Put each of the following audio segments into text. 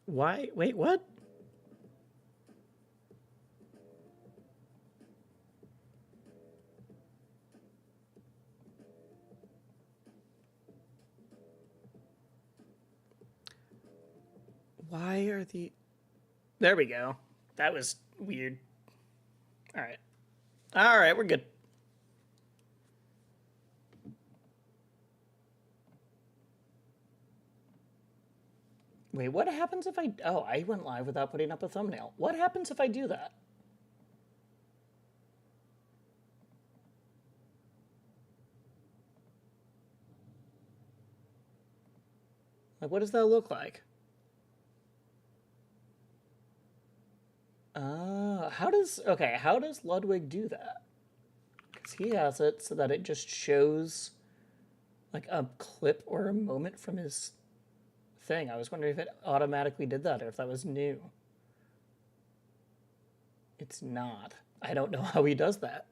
Why? Wait, what? Why are the... There we go. That was weird. All right. All right, we're good. Wait, what happens if I... Oh, I went live without putting up a thumbnail. What happens if I do that? Like, what does that look like? How does... Okay, how does Ludwig do that? Because he has it so that it just shows like a clip or a moment from his thing. I was wondering if it automatically did that or if that was new. It's not. I don't know how he does that.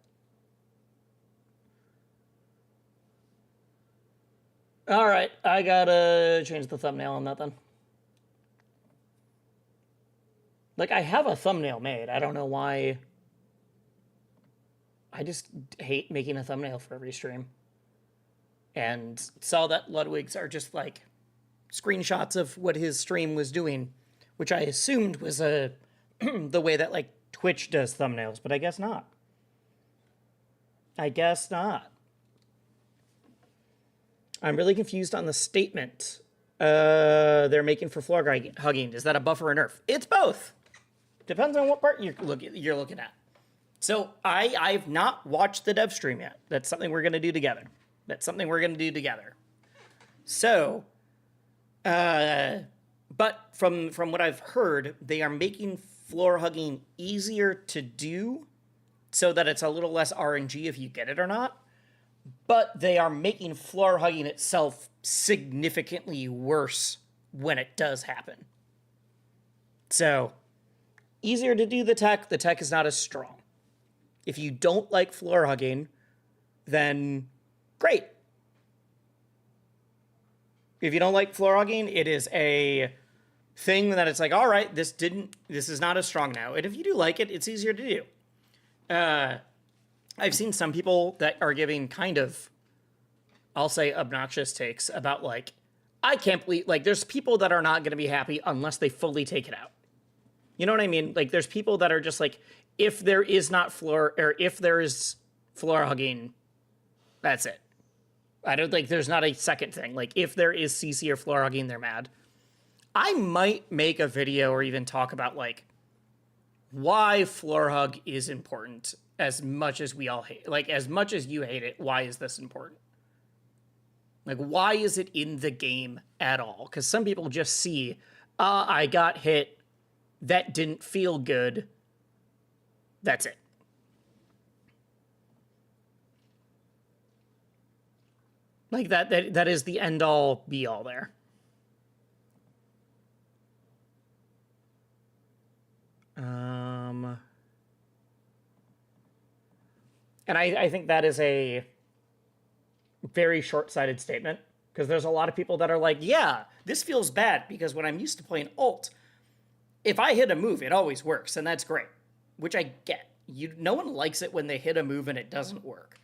All right, I gotta change the thumbnail on that then. Like, I have a thumbnail made. I don't know why. I just hate making a thumbnail for every stream. And saw that Ludwig's are just like screenshots of what his stream was doing, which I assumed was the way that like Twitch does thumbnails, but I guess not. I guess not. I'm really confused on the statement they're making for floor hugging. Is that a buff or a nerf? It's both. Depends on what part you're looking at. So I've not watched the dev stream yet. That's something we're going to do together. So, but from what I've heard, they are making floor hugging easier to do so that it's a little less RNG if you get it or not. But they are making floor hugging itself significantly worse when it does happen. So, easier to do the tech is not as strong. If you don't like floor hugging, then great. If you don't like floor hugging, it is a thing that it's like, all right, this is not as strong now. And if you do like it, it's easier to do. I've seen some people that are giving kind of, I'll say, obnoxious takes about like, I can't believe, like, there's people that are not going to be happy unless they fully take it out. You know what I mean? Like, there's people that are just like, if there is floor hugging, that's it. I don't think there's not a second thing. Like, if there is CC or floor hugging, they're mad. I might make a video or even talk about, like, why floor hug is important as much as we all hate. Like, as much as you hate it, why is this important? Like, why is it in the game at all? Because some people just see, I got hit, that didn't feel good, that's it. Like, that is the end-all, be-all there. And I think that is a very short-sighted statement, because there's a lot of people that are like, yeah, this feels bad, because when I'm used to playing ult, if I hit a move, it always works, and that's great, which I get. No one likes it when they hit a move and it doesn't work.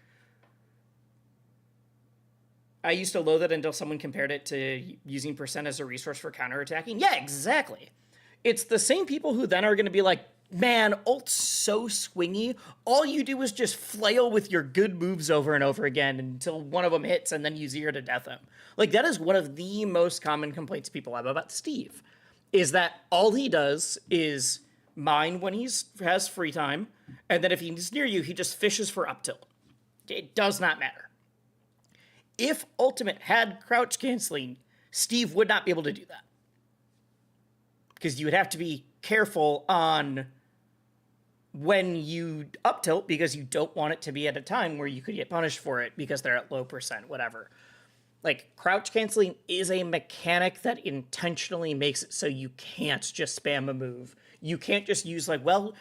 I used to loathe it until someone compared it to using percent as a resource for counterattacking. Yeah, exactly. It's the same people who then are going to be like, man, ult's so swingy. All you do is just flail with your good moves over and over again until one of them hits and then you zero to death him. Like, that is one of the most common complaints people have about Steve, is that all he does is mine when he has free time, and then if he's near you, he just fishes for up tilt. It does not matter. If Ultimate had crouch canceling, Steve would not be able to do that. Because you would have to be careful on when you up tilt, because you don't want it to be at a time where you could get punished for it because they're at low percent, whatever. Like, crouch canceling is a mechanic that intentionally makes it so you can't just spam a move. You can't just use, like, well,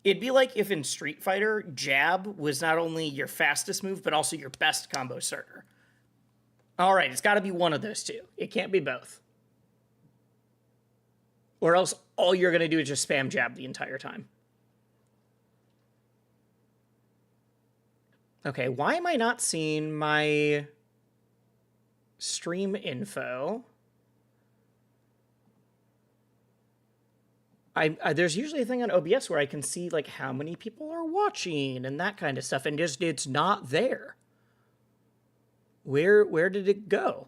it'd be like if in Street Fighter, jab was not only your fastest move, but also your best combo starter. All right, it's got to be one of those two. It can't be both. Or else all you're going to do is just spam jab the entire time. Okay, why am I not seeing my stream info? There's usually a thing on OBS where I can see like how many people are watching and that kind of stuff, and just it's not there. Where did it go?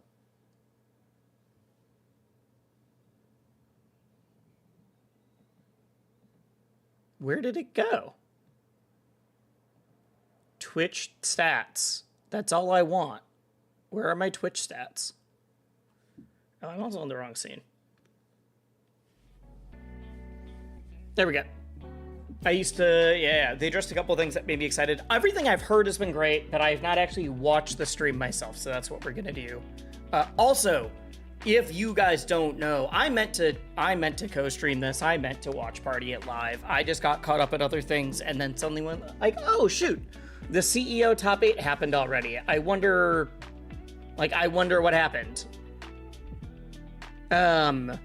Where did it go? Twitch stats. That's all I want. Where are my Twitch stats? Oh, I'm also on the wrong scene. There we go. I used to, yeah, they addressed a couple of things that made me excited. Everything I've heard has been great, but I've not actually watched the stream myself, so that's what we're gonna do. Also, if you guys don't know, I meant to co-stream this. I meant to watch Party It live. I just got caught up in other things, and then suddenly went like, oh shoot, the CEO top 8 happened already. I wonder what happened. And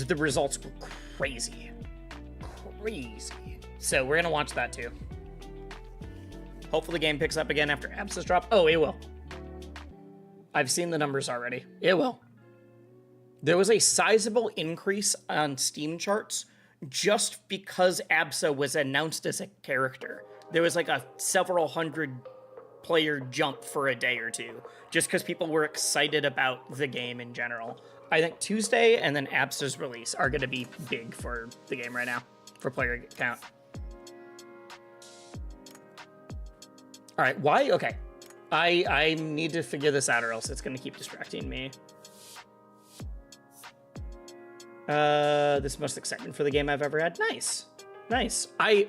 the results were crazy. So we're gonna watch that too. Hopefully the game picks up again after abscess drop. Oh, it will. I've seen the numbers already. It will. There was a sizable increase on Steam charts just because ABSA was announced as a character. There was like a several hundred player jump for a day or two, just because people were excited about the game in general. I think Tuesday and then ABSA's release are going to be big for the game right now, for player count. All right, why? Okay. I need to figure this out or else it's going to keep distracting me. This most excitement for the game I've ever had. Nice. I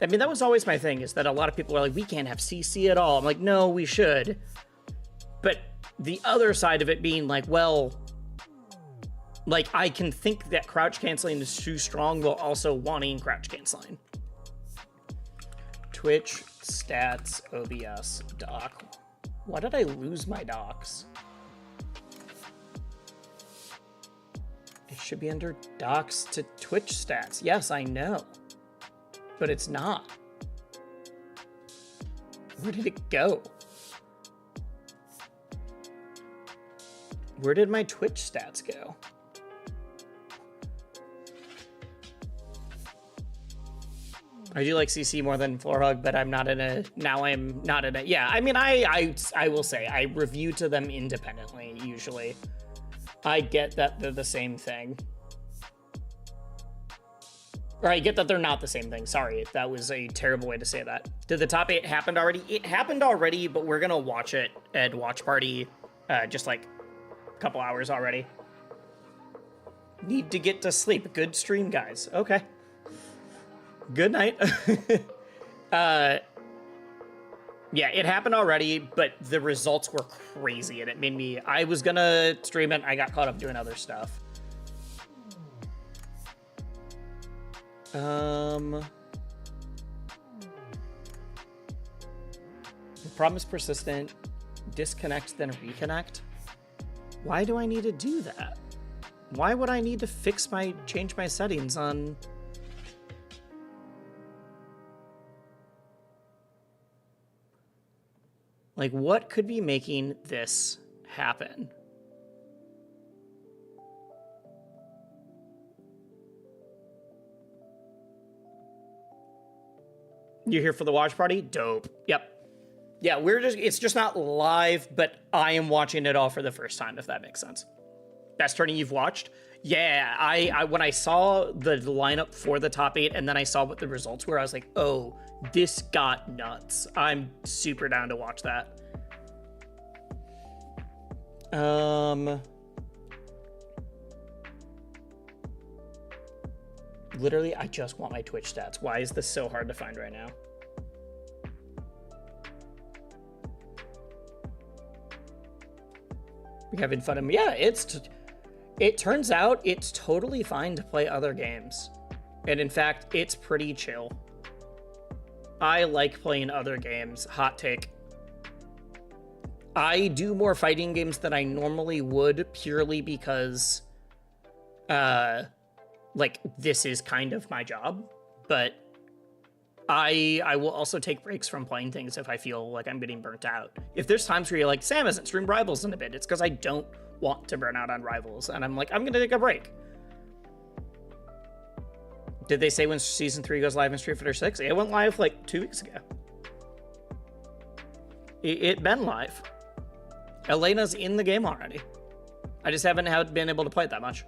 mean, that was always my thing, is that a lot of people are like, we can't have CC at all. I'm like, no, we should. But the other side of it being like, well, like, I can think that crouch canceling is too strong while also wanting crouch canceling. Twitch, stats, OBS, doc. Why did I lose my docs? It should be under docs to Twitch stats. Yes, I know. But it's not. Where did it go? Where did my Twitch stats go? I do like CC more than floor hug, but I'm not in a, now I'm not in a, yeah, I mean, I will say, I review to them independently, usually. I get that they're the same thing. Or I get that they're not the same thing. Sorry, that was a terrible way to say that. Did the top 8 happen already? It happened already, but we're gonna watch it at Watch Party, just like a couple hours already. Need to get to sleep. Good stream, guys. Okay. Good night. Yeah, it happened already, but the results were crazy, and it made me, I was gonna stream it, I got caught up doing other stuff. The problem is persistent. Disconnect, then reconnect. Why do I need to do that? Why would I need to change my settings on... Like, what could be making this happen? You're here for the watch party? Dope. Yep. Yeah, it's just not live, but I am watching it all for the first time, if that makes sense. Best tourney you've watched? Yeah, I when I saw the lineup for the top 8 and then I saw what the results were, I was like, oh, this got nuts. I'm super down to watch that. Literally, I just want my Twitch stats. Why is this so hard to find right now? We having fun? Yeah, it turns out it's totally fine to play other games. And in fact, it's pretty chill. I like playing other games. Hot take. I do more fighting games than I normally would, purely because like, this is kind of my job, but I will also take breaks from playing things if I feel like I'm getting burnt out. If there's times where you're like, Sam hasn't streamed Rivals in a bit, it's because I don't want to burn out on Rivals, and I'm like, I'm gonna take a break. Did they say when Season 3 goes live in Street Fighter 6? It went live like 2 weeks ago. It been live. Elena's in the game already. I just haven't been able to play it that much.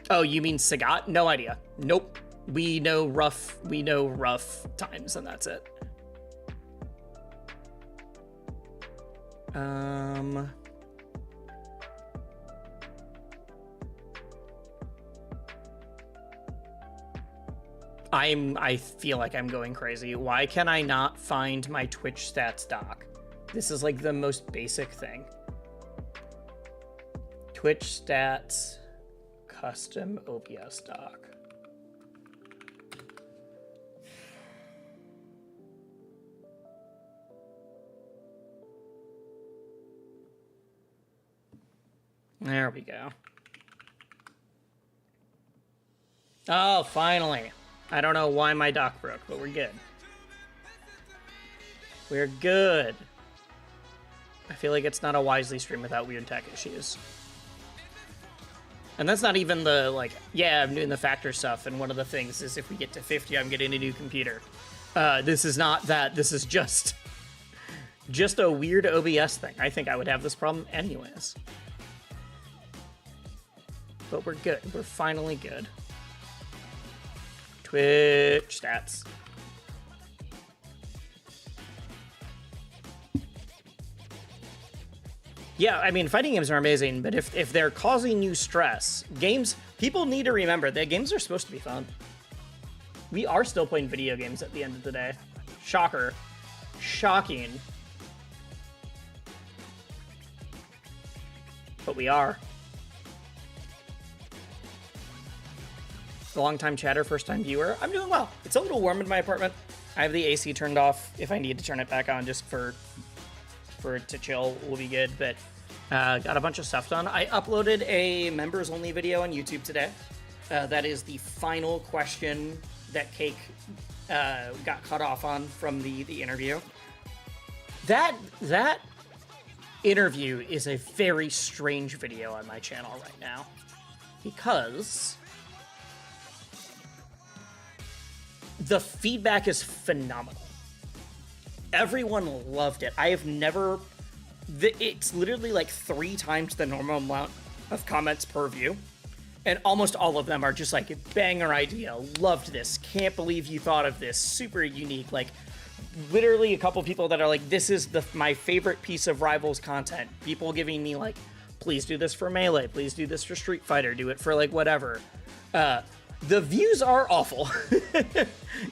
Oh, you mean Sagat? No idea. Nope. We know rough times, and that's it. I feel like I'm going crazy. Why can I not find my Twitch stats doc? This is like the most basic thing. Twitch stats, custom OBS doc. There we go. Oh, finally. I don't know why my dock broke, but we're good. We're good. I feel like it's not a Wisely stream without weird tech issues. And that's not even the, like, yeah, I'm doing the factor stuff, and one of the things is if we get to 50, I'm getting a new computer. This is not that. This is just a weird OBS thing. I think I would have this problem anyways. But we're good. We're finally good. Twitch stats. Yeah, I mean, fighting games are amazing, but if they're causing you stress, people need to remember that games are supposed to be fun. We are still playing video games at the end of the day. Shocker. Shocking. But we are. Long-time chatter, first-time viewer. I'm doing well. It's a little warm in my apartment. I have the AC turned off. If I need to turn it back on just for it to chill, will be good. But got a bunch of stuff done. I uploaded a members-only video on YouTube today. That is the final question that Cake got cut off on from the interview. That interview is a very strange video on my channel right now because the feedback is phenomenal. Everyone loved it. I have never... It's literally like 3 times the normal amount of comments per view. And almost all of them are just like, banger idea, loved this, can't believe you thought of this, super unique. Like, literally a couple people that are like, this is my favorite piece of Rivals content. People giving me like, please do this for Melee, please do this for Street Fighter, do it for like whatever. The views are awful.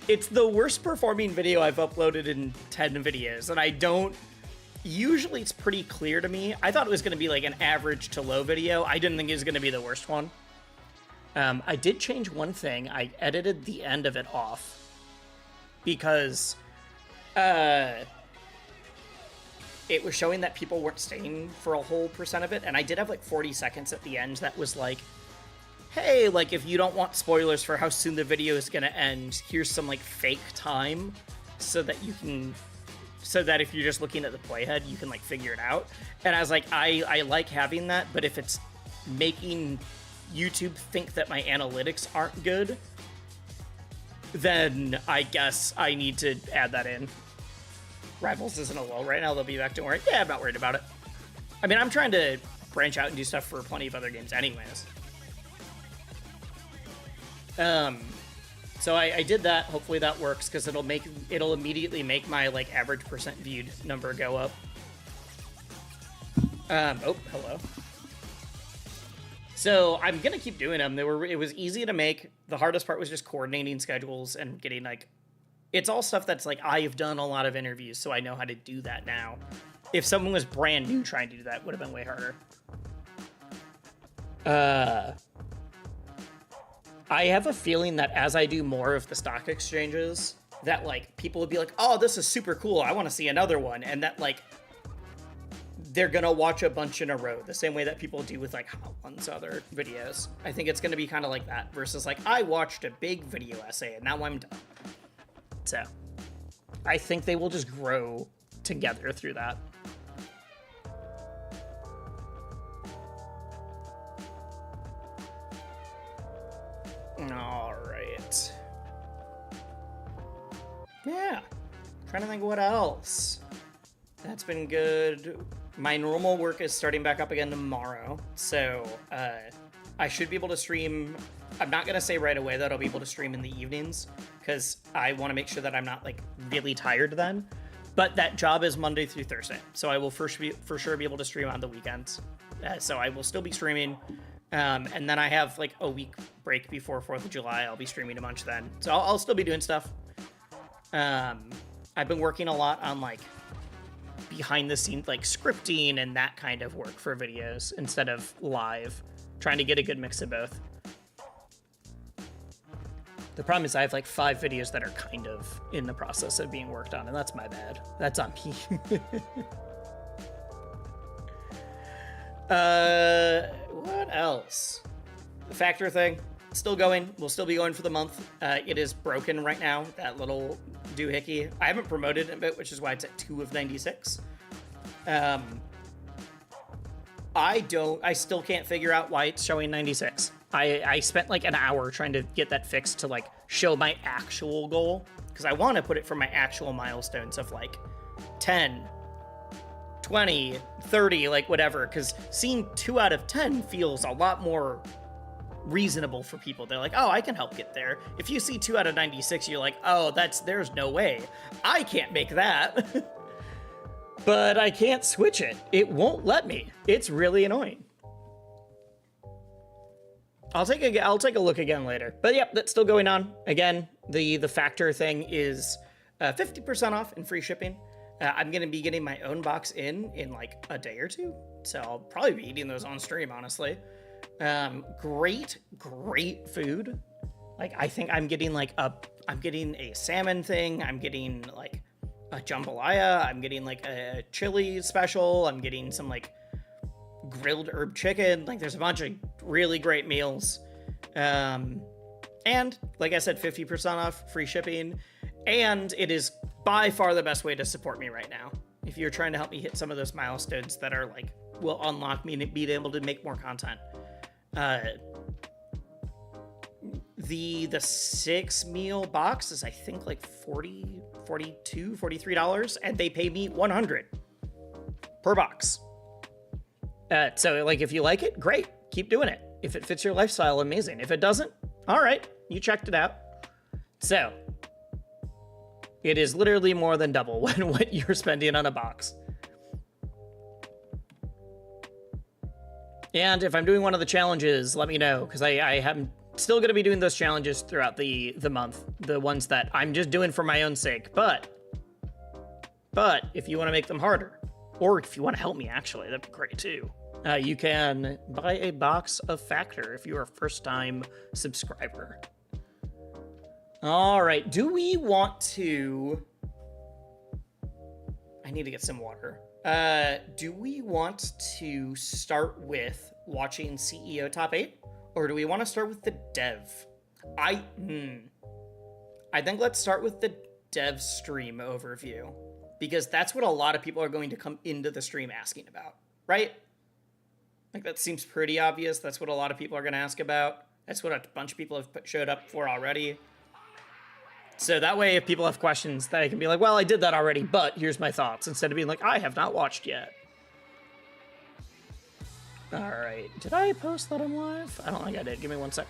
It's the worst performing video I've uploaded in 10 videos, and I don't... Usually it's pretty clear to me. I thought it was going to be like an average to low video. I didn't think it was going to be the worst one. I did change one thing. I edited the end of it off because it was showing that people weren't staying for a whole percent of it, and I did have like 40 seconds at the end that was like, hey, like, if you don't want spoilers for how soon the video is gonna end, here's some, like, fake time so that if you're just looking at the playhead, you can, like, figure it out. And I was like, I like having that, but if it's making YouTube think that my analytics aren't good, then I guess I need to add that in. Rivals isn't a lull right now, they'll be back to work. Yeah, I'm not worried about it. I mean, I'm trying to branch out and do stuff for plenty of other games anyways. So I did that. Hopefully that works because it'll immediately make my like average percent viewed number go up. Oh, hello. So I'm gonna keep doing them. It was easy to make. The hardest part was just coordinating schedules and getting like, it's all stuff that's like I've done a lot of interviews, so I know how to do that now. If someone was brand new trying to do that, it would have been way harder. I have a feeling that as I do more of the stock exchanges, that like people would be like, oh, this is super cool, I want to see another one, and that like they're gonna watch a bunch in a row, the same way that people do with like Hot Ones other videos. I think it's gonna be kind of like that versus like I watched a big video essay and now I'm done. So I think they will just grow together through that. All right. Yeah. Trying to think what else. That's been good. My normal work is starting back up again tomorrow, so I should be able to stream. I'm not gonna say right away that I'll be able to stream in the evenings because I want to make sure that I'm not like really tired then. But that job is Monday through Thursday, so I will for sure be able to stream on the weekends. So I will still be streaming, and then I have like a week break before 4th of July. I'll be streaming a bunch then, so I'll still be doing stuff. I've been working a lot on like behind the scenes, like scripting and that kind of work for videos instead of live, trying to get a good mix of both. The problem is I have like 5 videos that are kind of in the process of being worked on, and that's my bad. That's on me. What else? The factor thing, still going. We'll still be going for the month. It is broken right now, that little doohickey. I haven't promoted it a bit, which is why it's at 2 of 96. I still can't figure out why it's showing 96. I spent like an hour trying to get that fixed to like show my actual goal, because I want to put it for my actual milestones of like 10, 20, 30, like whatever, because seeing 2 out of 10 feels a lot more reasonable for people. They're like, oh, I can help get there. If you see 2 out of 96, you're like, oh, there's no way. I can't make that. But I can't switch it. It won't let me. It's really annoying. I'll take a look again later. But yep, that's still going on. Again, the factor thing is 50% off and free shipping. I'm going to be getting my own box in like a day or 2. So I'll probably be eating those on stream, honestly. Great food. Like, I think I'm getting a salmon thing. I'm getting like a jambalaya. I'm getting like a chili special. I'm getting some like grilled herb chicken. Like, there's a bunch of really great meals. And like I said, 50% off, free shipping. And it is by far the best way to support me right now. If you're trying to help me hit some of those milestones that are like, will unlock me to be able to make more content. The 6 meal box is I think like $42, $43, and they pay me $100 per box. So like, if you like it, great, keep doing it. If it fits your lifestyle, amazing. If it doesn't, all right, you checked it out. So it is literally more than double what you're spending on a box. And if I'm doing one of the challenges, let me know, because I am still going to be doing those challenges throughout the month, the ones that I'm just doing for my own sake. But if you want to make them harder, or if you want to help me, actually, that'd be great too. You can buy a box of Factor if you're a first-time subscriber. All right, do we want to... I need to get some water. Do we want to start with watching CEO Top 8? Or do we want to start with the dev? I think let's start with the dev stream overview, because that's what a lot of people are going to come into the stream asking about, right? Like, that seems pretty obvious. That's what a lot of people are going to ask about. That's what a bunch of people have showed up for already. So that way, if people have questions, they can be like, well, I did that already, but here's my thoughts, instead of being like, I have not watched yet. All right. Did I post that I'm live? I don't think I did. Give me 1 sec.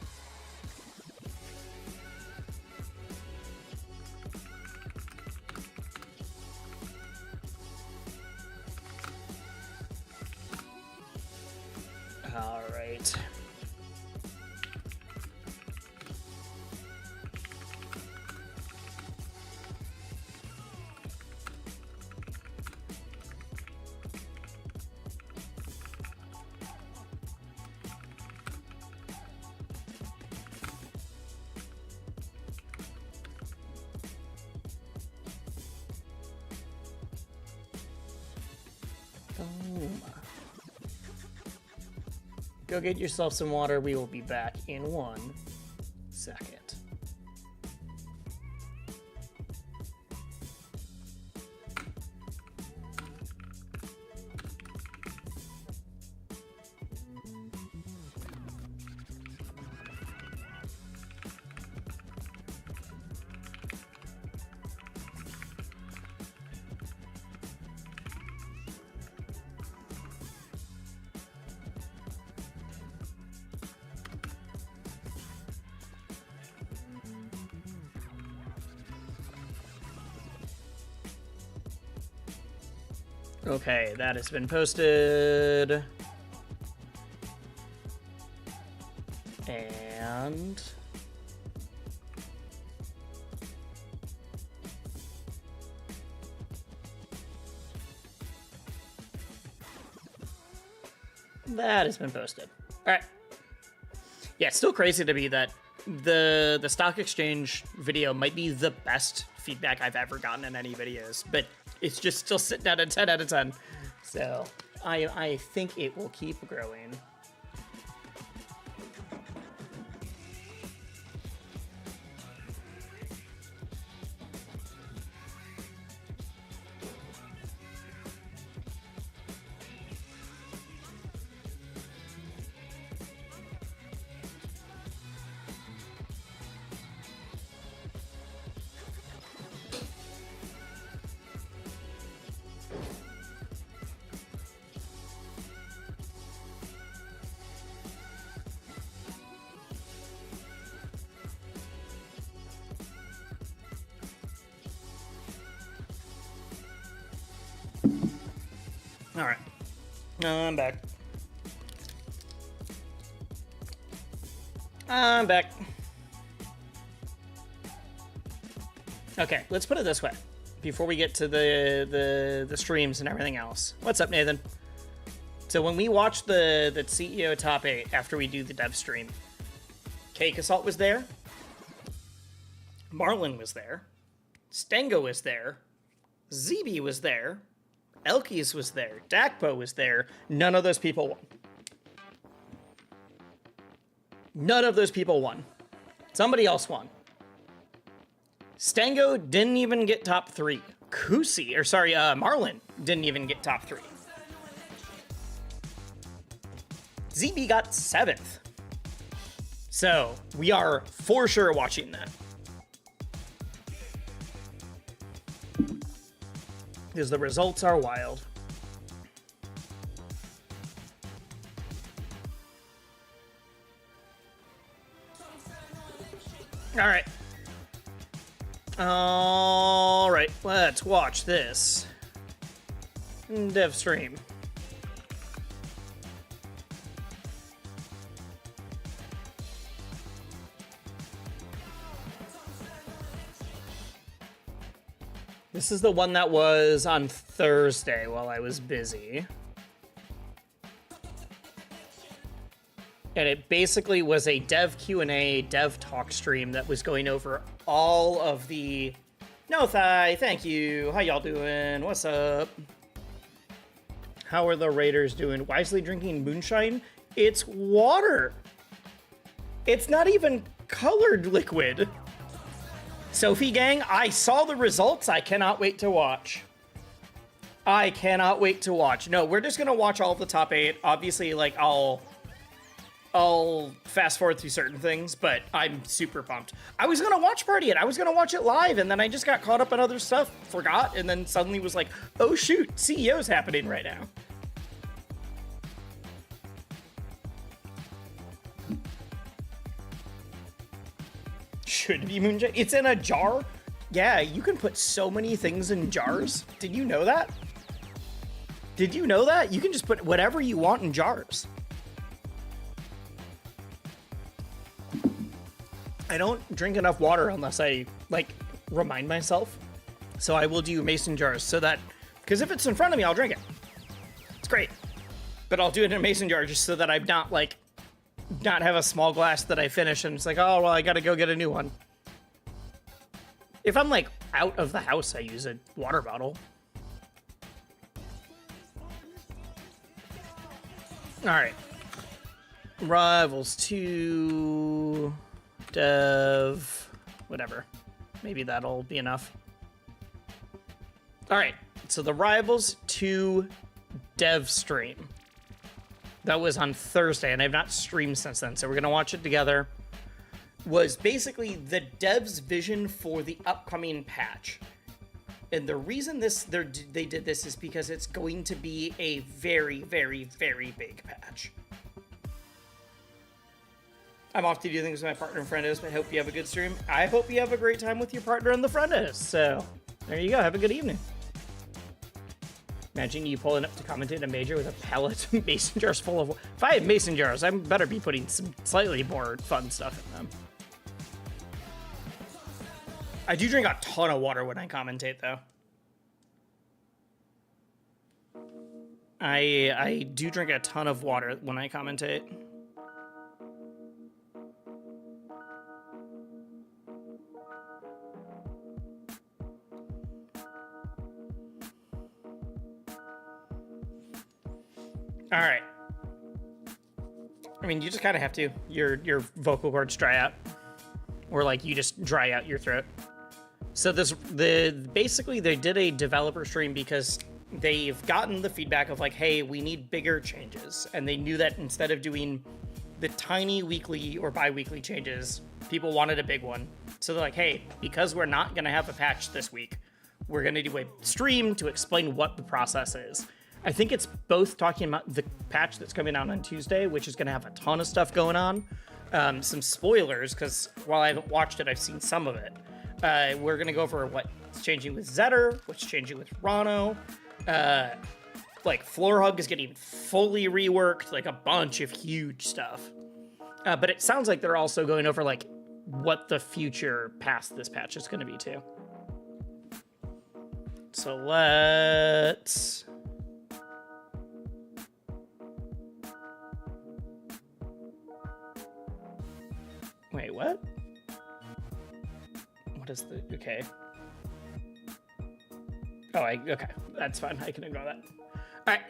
All right. Go get yourself some water. We will be back in 1 second. Okay, that has been posted. And that has been posted. All right. Yeah, it's still crazy to me that the stock exchange video might be the best feedback I've ever gotten in any videos, but it's just still sitting at a 10 out of 10. So I think it will keep growing. All right, I'm back. I'm back. Okay, let's put it this way before we get to the streams and everything else. What's up, Nathan? So when we watch the CEO top 8 after we do the dev stream, Cake Assault was there, Marlin was there, Stengo was there, ZB was there, Elkies was there, Dakpo was there. None of those people won. None of those people won. Somebody else won. Stengo didn't even get top 3. Marlin didn't even get top 3. ZB got 7th. So we are for sure watching that. Because the results are wild. All right, let's watch this dev stream. This is the one that was on Thursday while I was busy. And it basically was a dev Q&A, dev talk stream that was going over all of the... No, Thai, thank you. How y'all doing? What's up? How are the Raiders doing? Wisely drinking moonshine? It's water. It's not even colored liquid. Sophie Gang, I saw the results. I cannot wait to watch. I cannot wait to watch. No, we're just gonna watch all of the top 8. Obviously, like, I'll fast forward through certain things, but I'm super pumped. I was gonna watch Party It. I was gonna watch it live, and then I just got caught up in other stuff, forgot, and then suddenly was like, oh shoot, CEO's happening right now. Should be moonshine. It's in a jar. Yeah, you can put so many things in jars. Did you know that? Did you know that? You can just put whatever you want in jars. I don't drink enough water unless I, like, remind myself. So I will do mason jars so that, because if it's in front of me, I'll drink it. It's great. But I'll do it in a mason jar just so that I'm not, like, not have a small glass that I finish and it's like, oh, well, I gotta go get a new one. If I'm, like, out of the house, I use a water bottle. All right. Rivals 2 dev, whatever. Maybe that'll be enough. All right, so the Rivals 2 dev stream. That was on Thursday, and I've not streamed since then, so we're going to watch it together. Was basically the dev's vision for the upcoming patch. And the reason they did this is because it's going to be a very, very, very big patch. I'm off to do things with my partner and friend is, but I hope you have a good stream. I hope you have a great time with your partner and the friend is. So, there you go. Have a good evening. Imagine you pulling up to commentate a major with a pallet of mason jars full of... If I had mason jars, I better be putting some slightly more fun stuff in them. I do drink a ton of water when I commentate, though. I do drink a ton of water when I commentate. All right. I mean, you just kind of have to. Your vocal cords dry out, or like you just dry out your throat. So basically they did a developer stream because they've gotten the feedback of like, hey, we need bigger changes, and they knew that instead of doing the tiny weekly or bi-weekly changes, people wanted a big one. So they're like, hey, because we're not gonna have a patch this week, we're gonna do a stream to explain what the process is. I think it's both talking about the patch that's coming out on Tuesday, which is going to have a ton of stuff going on. Some spoilers, because while I haven't watched it, I've seen some of it. We're going to go over what's changing with Zetter, what's changing with Rano. Like, Floor Hug is getting fully reworked, like a bunch of huge stuff. But it sounds like they're also going over, like, what the future past this patch is going to be, too. So let's... Wait, what? What is the... Okay. Oh, okay. That's fine. I can ignore that. All right.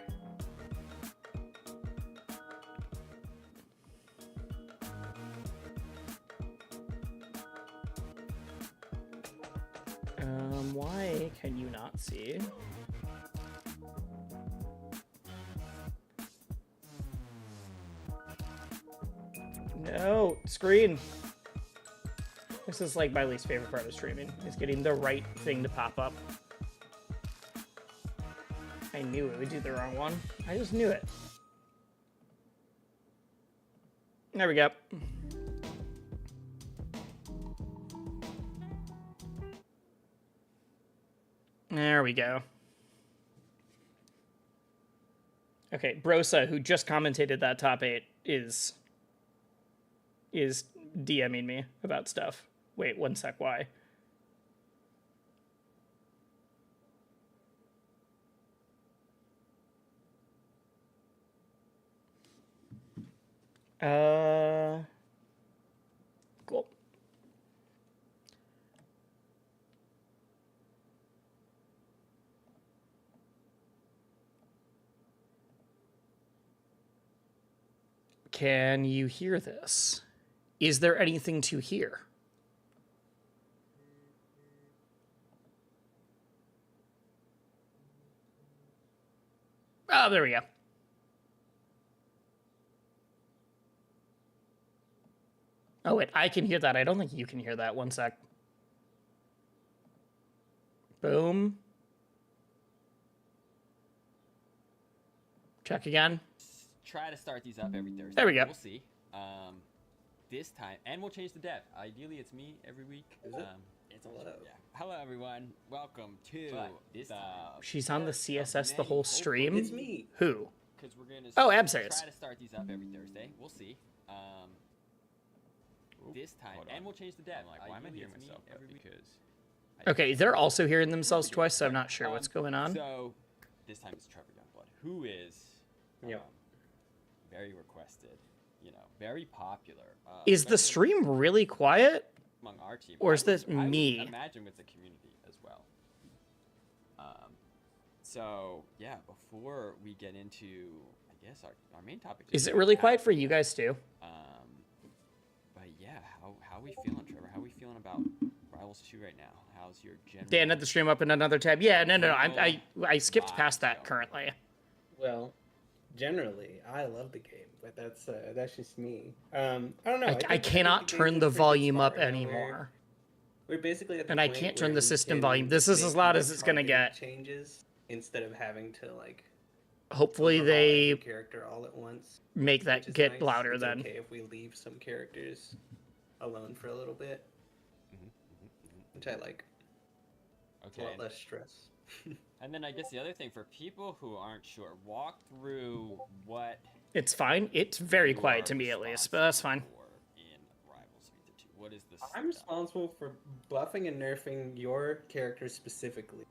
Why can you not see? No, screen. This is like my least favorite part of streaming, is getting the right thing to pop up. I knew it would do the wrong one. I just knew it. There we go. There we go. Okay, Brosa, who just commentated that top 8, is DMing me about stuff. Wait, one sec, why? Cool. Can you hear this? Is there anything to hear? Oh, there we go. Oh, wait, I can hear that. I don't think you can hear that. One sec. Boom. Check again. Try to start these up every Thursday. There we go. We'll see. This time, and we'll change the dev. Ideally, it's me every week. Is it? It's hello. Yeah. Hello, everyone. Welcome to this. She's on the CSS the whole stream? It's me. Who? Because we're gonna. Oh, Absers. Try to start these up every Thursday. We'll see. This time, and we'll change the dev. Like, why am I hearing myself? Because. Okay, they're also hearing themselves twice, so I'm not sure what's going on. So, this time it's Trevor Youngblood, who is very requested, very popular. Is the stream really quiet? Among our team, or is this I me? would imagine with the community as well. So yeah, before we get into, I guess our main topic. Is it really quiet for you guys too? But yeah, how are we feeling, Trevor? How are we feeling about Rivals 2 right now? How's your general? Dan had the stream up in another tab. Yeah, no. I skipped past that currently. Well, generally, I love the game, but that's just me. I don't know. I cannot turn the volume up anymore. We're basically at the And I point can't where turn the we system can volume. This is make as loud more as it's gonna targeted get. Changes instead of having to like Hopefully overhaul every they character all at once. make which that is get nice. louder It's then. okay if we leave some characters alone for a little bit, which I like. It's a Okay. lot less stress. And then I guess the other thing for people who aren't sure, walk through what It's fine. It's very you quiet are to me at least, but that's fine. responsible for in Rivals Meet 2. What is the I'm responsible for buffing and nerfing your character specifically.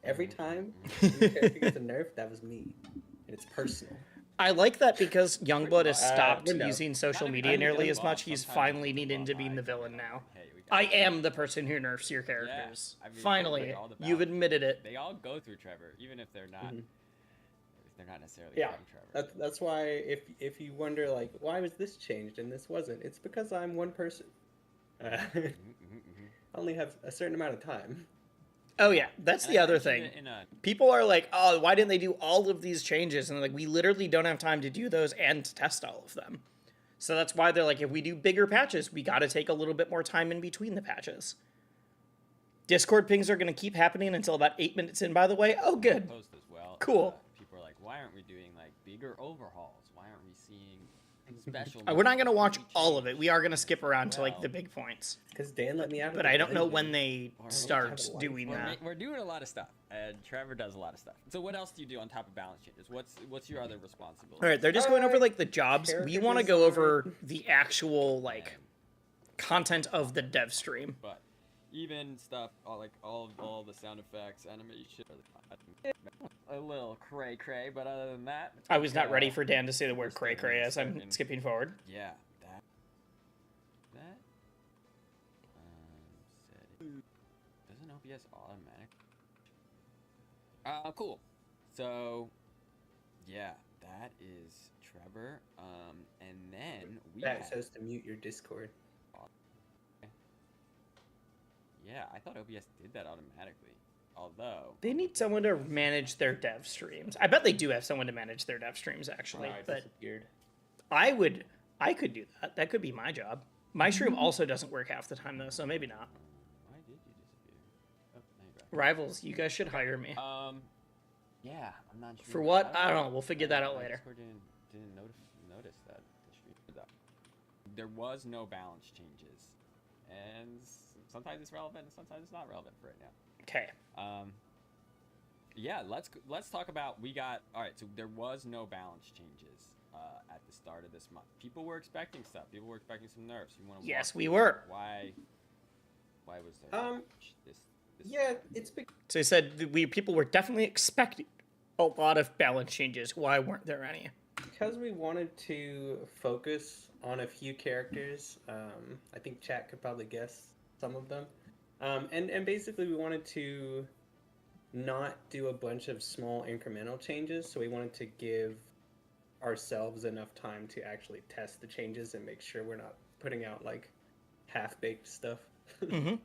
Every time your character gets a nerf, that was me, and it's personal. I like that because Youngblood has stopped no. using social Not media even nearly the as buff. much. He's Sometimes finally it's the needing to buff. be the I villain get it. now. Hey, we got I it. am the person who nerfs your characters. I mean, Finally, like all the you've balance. admitted it. They all go through Trevor, even if they're not. Mhm. If they're not necessarily Yeah, from Trevor. that's why if you wonder like why was this changed and this wasn't, it's because I'm one person. I only have a certain amount of time. Oh yeah, that's And the I other mentioned thing. it in a- People are like, "Oh, why didn't they do all of these changes?" And like, we literally don't have time to do those and to test all of them. So that's why they're like, if we do bigger patches, we got to take a little bit more time in between the patches. Discord pings are going to keep happening until about 8 minutes in, by the way. Oh, good. Post as well. Cool. People are like, why aren't we doing like bigger overhauls? Why aren't we seeing special? We're not going to watch movie all of it. changes We are going to as skip around to like the well? big points. Because Dan let me out of But the I don't know dungeon. when they Or we start have a life. doing that. We're doing a lot of stuff, and Trevor does a lot of stuff. So what else do you do on top of balance changes? What's your other responsibility? All right, they're just going over like the jobs. We Character want to go over design. the actual like content of the dev stream. But even stuff all the sound effects, animation, a little cray, but other than that, I was not ready for Dan to say the word we're cray still cray gonna as I'm start in- skipping forward. yeah, that doesn't OBS automatic. Cool. So yeah, that is Trevor. And then we That have, says to mute your Discord. yeah, I thought OBS did that automatically. Although They need someone to manage their dev streams. I bet they do have someone to manage their dev streams actually, but Weird. I could do that. That could be my job. My stream also doesn't work half the time though, so maybe not. why did you disappear? Oh, now you're back. Rivals, you guys should hire me. Yeah, I'm not sure. For what? I don't know. We'll figure that out My later. Discord didn't notice that the stream. There was no balance changes, and sometimes it's relevant, and sometimes it's not relevant for right now. Okay. Yeah, let's talk about all right. So there was no balance changes at the start of this month. People were expecting stuff. People were expecting some nerfs. You want to? Yes, we were. Why was there this? Yeah, it's because So they said that people were definitely expecting a lot of balance changes. Why weren't there any? we wanted to focus on a few characters. I think chat could probably guess some of them. And basically we wanted to not do a bunch of small incremental changes. So we wanted to give ourselves enough time to actually test the changes and make sure we're not putting out like half-baked stuff. Mm-hmm.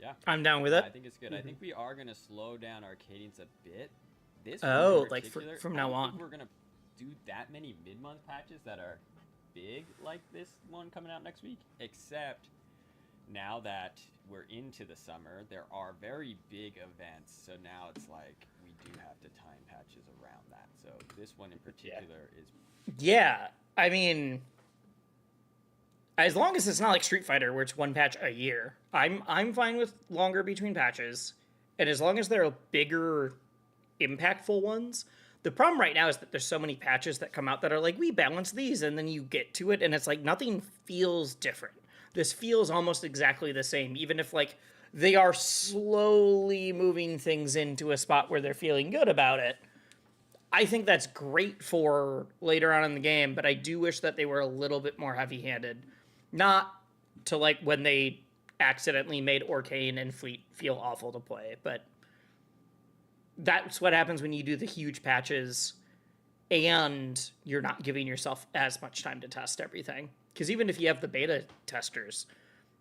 Yeah. I'm down with it. I think it's good. I think we are gonna slow down our cadence a bit. This Oh, one in like particular, from I now don't on. think we're gonna do that many mid-month patches that are big like this one coming out next week. Except now that we're into the summer, there are very big events. So now it's like we do have to time patches around that. So this one in particular is Yeah, I mean, as long as it's not like Street Fighter where it's one patch a year, I'm fine with longer between patches, and as long as they're bigger, impactful ones. The problem right now is that there's so many patches that come out that are like, we balance these, and then you get to it, and it's like nothing feels different. This feels almost exactly the same, even if like they are slowly moving things into a spot where they're feeling good about it. I think that's great for later on in the game, but I do wish that they were a little bit more heavy-handed. Not to like when they accidentally made Orcane and Fleet feel awful to play, but that's what happens when you do the huge patches and you're not giving yourself as much time to test everything. Because even if you have the beta testers,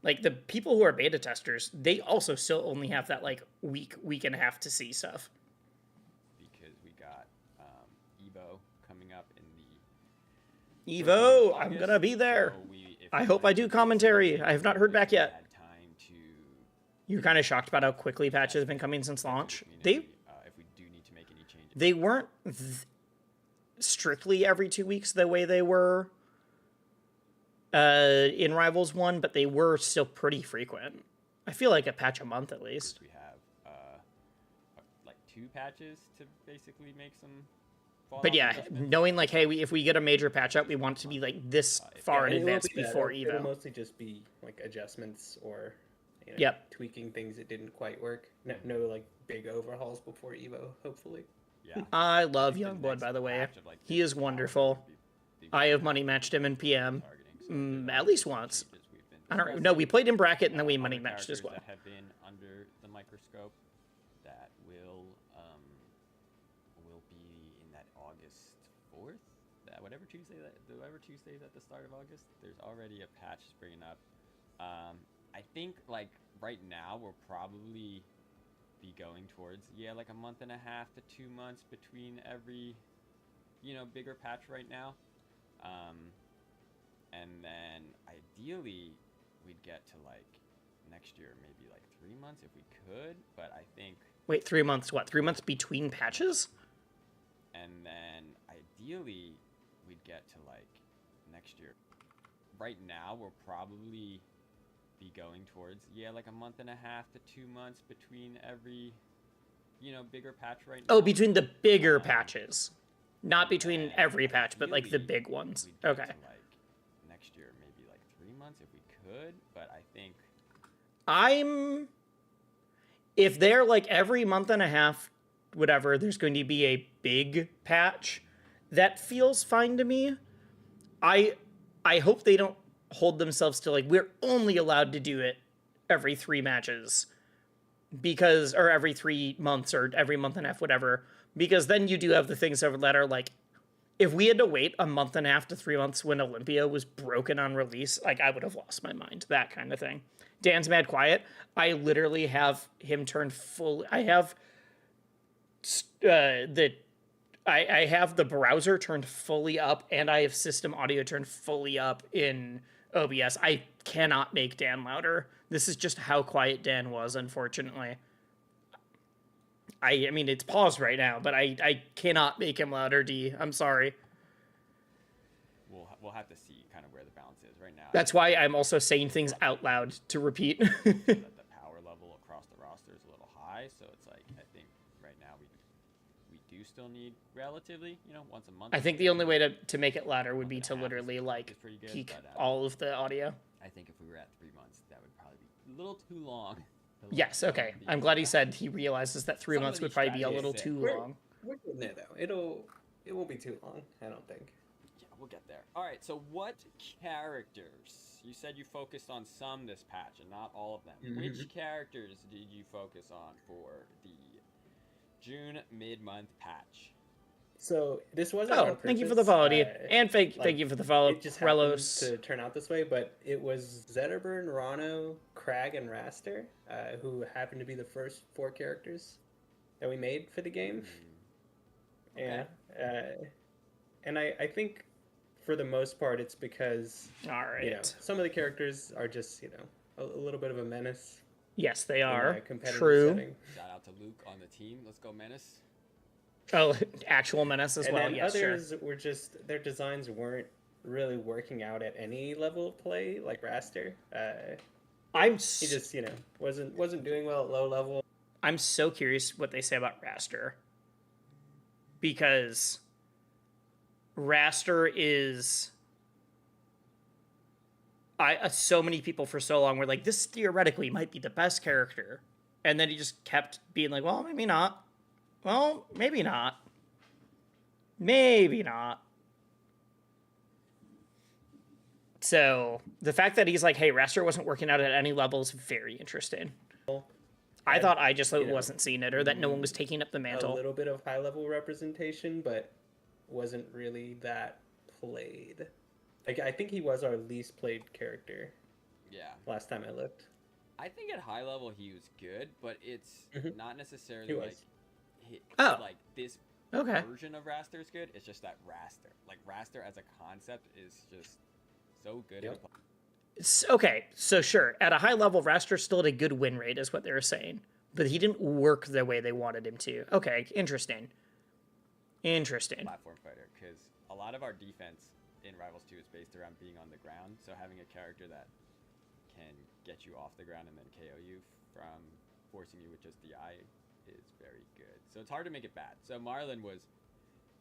like the people who are beta testers, they also still only have that like week and a half to see stuff. Because we got Evo coming up in the Evo, August, I'm gonna be there. so I hope I do commentary. I have not heard back yet. Had time to You're kind of shocked about how quickly patches have been coming since launch. if we do need to make any changes. They weren't strictly every 2 weeks the way they were in Rivals 1, but they were still pretty frequent. I feel like a patch a month at least. We have like 2 patches to basically make some. But yeah, knowing like, hey, if we get a major patch out, we want it to be like this far in And it will advance be that. before It'll Evo. mostly just be like adjustments or Yep. tweaking things that didn't quite work. No like big overhauls before Evo, hopefully. Yeah. I love The Youngblood, next by the way. patch of, like, He is this power wonderful. would be I have money matched him in PM. targeting, so there's At all least these once. changes we've been I don't discussing. know. We played in bracket and then we Other money matched as characters well. That have been under the microscope that will be in that August 4th. Whatever Tuesday is at the start of August. There's already a patch springing up. I think like right now we'll probably be going towards like a month and a half to 2 months between every bigger patch right now. And then ideally we'd get to like next year maybe like 3 months if we could, but I think Wait, 3 months? What? 3 months between patches? and then ideally we'd get to like next year. Right now we'll probably be going towards like a month and a half to 2 months between every bigger patch right now. Oh, between the bigger patches. Not between every patch, but like the Ideally, big ones. we'd get Okay. to, like next year maybe like 3 months if we could, but I think If they're like every month and a half, whatever, there's going to be a big patch, that feels fine to me. I hope they don't hold themselves to like, we're only allowed to do it every 3 matches. Or every 3 months or every month and a half, whatever. Because then you do have the things that are like, if we had to wait a month and a half to 3 months when Olympia was broken on release, like I would have lost my mind. That kind of thing. Dan's Mad Quiet. I literally have him turn full. I have I have the browser turned fully up, and I have system audio turned fully up in OBS. I cannot make Dan louder. This is just how quiet Dan was, unfortunately. I mean, it's paused right now, but I cannot make him louder, D. I'm sorry. we'll have to see kind of where the balance is right now. That's why I'm also saying things out loud to repeat. That the power level across the roster is a little high, so it's like I think right now we do still need relatively, once a month. I think the only way to make it louder would be to literally like It's pretty good, peak but, all of the audio. I think if we were at 3 months, that would probably be a little too long. Yes, okay. I'm glad he said he realizes that 3 Some of months would these probably be a strategies little sick. too We're- long. We're getting there though. It won't be too long, I don't think. Yeah, we'll get there. All right, so what characters? You said you focused on some this patch and not all of them. Mhm. Which characters did you focus on for the June mid-month patch? So this wasn't on Oh, thank you for the purpose, follow, D. uh, And thank you for the follow, It just happened Relos. to turn out this way, but it was Zetterburn, Rano, Crag, and Raster, who happened to be the first 4 characters that we made for the game. Okay. Yeah. And I think for the most part it's because, All right. some of the characters are just, a little bit of a menace Yes, they in are. a competitive True. setting. Shout out to Luke on the team. Let's go, Menace. Oh, actual menace as And well. then Yes, sure. others were just, their designs weren't really working out at any level of play, like Raster. I'm He just, wasn't doing well at low level. I'm so curious what they say about Raster. Because Raster is so many people for so long were like, this theoretically might be the best character. And then he just kept being like, well, maybe not. Well, maybe not. Maybe not. So the fact that he's like, hey, Raster wasn't working out at any level is very interesting. I thought I just wasn't seeing it, or that no one was taking up the A mantle. little bit of high level representation, but wasn't really that played. Like, I think he was our least played character Yeah. last time I looked. I think at high level he was good, but it's not necessarily He was. like Oh. like this Okay. version of Raster is good. It's just that Raster as a concept is just so good. Yep. Okay, so sure, at a high level, Raster still had a good win rate, is what they were saying, but he didn't work the way they wanted him to. Okay, interesting. Platform fighter, because a lot of our defense in Rivals 2 is based around being on the ground, so having a character that can get you off the ground and then KO you from forcing you with just DI is very good. So it's hard to make it bad. So Marlon was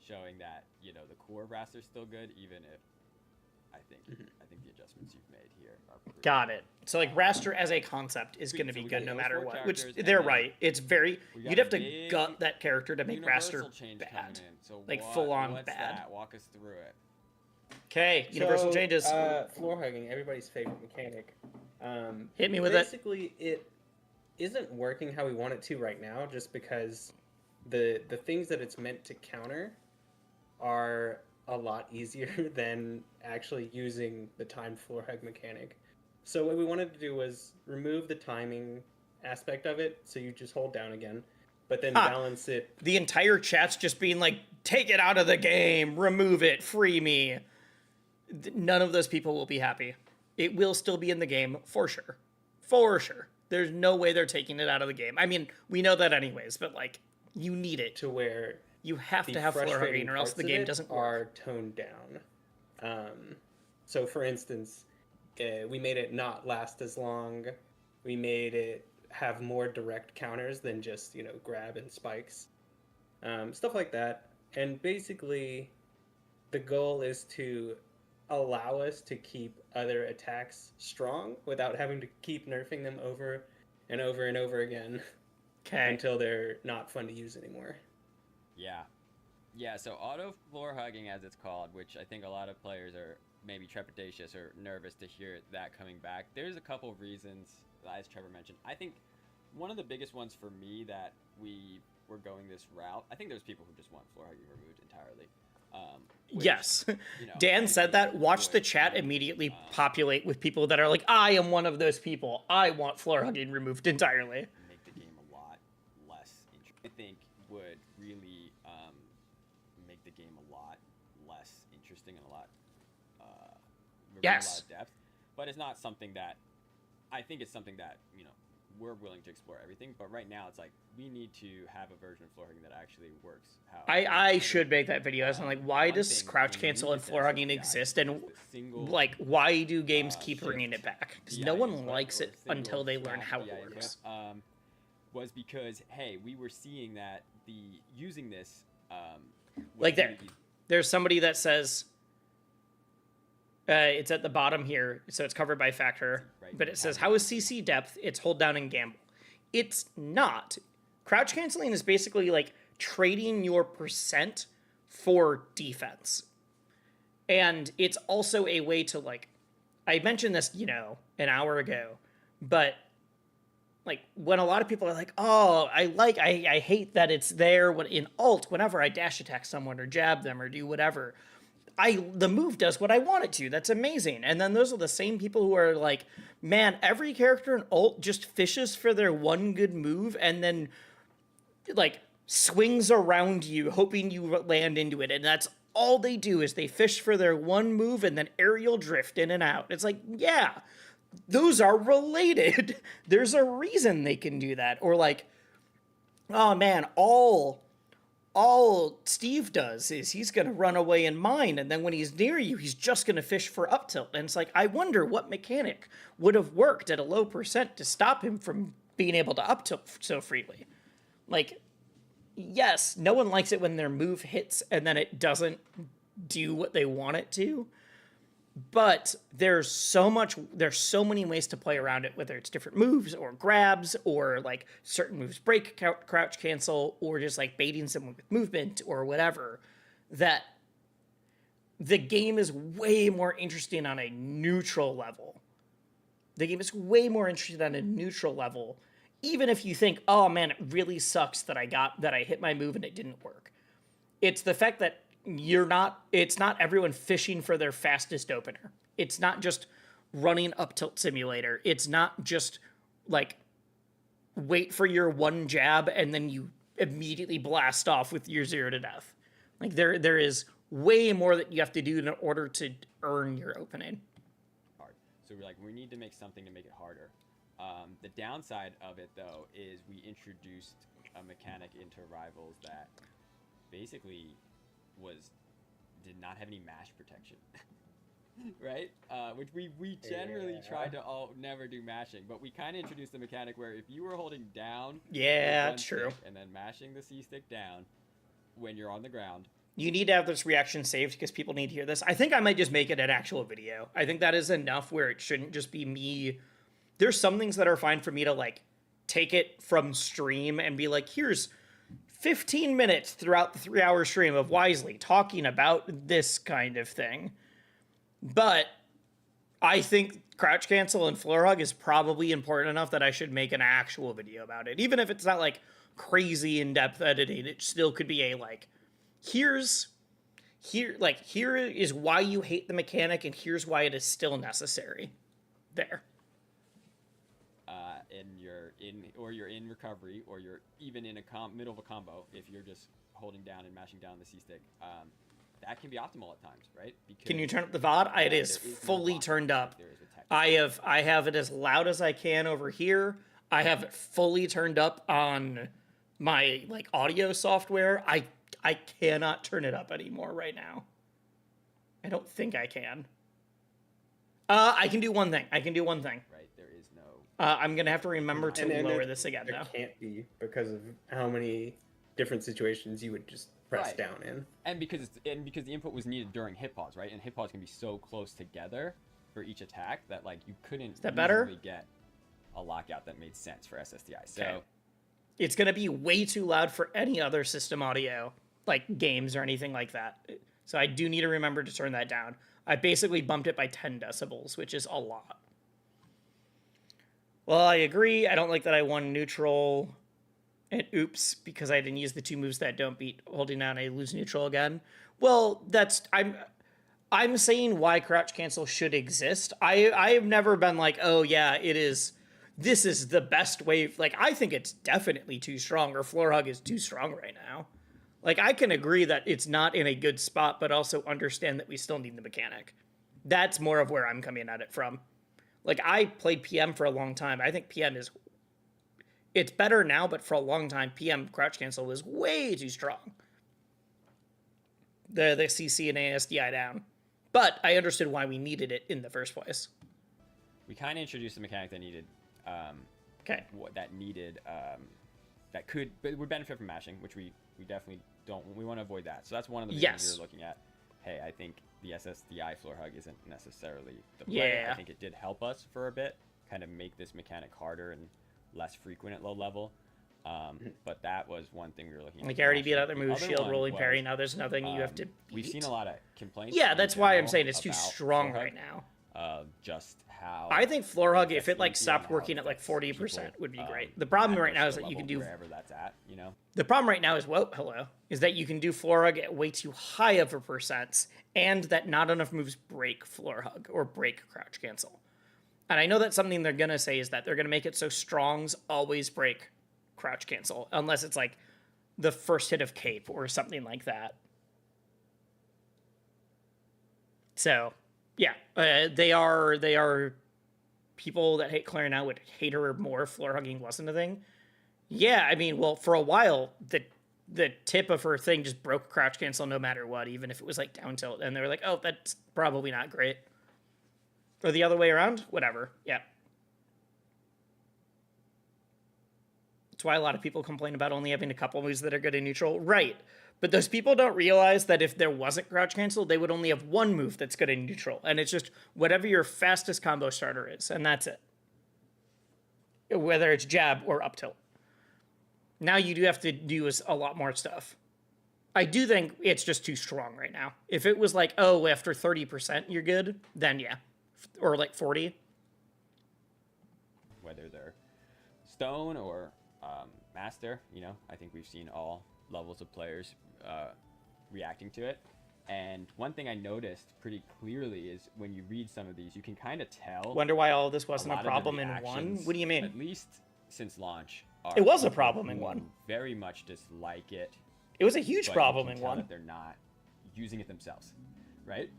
showing that, you know, the core Raster's still good, even if I think the adjustments you've made here are pretty Got it. So like Raster as a concept is Sweet, going to so be we good got no those matter 4 what. Which characters, they're and then right. It's very we got you'd have a to big gut that character to make universal Raster change bad. coming in. So Like, what- full on what's bad. That? Walk us through it. Okay, universal So, changes. Floor hugging, everybody's favorite mechanic. Hit me with it. Basically, it isn't working how we want it to right now, just because the things that it's meant to counter are a lot easier than actually using the timed floor hug mechanic. So what we wanted to do was remove the timing aspect of it, so you just hold down again, but then balance it. The entire chat's just being like, take it out of the game, remove it, free me. None of those people will be happy. It will still be in the game, for sure. For sure. There's no way they're taking it out of the game. I mean, we know that anyways, but like, you need it. To where You have the to have floor frustrating hugging or else parts the of game it doesn't work. are toned down. So for instance, we made it not last as long. We made it have more direct counters than just, you know, grab and spikes. Stuff like that. And basically, the goal is to allow us to keep other attacks strong without having to keep nerfing them over and over and over again Okay. until they're not fun to use anymore. Yeah. Yeah, so auto floor hugging, as it's called, which I think a lot of players are maybe trepidatious or nervous to hear that coming back. There's a couple of reasons, as Trevor mentioned. I think one of the biggest ones for me that we were going this route, I think there's people who just want floor hugging removed entirely. Which, Yes. you know, Dan I said think that. Watch the would, chat immediately populate with people that are like, I am one of those people. I want floor hugging removed entirely. make the game a lot less interesting. I think would really make the game a lot less interesting and a lot reveal a lot Yes. of depth. But it's not something that I think it's something that, you know, we're willing to explore everything. But right now it's like we need to have a version of floor hugging that actually works. How I should make that video. I'm like, why one does thing crouch in cancel new and floor defensive hugging guys exist? is And the single, like, why do games keep shift bringing it back? Because DI no one input likes or it single until they learn snap how it DI input, works. was because, hey, we were seeing that using this was Like there, really easy. there's somebody that says, it's at the bottom here, so it's covered by factor, Right, but it says, how is CC depth? It's hold down and gamble. It's not. Crouch canceling is basically like trading your percent for defense. And it's also a way to, like, I mentioned this, you know, an hour ago, but like when a lot of people are like, oh, I hate that it's there when in alt, whenever I dash attack someone or jab them or do whatever, the move does what I want it to. That's amazing. And then those are the same people who are like, man, every character in ult just fishes for their one good move and then like swings around you, hoping you land into it. And that's all they do is they fish for their one move and then aerial drift in and out. It's like, yeah, those are related. There's a reason they can do that. Or like, oh man, all Steve does is he's going to run away in mine, and then when he's near you, he's just going to fish for up tilt. And it's like, I wonder what mechanic would have worked at a low percent to stop him from being able to up tilt so freely. Like, yes, no one likes it when their move hits and then it doesn't do what they want it to. But there's so many ways to play around it, whether it's different moves or grabs or like certain moves break, crouch cancel, or just like baiting someone with movement or whatever, that the game is way more interesting on a neutral level. The game is way more interesting on a neutral level, even if you think, oh man, it really sucks that I hit my move and it didn't work. It's the fact that it's not everyone fishing for their fastest opener. It's not just running up tilt simulator. It's not just like wait for your one jab and then you immediately blast off with your 0 to death. Like there is way more that you have to do in order to earn your opening. Hard. So we're like, we need to make something to make it harder. The downside of it though is we introduced a mechanic into Rivals that basically did not have any mash protection. Right? Which we generally try to never do mashing, but we kind of introduced the mechanic where if you were holding down true, and then mashing the C stick down when you're on the ground, you need to have this reaction saved because people need to hear this. I think I might just make it an actual video. I think that is enough where it shouldn't just be me. There's some things that are fine for me to like take it from stream and be like, here's 15 minutes throughout the 3-hour stream of Wisely talking about this kind of thing. But I think crouch cancel and floor hug is probably important enough that I should make an actual video about it. Even if it's not like crazy in-depth editing, it still could be a like, here is why you hate the mechanic and here's why it is still necessary. There. And you're in recovery, or you're even in a middle of a combo. If you're just holding down and mashing down the C stick, that can be optimal at times, right? Because can you turn up the VOD? It is fully turned up. I have it as loud as I can over here. I have it fully turned up on my like audio software. I cannot turn it up anymore right now. I don't think I can. I can do one thing. Right, there is no. I'm gonna have to remember to lower this again. There can't be because of how many different situations you would just press down in. And because the input was needed during hit pause, right? And hit pause can be so close together for each attack that like you couldn't easily get a lockout that made sense for SSDI. So it's gonna be way too loud for any other system audio, like games or anything like that. So I do need to remember to turn that down. I basically bumped it by 10 decibels, which is a lot. Well, I agree. I don't like that I won neutral. And oops, because I didn't use the 2 moves that don't beat holding down, I lose neutral again. Well, I'm saying why crouch cancel should exist. I have never been like, oh yeah, this is the best way. Like, I think it's definitely too strong, or floor hug is too strong right now. Like, I can agree that it's not in a good spot, but also understand that we still need the mechanic. That's more of where I'm coming at it from. Like, I played PM for a long time. I think PM it's better now, but for a long time, PM crouch cancel was way too strong. The CC and ASDI down. But I understood why we needed it in the first place. We kind of introduced a mechanic that needed, but would benefit from mashing, which we definitely don't. We want to avoid that. So that's one of the reasons we were looking at. Hey, I think the SSDI floor hug isn't necessarily the play. Yeah. I think it did help us for a bit, kind of make this mechanic harder and less frequent at low level. But that was one thing we were looking at. Like, I already beat other moves, shield, rolling parry. Now there's nothing you have to beat. We've seen a lot of complaints. Yeah, that's why I'm saying it's too strong right now. Just how I think floor hug, if it like stopped working at like 40%, would be great. The problem right now is that you can do wherever that's at, you know. The problem right now is that you can do floor hug at way too high of a percent, and that not enough moves break floor hug or break crouch cancel. And I know that something they're gonna say is that they're gonna make it so strongs always break crouch cancel, unless it's like the first hit of cape or something like that. So yeah, they are people that hate Claire now would hate her more if floor hugging wasn't a thing. Yeah, I mean, well, for a while, the tip of her thing just broke crouch cancel no matter what, even if it was like down tilt, and they were like, oh, that's probably not great. Or the other way around, whatever. Yeah. That's why a lot of people complain about only having a couple moves that are good in neutral. Right. But those people don't realize that if there wasn't crouch cancel, they would only have one move that's good in neutral. And it's just whatever your fastest combo starter is. And that's it. Whether it's jab or up tilt. Now you do have to do a lot more stuff. I do think it's just too strong right now. If it was like, oh, after 30% you're good, then yeah. Or like 40. Whether they're stone or master, you know, I think we've seen all levels of players reacting to it. And one thing I noticed pretty clearly is when you read some of these, you can kind of tell. Wonder why all this wasn't lot a of the problem in 1? reactions, What do you mean? At least since launch. It was a people problem in who 1. Very much dislike it. It was a huge but problem you can in tell 1. that they're not using it themselves, right?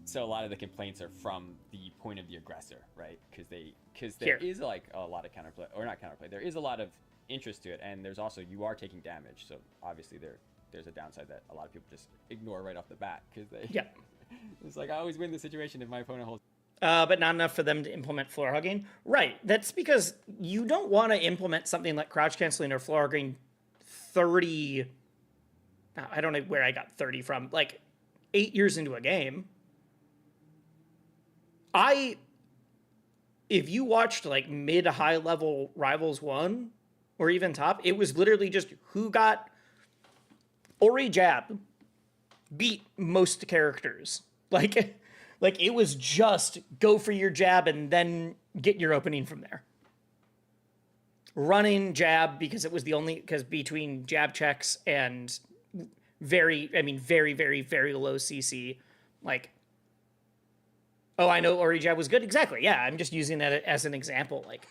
So a lot of the complaints are from the point of the aggressor, right? Because there is like a lot of counterplay, or not counterplay. There is a lot of interest to it, and there's also you are taking damage. So obviously there's a downside that a lot of people just ignore right off the bat because they. Yeah. It's like I always win the situation if my opponent holds. But not enough for them to implement floor hugging. Right. That's because you don't want to implement something like crouch canceling or floor hugging 30. I don't know where I got 30 from. Like 8 years into a game. If you watched like mid high level Rivals 1 or even top, it was literally just who got Ori jab beat most characters. Like it was just go for your jab and then get your opening from there. Running jab because it was the only, because between jab checks and very, very, very low CC, like, oh, I know Ori jab was good. Exactly. Yeah. I'm just using that as an example. Like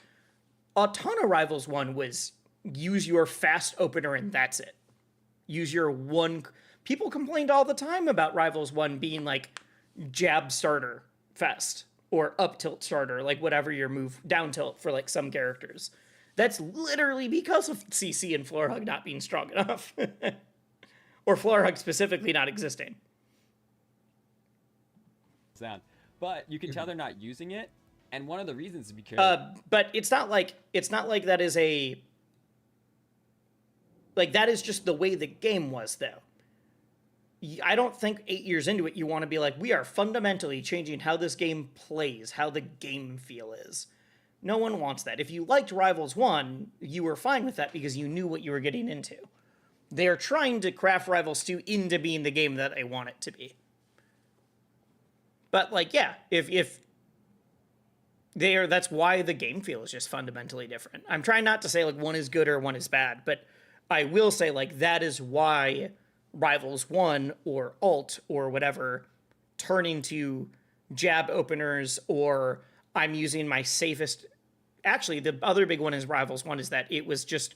a ton of Rivals 1 was use your fast opener and that's it. Use your one. People complained all the time about Rivals 1 being like jab starter fest or up tilt starter, like whatever your move, down tilt for like some characters. That's literally because of CC and floor hug not being strong enough. Or floor hug specifically not existing. Sound. But you can tell they're not using it, and one of the reasons is because but it's not like that is a, like that is just the way the game was though. I don't think 8 years into it you want to be like, we are fundamentally changing how this game plays, how the game feel is. No one wants that. If you liked Rivals 1, you were fine with that because you knew what you were getting into. They're trying to craft Rivals 2 into being the game that they want it to be. But like, yeah, if they are, that's why the game feel is just fundamentally different. I'm trying not to say like one is good or one is bad, but I will say like that is why Rivals 1 or Alt or whatever turn into jab openers, or I'm using my safest. Actually, the other big one is Rivals 1 is that it was just,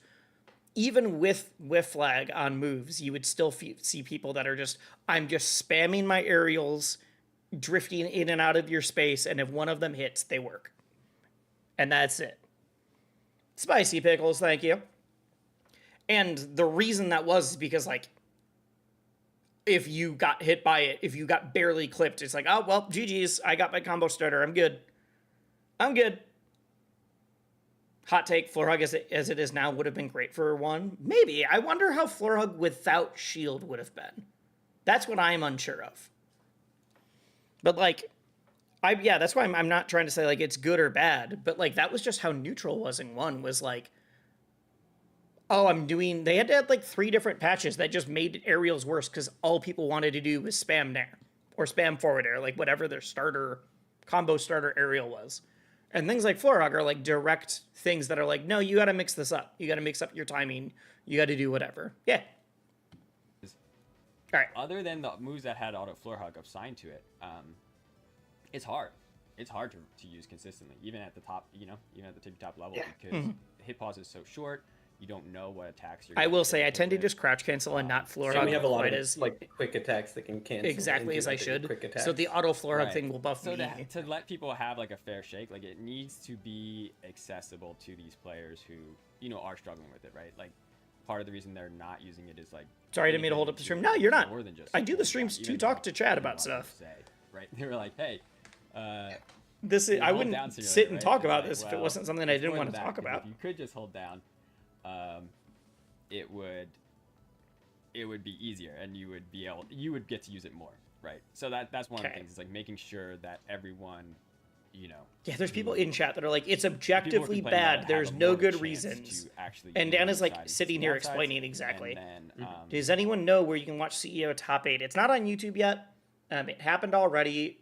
even with whiff lag on moves, you would still see people that are just, I'm just spamming my aerials, drifting in and out of your space, and if one of them hits, they work. And that's it. Spicy pickles, thank you. And the reason that was because, like, if you got hit by it, if you got barely clipped, it's like, oh, well, GG's, I got my combo starter, I'm good. Hot take, floor hug as it is now would have been great for 1. Maybe. I wonder how floor hug without shield would have been. That's what I'm unsure of. But like, that's why I'm not trying to say like it's good or bad, but like that was just how neutral was in 1, was like, oh, they had to have like 3 different patches that just made aerials worse because all people wanted to do was spam nair or spam forward air, like whatever their combo starter aerial was. And things like floor hug are like direct things that are like, no, you got to mix this up. You got to mix up your timing. You got to do whatever. Yeah. All right. Other than the moves that had auto floor hug assigned to it, it's hard. It's hard to use consistently, even at the top, even at the tippy-top level, because the hit pause is so short. You don't know what attacks you're. I will say I tend to just crouch cancel and not floor hug. And we have a lot of as like quick attacks that can cancel exactly as I should. Quick attacks. So the auto floor hug thing will buff so me. To let people have like a fair shake, like it needs to be accessible to these players who are struggling with it, right? Like part of the reason they're not using it is like. Sorry, I didn't mean to hold up the stream. No, you're not. More than just I do the streams to talk to Chad about stuff. Right? They were like, hey. I wouldn't sit and talk about this if it wasn't something I didn't want to talk about. If you could just hold down, it would be easier, and you would get to use it more, right? So that's one of the things. It's like making sure that everyone, Yeah, there's people in chat that are like, it's objectively bad. There's no good reasons. And Dan is like sitting here explaining exactly. Does anyone know where you can watch CEO Top 8? It's not on YouTube yet. It happened already.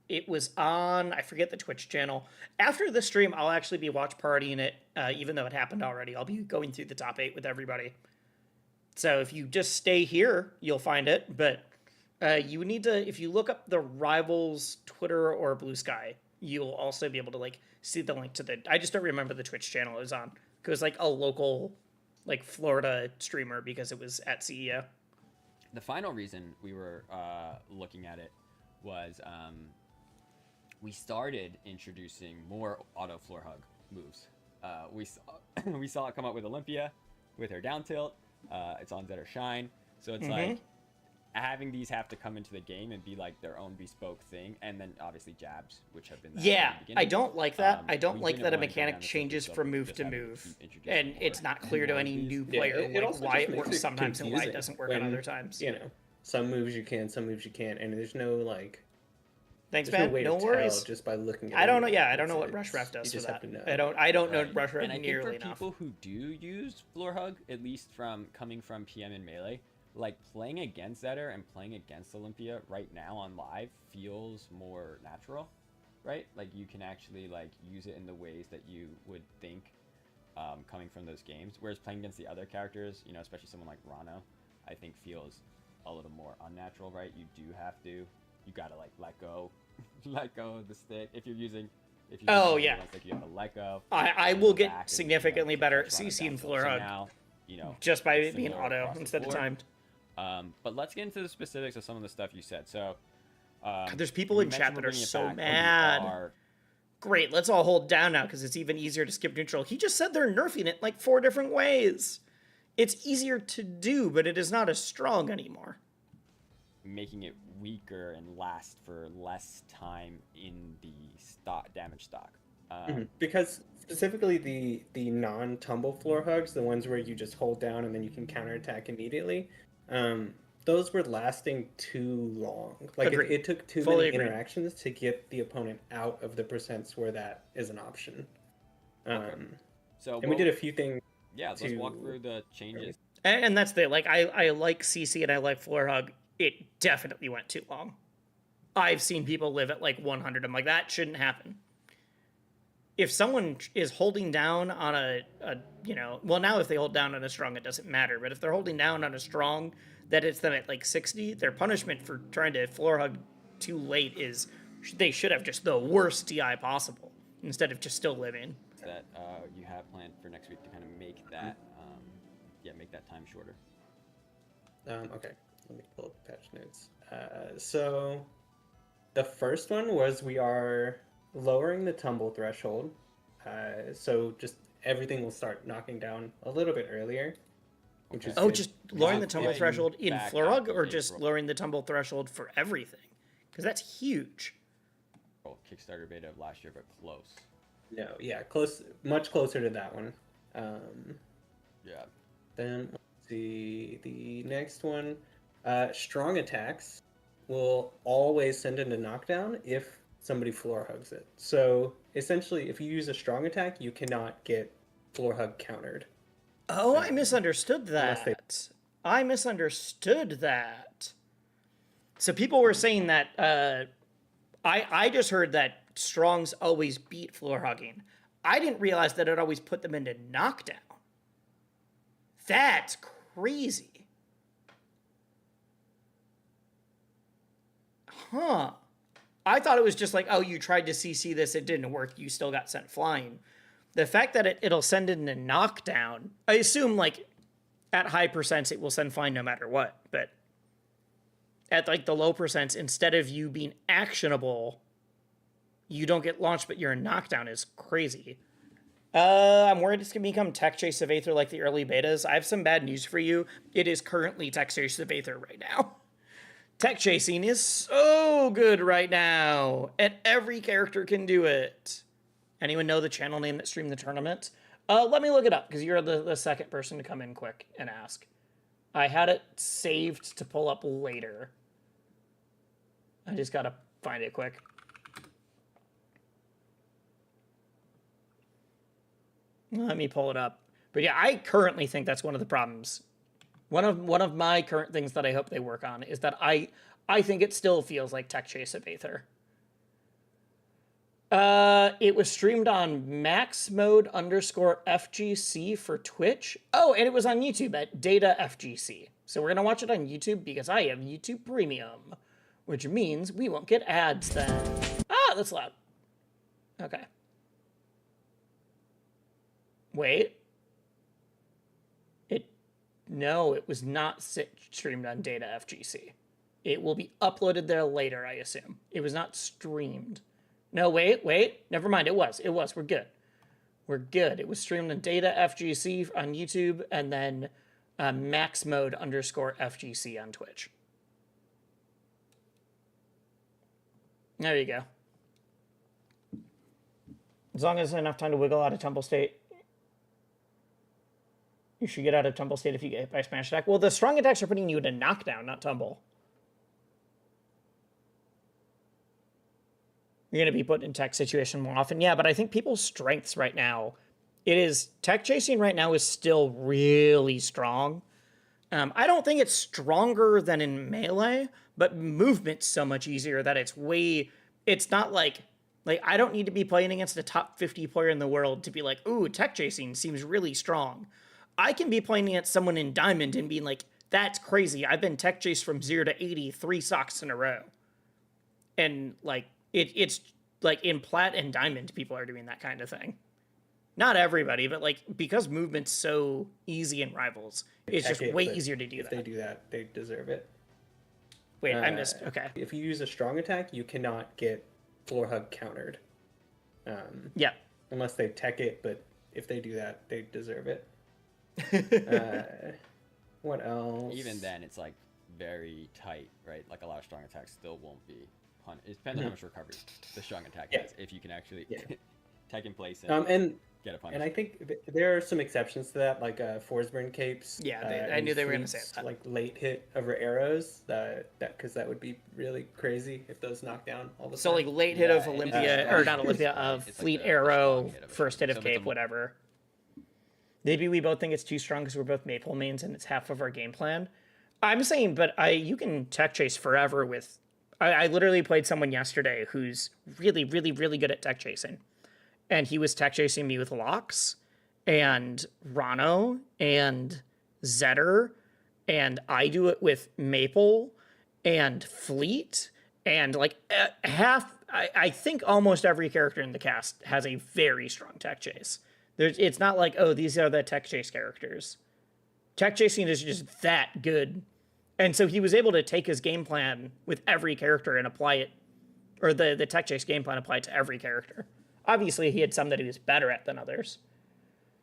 It was on, I forget the Twitch channel. After the stream, I'll actually be watch partying it, even though it happened already. I'll be going through the top 8 with everybody. So if you just stay here, you'll find it. But You need to, if you look up the Rivals Twitter or Blue Sky, you'll also be able to like see the link to the. I just don't remember the Twitch channel it was on. It was like a local, like Florida streamer because it was at CEO. The final reason we were looking at it was we started introducing more auto floor hug moves. We saw it come up with Olympia, with her down tilt. It's on Zed or Shine, so it's like having these have to come into the game and be like their own bespoke thing, and then obviously jabs, which have been Yeah, from the beginning. I don't like that. I don't we've like been that a avoiding mechanic dynamics changes of from move just to having move, keep introducing and more it's not and clear to more of any these. new Yeah, player it like also why just it makes works it sometimes and why it confusing doesn't work when, on other times. You know, some moves you can, some moves you can't, and there's no like. Thanks, There's man. no way No to worries. tell just by looking at I don't know. anyone. Yeah, I don't know what It's- Rush Ref does you for just that. have to know. I don't know Right. Rush Ref And I think nearly for enough. people who do use floor hug, at least from coming from PM and Melee, like playing against Zedder and playing against Olympia right now on live feels more natural, right? Like you can actually like use it in the ways that you would think coming from those games. Whereas playing against the other characters, you know, especially someone like Rano, I think feels a little more unnatural, right? You do have to, you gotta like let go of the stick if you're using. If you're Oh, using yeah. like you have to let go. I and will go get back and, significantly better at catch Rano CC and down. floor So hug now, you know, just by it's it being similar auto across the instead of board. timed. But let's get into the specifics of some of the stuff you said. So, There's people you in chat mentioned that we're are bringing it so back, but we mad. are- Great, let's all hold down now because it's even easier to skip neutral. He just said they're nerfing it like 4 different ways. It's easier to do, but it is not as strong anymore. making it weaker and last for less time in the stock damage stock. Because specifically the non-tumble floor hugs, the ones where you just hold down and then you can counterattack immediately, those were lasting too long. Like Agreed. it took too Fully many agreed. interactions to get the opponent out of the percents where that is an option. So And we did a few things. yeah. Let's walk through the changes. And that's the like I like CC and I like floor hug. It definitely went too long. I've seen people live at like 100. I'm like, that shouldn't happen. If someone is holding down on a you know, well, now if they hold down on a strong, it doesn't matter. But if they're holding down on a strong that hits them at like 60, their punishment for trying to floor hug too late is they should have just the worst DI possible instead of just still living. That you have planned for next week to kind of make that, make that time shorter. Okay, let me pull up patch notes. So the first one was we are lowering the tumble threshold. So just everything will start knocking down a little bit earlier. Which is Oh, good. just lowering the Not tumble getting threshold in back floor hug after or just April. lowering the tumble threshold for everything? Because that's huge. Kickstarter beta of last year, but close. No, yeah, close, much closer to that one. Yeah. Then let's see the next one. Strong attacks will always send into knockdown if somebody floor hugs it. So essentially, if you use a strong attack, you cannot get floor hug countered. Oh, I misunderstood unless they- that. I misunderstood that. So people were saying that. I just heard that strongs always beat floor hugging. I didn't realize that it always put them into knockdown. That's crazy. Huh. I thought it was just like, oh, you tried to CC this, it didn't work, you still got sent flying. The fact that it'll send it into knockdown, I assume like at high percents it will send flying no matter what, but at like the low percents, instead of you being actionable, you don't get launched, but you're in knockdown is crazy. I'm worried it's going to become Tech Chase of Aether like the early betas. I have some bad news for you. It is currently Tech Chase of Aether right now. Tech chasing is so good right now, and every character can do it. Anyone know the channel name that streamed the tournament? Let me look it up, because you're the second person to come in quick and ask. I had it saved to pull up later. I just gotta find it quick. Let me pull it up. But yeah, I currently think that's one of the problems. One of my current things that I hope they work on is that I think it still feels like Tech Chase of Aether. It was streamed on maxmode_FGC for Twitch. Oh, and it was on YouTube at Data FGC. So we're going to watch it on YouTube because I have YouTube Premium, which means we won't get ads then. Ah, that's loud. Okay. Wait. No, it was not streamed on Data FGC. It will be uploaded there later, I assume. It was not streamed. No, wait. Never mind, it was. We're good. We're good. It was streamed on Data FGC on YouTube and then maxmode_FGC on Twitch. There you go. As long as there's enough time to wiggle out of tumble state, you should get out of tumble state if you get hit by a smash attack. Well, the strong attacks are putting you into knockdown, not tumble. You're going to be put in tech situation more often. Yeah, but I think people's strengths right now, tech chasing right now is still really strong. I don't think it's stronger than in Melee, but movement's so much easier that it's not like I don't need to be playing against a top 50 player in the world to be like, ooh, tech chasing seems really strong. I can be playing against someone in Diamond and being like, that's crazy. I've been tech chased from 0 to 80 3 socks in a row. And it's like in Plat and Diamond, people are doing that kind of thing. Not everybody, but because movement's so easy in Rivals, it's just way easier to do that. If they do that, they deserve it. Wait, I missed. Okay. If you use a strong attack, you cannot get floor hug countered. Yeah. Unless they tech it, but if they do that, they deserve it. What else? Even then, it's very tight, right? A lot of strong attacks still won't be punished. It depends on how much recovery the strong attack has. If you can actually tech in place and get a punish. And I think there are some exceptions to that, like Forsburn capes. Yeah, I knew they were going to say that. Like late hit over arrows, because that would be really crazy if those knock down all the time. So late hit of Olympia, or not Olympia, of Fleet Arrow, first hit of Cape, whatever. Maybe we both think it's too strong because we're both Maple mains and it's half of our game plan. I'm saying, but you can tech chase forever with... I literally played someone yesterday who's really, really, really good at tech chasing. And he was tech chasing me with Locks and Rano and Zetter, and I do it with Maple and Fleet, and I think almost every character in the cast has a very strong tech chase. It's not like, oh, these are the tech chase characters. Tech chasing is just that good. And so he was able to take his game plan with every character and apply it, or the tech chase game plan applied to every character. Obviously, he had some that he was better at than others.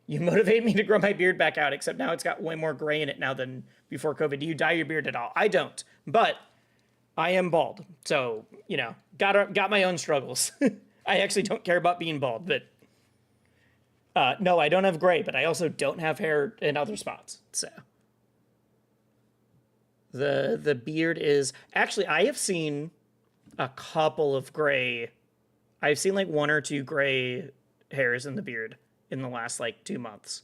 You motivate me to grow my beard back out, except now it's got way more gray in it now than before COVID. Do you dye your beard at all? I don't, but I am bald. So, got my own struggles. I actually don't care about being bald, but no, I don't have gray, but I also don't have hair in other spots. So the beard is actually, I have seen a couple of gray. I've seen 1 or 2 gray hairs in the beard in the last 2 months.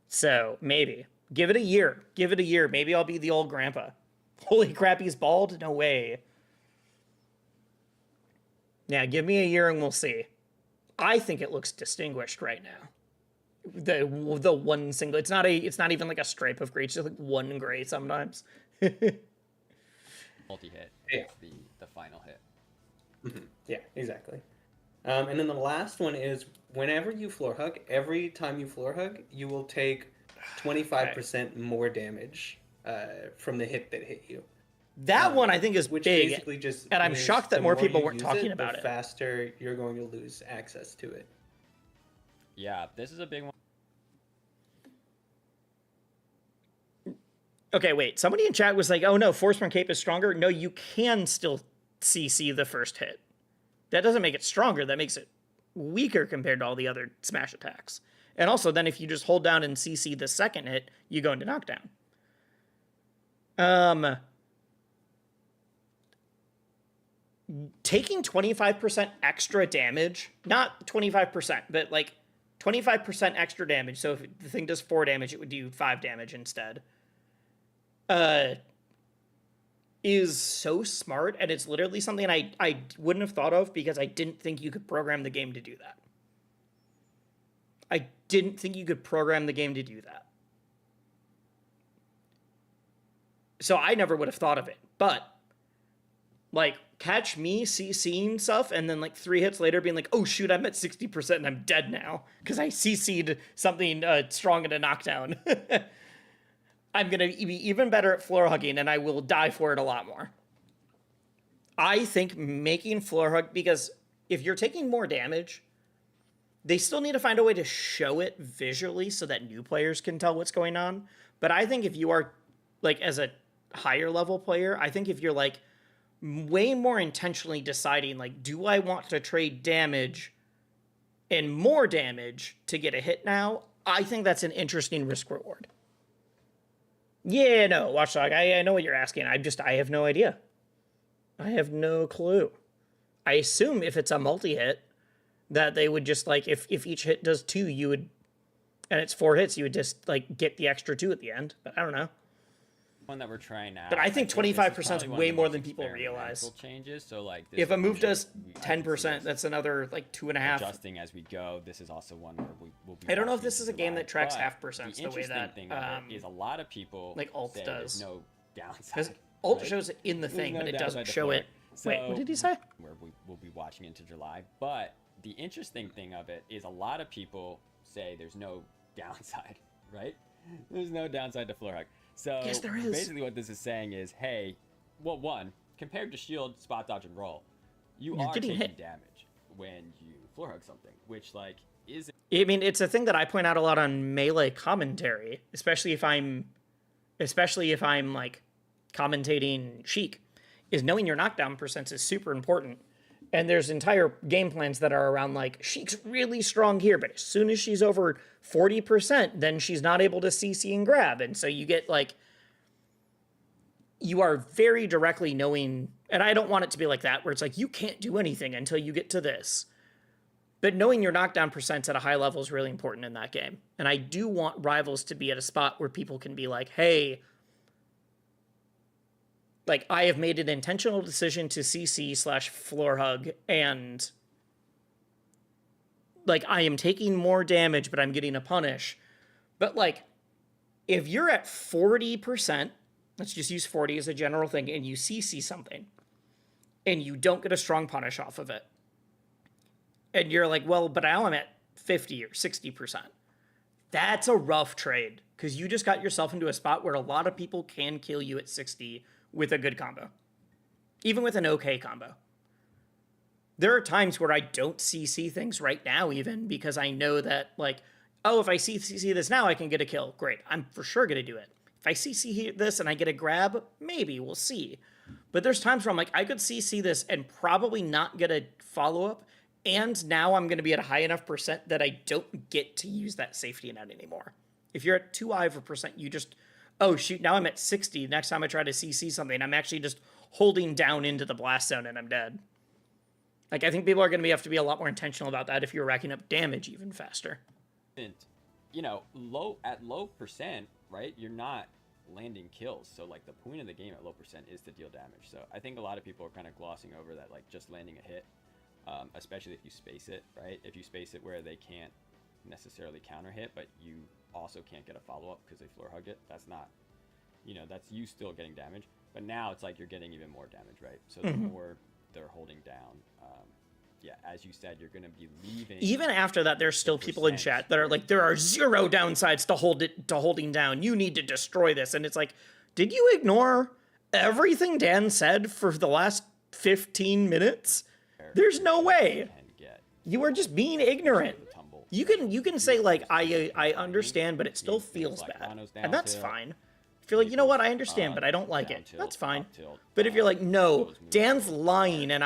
So maybe give it a year. Maybe I'll be the old grandpa. Holy crap, he's bald? No way. Yeah, give me a year and we'll see. I think it looks distinguished right now. The one single, it's not even a stripe of gray, it's just one gray sometimes. Multi-hit. Yeah. The final hit. Mm-hmm. Yeah, exactly. And then the last one is whenever you floor hug, every time you floor hug, you will take 25% more damage from the hit that hit you. That one I think is which big, basically just and I'm shocked that more people weren't talking about it. The faster you're going to lose access to it. Yeah, this is a big one. Okay, wait. Somebody in chat was like, "Oh no, Forsburn Cape is stronger." No, you can still CC the first hit. That doesn't make it stronger. That makes it weaker compared to all the other smash attacks. And also, then if you just hold down and CC the second hit, you go into knockdown. Taking 25% extra damage, not 25%, but 25% extra damage. So if the thing does 4 damage, it would do 5 damage instead. Is so smart, and it's literally something I wouldn't have thought of because I didn't think you could program the game to do that. I didn't think you could program the game to do that. So I never would have thought of it. But, like, catch me CCing stuff and then, like, 3 hits later being like, oh, shoot, I'm at 60% and I'm dead now because I CC'd something strong in a knockdown. I'm going to be even better at floor hugging and I will die for it a lot more. I think making floor hug, because if you're taking more damage, they still need to find a way to show it visually so that new players can tell what's going on. But I think if you are, like, as a higher level player, I think if you're, like, way more intentionally deciding, like, do I want to trade damage and more damage to get a hit now? I think that's an interesting risk reward. Yeah, no, Watchdog, I know what you're asking. I have no idea. I have no clue. I assume if it's a multi-hit, that they would just, like, if each hit does 2, you would, and it's 4 hits, you would just, like, get the extra 2 at the end. But I don't know. One that we're trying now. But I think 25% is way more than people realize. Changes. So, like, if a move does 10%, that's another, like, 2.5. Adjusting as we go. This is also one where we'll be. I don't know if this is a game that tracks half percents the way that thing is a lot of people like alt say does. There's no downside. Because alt right? shows it in the thing, no but it doesn't downside to show floor. it. So, Wait, what did he say? Where we'll be watching into July. But the interesting thing of it is a lot of people say there's no downside, right? There's no downside to floor hug. So yes, there is. Basically what this is saying is, hey, well, one, compared to shield, spot dodge, and roll, you're are taking hit. Damage when you floor hug something, which, like, is... I mean, it's a thing that I point out a lot on Melee commentary, especially if I'm like commentating Sheik, is knowing your knockdown percents is super important. And there's entire game plans that are around, like, Sheik's really strong here, but as soon as she's over 40%, then she's not able to CC and grab. And so you get, like, you are very directly knowing, and I don't want it to be like that, where it's like, you can't do anything until you get to this. But knowing your knockdown percents at a high level is really important in that game. And I do want rivals to be at a spot where people can be like, hey, like, I have made an intentional decision to CC/floor hug, and, like, I am taking more damage, but I'm getting a punish. But, like, if you're at 40%, let's just use 40 as a general thing, and you CC something, and you don't get a strong punish off of it, and you're like, well, but now I'm at 50 or 60%. That's a rough trade, because you just got yourself into a spot where a lot of people can kill you at 60 with a good combo. Even with an okay combo. There are times where I don't CC things right now even because I know that, like, oh, if I CC this now, I can get a kill. Great. I'm for sure going to do it. If I CC this and I get a grab, maybe. We'll see. But there's times where I'm like, I could CC this and probably not get a follow-up, and now I'm going to be at a high enough percent that I don't get to use that safety net anymore. If you're at 2 IVR%, you just... oh, shoot, now I'm at 60. Next time I try to CC something, I'm actually just holding down into the blast zone and I'm dead. Like, I think people are going to have to be a lot more intentional about that if you're racking up damage even faster. And, you know, at low percent, right, you're not landing kills. So, like, the point of the game at low percent is to deal damage. So I think a lot of people are kind of glossing over that, like, just landing a hit, especially if you space it, right? If you space it where they can't necessarily counter hit, but you also can't get a follow-up because they floor hugged it. That's not, you know, that's you still getting damage. But now it's like you're getting even more damage, right? So the more they're holding down, yeah, as you said, you're going to be leaving. Even after that, there's still people in chat that are like, there are 0 downsides to holding down. You need to destroy this. And it's like, did you ignore everything Dan said for the last 15 minutes? There's no way. You are just being ignorant. You can say, like, I understand, but it still feels bad. And that's fine. If you're like, you know what, I understand, but I don't like it. That's fine. But if you're like, no, Dan's lying, and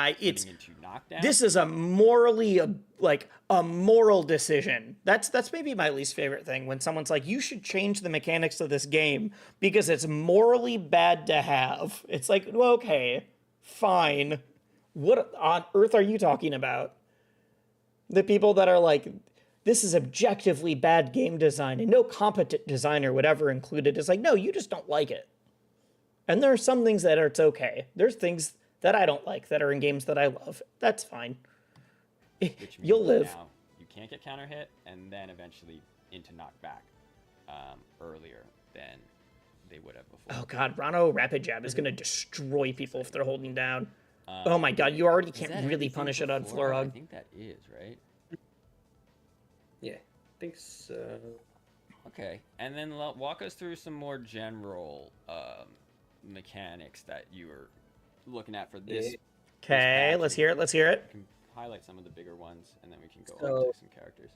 this is a morally, like, a moral decision. That's maybe my least favorite thing, when someone's like, you should change the mechanics of this game because it's morally bad to have. It's like, well, okay, fine. What on earth are you talking about? The people that are like, this is objectively bad game design and no competent designer would ever include it. It's like, no, you just don't like it. And there are some things that it's okay. There's things that I don't like that are in games that I love. That's fine. You'll live. Now you can't get counter hit and then eventually into knockback earlier than they would have before. Oh god, Rano Rapid Jab is gonna destroy people if they're holding down. Oh my god, you already Is can't that really everything punish for it on Flora? I Florog. think that is, right? Yeah, I think so. Okay, and then walk us through some more general mechanics that you were looking at for this. Okay, let's hear it. Let's hear it. We can highlight some of the bigger ones, and then we can go So- on to some characters.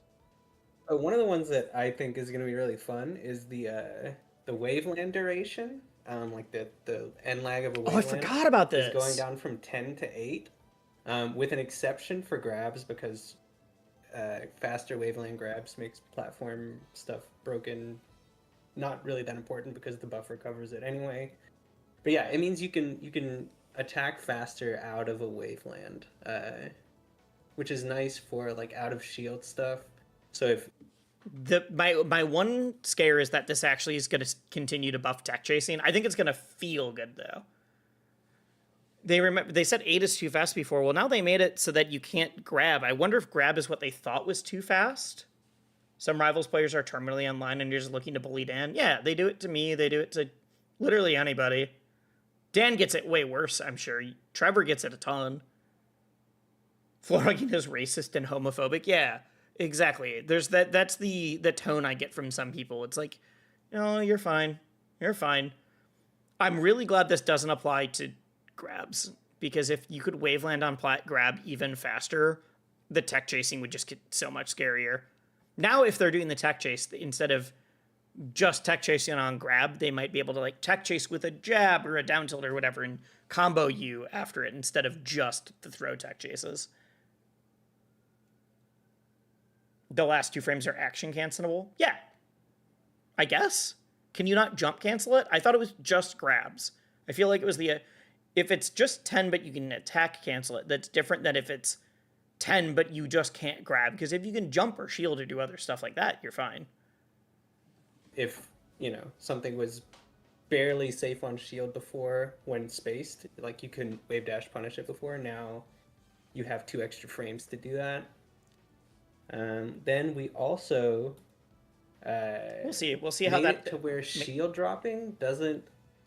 One of the ones that I think is going to be really fun is the waveland duration. Like the end lag of a waveland. Oh, I forgot about is this. going down from 10 to 8, with an exception for grabs because faster waveland grabs makes platform stuff broken not really that important because the buffer covers it anyway. But yeah, it means you can attack faster out of a waveland, which is nice for like out of shield stuff. So if My one scare is that this actually is going to continue to buff tech chasing. I think it's going to feel good though. They said 8 is too fast before. Well, now they made it so that you can't grab. I wonder if grab is what they thought was too fast. Some Rivals players are terminally online and you're just looking to bully Dan. Yeah, they do it to me. They do it to literally anybody. Dan gets it way worse, I'm sure. Trevor gets it a ton. Floragin is racist and homophobic. Yeah, exactly. There's that's the tone I get from some people. It's like, no, you're fine. You're fine. I'm really glad this doesn't apply to grabs, because if you could waveland on plat grab even faster, the tech chasing would just get so much scarier. Now, if they're doing the tech chase, instead of just tech chasing on grab, they might be able to like tech chase with a jab or a down tilt or whatever and combo you after it instead of just the throw tech chases. The last 2 frames are action cancelable? Yeah. I guess. Can you not jump cancel it? I thought it was just grabs. I feel like it was the... If it's just 10 but you can attack cancel it, that's different than if it's 10 but you just can't grab. Because if you can jump or shield or do other stuff like that, you're fine. if something was barely safe on shield before when spaced, like you couldn't wave dash punish it before, now you have 2 extra frames to do that. Then we also We'll see how made that... it to where shield dropping doesn't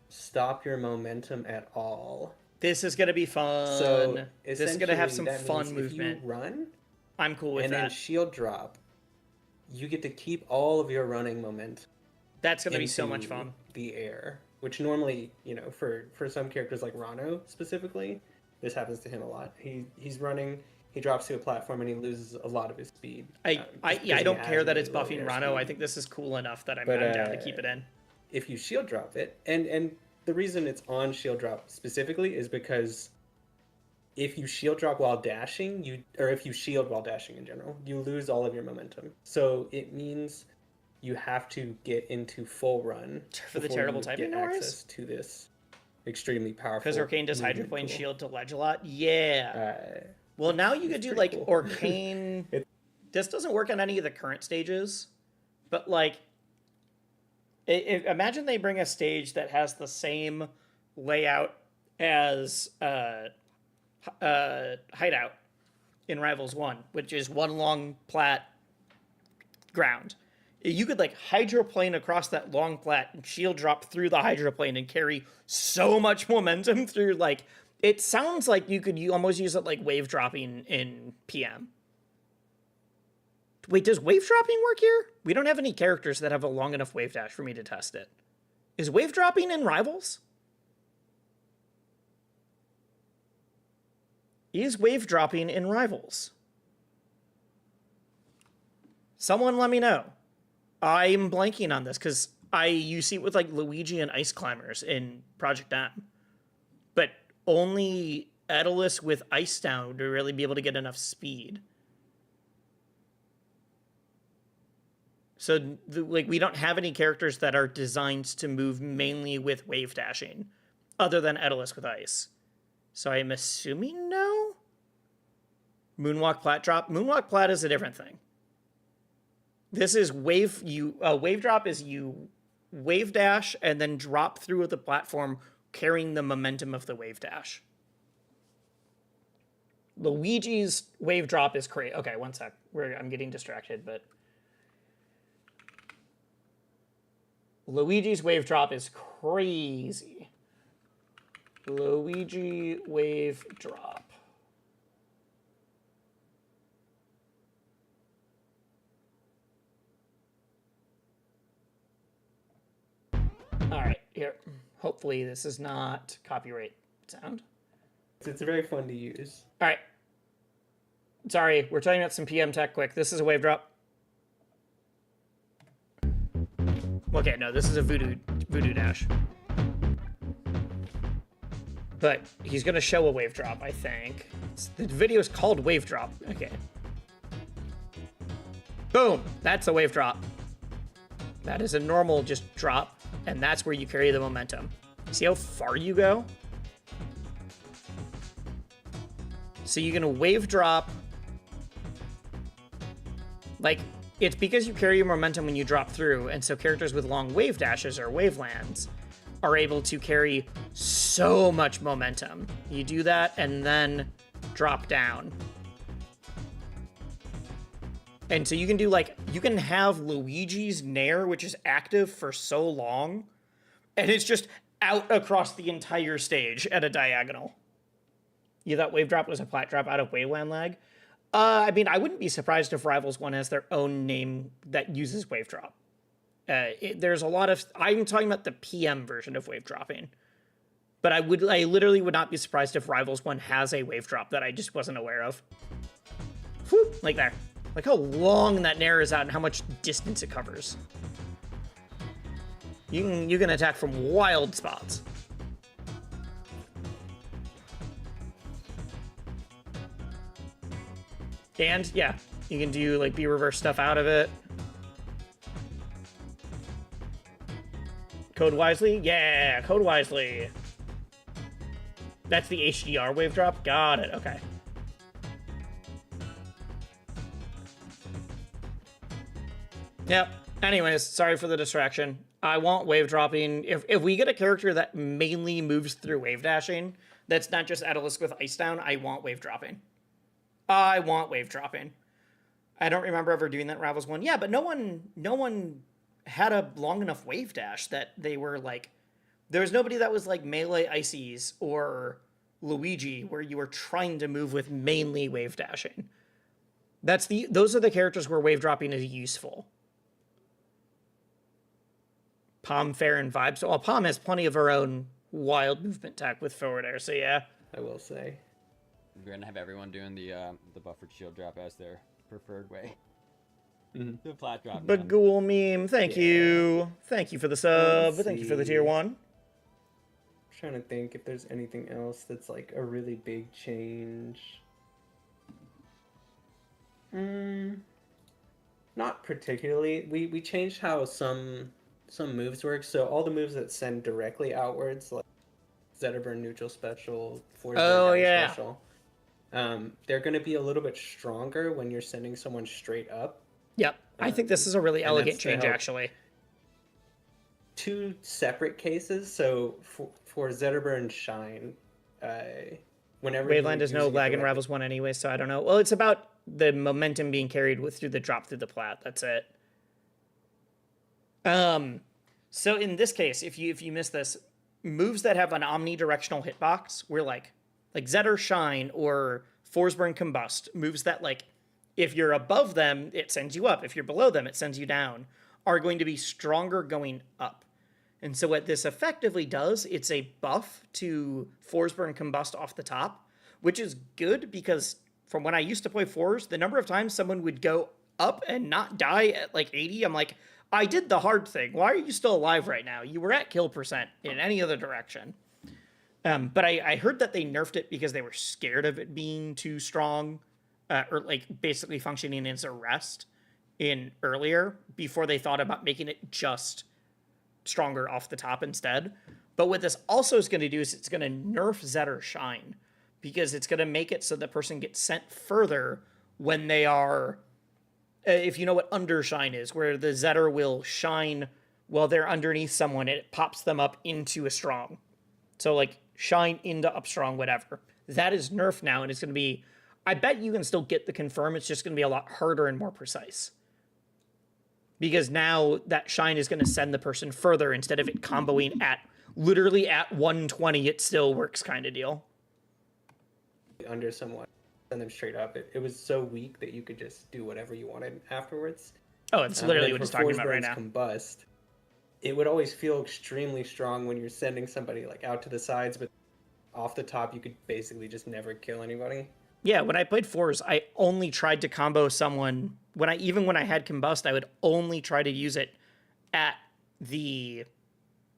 stop your momentum at all. This is going to be fun. So this is going to have some that fun means movement. If you run I'm cool with and that. then shield drop, you get to keep all of your running momentum. That's going to be so into much fun. The air, which normally, for some characters like Rano specifically, this happens to him a lot. He's running, he drops to a platform and he loses a lot of his speed. I he don't has care that really it's low buffing air Rano. I speed. think this is cool enough that I'm But, down to keep it in. If you shield drop it, and the reason it's on shield drop specifically is because if you shield drop while dashing, or if you shield while dashing in general, you lose all of your momentum. So it means you have to get into full run For the before terrible you typing get noise? access to this extremely powerful. Because Arcane does movement Hydroplane tool. Shield to ledge a lot? Yeah. Uh, Well, now you could do like pretty cool. Arcane. This doesn't work on any of the current stages, but like, imagine they bring a stage that has the same layout as Hideout in Rivals 1, which is one long plat ground. You could like hydroplane across that long plat and shield drop through the hydroplane and carry so much momentum through. Like, it sounds like you almost use it like wave dropping in PM. Wait, does wave dropping work here? We don't have any characters that have a long enough wave dash for me to test it. Is wave dropping in Rivals? Is wave dropping in Rivals? Someone let me know. I'm blanking on this because you see it with like Luigi and Ice Climbers in Project M. But only Daedalus with Ice Down would really be able to get enough speed. So we don't have any characters that are designed to move mainly with wave dashing, other than Daedalus with Ice. So I'm assuming no? Moonwalk Plat Drop? Moonwalk Plat is a different thing. This is wave drop is you wave dash and then drop through the platform carrying the momentum of the wave dash. Luigi's wave drop is crazy. Okay, one sec. I'm getting distracted, but Luigi's wave drop is crazy. Luigi wave drop. All right, here. Hopefully this is not copyright sound. It's very fun to use. All right. Sorry, we're talking about some PM tech quick. This is a wave drop. Okay, no, this is a voodoo dash. But he's gonna show a wave drop, I think. The video is called wave drop. Okay. Boom! That's a wave drop. That is a normal just drop, and that's where you carry the momentum. See how far you go? So you're gonna wave drop. Like, it's because you carry your momentum when you drop through, and so characters with long wave dashes or wavelands are able to carry so much momentum. You do that and then drop down. And so you can do like, you can have Luigi's Nair, which is active for so long, and it's just out across the entire stage at a diagonal. You thought wave drop was a plat drop out of waveland lag? I mean, I wouldn't be surprised if Rivals 1 has their own name that uses wave drop. There's a lot of, I'm talking about the PM version of wave dropping. But I literally would not be surprised if Rivals 1 has a wave drop that I just wasn't aware of. Whoop, like there. Like how long that Nair is out and how much distance it covers. You can attack from wild spots. And yeah, you can do like B reverse stuff out of it. Code wisely? Yeah, code wisely. That's the HDR wave drop? Got it, okay. Yep. Anyways, sorry for the distraction. I want wave dropping. If we get a character that mainly moves through wave dashing, that's not just Atalisk with Ice Down, I want wave dropping. I want wave dropping. I don't remember ever doing that in Rivals 1. Yeah, but no one had a long enough wave dash that they were like, there was nobody that was like Melee Ices or Luigi where you were trying to move with mainly wave dashing. Those are the characters where wave dropping is useful. Palm, Fair, and Vibes. Well, Palm has plenty of her own wild movement tech with forward air, so yeah. I will say. We're gonna have everyone doing the buffered shield drop as their preferred way. Mm-hmm. The flat drop. Bagul meme, thank you. Thank you for the sub. Let's Thank you for the see. tier 1. I'm trying to think if there's anything else that's like a really big change. Not particularly. We changed how some moves work. So all the moves that send directly outwards, like Zetaburn neutral special, Force Oh, Burn down yeah. special, they're going to be a little bit stronger when you're sending someone straight up. Yep. I think this is a really and elegant that's to change, help. actually. Two separate cases. So for Zetaburn Shine, whenever Waveland is no using it lag in directly- Rivals 1 anyway, so I don't know. Well, it's about the momentum being carried through the drop through the plat. That's it. So in this case, if you miss this, moves that have an omnidirectional hitbox, where like Zetter Shine or Forsburn Combust, moves that like if you're above them, it sends you up. If you're below them, it sends you down, are going to be stronger going up. And so what this effectively does, it's a buff to Forsburn Combust off the top, which is good because from when I used to play fours, the number of times someone would go up and not die at like 80, I'm like, I did the hard thing. Why are you still alive right now? You were at kill percent in any other direction. But I heard that they nerfed it because they were scared of it being too strong, or like basically functioning as a rest in earlier before they thought about making it just stronger off the top instead. But what this also is going to do is it's going to nerf Zetter Shine because it's going to make it so the person gets sent further when they are, if you know what undershine is, where the Zetter will shine while they're underneath someone, it pops them up into a strong. So like shine into up strong, whatever. That is nerfed now, and it's going to be, I bet you can still get the confirm, it's just going to be a lot harder and more precise. because now that shine is going to send the person further instead of it comboing at literally at 120. It still works kind of deal. Under someone, send them straight up. It was so weak that you could just do whatever you wanted afterwards. Oh, it's literally what for it's talking Force about right Burns now. Combust, it would always feel extremely strong when you're sending somebody like out to the sides, but off the top, you could basically just never kill anybody. Yeah, when I played fours, I only tried to combo someone when I had combust, I would only try to use it at the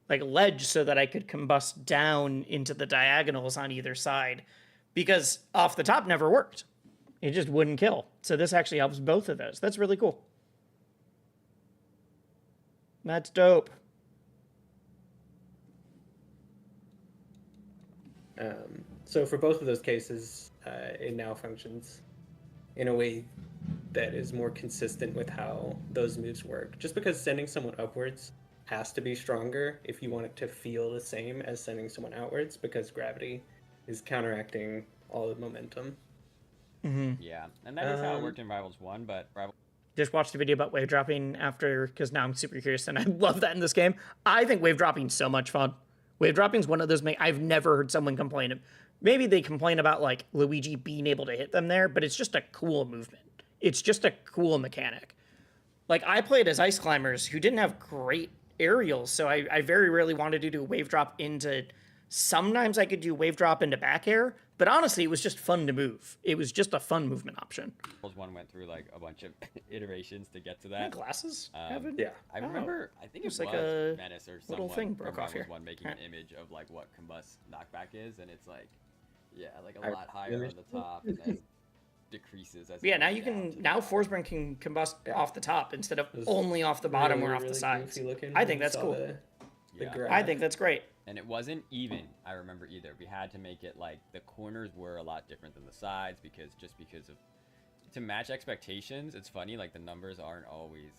like ledge so that I could combust down into the diagonals on either side, because off the top never worked. It just wouldn't kill. So this actually helps both of those. That's really cool. That's dope. So for both of those cases, it now functions in a way that is more consistent with how those moves work. Just because sending someone upwards has to be stronger if you want it to feel the same as sending someone outwards, because gravity is counteracting all the momentum. Yeah, and that is how it worked in Rivals 1, but Rivals Just watched a video about wave dropping after, because now I'm super curious and I love that in this game. I think wave dropping is so much fun. Wave dropping is one of those, I've never heard someone complain. Maybe they complain about like Luigi being able to hit them there, but it's just a cool movement. It's just a cool mechanic. Like I played as ice climbers who didn't have great aerials, so I very rarely wanted to do wave drop into, sometimes I could do wave drop into back air, but honestly, it was just fun to move. It was just a fun movement option. 1 went through like a bunch of iterations to get to that. Glasses? Yeah. I remember, I think it was like a Menace or little someone thing from broke off Rivals here. 1 making an image of like what combust knockback is, and it's like, yeah, like a I- lot higher on the top, and then decreases as Yeah, it now goes you down can, to the now bottom. Forsburn can combust off the top instead of was only off the bottom Really, or off the really sides. goofy looking I when think you that's saw cool. The Yeah. graph. I think that's great. And it wasn't even, I remember either. We had to make it like the corners were a lot different than the sides because of to match expectations. It's funny, like the numbers aren't always,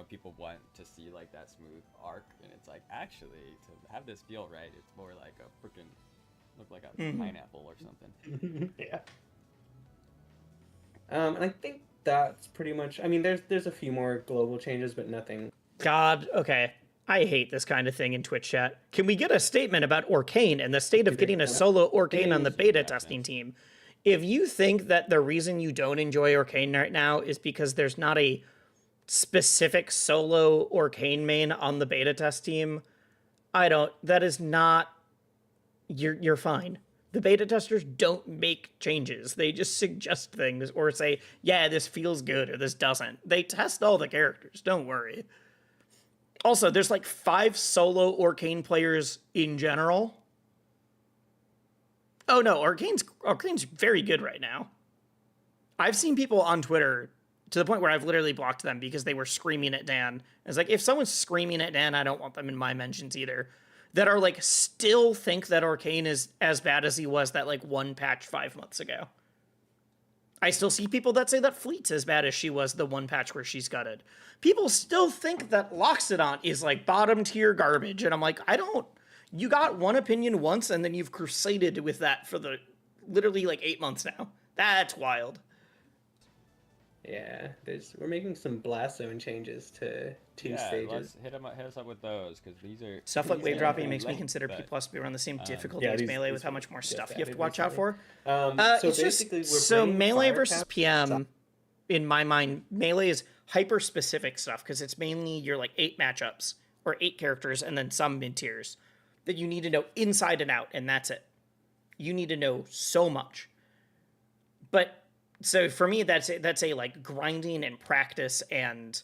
people want to see like that smooth arc, and it's like actually to have this feel right, it's more like a freaking look like a pineapple or something. Yeah. And I think that's pretty much. I mean, there's a few more global changes, but nothing. God, okay. I hate this kind of thing in Twitch chat. Can we get a statement about Orcane and the state of getting a solo Orcane on the beta testing team? If you think that the reason you don't enjoy Orcane right now is because there's not a specific solo Orcane main on the beta test team, that is not, you're fine. The beta testers don't make changes. They just suggest things or say, yeah, this feels good or this doesn't. They test all the characters, don't worry. Also, there's like 5 solo Orcane players in general. Oh no, Orcane's very good right now. I've seen people on Twitter to the point where I've literally blocked them because they were screaming at Dan. It's like, if someone's screaming at Dan, I don't want them in my mentions either. That are like, still think that Orcane is as bad as he was that like one patch 5 months ago. I still see people that say that Fleet's as bad as she was the one patch where she's gutted. People still think that Loxodon is like bottom tier garbage. And I'm like, you got one opinion once and then you've crusaded with that for the literally like 8 months now. That's wild. Yeah, we're making some blast zone changes to 2 stages. Let's hit us up with those, because these are Stuff like these wave are dropping pretty makes me late, consider P but- plus to be around the same difficulty yeah, as these- Melee these with how were much more just stuff you have to added watch out for. recently. So It's basically, just, we're so bringing Melee fire versus cap- PM, in my mind, Melee is hyper-specific stuff, because it's mainly your like 8 matchups, or 8 characters, and then some mid-tiers, that you need to know inside and out, and that's it. You need to know so much. But, so for me, that's a like grinding and practice, and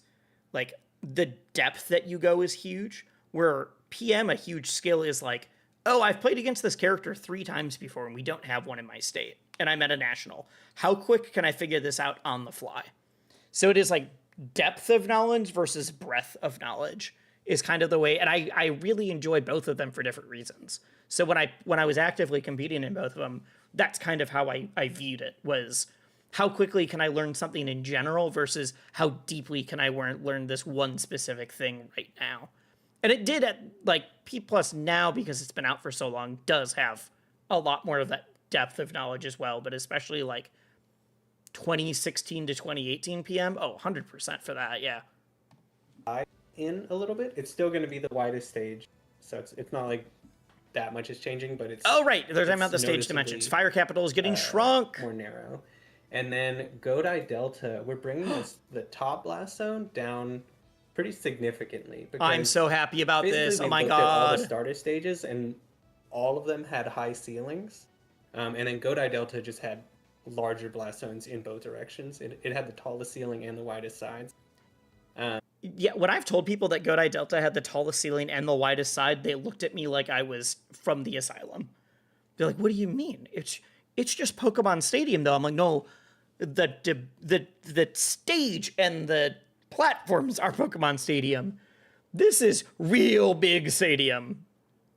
like the depth that you go is huge, where PM, a huge skill is like, oh, I've played against this character 3 times before and we don't have one in my state, and I'm at a national. How quick can I figure this out on the fly? So it is like depth of knowledge versus breadth of knowledge is kind of the way, and I really enjoy both of them for different reasons. So when I was actively competing in both of them, that's kind of how I viewed it, was how quickly can I learn something in general versus how deeply can I learn this one specific thing right now. And it did at like P plus now, because it's been out for so long, does have a lot more of that depth of knowledge as well, but especially like 2016 to 2018 PM. Oh, 100% for that. Yeah. in a little bit. It's still going to be the widest stage, so it's not like that much is changing, but it's Oh, right. They're talking about the it's stage dimensions. noticeably, Fire Capital is getting shrunk. more narrow. And then Godai Delta, we're bringing the top blast zone down pretty significantly. I'm because so happy about basically this. Oh they my looked at all the god. starter stages, and all of them had high ceilings. And then Godai Delta just had larger blast zones in both directions. It had the tallest ceiling and the widest sides. Yeah, when I've told people that Godai Delta had the tallest ceiling and the widest side, they looked at me like I was from the asylum. They're like, "What do you mean? It's just Pokemon Stadium, though." I'm like, "No, the stage and the platforms are Pokemon Stadium. This is real big stadium.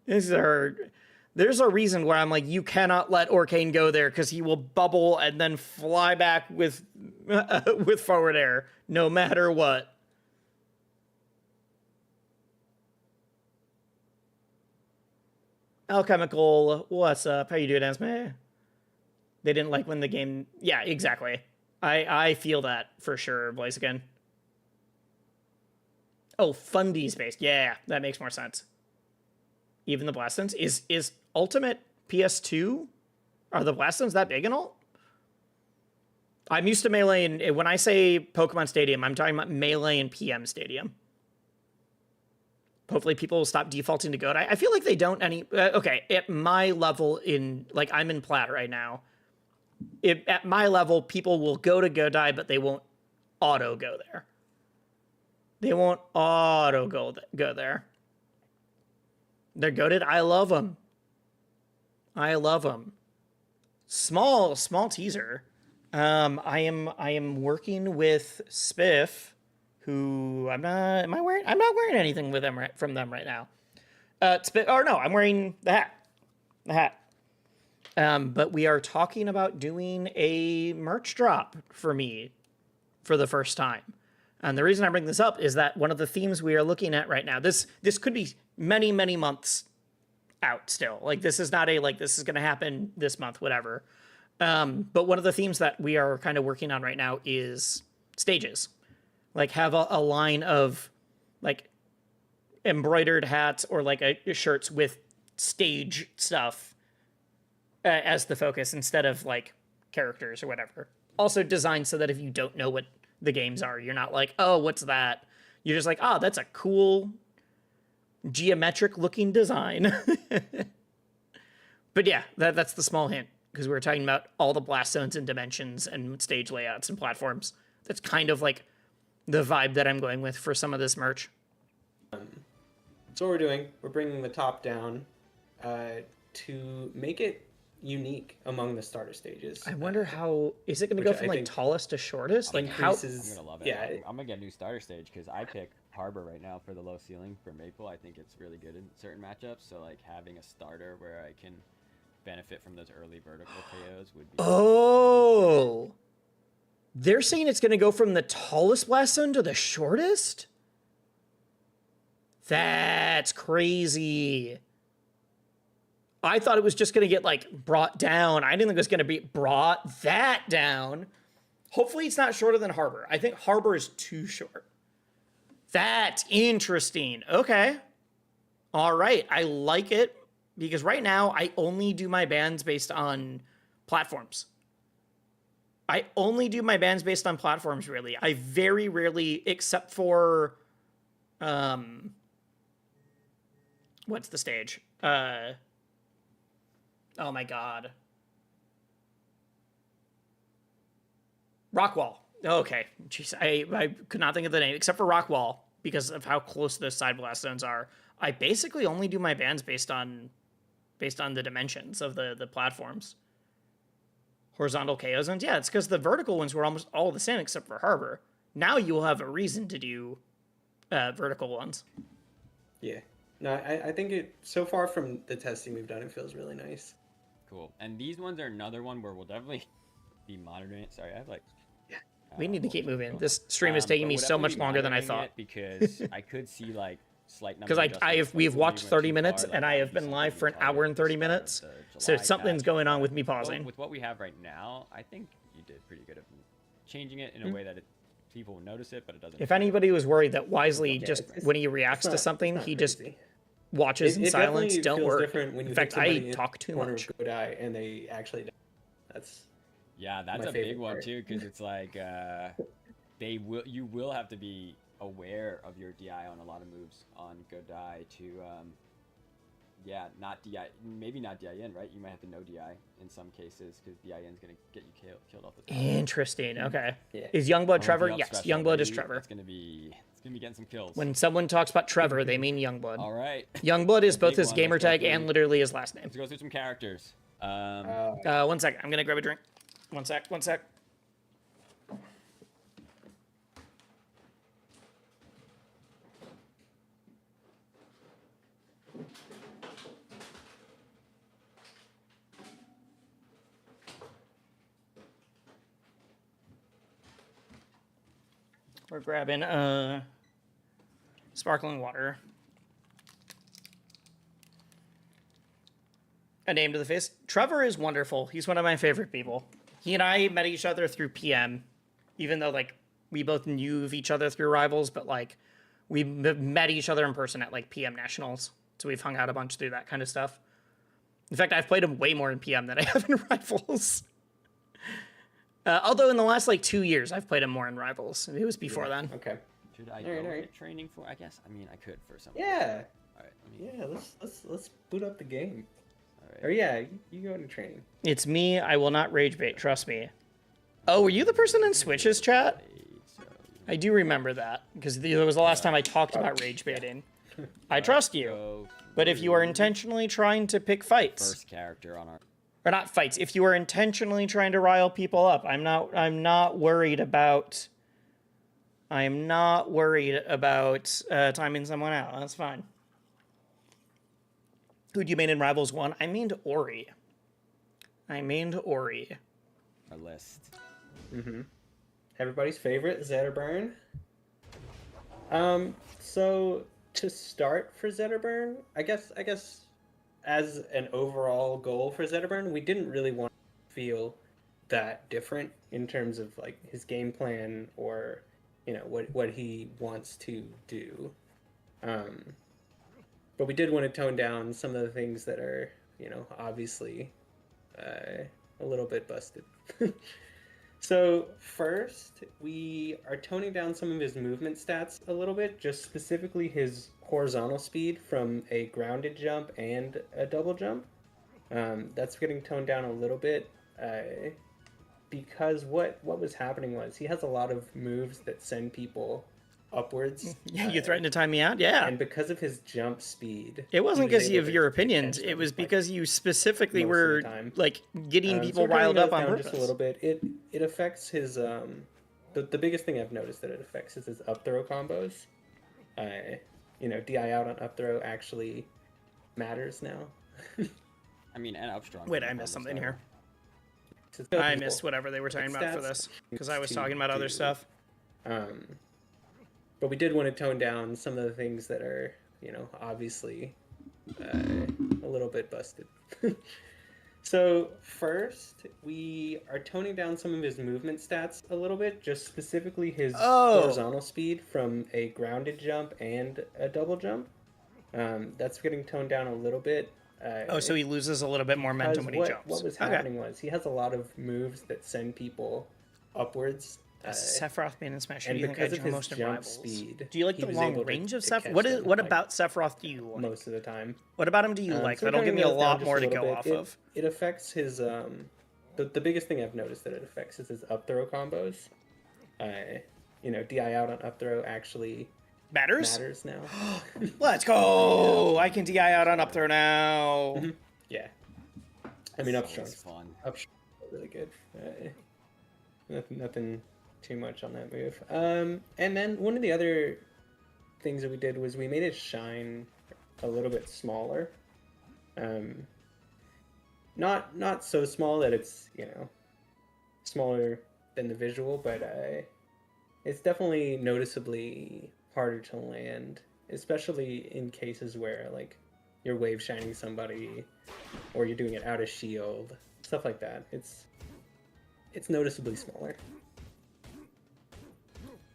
There's a reason where I'm like, you cannot let Orcane go there because he will bubble and then fly back with forward air, no matter what." Alchemical, what's up? How you doing, Esme? They didn't like when the game... Yeah, exactly. I feel that for sure, Blaziken. Oh, Fundy's based. Yeah, that makes more sense. Even the blast zones? Is Ultimate PS2? Are the blast zones that big and all? I'm used to Melee, and when I say Pokemon Stadium, I'm talking about Melee and PM Stadium. Hopefully people will stop defaulting to Godai. I feel like they don't any... okay, at my level in... Like, I'm in Plat right now. At my level, people will go to Godai, but they won't auto go there. They won't auto go there. They're goated. I love them. I love them. Small teaser. I am working with SPIF, who I'm not wearing anything with them from them right now. I'm wearing the hat. But we are talking about doing a merch drop for me for the first time. And the reason I bring this up is that one of the themes we are looking at right now, this could be many, many months out still. Like, this is not this is going to happen this month, whatever. But one of the themes that we are kind of working on right now is stages. Like, have a line of, like, embroidered hats or, like, shirts with stage stuff as the focus instead of, like, characters or whatever. Also designed so that if you don't know what the games are, you're not like, "Oh, what's that?" You're just like, "Oh, that's a cool geometric looking design." But yeah, that's the small hint, because we were talking about all the blast zones and dimensions and stage layouts and platforms. That's kind of like the vibe that I'm going with for some of this merch. So what we're doing, we're bringing the top down to make it unique among the starter stages. I wonder how is it going to go from like tallest to shortest? Like how? Increases- I'm gonna love it. Yeah. I'm gonna get a new starter stage because I pick Harbor right now for the low ceiling for Maple. I think it's really good in certain matchups. So like having a starter where I can benefit from those early vertical KOs would be. Oh, they're saying it's going to go from the tallest blast zone to the shortest? That's crazy. I thought it was just going to get, like, brought down. I didn't think it was going to be brought that down. Hopefully it's not shorter than Harbor. I think Harbor is too short. That's interesting. Okay. All right. I like it, because right now I only do my bans based on platforms. I only do my bans based on platforms, really. I very rarely, except for... what's the stage? Oh my god. Rockwall. Okay. Jeez, I could not think of the name, except for Rockwall, because of how close those side blast zones are. I basically only do my bans based on the dimensions of the platforms. Horizontal KO zones? Yeah, it's because the vertical ones were almost all the same except for Harbor. Now you will have a reason to do vertical ones. Yeah. No, I think it, so far from the testing we've done, it feels really nice. Cool. And these ones are another one where we'll definitely be monitoring it. Sorry, I have like... We need to keep moving. This stream is taking me so much longer than I thought. Because I could see like slight number because we've watched 30 minutes and I have been live for an hour and 30 minutes. So something's going on with me pausing. With what we have right now, I think you did pretty good of changing it in a way that it people will notice it, but it doesn't. If anybody was worried that Wisely Yeah, just it's- when he reacts it's to not- something, it's not he just crazy. watches in It silence. definitely Don't feels worry. different when you In hit fact, I somebody in talk too corner much. of good eye and they actually die. That's Yeah, that's my a big favorite one part. too, because it's like you will have to be aware of your DI on a lot of moves on good die to not DI, maybe not DI in, right? You might have to no DI in some cases because DI in is gonna get you killed off the top. Interesting. Okay. Yeah. Is Youngblood Or Trevor? the up Yes, special, Youngblood is maybe. Trevor. It's gonna be getting some kills. When someone talks about Trevor, they mean Youngblood. All right. Youngblood is The both big his one, gamer let's go tag through- and literally his last name. Let's go through some characters. 1 second. I'm gonna grab a drink. 1 sec. 1 sec. We're grabbing sparkling water. A name to the face. Trevor is wonderful. He's one of my favorite people. He and I met each other through PM, even though like we both knew of each other through Rivals, but like we met each other in person at like PM Nationals. So we've hung out a bunch through that kind of stuff. In fact, I've played him way more in PM than I have in Rivals. Although in the last like 2 years, I've played him more in Rivals. It was before then. Okay. Should I All go right, all right. get training for? I guess. I mean, I could for some. Yeah. All right. Let me, Yeah. Let's boot up the game. all right. Or yeah, you go into training. It's me. I will not rage bait. Trust me. Oh, were you the person in Switch's chat? So, I do remember that because it was the last time I talked about rage baiting. I trust you. go But if you are through intentionally trying to pick fights, first character on our. or not fights, if you are intentionally trying to rile people up, I'm not worried about timing someone out. That's fine. Who'd you main in Rivals 1? I mained Ori. Our list. Everybody's favorite, Zetterburn. So to start for Zetterburn, I guess as an overall goal for Zetterburn, we didn't really want to feel that different in terms of like his game plan or what he wants to do. But we did want to tone down some of the things that are obviously a little bit busted. So first, we are toning down some of his movement stats a little bit, just specifically his horizontal speed from a grounded jump and a double jump. That's getting toned down a little bit because what was happening was he has a lot of moves that send people upwards. Yeah, you threatened to time me out? Yeah. And because of his jump speed, It wasn't he was because able of to your opinions. catch It them, was like, because you specifically most of the were time. like getting so people we're turning riled up those on down purpose. just a little bit. It affects his the biggest thing I've noticed that it affects is his up throw combos. DI out on up throw actually matters now. I mean, and upstrong. Wait, I missed something here. So it's I people. missed whatever they were talking about for Stats this because I was to talking about other do. stuff. But we did want to tone down some of the things that are obviously a little bit busted. So first, we are toning down some of his movement stats a little bit, just specifically his horizontal speed from a grounded jump and a double jump. That's getting toned down a little bit. So he loses a little bit more momentum when he jumps. What was Okay. happening was he has a lot of moves that send people upwards. Sephiroth being in Smash, who and do you think I because of enjoy his most in jump Rivals? speed, Do you like he the was long able to- range of to Sephiroth? catch What them, what like, about Sephiroth do you like? most of the time? What about him do you like? So That'll we're give me turning a those down lot just more to little go bit. off of. It affects his the biggest thing I've noticed that it affects is his up throw combos. DI out on up throw actually matters now. Let's go! I can DI out on up throw now. Yeah, I mean It's upstrong. always fun. Upstrong is really good. Nothing too much on that move. And then one of the other things that we did was we made his shine a little bit smaller. Not so small that it's smaller than the visual, but it's definitely noticeably harder to land, especially in cases where like you're wave shining somebody or you're doing it out of shield, stuff like that. It's noticeably smaller.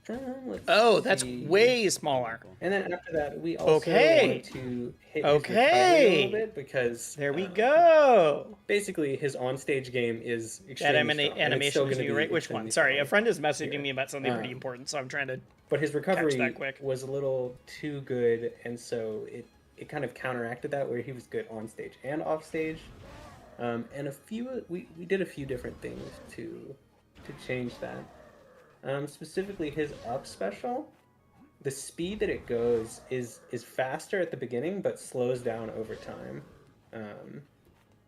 Let's Oh, that's see. way smaller. And then after that, we also Okay. wanted to hit his recovery Okay. a little bit because There we go. basically his onstage game is That extremely strong, and it's animation still was gonna you, be right? Which extremely one? Sorry, a strong. friend is messaging Here. me about something pretty Um, important, so I'm trying to. But his recovery that quick. was a little too good, and so it kind of counteracted that, where he was good on stage and off stage. And we did a few different things to change that. Specifically, his up special, the speed that it goes is faster at the beginning, but slows down over time.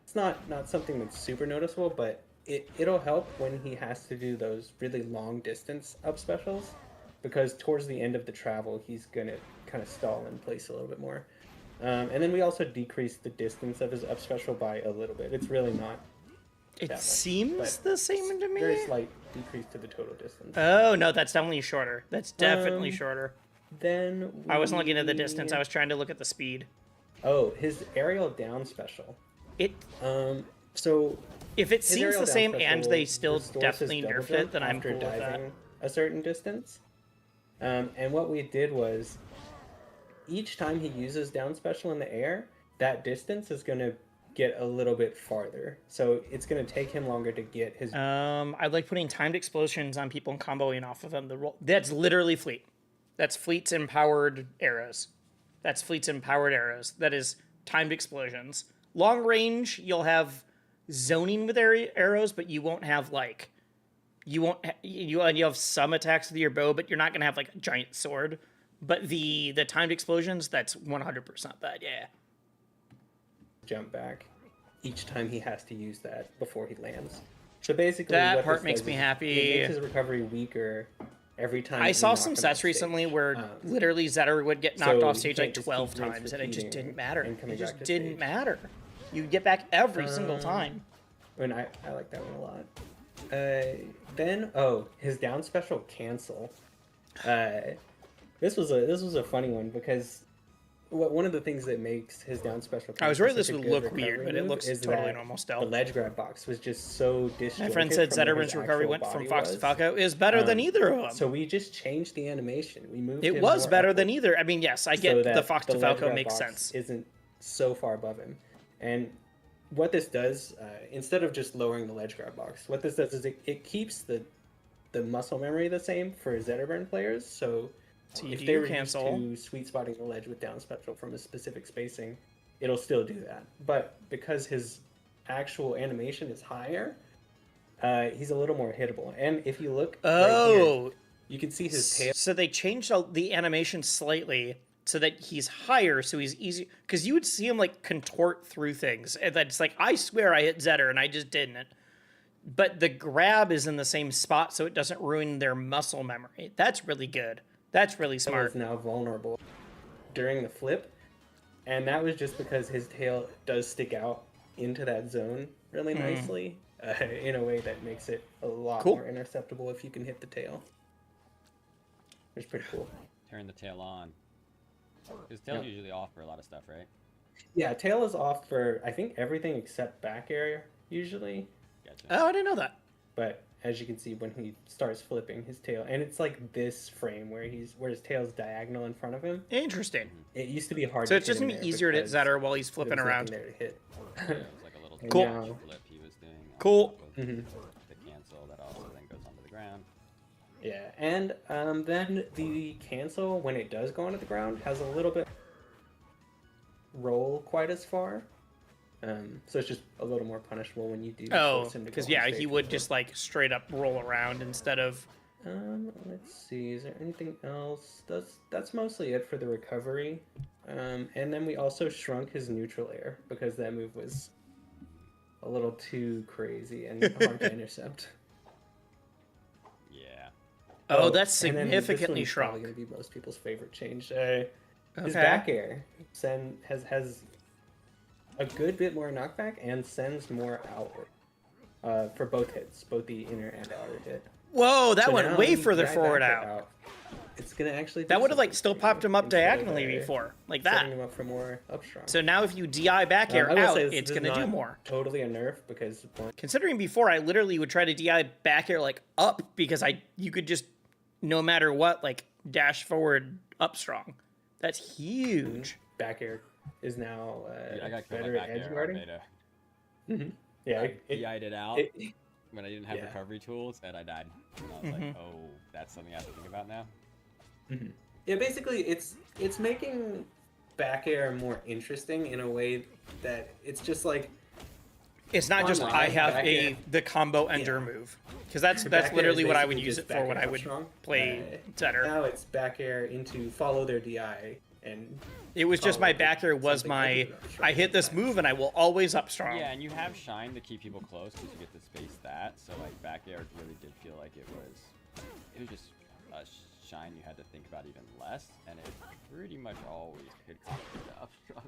It's not something that's super noticeable, but it'll help when he has to do those really long distance up specials, because towards the end of the travel, he's gonna kind of stall in place a little bit more. And then we also decreased the distance of his up special by a little bit. It's really not. It that much, seems but the same to me. Very slight decrease to the total distance. Oh no, that's definitely shorter. That's definitely shorter. Then I wasn't looking at the distance. I was trying to look at the speed. Oh, his aerial down special. It So if it his seems aerial the down same special and they still restores his definitely double nerfed it, jump then I'm after cool with that. diving a certain distance. And what we did was, each time he uses down special in the air, that distance is going to get a little bit farther. So it's going to take him longer to get his. I like putting timed explosions on people and comboing off of them. That's literally fleet. That's fleet's empowered arrows. That's fleet's empowered arrows. That is timed explosions. Long range, you'll have zoning with arrows, but you won't have like, you have some attacks with your bow, but you're not gonna have like a giant sword. But the timed explosions, that's 100% that. Yeah. Jump back each time he has to use that before he lands. So basically, That what part this makes does me is happy. It makes his recovery weaker every time. I you saw knock some him sets off recently stage. where literally Zetter would get knocked so off you stage can't like just 12 keep rinse times, and it just repeating didn't matter. and coming It just back to didn't stage. matter. You'd get back every single time. And I like that one a lot. Then his down special cancel. This was a funny one because one of the things that makes his down special. I was worried such this a would good look weird, recovery but it move looks is totally that normal still. The ledge grab box was just so disjointed. My friend said from where his Zetterman's recovery actual went from body Fox to was. Falco is better than either of them. So we just changed the animation. We moved. It him was more better upward than either. I mean, yes, I so get that the Fox to ledge Falco grab makes box sense. Isn't so far above him, and what this does, instead of just lowering the ledge grab box, what this does is it keeps the muscle memory the same for Zetterburn players. So So if you they do were cancel. used to sweet spotting the ledge with down special from a specific spacing, it'll still do that. But because his actual animation is higher, he's a little more hittable. And if you look right here, you can see his tail. So they changed the animation slightly so that he's higher, so he's easy. Because you would see him like contort through things, and that's like, I swear I hit Zetter and I just didn't. But the grab is in the same spot, so it doesn't ruin their muscle memory. That's really good. That's really smart. Is now vulnerable during the flip, and that was just because his tail does stick out into that zone really nicely, in a way that makes it a lot more interceptable if you can hit the tail. It's pretty cool. Turn the tail on. His tail's usually off for a lot of stuff, right? Yeah, tail is off for I think everything except back area usually, Gotcha. Oh, I didn't know that. but as you can see when he starts flipping his tail, and it's like this frame where his tail's diagonal in front of him. Interesting. It used to be hard. So to it's just hit gonna him be there easier to hit because Zetter while he's there flipping was nothing around. there to hit. It was like a little Cool. flip he was doing. on Cool. top of The cancel that also then goes onto the ground. Yeah, and then the cancel, when it does go onto the ground, has a little bit roll quite as far. So it's just a little more punishable when you do. Oh, force him to because go on yeah, stage he for would the just like straight up roll around instead of. Let's see. Is there anything else? That's mostly it for the recovery. And then we also shrunk his neutral air because that move was a little too crazy and hard to intercept. Yeah. Oh, that's and then significantly this one's probably shrunk. going to be most people's favorite change. His Okay. back air has a good bit more knockback and sends more outward for both hits, both the inner and outer hit. Whoa, that So went now way when you further drag forward back out. It's gonna actually. That do would have like something still for popped you him up instead of, diagonally before, like that. Setting him up for more upstrong. So now if you DI back air I will out, say it's this is gonna do not more. Totally a nerf because Considering before I literally would try to DI back air like up because you could just no matter what, like dash forward up strong. That's huge. Back air is now I got killed by better back at edge air guarding. beta. Yeah, I PI'd it out when I didn't have yeah. recovery tools, and I died. And I was like, oh, that's something I have to think about now. Yeah, basically, it's making back air more interesting in a way that it's just like It's not Why just not? I have Back air. the combo ender move, because that's back air literally is what I would basically use just it for back when air I up would strong. play center. Now it's back air into follow their DI and It was just my follow back air was something my like it. I hit this move and I will always up strong. Yeah, and you have shine to keep people close because you get to space that. So like back air really did feel like it was just a shine you had to think about even less, and it pretty much always could come up strong.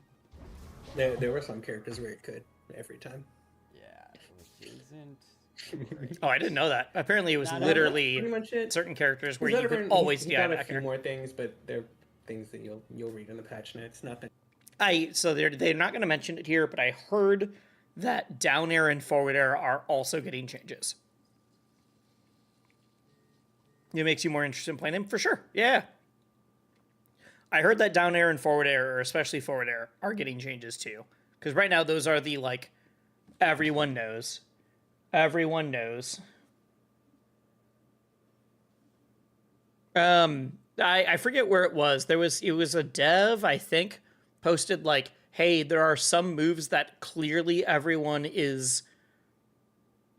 There were some characters where it could every time. Yeah, which isn't great. Oh, I didn't know that. Apparently, it was Not pretty literally much it. certain characters where He's you got could a- always he's DI got a back few air. more things, but they're things that you'll read in the patch notes. Nothing. So they're not going to mention it here, but I heard that down air and forward air are also getting changes. It makes you more interested in playing him for sure. Yeah. I heard that down air and forward air, or especially forward air, are getting changes too. Because right now those are the like everyone knows. Everyone knows. I forget where it was. It was a dev, I think, posted like, hey, there are some moves that clearly everyone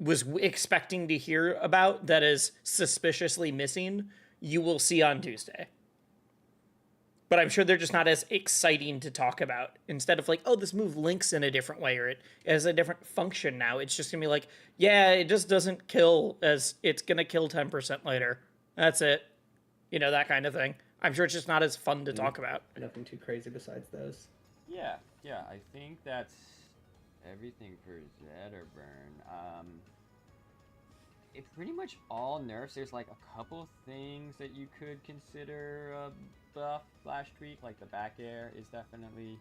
was expecting to hear about that is suspiciously missing. You will see on Tuesday. But I'm sure they're just not as exciting to talk about. Instead of like, oh, this move links in a different way, or it has a different function now. It's just gonna be like, yeah, it just doesn't kill as it's gonna kill 10% later. That's it. You know, that kind of thing. I'm sure it's just not as fun to talk about. Nothing too crazy besides those. Yeah, I think that's everything for Zetterburn. It pretty much all nerfs. There's like a couple things that you could consider a buff / tweak, like the back air is definitely,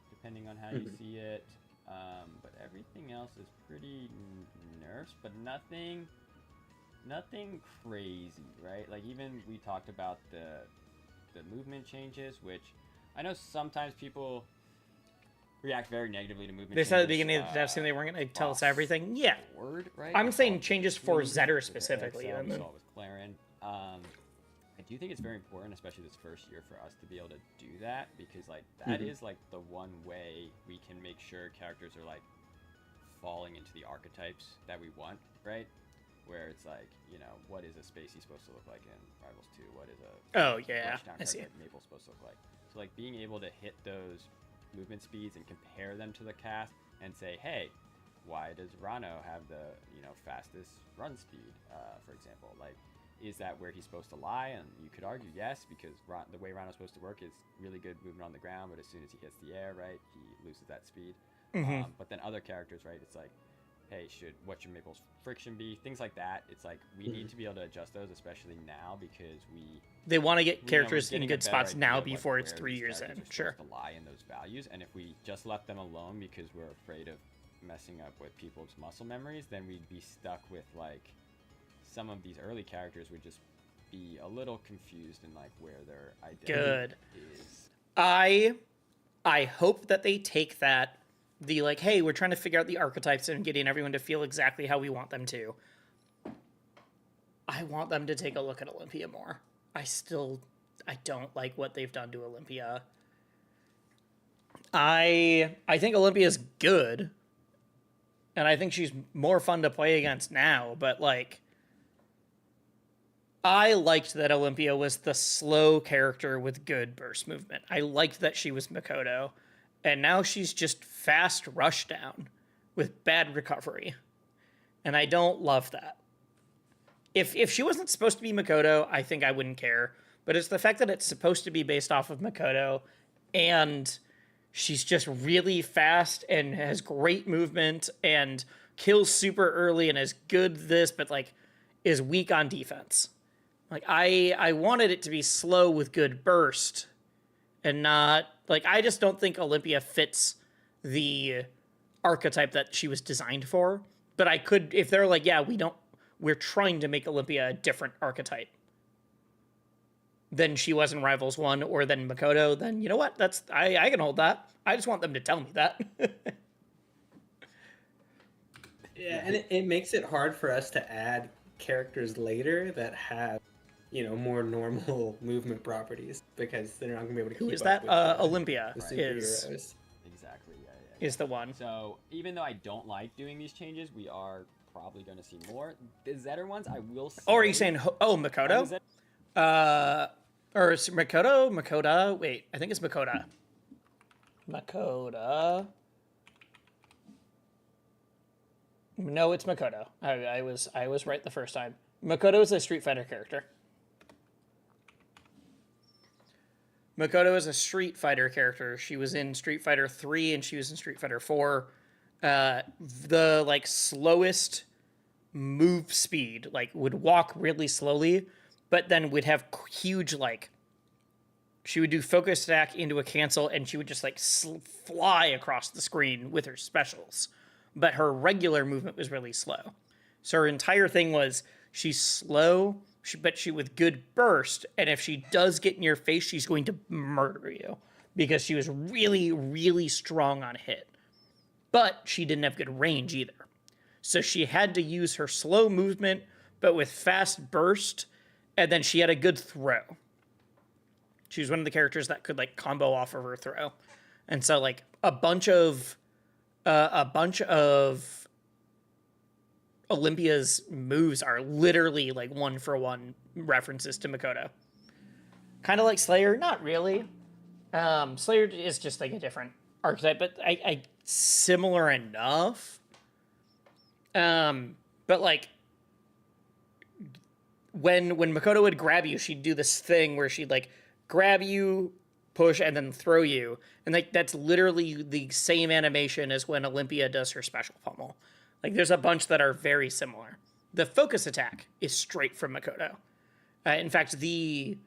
depending on how you see it. But everything else is pretty nerfs, but nothing crazy, right? Like even we talked about the movement changes, which I know sometimes people react very negatively to movement They changes. said at the beginning of the dev they weren't going to tell us everything. Yeah. Forward, right? I'm It's saying all changes for tweaks Zetter with the specifically. XL, And we then, saw it with Clarin. I do think it's very important, especially this first year, for us to be able to do that, because like that is like the one way we can make sure characters are like falling into the archetypes that we want, right? Where it's like, you know, what is a Spacey supposed to look like in Rivals 2? What is a oh, yeah. Rushdown I see it. character Maple supposed to look like? So like being able to hit those movement speeds and compare them to the cast and say, hey, why does Rano have the, you know, fastest run speed, for example? Like, is that where he's supposed to lie? And you could argue yes, because the way Rano's supposed to work is really good movement on the ground, but as soon as he hits the air, right, he loses that speed. But then other characters, right, it's like, hey, what should Maple's friction be? Things like that. It's like we need to be able to adjust those, especially now, because They want to get we're characters in getting a good better spots idea now of, like, before it's where 3 these years characters in. are Sure. supposed to lie in those values, and if we just left them alone because we're afraid of messing up with people's muscle memories, then we'd be stuck with like some of these early characters would just be a little confused in like where their identity is. I hope that they take that, the like, hey, we're trying to figure out the archetypes and getting everyone to feel exactly how we want them to. I want them to take a look at Olympia more. I don't like what they've done to Olympia. I think Olympia's good, and I think she's more fun to play against now, but like, I liked that Olympia was the slow character with good burst movement. I liked that she was Makoto, and now she's just fast rush down with bad recovery. And I don't love that. If she wasn't supposed to be Makoto, I think I wouldn't care. But it's the fact that it's supposed to be based off of Makoto, and she's just really fast and has great movement and kills super early and is good this, but like is weak on defense. Like I wanted it to be slow with good burst and not like, I just don't think Olympia fits the archetype that she was designed for. But I could, if they're like, yeah, we're trying to make Olympia a different archetype, than she was in Rivals 1 or than Makoto, then you know what? I can hold that. I just want them to tell me that. Yeah, and it makes it hard for us to add characters later that have, more normal movement properties because they're not going to be able to keep Who is up that? with Olympia the is superheroes. Exactly. Yeah. is the one. So even though I don't like doing these changes, we are probably going to see more. The Zetter ones, I will say. Oh, are you saying Makoto? Or is it Makoto? Makoda? Wait, I think it's Makoda. Makoda. No, it's Makoto. I was right the first time. Makoto is a Street Fighter character. Makoto is a Street Fighter character. She was in Street Fighter 3 and she was in Street Fighter 4. The slowest move speed, would walk really slowly, but then would have huge she would do focus attack into a cancel and she would just fly across the screen with her specials. But her regular movement was really slow. So her entire thing was she's slow, but she with good burst, and if she does get in your face, she's going to murder you because she was really, really strong on hit. But she didn't have good range either. So she had to use her slow movement, but with fast burst, and then she had a good throw. She was one of the characters that could combo off of her throw. And so a bunch of Olympia's moves are literally one-for-one references to Makoto. Kind of like Slayer, not really. Slayer is just a different archetype, but I similar enough. But when Makoto would grab you, she'd do this thing where she'd grab you, push, and then throw you. And that's literally the same animation as when Olympia does her special pummel. There's a bunch that are very similar. The focus attack is straight from Makoto. In fact, the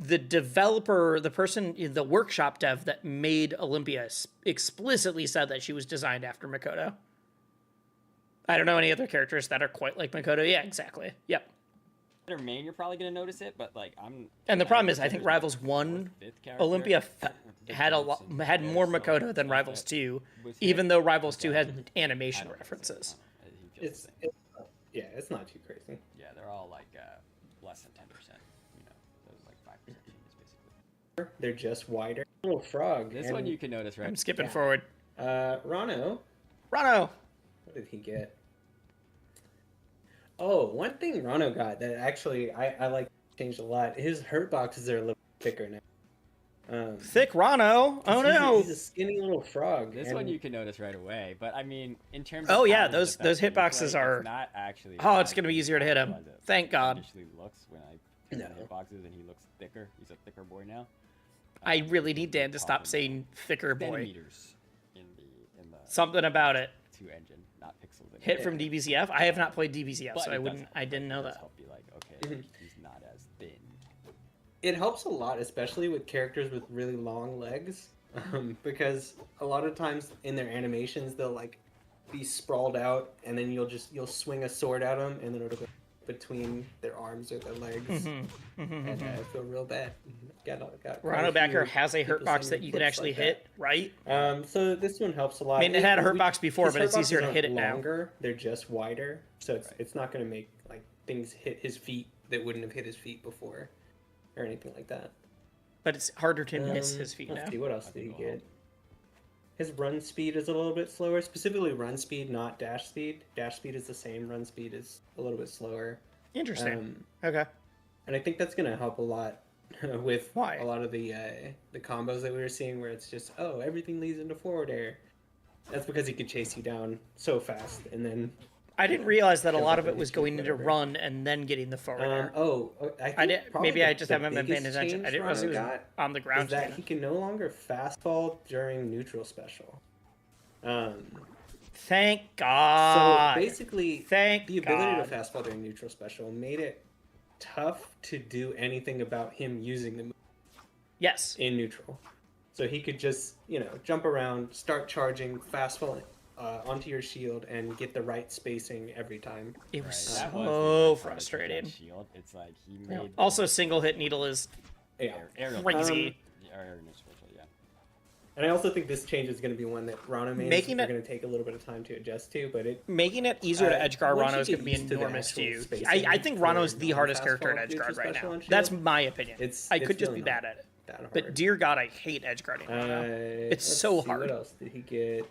developer, the person in the workshop dev that made Olympia explicitly said that she was designed after Makoto. I don't know any other characters that are quite like Makoto. Yeah, exactly. Yep. Main, you're probably gonna notice it, but I'm. And the problem is, I think Rivals 1, Olympia had more Makoto than Rivals 2, even though Rivals 2 had animation references. It's not too crazy. Yeah, they're all less than 10%. Those 5% changes basically. They're just wider. Little frog. This one you can notice, right? I'm skipping forward. Rano. What did he get? Oh, one thing Rano got that actually I like changed a lot. His hurt boxes are a little thicker now. Thick Rano. Oh no. He's a skinny little frog. This one you can notice right away, but I mean, in terms. Oh of yeah, those hitboxes are. It's not actually. Oh, it's gonna be easier to hit him. Thank God. Initially looks when I hitboxes and he looks thicker. He's a thicker boy now. I really need Dan to stop saying thicker boy. Centimeters in the something about it. 2 engine, not pixels. Hit from DBZF. I have not played DBZF, so I didn't know that. Help you okay, he's not as thin. It helps a lot, especially with characters with really long legs, because a lot of times in their animations they'll be sprawled out, and then you'll swing a sword at them, and then it'll go between their arms or their legs, and I feel real bad. Rano Backer has a hurt box that you can actually hit, right? So this one helps a lot. I mean, it had a hurt box before, but it's easier to hit it now. They're just wider, so it's not going to make things hit his feet that wouldn't have hit his feet before, or anything like that. But it's harder to miss his feet now. Let's see, what else did he get? His run speed is a little bit slower, specifically run speed, not dash speed. Dash speed is the same, run speed is a little bit slower. Interesting. Okay. And I think that's going to help a lot with Why? a lot of the combos that we were seeing where it's just, everything leads into forward air. That's because he could chase you down so fast, and then... I didn't realize that a lot of it was going into run and then getting the forward air. Maybe I just haven't been paying attention. I didn't realize it was on the ground. Is that he can no longer fast fall during neutral special. Thank God. So basically, the ability to fast fall during neutral special made it tough to do anything about him using the move. Yes. In neutral. So he could just, jump around, start charging, fast falling, onto your shield and get the right spacing every time. It was That was the so annoying part of that frustrating. Shield. It's like he Yeah. made Also, single hit needle is Yeah. aerial crazy. aerial special, yeah. And I also think this change is going to be one that Rana mains Making are it- going to take a little bit of time to adjust to, but it making it easier to edgeguard once Rano you is get going to be used to the enormous to actual you. spacing I think for Rano is the hardest non-fast character at fall edgeguard right special now. on shield, That's my opinion. I it's could just really be bad at it. that hard. But dear God, I hate edgeguarding Rano. It's let's so see, hard. What else did he get?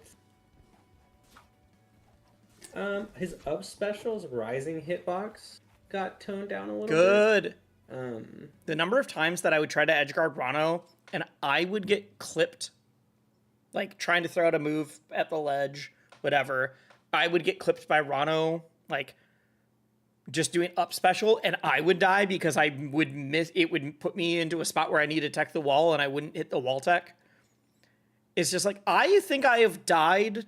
His up specials rising hitbox got toned down a little Good. bit. The number of times that I would try to edgeguard Rano and I would get clipped, like trying to throw out a move at the ledge, whatever. I would get clipped by Rano, like just doing up special, and I would die because I would miss. It would put me into a spot where I need to tech the wall, and I wouldn't hit the wall tech. It's just like I think I have died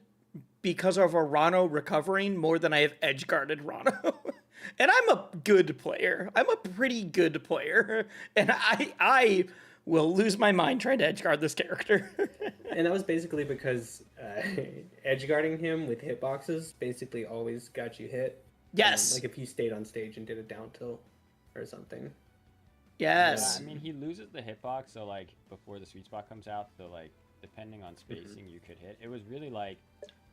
because of a Rano recovering more than I have edge guarded Rano. And I'm a good player. I'm a pretty good player. And I will lose my mind trying to edge guard this character. And that was basically because edge guarding him with hitboxes basically always got you hit. Yes. Like if you stayed on stage and did a down tilt or something. Yes. I mean, he loses the hitbox, so like before the sweet spot comes out, so like depending on spacing, you could hit. It was really like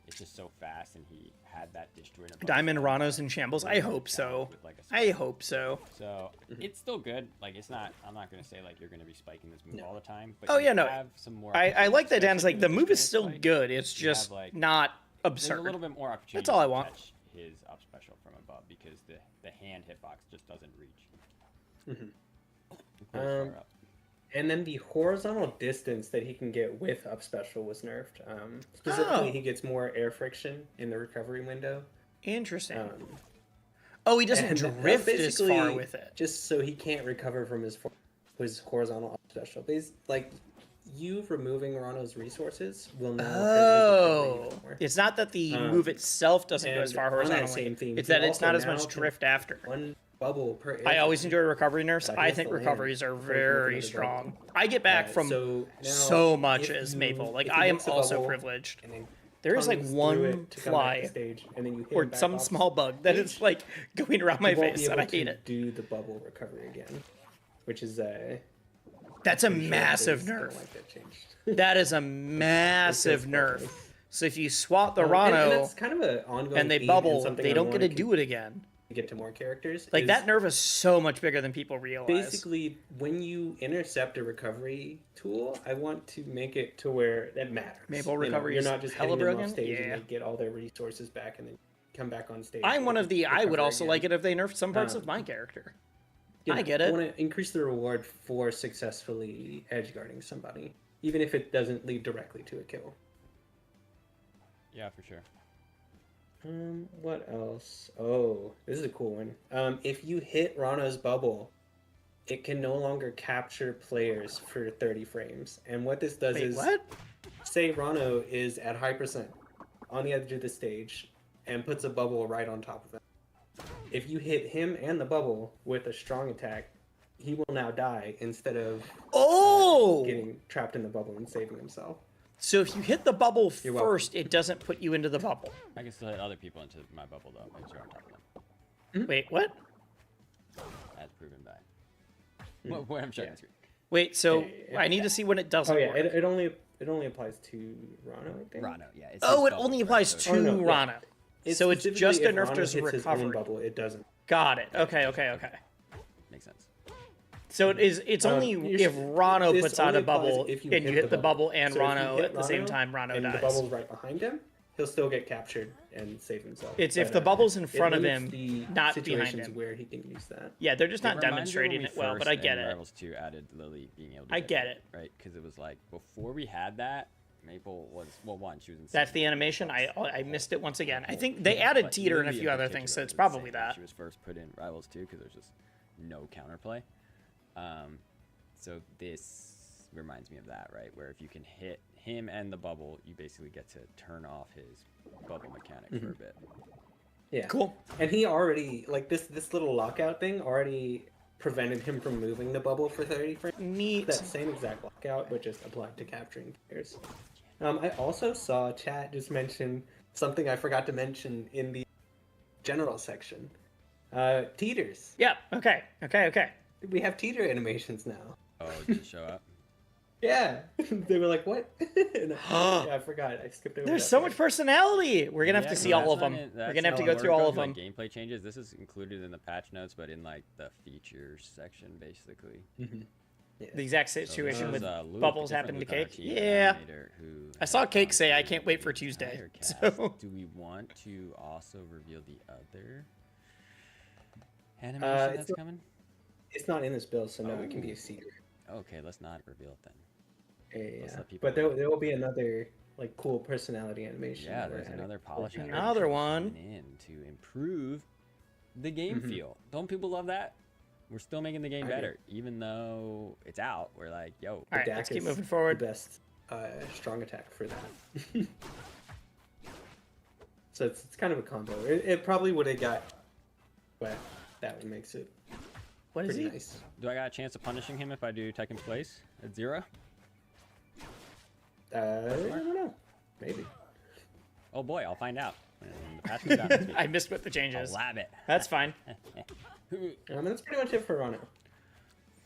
it's just so fast, and he had that disjoint. above Diamond his head. Rano's in shambles. I hope so. With, like, a I spike. hope so. So it's still good. Like it's not. I'm not gonna say like you're gonna be spiking this move all the time. But Oh, you yeah, no. have some more. I like that Dan's especially like the with move is strength still spike, good. It's you have, just like- not There's absurd. a little bit more opportunity. That's all I to want. catch his up special from above because the hand hitbox just doesn't reach. Mhm. It goes far up. And then the horizontal distance that he can get with up special was nerfed. Specifically, Oh. he gets more air friction in the recovery window. Interesting. Um, Oh, he doesn't and that's drift as far basically with it. Just so he can't recover from his horizontal up special. Like you removing Rano's resources will not hurt his recovery anymore. It's not that the Um, move itself doesn't go as and far on that horizontally. same theme, It's he that it's also not as now much can- drift after. One bubble per. I air always frame. enjoy recovery nerfs. I against think the land recoveries are before very making another bubble. strong. I get back from so now so much if as you- Maple. Like if he I am hits the also bubble privileged. and then There is like comes through one it to come back fly to stage, and then you hit or him back some off small bug that is stage, like going around my you won't be face, and able I hate to it. do the bubble recovery again, which is That's a pretty sure massive they don't nerf. like that changed. That is a massive It's nerf. funny. So if you swap the And Rano that's kind of an ongoing and they theme bubble, and something they I don't get to wanna do it again. get to more characters. Like is that nerf is so much bigger than people realize. basically when you intercept a recovery tool, I want to make it to where that matters. Maple You know, recovery you're is not just hella hitting them broken? off stage and Yeah. they get all their resources back and then come back on stage. I'm and one they of the. can I would recover also again. like it if they nerfed some parts of Um, my character. You I know, get I it. want to increase the reward for successfully edge guarding somebody, even if it doesn't lead directly to a kill. Yeah, for sure. What else? Oh, this is a cool one. If you hit Rano's bubble, it can no longer capture players for 30 frames. And what this does Wait, is, what? say Rano is at high percent on the edge of the stage and puts a bubble right on top of him. If you hit him and the bubble with a strong attack, he will now die instead of Oh! getting trapped in the bubble and saving himself. So if you hit the bubble You're welcome. first, it doesn't put you into the bubble. I can still hit other people into my bubble though, because you're on top of them. Wait, what? That's proven by what I'm showing Yeah. screen. Wait, so Yeah. I need to see when it doesn't Oh yeah, work. it only applies to Rano, I think. Rano, yeah. It's Oh, his it bubble, only right? applies So to Oh, no, yeah. Rano. So it's specifically just a if nerf Rano to hits his own recovery. bubble, it doesn't. Got it. Okay. Makes sense. So it's only you're if s- Rano this puts out only a bubble applies if and you hit the bubble and So if you Rano hit at the same Rano time, Rano and dies. the bubble's right behind him, he'll still get captured and save himself. It's if But, the bubble's in it front of limits him, the not behind situations him. where he can use that. Yeah, they're just not It reminds me when demonstrating we it well, but first I get in it. Rivals 2 added Lily being able to I get that, it. right? Because it was like before we had that, Maple was one, she was insane. That's the animation. I missed it once again. I think they added But Teeter and a Lily few in other things, so particular it's was probably insane when that. She was first put in Rivals 2 because there's just no counterplay. So this reminds me of that, right? Where if you can hit him and the bubble, you basically get to turn off his bubble mechanic for a bit. Yeah. Cool. And he already like this little lockout thing already prevented him from moving the bubble for 30 frames. Neat. That same exact lockout, but just applied to capturing players. I also saw chat just mention something I forgot to mention in the general section. Teeters. Yeah. Okay. We have teeter animations now. Oh, did it show up? Yeah. They were like, what? And I forgot. I skipped over There's that so part. much personality. We're gonna have to see all of them. We're gonna have to go through all of them. Gameplay changes. This is included in the patch notes, but in like the features section, basically. Yeah. The exact So situation this with is, Luke, Bubbles different happened to Luke on our Cake. team, Yeah. animator who I saw has Cake gone say, "I through can't wait for the Tuesday." entire cast. So Do we want to also reveal the other animation that's coming? It's not in this build, so no, it can be a secret. Okay, let's not reveal it then. Let's Yeah. let people But there will be another like cool personality animation. Yeah, where there's I- another polish. Another one. In to improve the game feel. Don't people love that? We're still making the game I do. better, even though it's out. We're like, yo, all right, Dak let's keep is moving the forward. best strong attack for that. So it's kind of a combo. It probably would have got, but that one makes it What is pretty he? nice. do I got a chance of punishing him if I do Tekken Place at 0? I don't know. Maybe. Oh boy, I'll find out. When the patch comes out next week. I missed what the change I'll is. lab it. That's fine. That's pretty much it for Rano.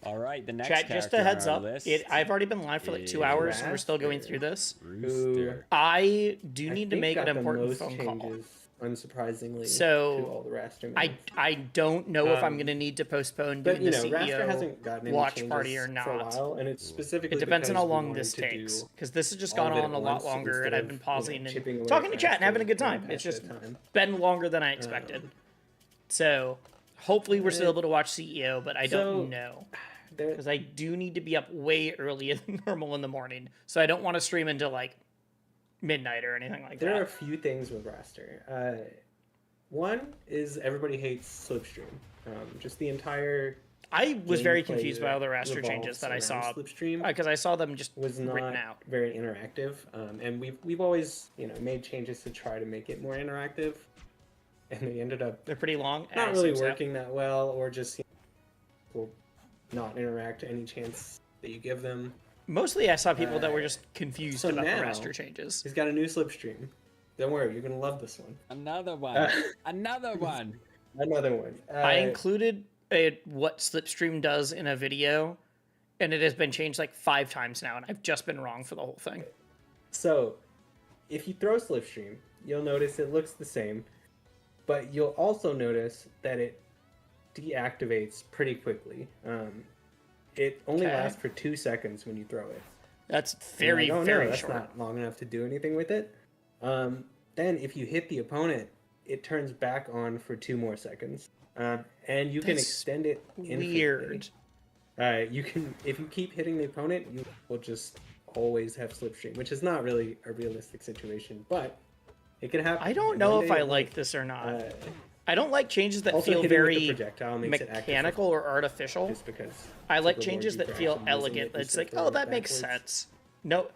All right, the next Chat, just a character on heads our up. list I've already been live for like 2 hours, and we're still going Raster. through this. Rooster. I do I need to think make an got the important most phone call. changes, unsurprisingly, So, to all the Raster I moves. don't know if I'm Um, going to need to postpone But doing you the know, Raster CEO hasn't gotten any watch changes party or for a not. while, and it's specifically It depends on because how we long wanted this to takes, do because this has just all gone of it on at a lot once longer, instead and I've of, been you know, pausing chipping and away talking to chat and having a good one time. patch It's at just a time. been longer than I expected. So hopefully we're still Uh, able to watch CEO, but I so- don't know. There, Because I do need to be up way earlier than normal in the morning. So I don't want to stream until like midnight or anything like there are a that. few things with Raster. One is everybody hates Slipstream. Just the entire I was very gameplay confused by all the raster revolves changes that I around saw. Slipstream Because I saw them just was not written out. very interactive, and we've always made changes to try to make it more interactive, and they ended up They're pretty long. not I really assume so. working that well, or just will not interact any chance that you give them. Mostly I saw people that were just confused so about the now- raster changes. He's got a new Slipstream. Don't worry, you're gonna love this one. Another one. Uh, Another one. Another one. I included what Slipstream does in a video, and it has been changed like 5 times now, and I've just been wrong for the whole thing. So, if you throw Slipstream, you'll notice it looks the same, but you'll also notice that it deactivates pretty quickly. It only Okay. lasts for 2 seconds when you throw it. That's And very, you're like, "Oh, no, very that's short. not long enough to do anything with it. Then, if you hit the opponent, it turns back on for 2 more seconds, and you can That's extend it infinitely. Weird. You can, if you keep hitting the opponent, you will just always have Slipstream, which is not really a realistic situation, but it can happen. I don't And know one if day I it like might. this or not. Uh, I don't like changes that also feel hitting with the very projectile makes it active for mechanical or artificial. just because I like it rewards changes you that for feel actually using elegant. it It's instead like, of oh, throwing that it makes backwards. sense. No,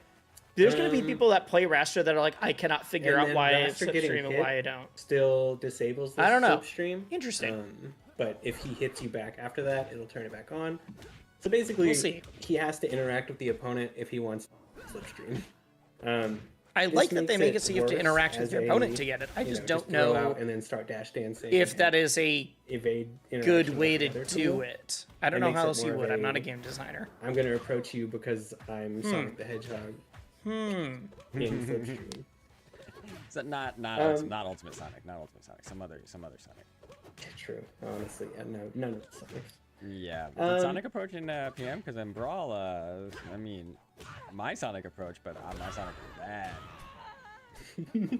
there's going to be people that play Raster that are like, I cannot figure and out then why I Raster getting Slipstream and hit why I don't. Still disables the I don't know. Slipstream. Interesting. But if he hits you back after that, it'll turn it back on. So basically, We'll see. he has to interact with the opponent if he wants Slipstream. I This like that they makes make it it so you have to worse interact with as your a, opponent to get it. I you just know, don't throw know out and then start dash dancing. if and that is a evade good interaction way with to other do people. it. I don't It know makes how it else you more of would. I'm not a a- game designer. I'm gonna approach you because I'm Sonic the Hedgehog. In Slipstream. So not Um, not Ultimate Sonic, not Ultimate Sonic. Some other Sonic. True. Honestly, yeah, no, none of the Sonics. Yeah. Did Sonic Um, approach in PM? Because in Brawl, I mean, my Sonic approach, but my Sonic was bad.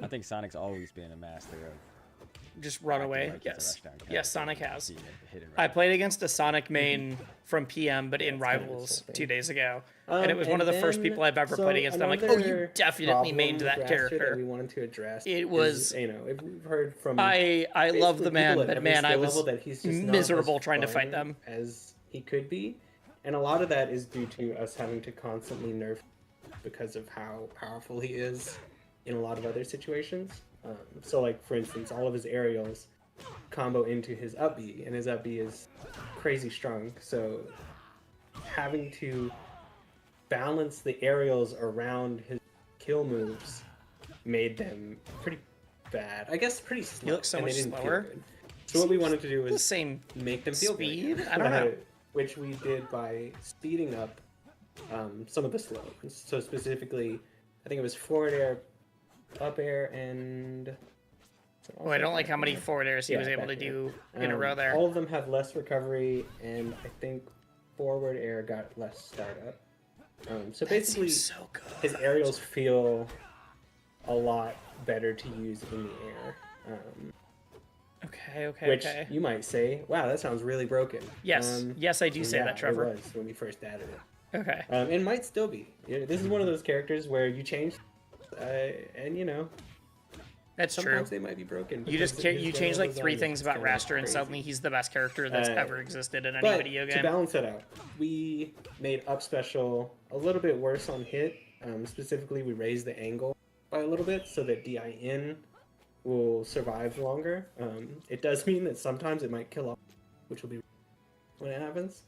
I think Sonic's always been a master of Just run acting away. like he's a Yes. rushdown Yes, character Sonic and has. seeing it hit it I right. played against a Sonic main from PM, but in it's kind of the Rivals same thing. 2 days ago. And it was one And of the first then- people I've ever so played against. I'm like, oh, you another definitely problem mained with that Raster character. that we wanted to address. It is, was- if we've heard from. I love the basically man, people at but every man, I skill was level that he's just not miserable as trying to fight fun them. as he could be, and a lot of that is due to us having to constantly nerf because of how powerful he is in a lot of other situations. So, like for instance, all of his aerials combo into his up B, and his up B is crazy strong. So, having to balance the aerials around his kill moves made them bad. I guess pretty slow. You look so and they much didn't feel slower. good. So what we wanted to do The was same make them feel speed? good. I don't know. Which we did by speeding up some of the slow ones. So specifically, I think it was forward air, up air, and... Oh, I don't like how many forward airs he was able to back air. do in a row there. All of them have less recovery, and I think forward air got less startup. So That basically, seems so good. his aerials feel a lot better to use in the air. Okay, Which okay. you might say, wow, that sounds really broken. Yes, yes, I do say yeah, that, Trevor. It was when we first added it. Okay. It might still be. This is one of those characters where you change, and you know, That's true. sometimes they might be broken. You just because you his change general like 3 design things is about kinda Raster, and crazy. suddenly he's the best character that's ever existed in any But video to game. balance it out, we made up special a little bit worse on hit. Specifically, we raised the angle by a little bit so that DIN will survive longer. It does mean that sometimes it might kill off, which will be when it happens.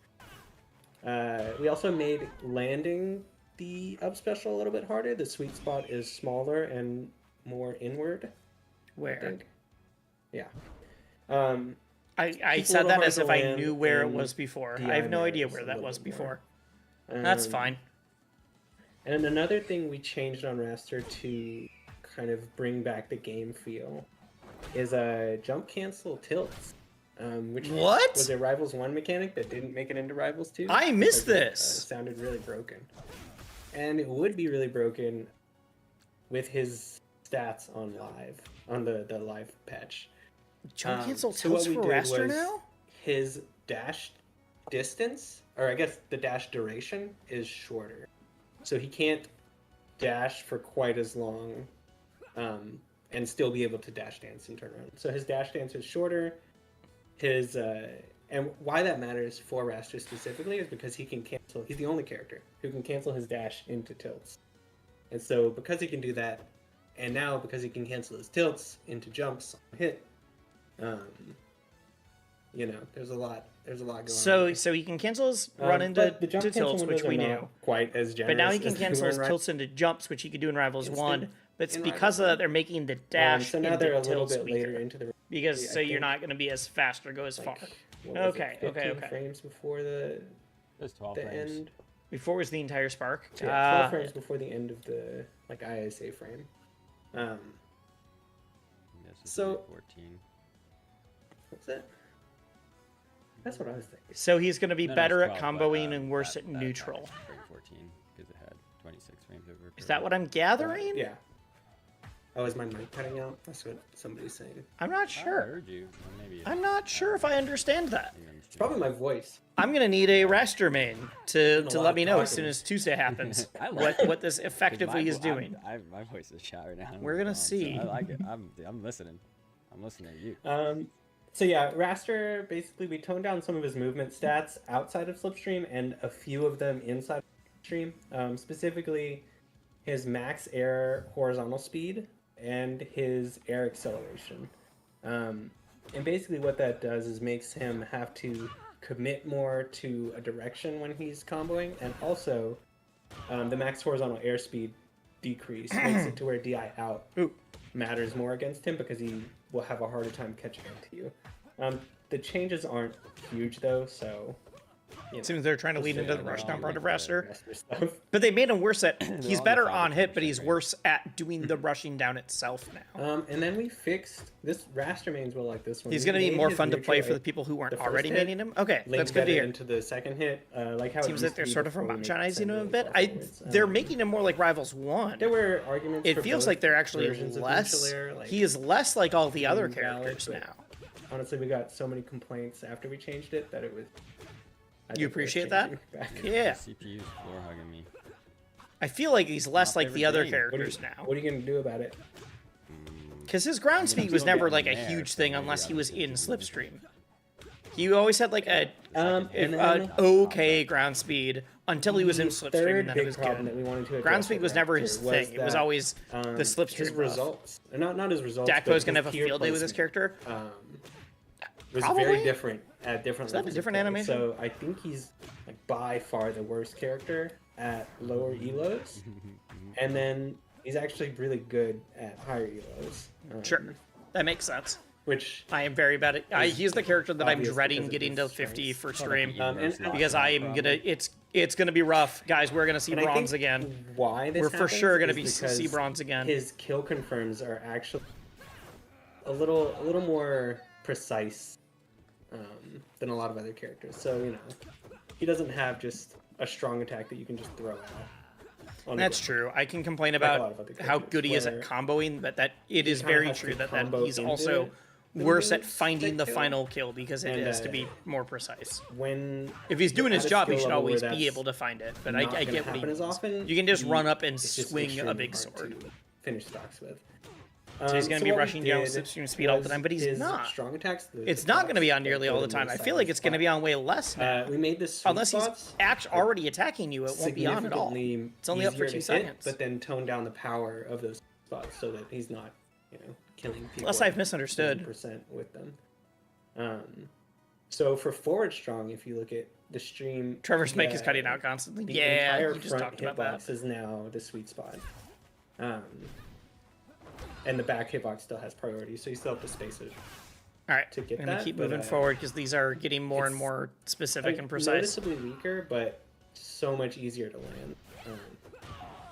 We also made landing the up special a little bit harder. The sweet spot is smaller and more inward, I Where? think. Yeah. I It's a said little that hard as to if I land knew where it in was before. DI I have no idea matters where a that little was bit more. before. That's Um, fine. And another thing we changed on Raster to kind of bring back the game feel is jump cancel tilts, which What? was a Rivals 1 mechanic that didn't make it into Rivals 2. I missed because it, this. sounded really broken. And it would be really broken with his stats on the live patch. Jump cancel so what tilts we for did Raster was now? His dash distance, or I guess the dash duration, is shorter. So he can't dash for quite as long and still be able to dash dance and turn around. So his dash dance is shorter. His and why that matters for Raster specifically is because he can cancel. He's the only character who can cancel his dash into tilts. And so because he can do that, and now because he can cancel his tilts into jumps on hit, you know, there's a lot going So on. so he can cancel his run into But the jump to cancel tilts, which windows we are knew. not quite as generous. But now he can as they cancel were his in Ri- tilts into jumps, which he could do in Rivals Instant 1. But it's in because Rivals 1. they're making the dash so now into they're a little tilts bit weaker. later into the Because I so you're think, not going to be as fast or go as like, far. what was Okay, it, okay, 15 okay. frames before the There's 12 the frames. end. Before was the entire spark. Yeah, 12 frames before the end of the like ISA frame. This is So- 14. What's that? That's what I was thinking. So he's going to be No, no, better it's at 12, comboing but, and worse that- at that neutral. was frame 14 because it had 26 frames over. Is that what I'm gathering? Yeah. Oh, is my mic cutting out? That's what somebody's saying. I'm not I sure. heard you. Or maybe I'm not sure if I understand that. It's probably my voice. I'm gonna need a Raster main to a lot let of me know as talking. soon as Tuesday happens I like what this effectively is doing. My voice is shot right now. We're gonna see. I like it. I'm listening. I'm listening to you. So yeah, Raster, basically we toned down some of his movement stats outside of Slipstream and a few of them inside of Slipstream. Specifically, his max air horizontal speed and his air acceleration. And basically what that does is makes him have to commit more to a direction when he's comboing, and also the max horizontal airspeed decrease makes it to where DI out Ooh. matters more against him because he will have a harder time catching up to you. The changes aren't huge though, so you know, Seems they're trying to lead we'll into see the rush how down part of the Raster. Raster stuff. But they made him worse at. He's all better the on hit, but he's 5% rate. worse at doing the rushing down itself now. And then we fixed this Raster mains will like this one. He's We gonna be made more his fun to play neutral for the people who weren't the first already hit, maining him. Okay, link that's good to that hear. into the second hit, like how it Seems used like to they're be sort of before we made homogenizing him a send bit. really far forwards. They're making him more like Rivals 1. There were arguments. It for feels both like they're actually versions of less. Insular, like, He is less like all the other being valid, characters but now. Honestly, we got so many complaints after we changed it that it was. I think You worth appreciate that? changing back. Yeah. CPU's floor hugging me. I feel like he's less My like the favorite other game. characters What now. are you gonna do about it? Because his ground speed was never like a there, huge so thing maybe unless he I'll was just in do Slipstream. He always had like a And an then okay ground speed until he was in the Slipstream, third and then it big was problem that good. we wanted to address Ground speed with was never Raptor his thing. It was that, always the Slipstream his buff. results, or not his results. Dakpo's but gonna his have a tier field day with his placement, character. Was Probably? very different at different Is that a levels. of different play. animation? So I think he's like by far the worst character at lower elos, and then he's actually really good at higher elos. Sure, that makes sense. Which I am very bad at. He's the character that I'm obvious dreading because of getting his to 50 strengths. for stream. And Because I am gonna, it's gonna be rough, guys. We're gonna see and I bronze think again. Why this We're for happens sure gonna is be because see bronze again. His kill confirms are actually a little more precise than a lot of other characters. So he doesn't have just a strong attack that you can just throw out. That's true. I can complain a lot about of other how characters, good he is at where comboing, but that it is kinda very has true to that combo he's into also the worse at moves finding that the kill. final kill because it And, is to be more precise. When If he's doing you're his at a job, he skill should level always where be that's able to find it. But not I gonna get what he happen as means. often, You can just run up and it's just swing a extremely big hard sword. to finish stocks with. So he's going to be what we rushing down did slipstream speed all the time, but he's was not. his Strong attacks. It's not going to be on nearly all the time. I feel like it's going to be on way less now. We made this sweet Unless he's spots already attacking you, it won't be on at all. significantly It's only up for easier 2 to hit, seconds. but then tone down the power of those spots so that he's not, killing people. Unless I've misunderstood. 7% with them. So for forward strong, if you look at the stream, Trevor's mic is cutting out constantly. the Yeah, entire you just front talked about that. hitbox is now the sweet spot. And the back hitbox still has priority, so you still have to space it. All right, to get I'm going to that, keep but, moving forward because these are getting more and it's, more specific and precise. Noticeably weaker, but so much easier to land.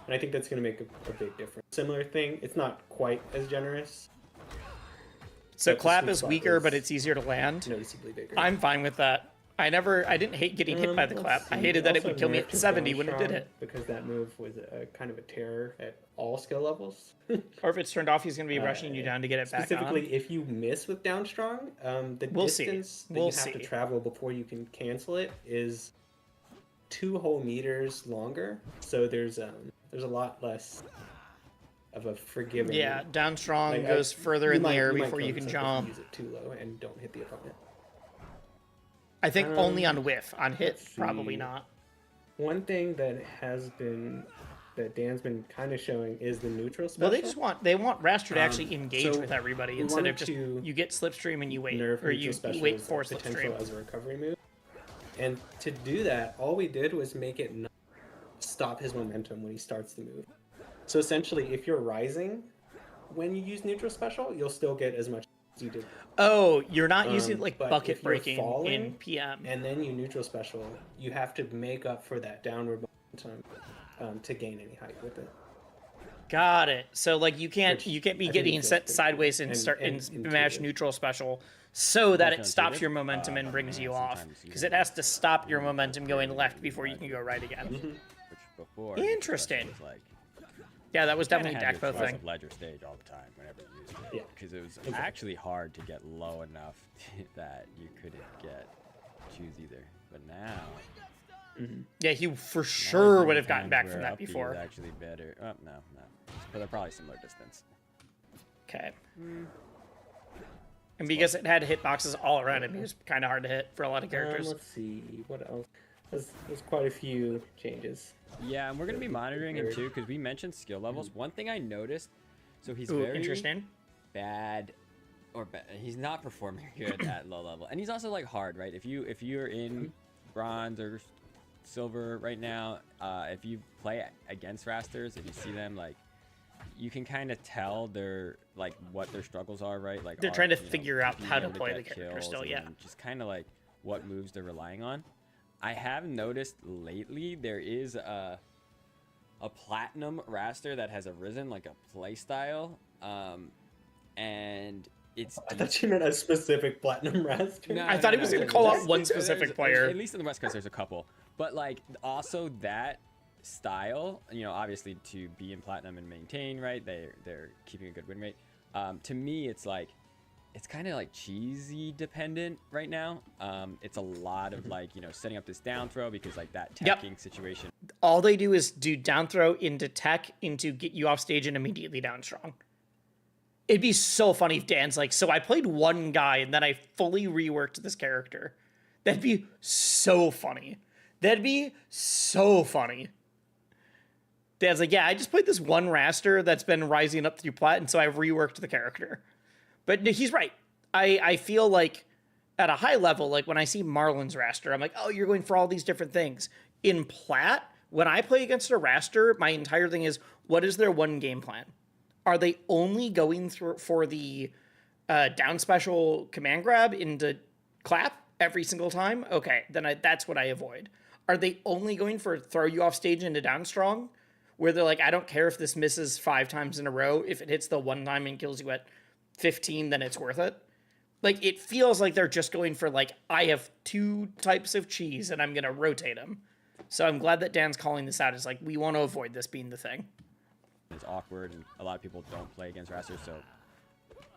And I think that's going to make a big difference. Similar thing, it's not quite as generous. So but the clap sweet is spot weaker, is but it's easier to land. Noticeably bigger. I'm fine with that. I didn't hate getting hit by the Let's clap. I see. hated that it Also would kill me at nerfed 70 when it did Strong it. because that move was a kind of a terror at all skill levels. Or if it's turned off, he's going to be rushing you down to get it back on. Specifically, if you miss with down strong, the We'll see. distance that We'll you have to see. travel before you can cancel it is 2 whole meters longer. So there's a lot less of a forgiving. Yeah, down strong like, goes further you in the might- air might before kill you can yourself if jump. Use it too low and don't hit the opponent. I think only on whiff. On hit, let's probably see. not. One thing that Dan's been kind of showing is the neutral special. Well, they want Raster to actually engage so with everybody we instead of wanted just to you get slipstream and you wait, nerf or you neutral special wait as for potential slipstream. as a recovery move. And to do that, all we did was make it not stop his momentum when he starts the move. So essentially, if you're rising when you use neutral special, you'll still get as much as you did. Oh, you're not using like but bucket if you're breaking falling, in PM. And then you neutral special, you have to make up for that downward momentum to gain any height with it. Got it. So like you can't Which be I think getting feels set pretty sideways cool and and- start and and smash intuitive. neutral special so that it Sounds stops good. your momentum and brings you off sometimes you because can it has to stop your momentum going left before you can go right again. Which before Interesting. was like Yeah, that was kinda definitely a had deck your both choice thing. of ledger stage all the time whenever you used it. Yeah. Because it was actually hard to get low enough that you couldn't choose either. But now Yeah, he for now sure there's would have many gotten back times from where that up B is before. actually better. Oh, no. But they're probably similar distance. Okay. And because it had hitboxes all around him, he was kind of hard to hit for a lot of characters. Let's see what else. There's quite a few changes. Yeah, and we're going to be monitoring him too because we mentioned skill levels. One thing I noticed, so he's Ooh, very interesting. bad he's not performing good at low level, and he's also like hard, right? If you're in bronze or silver right now, if you play against rasters, if you see them, like you can kind of tell they're like what their struggles are, right? Like They're trying to you know, figure out being how to able play the get character kills still, yeah. and just kind of like what moves they're relying on. I have noticed lately there is a platinum raster that has arisen, like a play style, and it's I thought you meant a specific platinum raster. I thought he was gonna call out one specific player. At least in the West Coast, there's a couple. But like also that style, obviously to be in platinum and maintain, right? They're keeping a good win rate. To me, it's like it's kind of like cheesy dependent right now. It's a lot of like setting up this down throw because like that Yep. teching situation. All they do is do down throw into tech into get you off stage and immediately down strong. It'd be so funny if Dan's like, so I played one guy and then I fully reworked this character. That'd be so funny. Dan's like, yeah, I just played this one raster that's been rising up through plat, and so I've reworked the character. But he's right. I feel like at a high level, like when I see Marlon's raster, I'm like, oh, you're going for all these different things. In plat, When I play against a Raster, my entire thing is, what is their one game plan? Are they only going through for the down special command grab into clap every single time? Okay, then that's what I avoid. Are they only going for throw you off stage into down strong? Where they're like, I don't care if this misses 5 times in a row. If it hits the one time and kills you at 15, then it's worth it. Like, it feels like they're just going for, like, I have 2 types of cheese and I'm going to rotate them. So I'm glad that Dan's calling this out. It's like, we want to avoid this being the thing. It's awkward, and a lot of people don't play against Rasters, so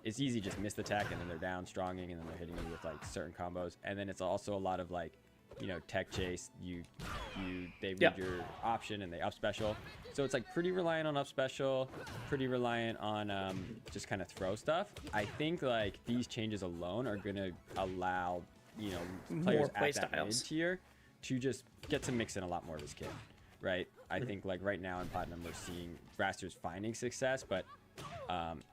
it's easy to just miss the tech, and then they're down stronging, and then they're hitting you with, like, certain combos. And then it's also a lot of, like, you know, tech chase. They read your option, and they up special. So it's, like, pretty reliant on up special, pretty reliant on just kind of throw stuff. I think, like, these changes alone are going to allow, you know, players at that mid-tier to just get to mix in a lot more of his kit, right? I think, like, right now in Platinum, we're seeing Rasters finding success, but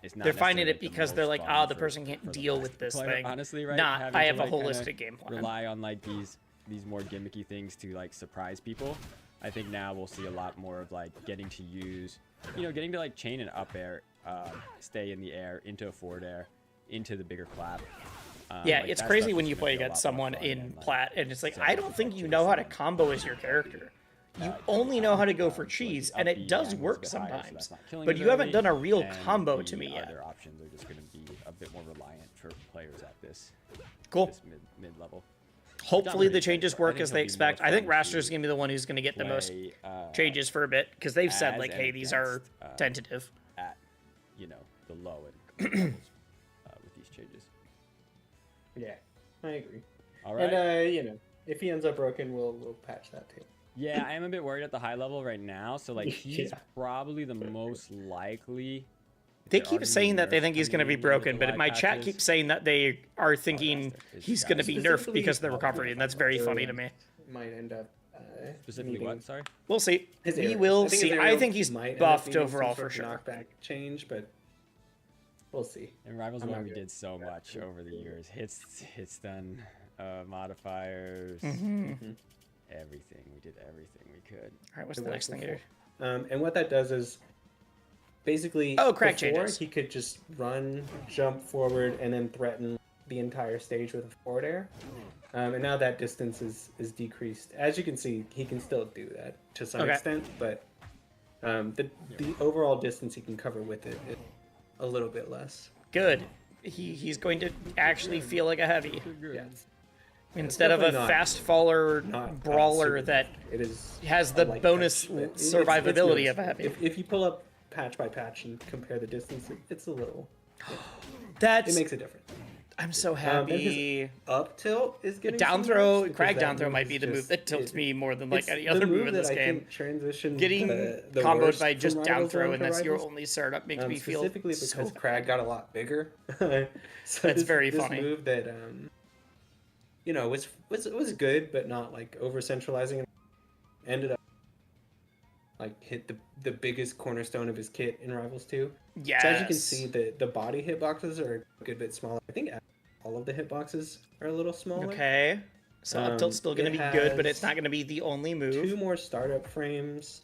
it's not. They're finding it because they're like, the person can't deal with this thing. Honestly, right? Not, I have a holistic game plan. Rely on, like, these more gimmicky things to, like, surprise people. I think now we'll see a lot more of, like, getting to use, you know, getting to, like, chain an up air, stay in the air, into a forward air, into the bigger clap. Yeah, like, it's that crazy stuff when is you gonna play be a against lot more someone fun in and, like, plat, and it's like, so I don't think you know how to combo as your character. You only know how to go for cheese, and it does work sometimes. But you haven't done a real combo to me yet. Other options are just going to be a bit more reliant for players at this, cool. this mid level. Hopefully the changes work as they expect. I think Raster's going to be the one who's going to get the most changes for a bit, because they've said, like, hey, these are tentative. At, you know, the low and levels, with these changes. Yeah, I agree. All right. And you know, if he ends up broken, we'll patch that too. Yeah, I am a bit worried at the high level right now. So, like, he's probably the most likely. They keep saying that they think he's going to be broken, but my chat keeps saying that they are thinking he's going to be nerfed because of the recovery, and that's very funny to me. Might end up. Specifically what? Sorry? We'll see. His We aerial. will I think see. his I aerial think he's might end up buffed being some overall sort for of sure. Knockback change, but we'll see. In Rivals I'm 1, not we good did so at much that. over the years. Hits done, modifiers, everything. We did everything we could. All right, what's It the worked next thing before. here? And what that does is basically crack before changes. he could just run, jump forward, and then threaten the entire stage with a forward air. And now that distance is decreased. As you can see, he can still do that to some extent, but the overall distance he can cover with it is a little bit less. Good. He's going to actually feel like a heavy Yes. instead of a definitely fast faller not brawler super- that It is has a the light bonus touch, but it's survivability of a noticeable. heavy. If you pull up patch by patch and compare the distance, it's a little. It That's. makes a difference. I'm so And happy. his up tilt is getting Down some throw, nerfs because crag that down throw move might is be the move just- that tilts me more than like it's any the other move in that this I game. think transitioned Getting the comboed worst by from just down Rivals throw, one and to that's your Rivals. only startup makes me feel Specifically because so Crag got a lot bigger. So That's very this funny. move that you know was good, but not like over centralizing. Ended up like hit the biggest cornerstone of his kit in Rivals 2. yes. So as you can see, the body hitboxes are a good bit smaller. I think all of the hitboxes are a little smaller. Okay. So up tilt's still going to it be good, but has it's not going to be the only move. 2 more startup frames,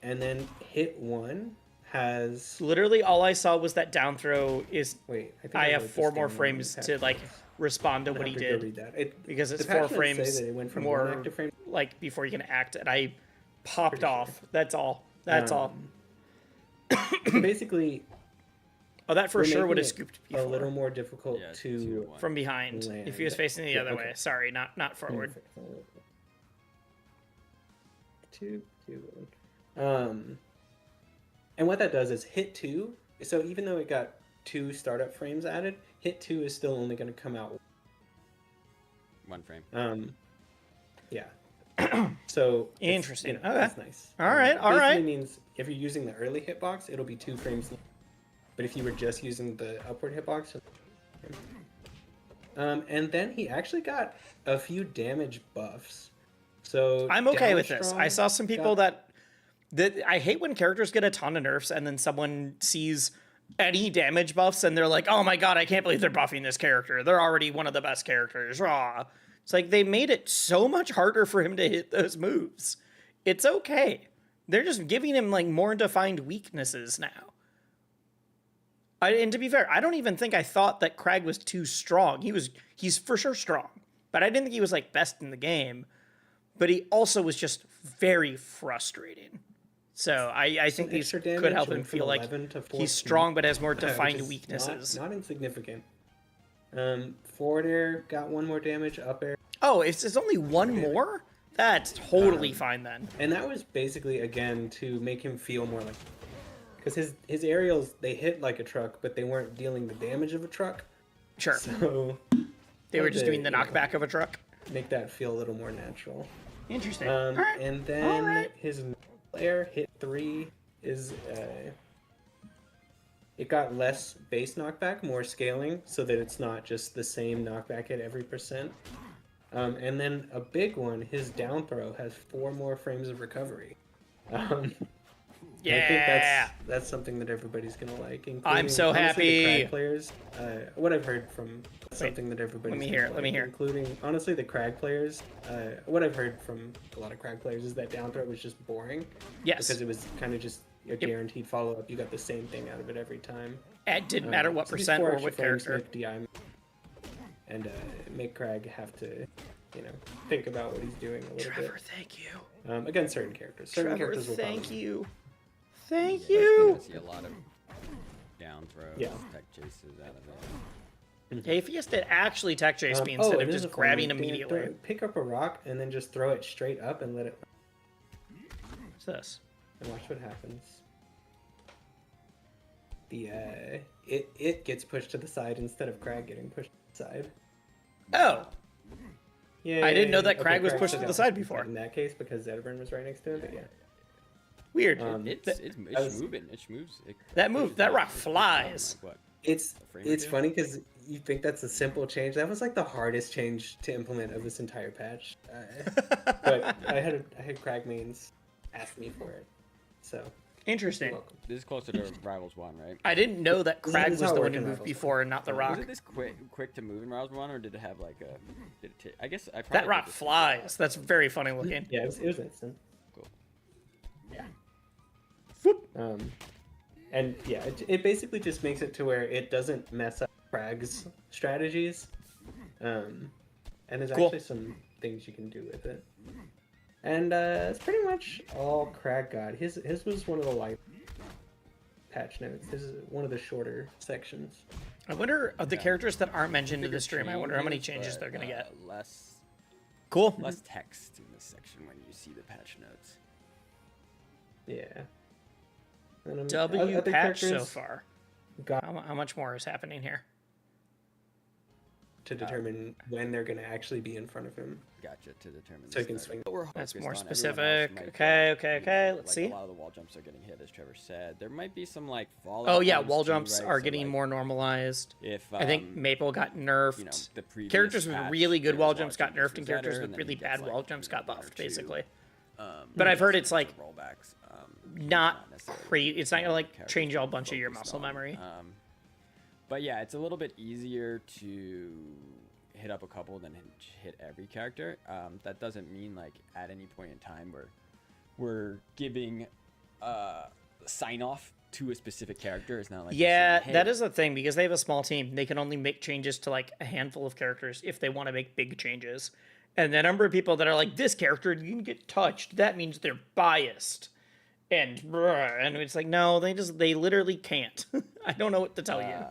and then hit 1 has. Literally, all I saw was that down throw is. Wait, I think I have wrote 4 this more down on frames the to patch like notes. respond to I'm what he gonna have to go did read that. because it's the 4 patch notes say frames that it went from more 1 active frame. like before you can act, and I popped Pretty sure. off. That's all. That's all. So basically, Oh, that for we're sure would making have it scooped a before little more difficult Yeah, to 2-1. from behind. If he was land. facing the Yeah, other okay. way, sorry, not forward. 2. And what that does is hit 2. So even though it got 2 startup frames added, hit 2 is still only going to come out. 1 frame. Yeah. So Interesting. Okay. That's nice. All right, all Basically right. means if you're using the early hitbox, it'll be 2 frames. But if you were just using the upward hitbox, and then he actually got a few damage buffs. So I'm okay with Down this. Strong I saw some people got- that I hate when characters get a ton of nerfs and then someone sees any damage buffs and they're like, "Oh my god, I can't believe they're buffing this character. They're already one of the best characters." Raw. It's like they made it so much harder for him to hit those moves. It's okay. They're just giving him like more defined weaknesses now. And to be fair, I don't even think I thought that Crag was too strong. He's for sure strong, but I didn't think he was like best in the game. But he also was just very frustrating. So I think these could help him feel like he's strong but has more defined weaknesses. Not insignificant. Forward air got 1 more damage, up air. Oh, it's only 1 more? That's totally fine then. And that was basically, again, to make him feel more like... Because his aerials, they hit like a truck, but they weren't dealing the damage of a truck. Sure. So... They were just doing the knockback of a truck? Make that feel a little more natural. Interesting. And then his air hit 3 is... it got less base knockback, more scaling, so that it's not just the same knockback at every percent. And then a big one, his down throw has 4 more frames of recovery. Yeah, I think that's something that everybody's gonna like. I'm so happy. The Crag players, what I've heard from something that everybody's let me hear. Including honestly the Crag players. What I've heard from a lot of Crag players is that down throw was just boring. Yes. Because it was kind of just a guaranteed follow up. You got the same thing out of it every time. It didn't matter what percent or what character. Make DI and make Crag have to, think about what he's doing a little Trevor, bit. thank you. Against certain characters. Certain Trevor, characters will thank probably... you. Thank I you. see a lot of down throws, tech chases out of it. Hey, if he has to actually tech chase me instead of just grabbing immediately. Pick up a rock and then just throw it straight up and let it... What's this? And watch what happens. It gets pushed to the side instead of Crag getting pushed to the side. Oh. Yeah. I didn't know that Crag was pushed to the side before. In that case, because Edburn was right next to him, but yeah. Weird. It's moving. It moves. That rock flies. Like what? It's funny because you think that's a simple change. That was like the hardest change to implement of this entire patch. But I had Crag mains ask me for it, so. Interesting. This is closer to Rivals 1, right? I didn't know that Crag was how the it one who worked in moved Rivals before and not the rock. Was it this quick to move in Rivals 1, or did it have like a... I guess I probably... That rock flies. That's very funny looking. Yeah, it was instant. Cool. Yeah. And yeah, it basically just makes it to where it doesn't mess up Crag's strategies. And there's actually some things you can do with it. And it's pretty much all Crag got. His was one of the light patch notes. This is one of the shorter sections. I wonder of the characters that aren't mentioned in the stream. I wonder how many changes they're gonna get. Less text in this section when you see the patch notes. Yeah. And, W other patch so characters far. got How much more is happening here? to determine when they're going to actually be in front of him. Gotcha, to determine. So he can swing. That's more on. Everyone else specific. might Okay. get, Let's like, see. A lot of the wall jumps are getting hit, as Trevor said. There might be some like fallout. Oh yeah, ones wall too, jumps right? are So, getting like, more normalized. If I think Maple got nerfed. the previous Characters with patch, really good there wall was jumps got jumps nerfed, and better, characters with then really he gets, bad wall like, jumps got one or buffed, two, basically. But I've heard it's like rollbacks. not necessarily crazy. It's not gonna like characters change a to bunch of your focus muscle on. memory. But yeah, it's a little bit easier to hit up a couple than hit every character. That doesn't mean like at any point in time we're giving sign off to a specific character. It's not like Yeah, saying, hey, that is the thing, because they have a small team. They can only make changes to like a handful of characters if they want to make big changes. And the number of people that are like, this character didn't get touched, that means they're biased. And it's like, no, they literally can't. I don't know what to tell you.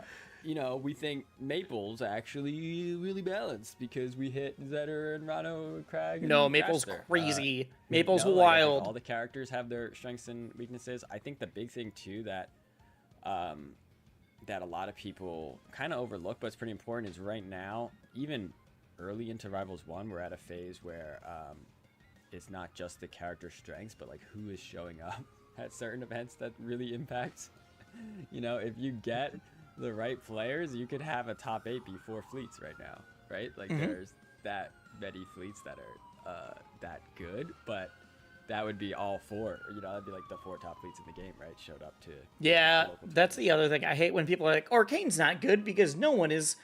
We think Maple's actually really balanced because we hit Zetter and Rado and Crag. No, and Maple's Caster. crazy. Maple's Like, I think wild. all the characters have their strengths and weaknesses. I think the big thing too that that a lot of people kind of overlook, but it's pretty important, is right now, even early into Rivals 1, we're at a phase where it's not just the character strengths, but like who is showing up at certain events that really impacts. If you get the right players, you could have a top 8 be 4 fleets right now, right? Like there's that many fleets that are that good, but that would be all 4. That'd be like the 4 top fleets in the game, right? Showed up to. Yeah, that's the other thing. I hate when people are like, Arcane's not good because no one is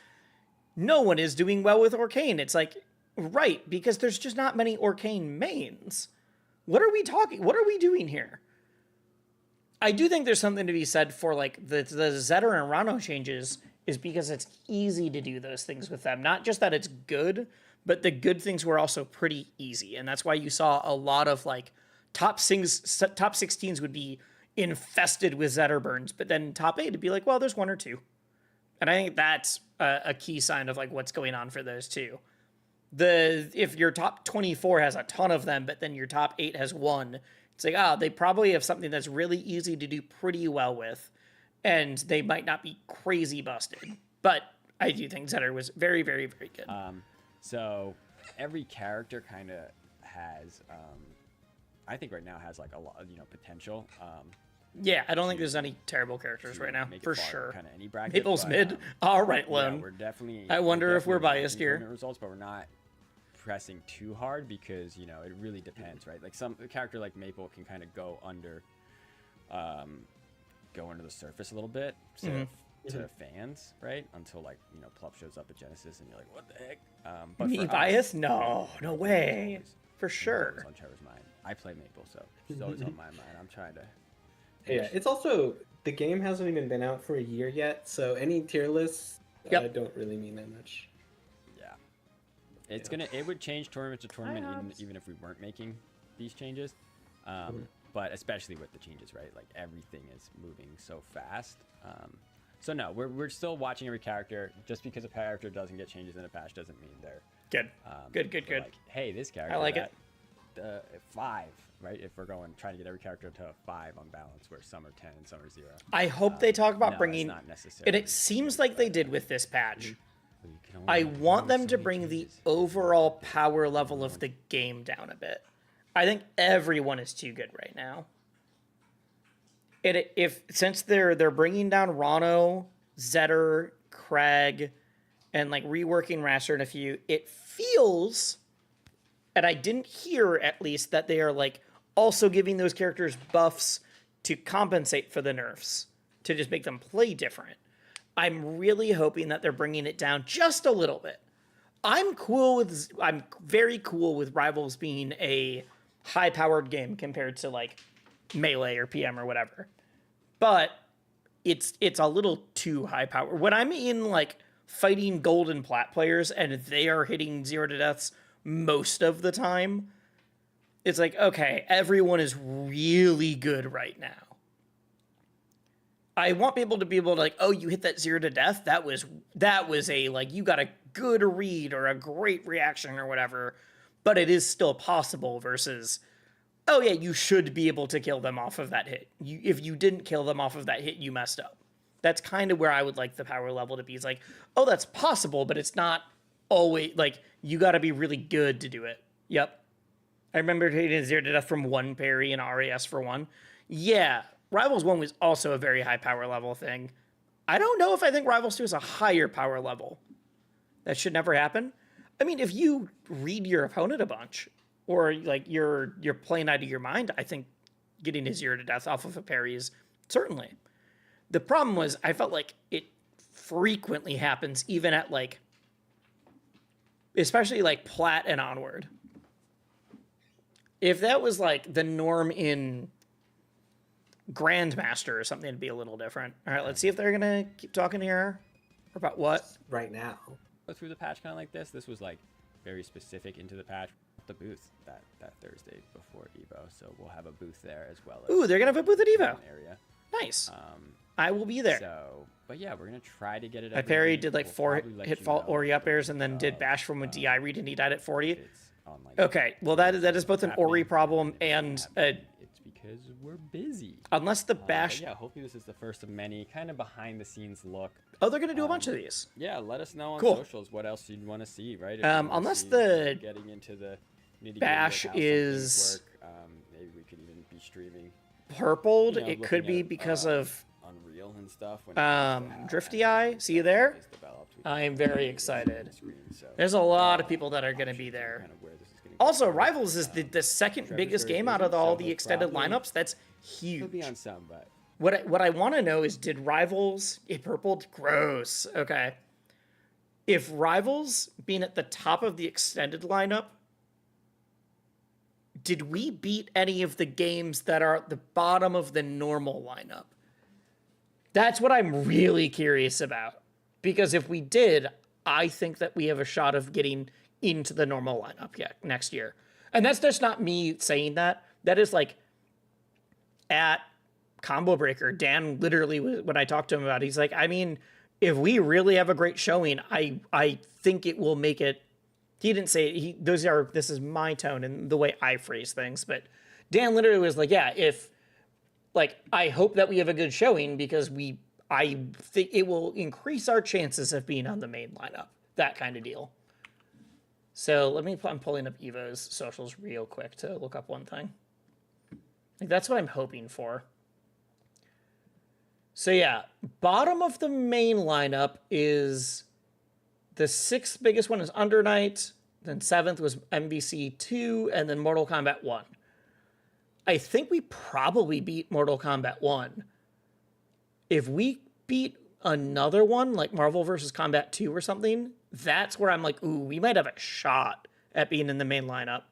doing well with Arcane. It's like, right, because there's just not many Arcane mains. What are we doing here? I do think there's something to be said for like the Zetter and Rano changes is because it's easy to do those things with them. Not just that it's good, but the good things were also pretty easy. And that's why you saw a lot of like top 16s would be infested with Zetter burns, but then top 8 would be like, well, there's 1 or 2. And I think that's a key sign of like what's going on for those two. If your top 24 has a ton of them, but then your top 8 has 1, it's like, they probably have something that's really easy to do pretty well with, and they might not be crazy busted. But I do think Zetter was very, very, very good. So every character kind of has, I think right now has like a lot of, potential. Yeah, I don't think there's any terrible characters right now, for sure. Kind of any bracket. Maple's mid. All right, Lone. Yeah, we're definitely. I wonder if we're definitely biased looking for here. results, but we're not pressing too hard because it really depends, right? Like a character like Maple can kind of go under the surface a little bit to fans, right? Until like Plup shows up at Genesis and you're like, what the heck? But Me bias? No way. For sure. It's on Trevor's mind. I play Maple, so it's always on my mind. I'm trying to. Yeah, it's also the game hasn't even been out for a year yet, so any tier lists don't really mean that much. Yeah, it would change tournament to tournament even if we weren't making these changes, but especially with the changes, right? Like everything is moving so fast. So no, we're still watching every character. Just because a character doesn't get changes in a patch doesn't mean they're good. Good. Like, hey, this character. I like it. 5, right? If we're trying to get every character to a 5 on balance, where some are 10 and some are 0. I hope they talk about bringing, not necessarily, and it seems like they did with this patch. I want them to bring the overall power level of the game down a bit. I think everyone is too good right now. Since they're bringing down Rano, Zetter, Craig, and like reworking Raster and a few, it feels, and I didn't hear at least, that they are like also giving those characters buffs to compensate for the nerfs, to just make them play different. I'm really hoping that they're bringing it down just a little bit. I'm very cool with Rivals being a high-powered game compared to like Melee or PM or whatever. But it's a little too high-powered. When I'm in like fighting gold and plat players and they are hitting 0 to deaths most of the time, it's like, okay, everyone is really good right now. I want people to be able to like, oh, you hit that 0 to death? That was a, like, you got a good read or a great reaction or whatever, but it is still possible versus, oh yeah, you should be able to kill them off of that hit. If you didn't kill them off of that hit, you messed up. That's kind of where I would like the power level to be. It's like, oh, that's possible, but it's not always, like, you got to be really good to do it. Yep. I remember hitting 0 to death from 1 parry and RAS for 1. Yeah, Rivals 1 was also a very high power level thing. I don't know if I think Rivals 2 is a higher power level. That should never happen. I mean, if you read your opponent a bunch, or like you're playing out of your mind, I think getting a 0 to death off of a parry is certainly. The problem was I felt like it frequently happens even at like, especially like plat and onward. If that was like the norm in Grandmaster or something, it'd be a little different. All right, let's see if they're going to keep talking here. About what? Right now. Go through the patch kind of like this. This was like very specific into the patch. The booth that Thursday before Evo, so we'll have a booth there as well. Ooh, they're gonna have a booth at Evo. Area. Nice. I will be there. So, but yeah, we're gonna try to get it. I parry did like 4 hit fault Ori up airs and then did bash from a DI read and he died at 40. Okay, well that is both an Ori problem and it's because we're busy. Unless the bash. Yeah, hopefully this is the first of many kind of behind the scenes look. Oh, they're gonna do a bunch of these. Yeah, let us know on Cool. socials what else you'd want to see, right? Unless the getting into the bash is maybe we could even be streaming purpled. It could be because of Unreal and stuff. Drifty Eye. See you there. I am very excited. There's a lot of people that are going to be there. Also, Rivals is the second biggest game out of all the extended lineups. That's huge. Could be on some, but what I want to know is, did Rivals it purpled? Gross. Okay. If Rivals being at the top of the extended lineup did we beat any of the games that are at the bottom of the normal lineup? That's what I'm really curious about. Because if we did, I think that we have a shot of getting into the normal lineup next year. And that's just not me saying that. That is like at Combo Breaker, Dan literally, when I talked to him about it, he's like, I mean, if we really have a great showing, I think it will make it. He didn't say it. This is my tone and the way I phrase things. But Dan literally was like, yeah, I hope that we have a good showing because I think it will increase our chances of being on the main lineup. That kind of deal. So I'm pulling up Evo's socials real quick to look up one thing. Like, that's what I'm hoping for. So yeah, bottom of the main lineup is the 6th biggest one is Under Night, then 7th was MVC 2, and then Mortal Kombat 1. I think we probably beat Mortal Kombat 1. If we beat another one, like Marvel vs. Combat 2 or something, that's where I'm like, ooh, we might have a shot at being in the main lineup.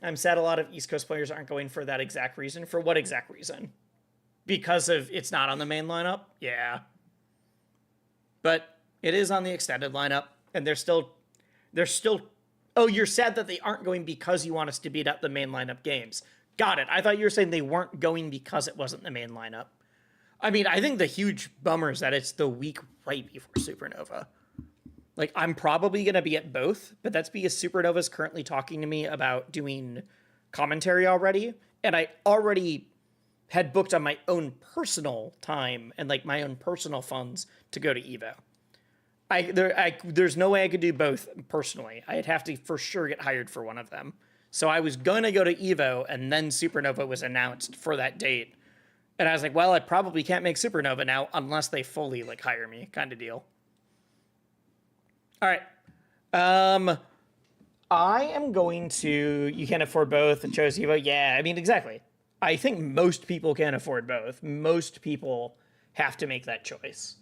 I'm sad a lot of East Coast players aren't going for that exact reason. For what exact reason? Because of it's not on the main lineup? Yeah. But it is on the extended lineup, and they're still... Oh, you're sad that they aren't going because you want us to beat up the main lineup games. Got it. I thought you were saying they weren't going because it wasn't the main lineup. I mean, I think the huge bummer is that it's the week right before Supernova. Like, I'm probably going to be at both, but that's because Supernova's currently talking to me about doing commentary already, and I already had booked on my own personal time and, like, my own personal funds to go to Evo. There's no way I could do both personally. I'd have to for sure get hired for one of them. So I was going to go to Evo, and then Supernova was announced for that date. And I was like, well, I probably can't make Supernova now unless they fully, like, hire me, kind of deal. All right. I am going to... You can't afford both and chose Evo? Yeah, I mean, exactly. I think most people can't afford both. Most people have to make that choice.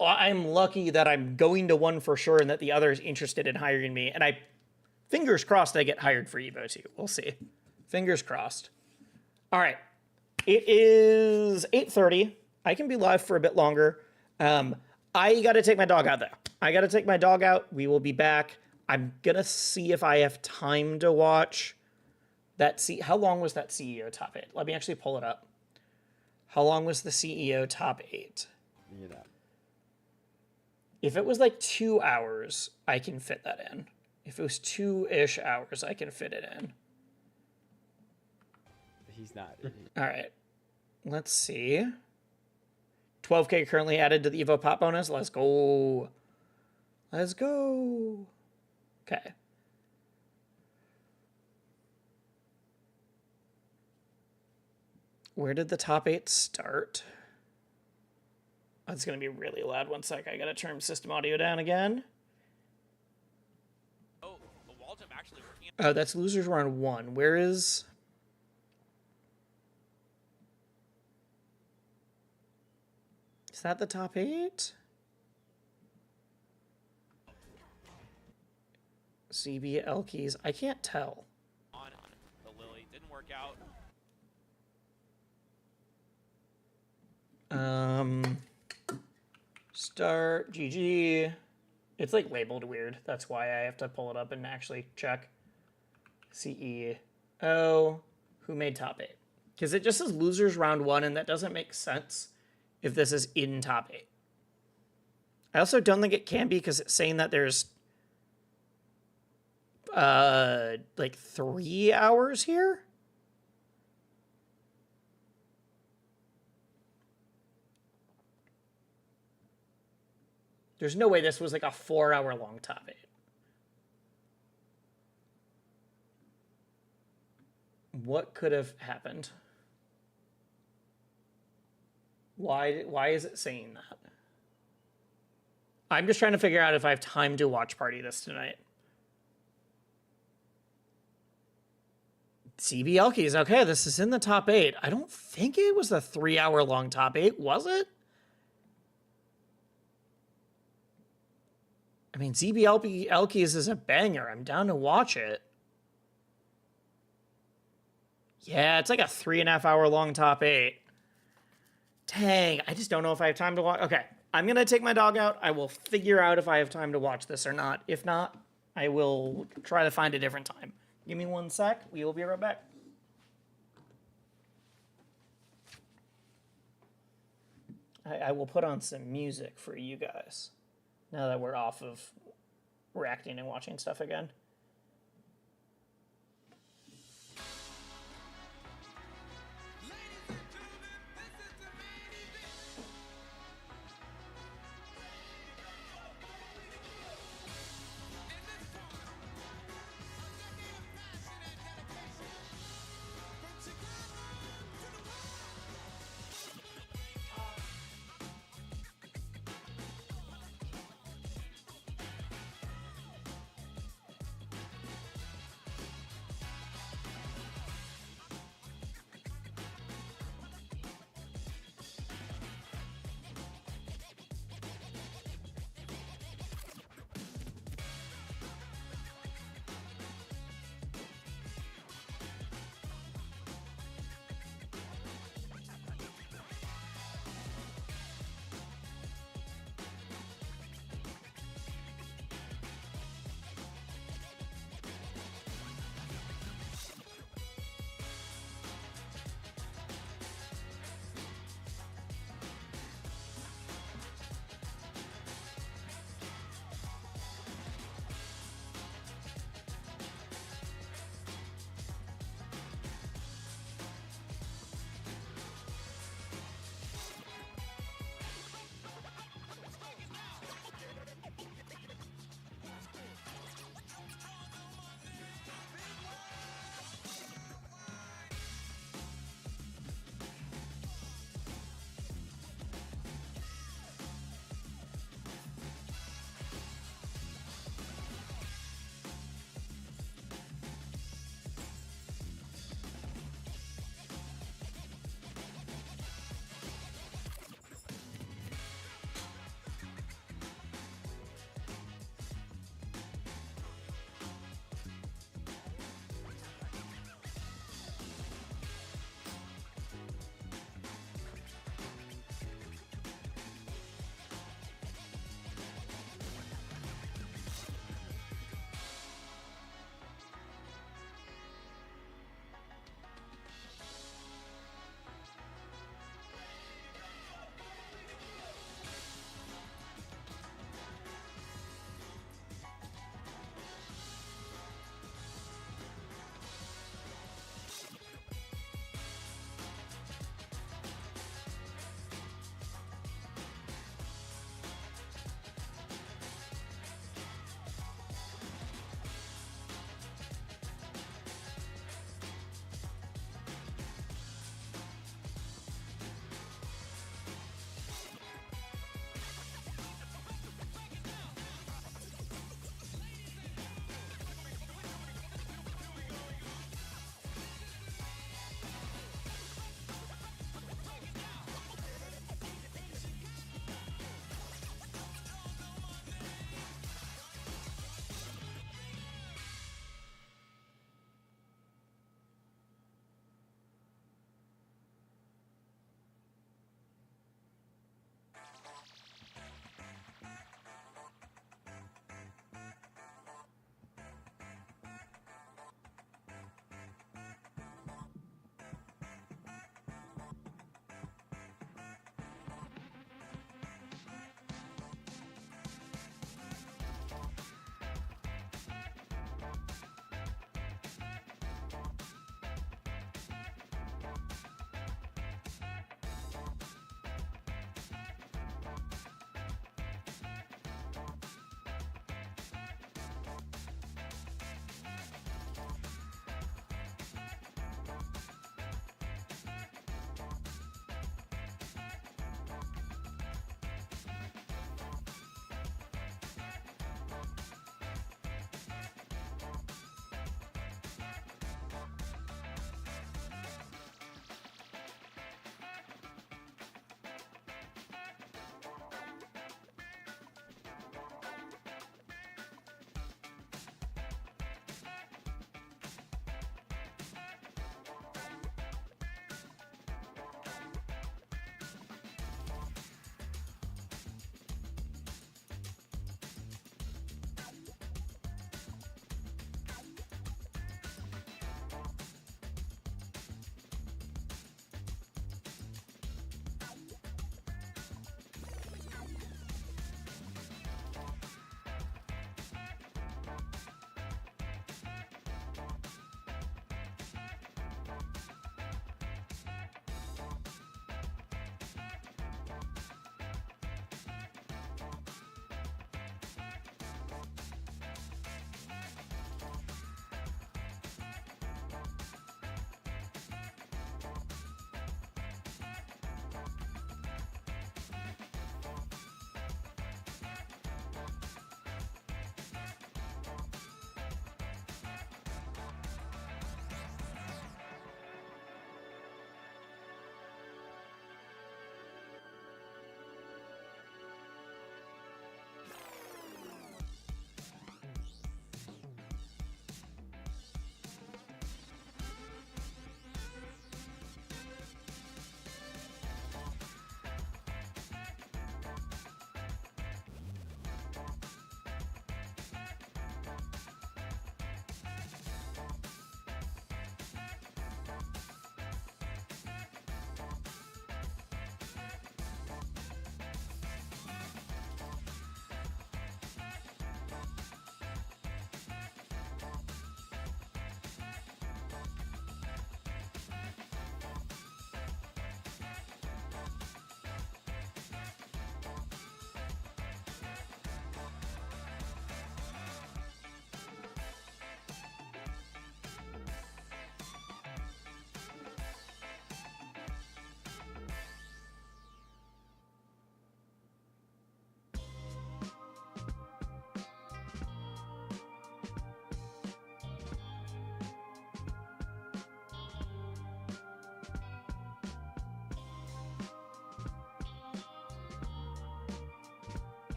I'm lucky that I'm going to one for sure and that the other is interested in hiring me. And fingers crossed I get hired for Evo too. We'll see. Fingers crossed. All right. It is 8:30. I can be live for a bit longer. I got to take my dog out though. I got to take my dog out. We will be back. I'm going to see if I have time to watch that. How long was that CEO top 8? Let me actually pull it up. How long was the CEO top 8? Look at that. If it was like 2 hours, I can fit that in. If it was 2-ish hours, I can fit it in. He's not. All right. Let's see. 12K currently added to the Evo Pop bonus. Let's go. Let's go. Okay. Where did the top 8 start? Oh, it's going to be really loud. One sec. I got to turn system audio down again. Oh, the walls have actually working. Oh, that's losers round 1. Where is... Is that the top 8? CB Elkies. I can't tell. On the Lily didn't work out. Start GG. It's like labeled weird. That's why I have to pull it up and actually check. CEO. Who made top 8? Because it just says losers round 1, and that doesn't make sense if this is in top 8. I also don't think it can be because it's saying that there's like 3 hours here. There's no way this was like a 4-hour long top 8. What could have happened? Why is it saying that? I'm just trying to figure out if I have time to watch party this tonight. CB Elkies. Okay, this is in the top 8. I don't think it was a 3-hour long top 8, was it? I mean, ZB Elkies is a banger. I'm down to watch it. Yeah, it's like a 3.5 hour long top 8. Dang, I just don't know if I have time to watch. Okay, I'm going to take my dog out. I will figure out if I have time to watch this or not. If not, I will try to find a different time. Give me 1 sec. We will be right back. I will put on some music for you guys now that we're off of reacting and watching stuff again.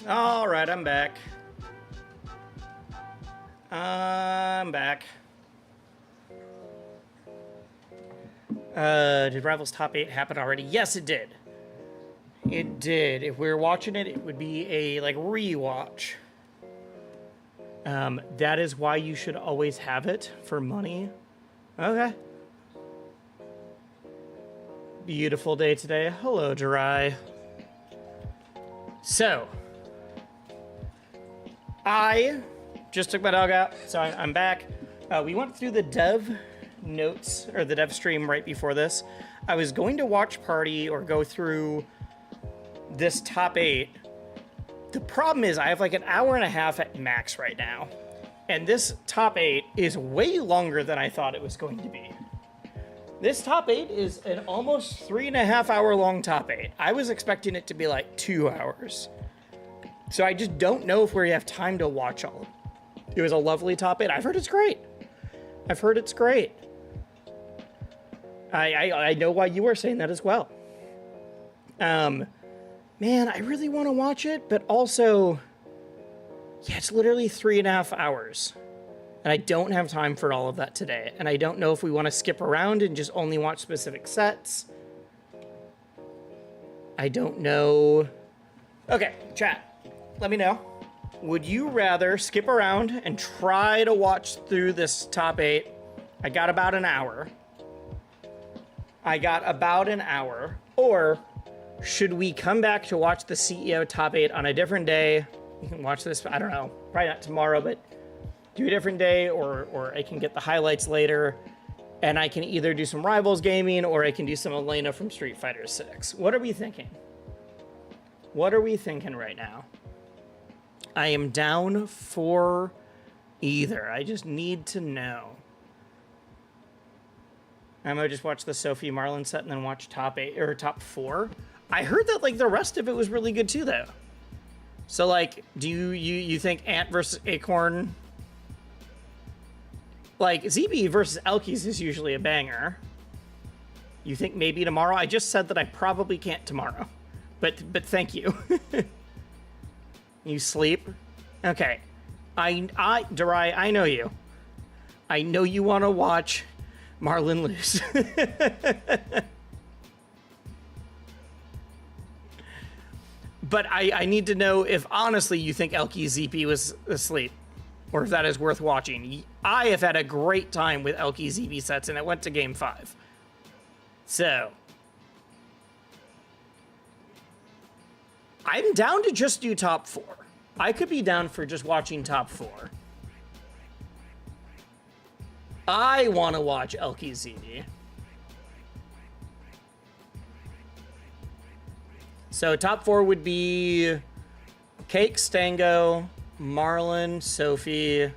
All right, I'm back. I'm back. Did Rivals Top 8 happen already? Yes, it did. It did. If we were watching it, it would be a, like, rewatch. That is why you should always have it for money. Okay. Beautiful day today. Hello, Jirai. So, I just took my dog out, so I'm back. We went through the dev notes, or the dev stream right before this. I was going to watch party or go through this top 8. The problem is I have like an hour and a half at max right now. And this top 8 is way longer than I thought it was going to be. This top 8 is an almost 3.5 hour long top 8. I was expecting it to be like 2 hours. So I just don't know if we have time to watch all of it. It was a lovely top 8. I've heard it's great. I've heard it's great. I know why you were saying that as well. Man, I really want to watch it, but also, yeah, it's literally 3.5 hours. And I don't have time for all of that today. And I don't know if we want to skip around and just only watch specific sets. I don't know. Okay, chat, let me know. Would you rather skip around and try to watch through this top 8? I got about an hour. Or should we come back to watch the CEO top 8 on a different day? You can watch this, I don't know, probably not tomorrow, but do a different day, or I can get the highlights later, and I can either do some Rivals gaming, or I can do some Elena from Street Fighter 6. What are we thinking? What are we thinking right now? I am down for either. I just need to know. I might just watch the Sophie Marlin set and then watch top 8 or top 4. I heard that like the rest of it was really good too, though. So like, do you think Ant versus Acorn? Like ZB versus Elkies is usually a banger. You think maybe tomorrow? I just said that I probably can't tomorrow, but thank you. You sleep? Okay. Darai, I know you. I know you want to watch Marlon lose. But I need to know if honestly you think Elkie ZP was asleep, or if that is worth watching. I have had a great time with Elkie ZP sets, and it went to game 5. So I'm down to just do top 4. I could be down for just watching top 4. I want to watch Elkie ZB. So top 4 would be Cake, Stango, Marlon, Sophie,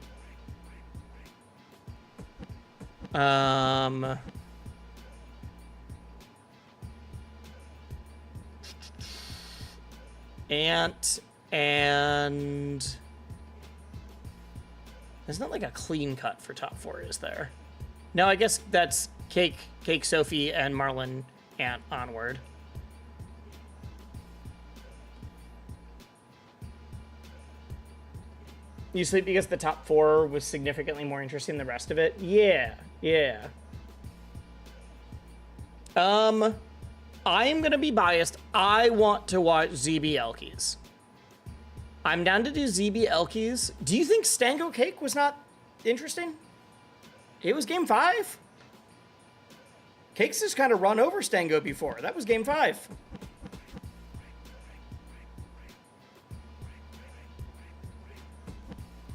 Ant, and there's not like a clean cut for top 4, is there? No, I guess that's Cake, Sophie, and Marlon, Ant onward. You sleep because the top 4 was significantly more interesting than the rest of it? Yeah. I'm gonna be biased. I want to watch ZB Elkies. I'm down to do ZB Elkies. Do you think Stango Cake was not interesting? It was game 5. Cake's just kind of run over Stango before. That was game 5.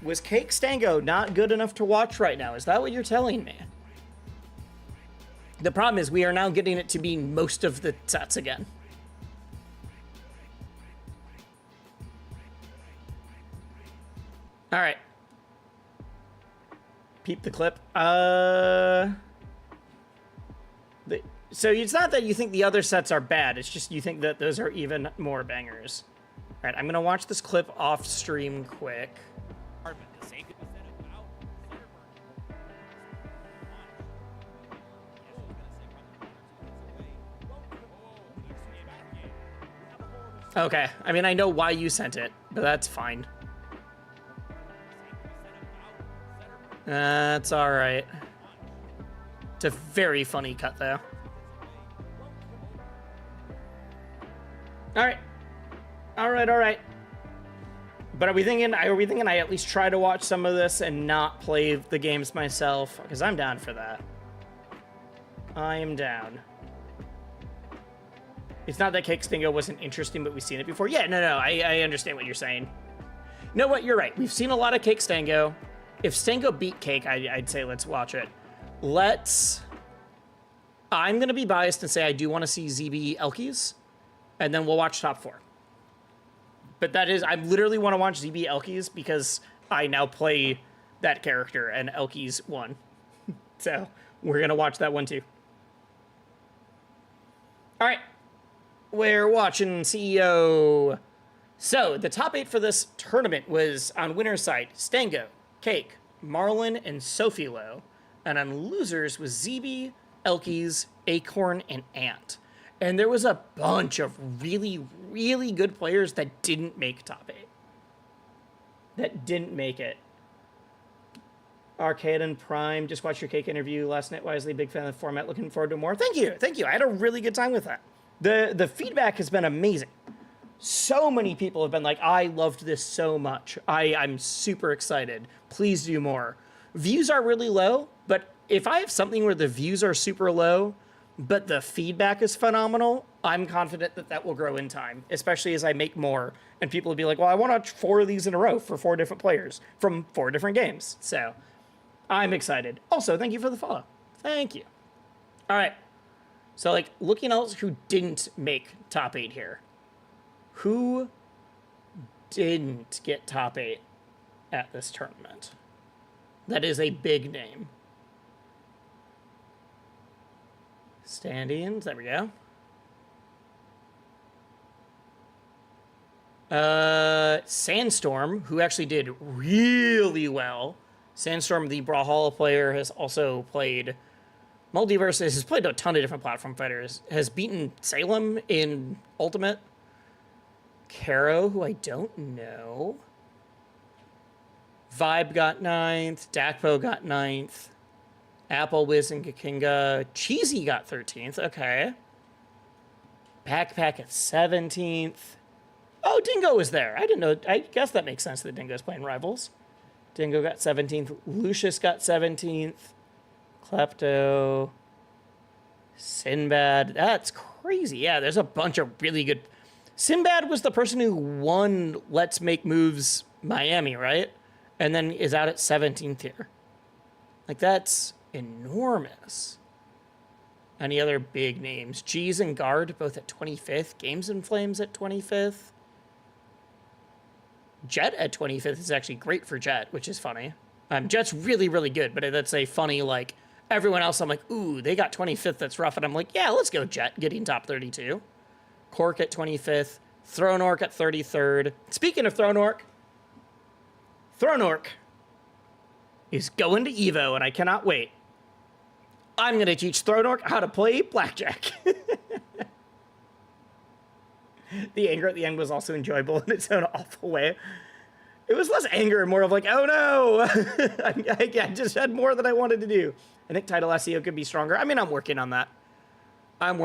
Was Cake Stango not good enough to watch right now? Is that what you're telling me? The problem is we are now getting it to be most of the sets again. All right. Peep the clip. So it's not that you think the other sets are bad. It's just you think that those are even more bangers. All right, I'm going to watch this clip off stream quick. The same could be said about Okay, I mean, I know why you sent it, but that's fine. That's all right. It's a very funny cut, though. All right. All right. But are we thinking I at least try to watch some of this and not play the games myself? Because I'm down for that. I am down. It's not that Cake Stingo wasn't interesting, but we've seen it before. Yeah, no, I understand what you're saying. You know what? You're right. We've seen a lot of Cake Stango. If Stango beat Cake, I'd say let's watch it. I'm going to be biased and say I do want to see ZB Elkies, and then we'll watch top 4. But that is, I literally want to watch ZB Elkies because I now play that character and Elkies won. So we're going to watch that one too. All right. We're watching CEO. So the top 8 for this tournament was on winner's side, Stango, Cake, Marlin, and Sophilo. And on losers was ZB, Elkies, Acorn, and Ant. And there was a bunch of really, really good players that didn't make top 8. That didn't make it. Arcade and Prime, just watched your Cake interview last night. Wisely, big fan of the format. Looking forward to more. Thank you. I had a really good time with that. The feedback has been amazing. So many people have been like, I loved this so much. I'm super excited. Please do more. Views are really low, but if I have something where the views are super low, but the feedback is phenomenal, I'm confident that that will grow in time, especially as I make more. And people will be like, well, I want to 4 of these in a row for 4 different players from 4 different games. So I'm excited. Also, thank you for the follow. Thank you. All right. So, like, looking at who didn't make top 8 here. Who didn't get top 8 at this tournament? That is a big name. Stand-ins, there we go. Sandstorm, who actually did really well. Sandstorm, the Brawlhalla player, has also played Multiverses, has played a ton of different platform fighters, has beaten Salem in Ultimate. Caro, who I don't know. Vibe got 9th. Dakpo got 9th. Apple, Wiz, and Kakinga. Cheesy got 13th. Okay. Backpack at 17th. Oh, Dingo was there. I didn't know. I guess that makes sense that Dingo's playing Rivals. Dingo got 17th. Lucius got 17th. Klepto. Sinbad. That's crazy. Yeah, there's a bunch of really good... Sinbad was the person who won Let's Make Moves Miami, right? And then is out at 17th here. Like, that's enormous. Any other big names? G's and Guard both at 25th. Games and Flames at 25th. Jet at 25th is actually great for Jet, which is funny. Jet's really, really good, but that's a funny, like, everyone else, I'm like, ooh, they got 25th, that's rough. And I'm like, yeah, let's go Jet, getting top 32. Cork at 25th. Thronork at 33rd. Speaking of Thronork is going to Evo, and I cannot wait. I'm going to teach Thronork how to play blackjack. The anger at the end was also enjoyable in its own awful way. It was less anger and more of like, oh no, I just had more than I wanted to do. I think title SEO could be stronger. I mean, I'm working on that. I've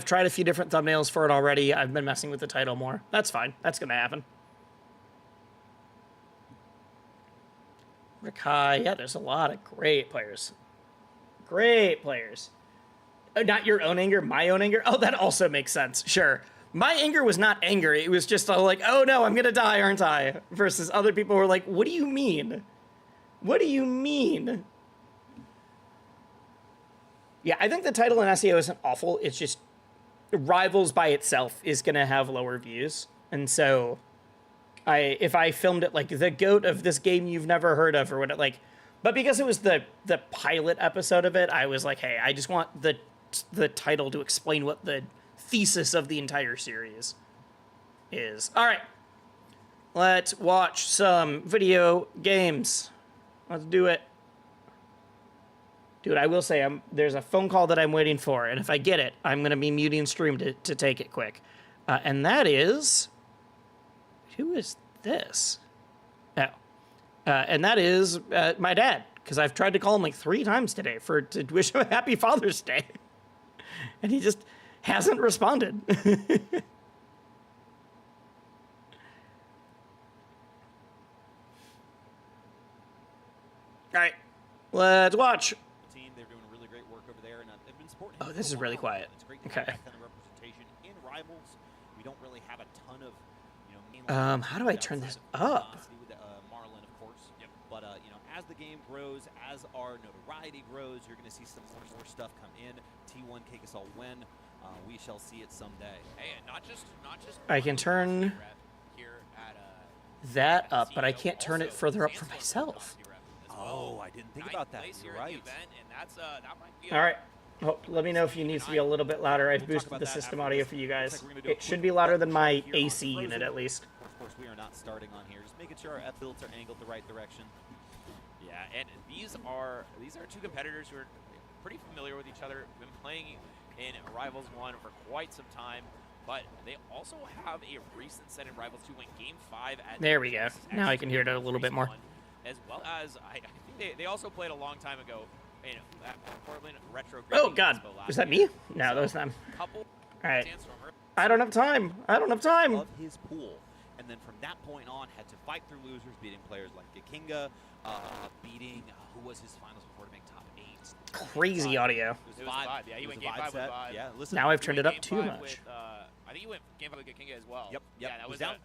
tried a few different thumbnails for it already. I've been messing with the title more. That's fine. That's going to happen. Rakai. Yeah, there's a lot of great players. Great players. Not your own anger, my own anger. Oh, that also makes sense. Sure. My anger was not anger. It was just like, oh no, I'm going to die, aren't I? Versus other people were like, what do you mean? What do you mean? Yeah, I think the title in SEO isn't awful. It's just Rivals by itself is going to have lower views. And so if I filmed it like the GOAT of this game you've never heard of or what, like, but because it was the pilot episode of it, I was like, hey, I just want the title to explain what the thesis of the entire series is. All right. Let's watch some video games. Let's do it. Dude, I will say there's a phone call that I'm waiting for, and if I get it, I'm going to be muting stream to take it quick. And that is... Who is this? Oh. And that is my dad, because I've tried to call him like 3 times today to wish him a happy Father's Day. And he just hasn't responded. All right, let's watch. They're doing really great work over there, and they've been supporting. Oh, this is really quiet. It's great to Okay. have that kind of representation in Rivals. We don't really have a ton of, mainline How do I turn this up? With, Marlin, of course. Yep. But as the game grows, as our notoriety grows, you're going to see some more stuff come in. T1 kick us all win. We shall see it someday. Hey, and not just. I can turn here at that up, but I can't turn it further up for myself. Oh, I didn't think about that. You're right. All right. Oh, let me know if you need to be a little bit louder. I've boosted the system audio for you guys. It should be louder than my AC unit, at least. Of course, we are not starting on here. Just making sure our F builds are angled the right direction. Yeah, and these are 2 competitors who are pretty familiar with each other. Been playing in Rivals 1 for quite some time, but they also have a recent set in Rivals 2 when Game 5 at. There we go. Now I can hear it a little bit more. As well as I think they also played a long time ago in Portland Retro. Oh God, was that me? No, that was them. All right. I don't have time. I don't have time. Of his pool, and then from that point on, had to fight through losers, beating players like Gekinga, beating who was his finals before to make top 8. Crazy audio. It was Vibe. Yeah, you went Game 5 with Vibe. Yeah, listen. Now I've turned it up too much. With, I think you went Game 5 with Gekinga as well. Yep. Yeah, that it was down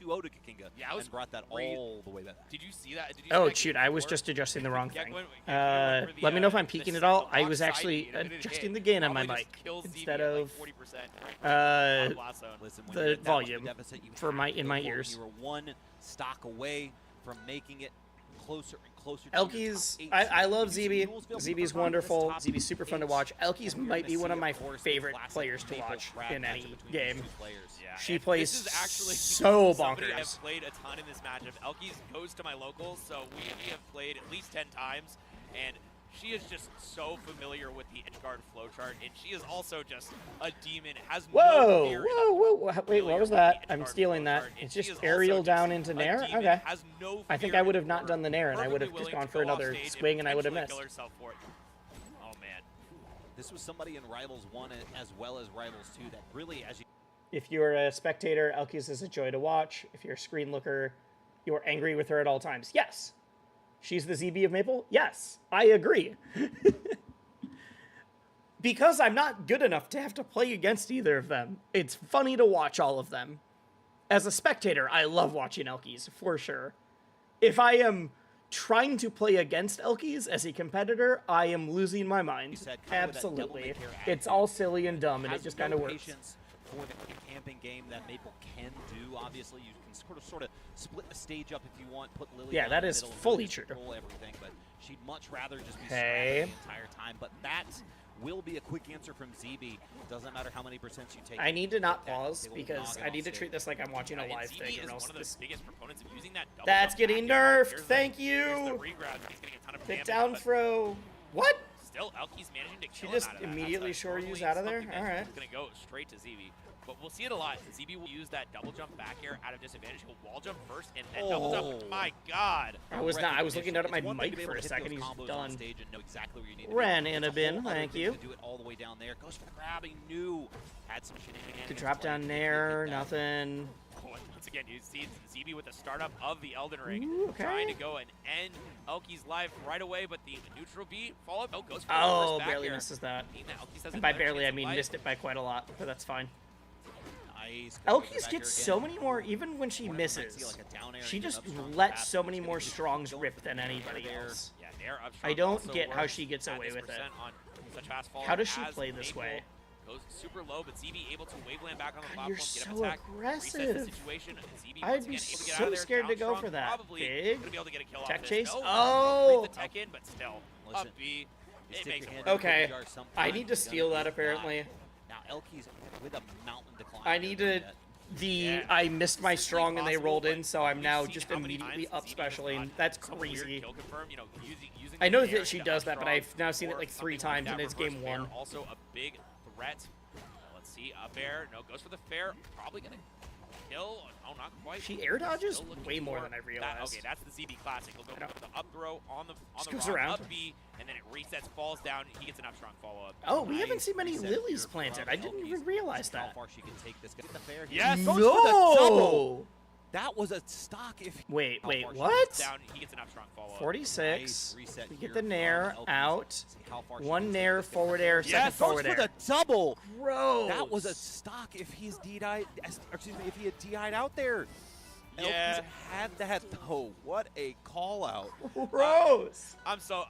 2-0 to Gekinga. Yeah, I was and brought that great. all the way back. Did you see that? Did you see Oh that shoot, game I was before? just adjusting the wrong Yeah, thing. let Let me know if I'm the peaking at single all. I box was side actually beat, it adjusting hit. the gain on my Probably mic just kills ZB instead at, like, of 40% on Blast Zone. Listen, when the you're at that much of a volume deficit, you for have my to in go my for it. ears. You were 1 stock away from making it closer and closer to your Elkies, top 8 I seed. love You see ZB. Jules Bill ZB's Superfund wonderful. in this ZB's top super fun to 8. watch. Elkies And you're might gonna be one see, of my course, the favorite classic players to Maple watch trap in matchup any between game. these 2 players. Yeah, She and plays this is actually so somebody bonkers. I've played a ton in this matchup. Elkies goes to my locals, so we have played at least 10 times, and she is just so familiar with the edgeguard flowchart, and she is also just a demon. Has no Whoa, fear whoa. Wait, what was that? I'm stealing that. flowchart, and It's she just is aerial also down just into a Nair? demon, Okay. has no I think fear I would in have not her. done the Nair, and I would have Perfectly just willing gone to for go another off stage swing, and I would have potentially missed. kill herself for it. Oh man. This was somebody in Rivals 1 as well as Rivals 2 that really, as you If you're a spectator, Elkies is a joy to watch. If you're a screen looker, you're angry with her at all times. Yes. She's the ZB of Maple? Yes. I agree. Because I'm not good enough to have to play against either of them, it's funny to watch all of them. As a spectator, I love watching Elkies, for sure. If I am trying to play against Elkies as a competitor, I am losing my mind. said, kind of with that double Absolutely. make here It's all silly and dumb, and it has just no kind of works. patience for the camping game that Maple can do. Obviously, you can sort of split the stage up if you want, put Lily Yeah, down that the is middle and fully really true. control everything, but she'd much rather just be Okay. scrapping the entire time. But that will be a quick answer from ZB. Doesn't matter how many percents you take. I need to not They will pause knock because it I off need to stage. treat this like I'm watching a And live ZB thing, is or else one of the this... biggest proponents of using that double That's jump getting back air. nerfed. Here's Thank here's you. the regrab. He's getting a ton of Kick damage, down but throw. What? Still, Elki's managing to She kill just him out of that. immediately That's shore normally use out of there? something that Alright. is going to go straight to ZB. But we'll see it a lot. ZB will use that double jump back air out of disadvantage. He'll wall jump first and then double jump. Oh. My God. I was not. I was looking down at my It's one thing to mic be for able a to hit second. those He's combos on done. stage and know exactly where you need to be. Ran in It's a bin, whole other thank thing you. to do it all the way down there. Goes for the grab. He knew. Had some shenanigans. To drop playing down to there, get that. nothing. Oh, and once again, you see ZB with the startup of the Elden Ring. Ooh, okay. Trying to go and end Elki's life right away, but the neutral beat follow up. Oh, goes for the Oh, reverse back barely air. misses that. Meaning that Elki's has And a by better barely, chance I of mean life. missed it by quite a lot, but that's fine. Nice. Elkies Back gets here so again. many more, even when she Whenever you might see, misses. like, a down air She and an just up strong lets grab, so many it's more gonna be strongs going rip for than the anybody there. else. Yeah, Nair up I strong don't also get how works she gets at away this with it. percent on such fast fall How does she as play this Maple way? Goes super low, but ZB able to waveland back on the God, platform, you're get so him attack, resets the aggressive. situation. ZB I'd once be again able to get so out of there, scared to down go strong, for that. Probably Big gonna be able to get a kill tech off chase. this. No, Oh! complete the tech in, but still, Listen, up B. You It stick makes your it hand work. in the Okay, jar sometime, I need to you're steal gonna that get apparently. Now Elki's with a mountain decline. I here need to to get. I missed my strong and they possible, rolled but in, so I'm we've now seen just how many immediately times up ZB specialing. got That's some weird crazy. kill confirm, you know, using I know the nair that she into does that, but upstrong I've now seen it or like 3 something like times, that. and it's Reverse game fair, 1. Also a big threat. Let's see, up air. No, goes for the fair. Probably gonna kill. Oh, not quite. She air dodges Still looking way more for than I that. realized. Okay, that's the ZB classic. He'll go for the up throw on the Just goes rock, around. up B, and then it resets, falls down. He gets an up strong follow up. Oh, we haven't Nice seen many reset lilies here planted. from I didn't even Elkies. realize See how that. far she can take this. Get the fair here. Yes. Goes for the double. No! That was a stock. If Wait, How wait, far she what? Down, he gets an up strong follow up. 46. Nice reset We here get the from nair Elkies. out. See how far she 1 can nair, take this. forward air, second Yes, Goes forward for air. the double. Gross. That was a stock if he's DI'd, excuse me, if he had DI'd out there. Yeah. Elkies had that though. What a call out. Gross. I'm so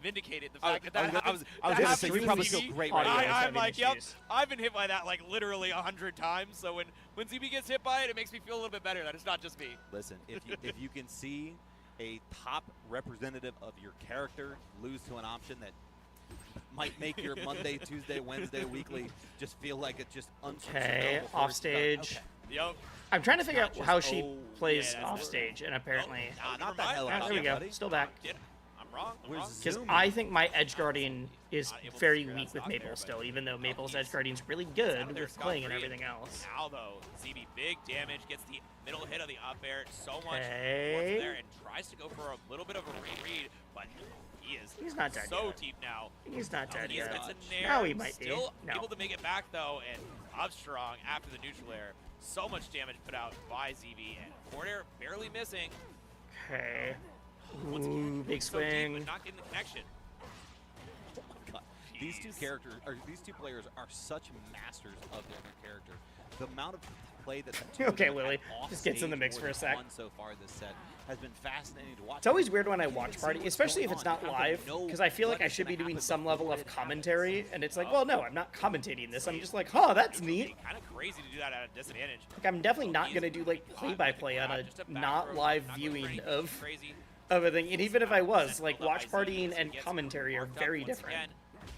vindicated. The fact that I was that gonna happens say, to you probably ZB. feel great right now. I'm like, yep, issues. I've been hit by that like literally 100 times. So when ZB gets hit by it, it makes me feel a little bit better that it's not just me. Listen, if you can see a top representative of your character lose to an option that might make your Monday, Tuesday, Wednesday, weekly just feel like it's just Okay, unsurmountable off first stage. Okay. Yep. I'm trying to figure out Not just, how she oh, plays yeah, that's off it. stage, and apparently. Not the Never hell mind. Ah, out there we of go. buddy. Still back. I'm wrong. I'm Where's wrong. the Because Zoom. I think my edge guarding is Not able to very secure that weak with stock Maple there, still, but even though Maple's he's- edge guarding's really Out good of there, with Scott playing and Green. everything else. Now though, ZB big damage, gets the middle hit of the up air so much Okay. once there and tries to go for a little bit of a reread, but he is He's not dead so yet. deep now. He's not dead He is, yet. it's a nair. Now he might be. Still No. able to make it back though, and up strong after the neutral air. So much damage put out by ZB, and forward air barely missing. Okay. Once again, Ooh, big so deep, swing. but not getting the connection. God. These two Jeez. characters, or these two players, are such masters of their character. The amount of play that the two of Okay, them have Lily, off just gets in the stage mix or for a sec. on so far this set has been fascinating to watch. It's always weird when I You can watch see party, what's especially if going it's on. not You have to live, know because I feel like what I is should be gonna doing happen some level before of it happens. commentary, and it's like, well, no, I'm not commentating this. I'm just like, huh, that's neat. Kind of crazy to do that at a disadvantage. Like, I'm definitely not gonna do like play-by-play on a not live viewing of a thing. And even if I was, like, watch partying and commentary are very different.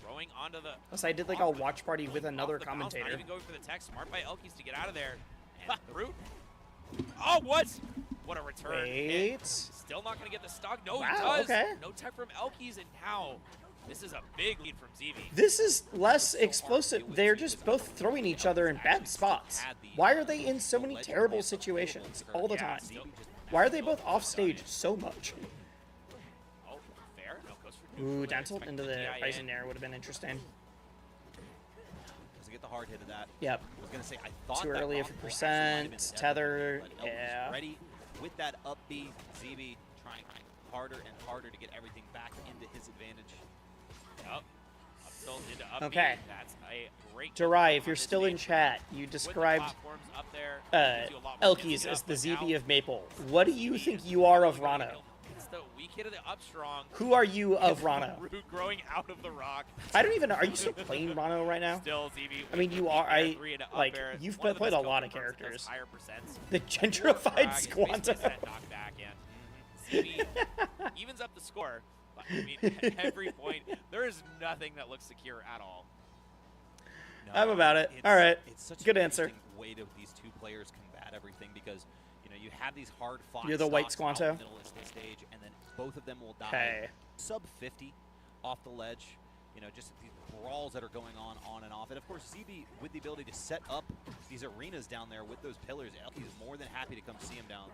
Throwing onto the Unless I did like a watch party with another off the bounce, Not commentator. even going for the tech. Smart by Elkies to get out of there. And Brute. Oh, what? What a return. hit. Wait. Still not going to get the stock. No, Wow, he does. okay. No tech from Elkies, and now this is a big lead from ZB. This is less explosive. They're just both throwing each other in bad spots. Why are they in so many terrible situations all the time? Why are they both off stage so much? Oh, fair. No, goes for Ooh, neutral. down tilt Expect into the DI in. rising air would have been interesting. Doesn't get the hard hit of that. Yep. I was gonna say, I thought Too that early rock for wall actually might have been percent, dead, tether, but Elkies yeah. ready with that up B. ZB trying harder and harder to get everything back into his advantage. Up tilt into up Okay. B. That's a great Durai, on if you're this still in stage. chat, you With the described platforms up there, it gives you a lot more Elkies distance as up, the but ZB now of Maple. What do you think you are of Rano? It's the weak hit of the up strong. Who are you of Rano? Root growing out of the rock. I don't even know. Are you still playing Rano right now? Still ZB. I mean, you are. I Three into up like. air. You've One of the played a best lot of kill confirms that characters. does Higher percents. The Frag gentrified is basically Squanta. set knockback, yeah. ZB evens up the score. But, I mean, at every point, there is nothing that looks secure at all. No, I'm about it. it's- All right. It's such Good an answer. interesting way to these two players combat everything because you have these hard fought You're the white stocks out Squanto? in the middle of the stage, and then both of them will die Okay. sub 50 off the ledge. Just these brawls that are going on and off. And of course, ZB with the ability to set up these arenas down there with those pillars, Elkies is more than happy to come see him down.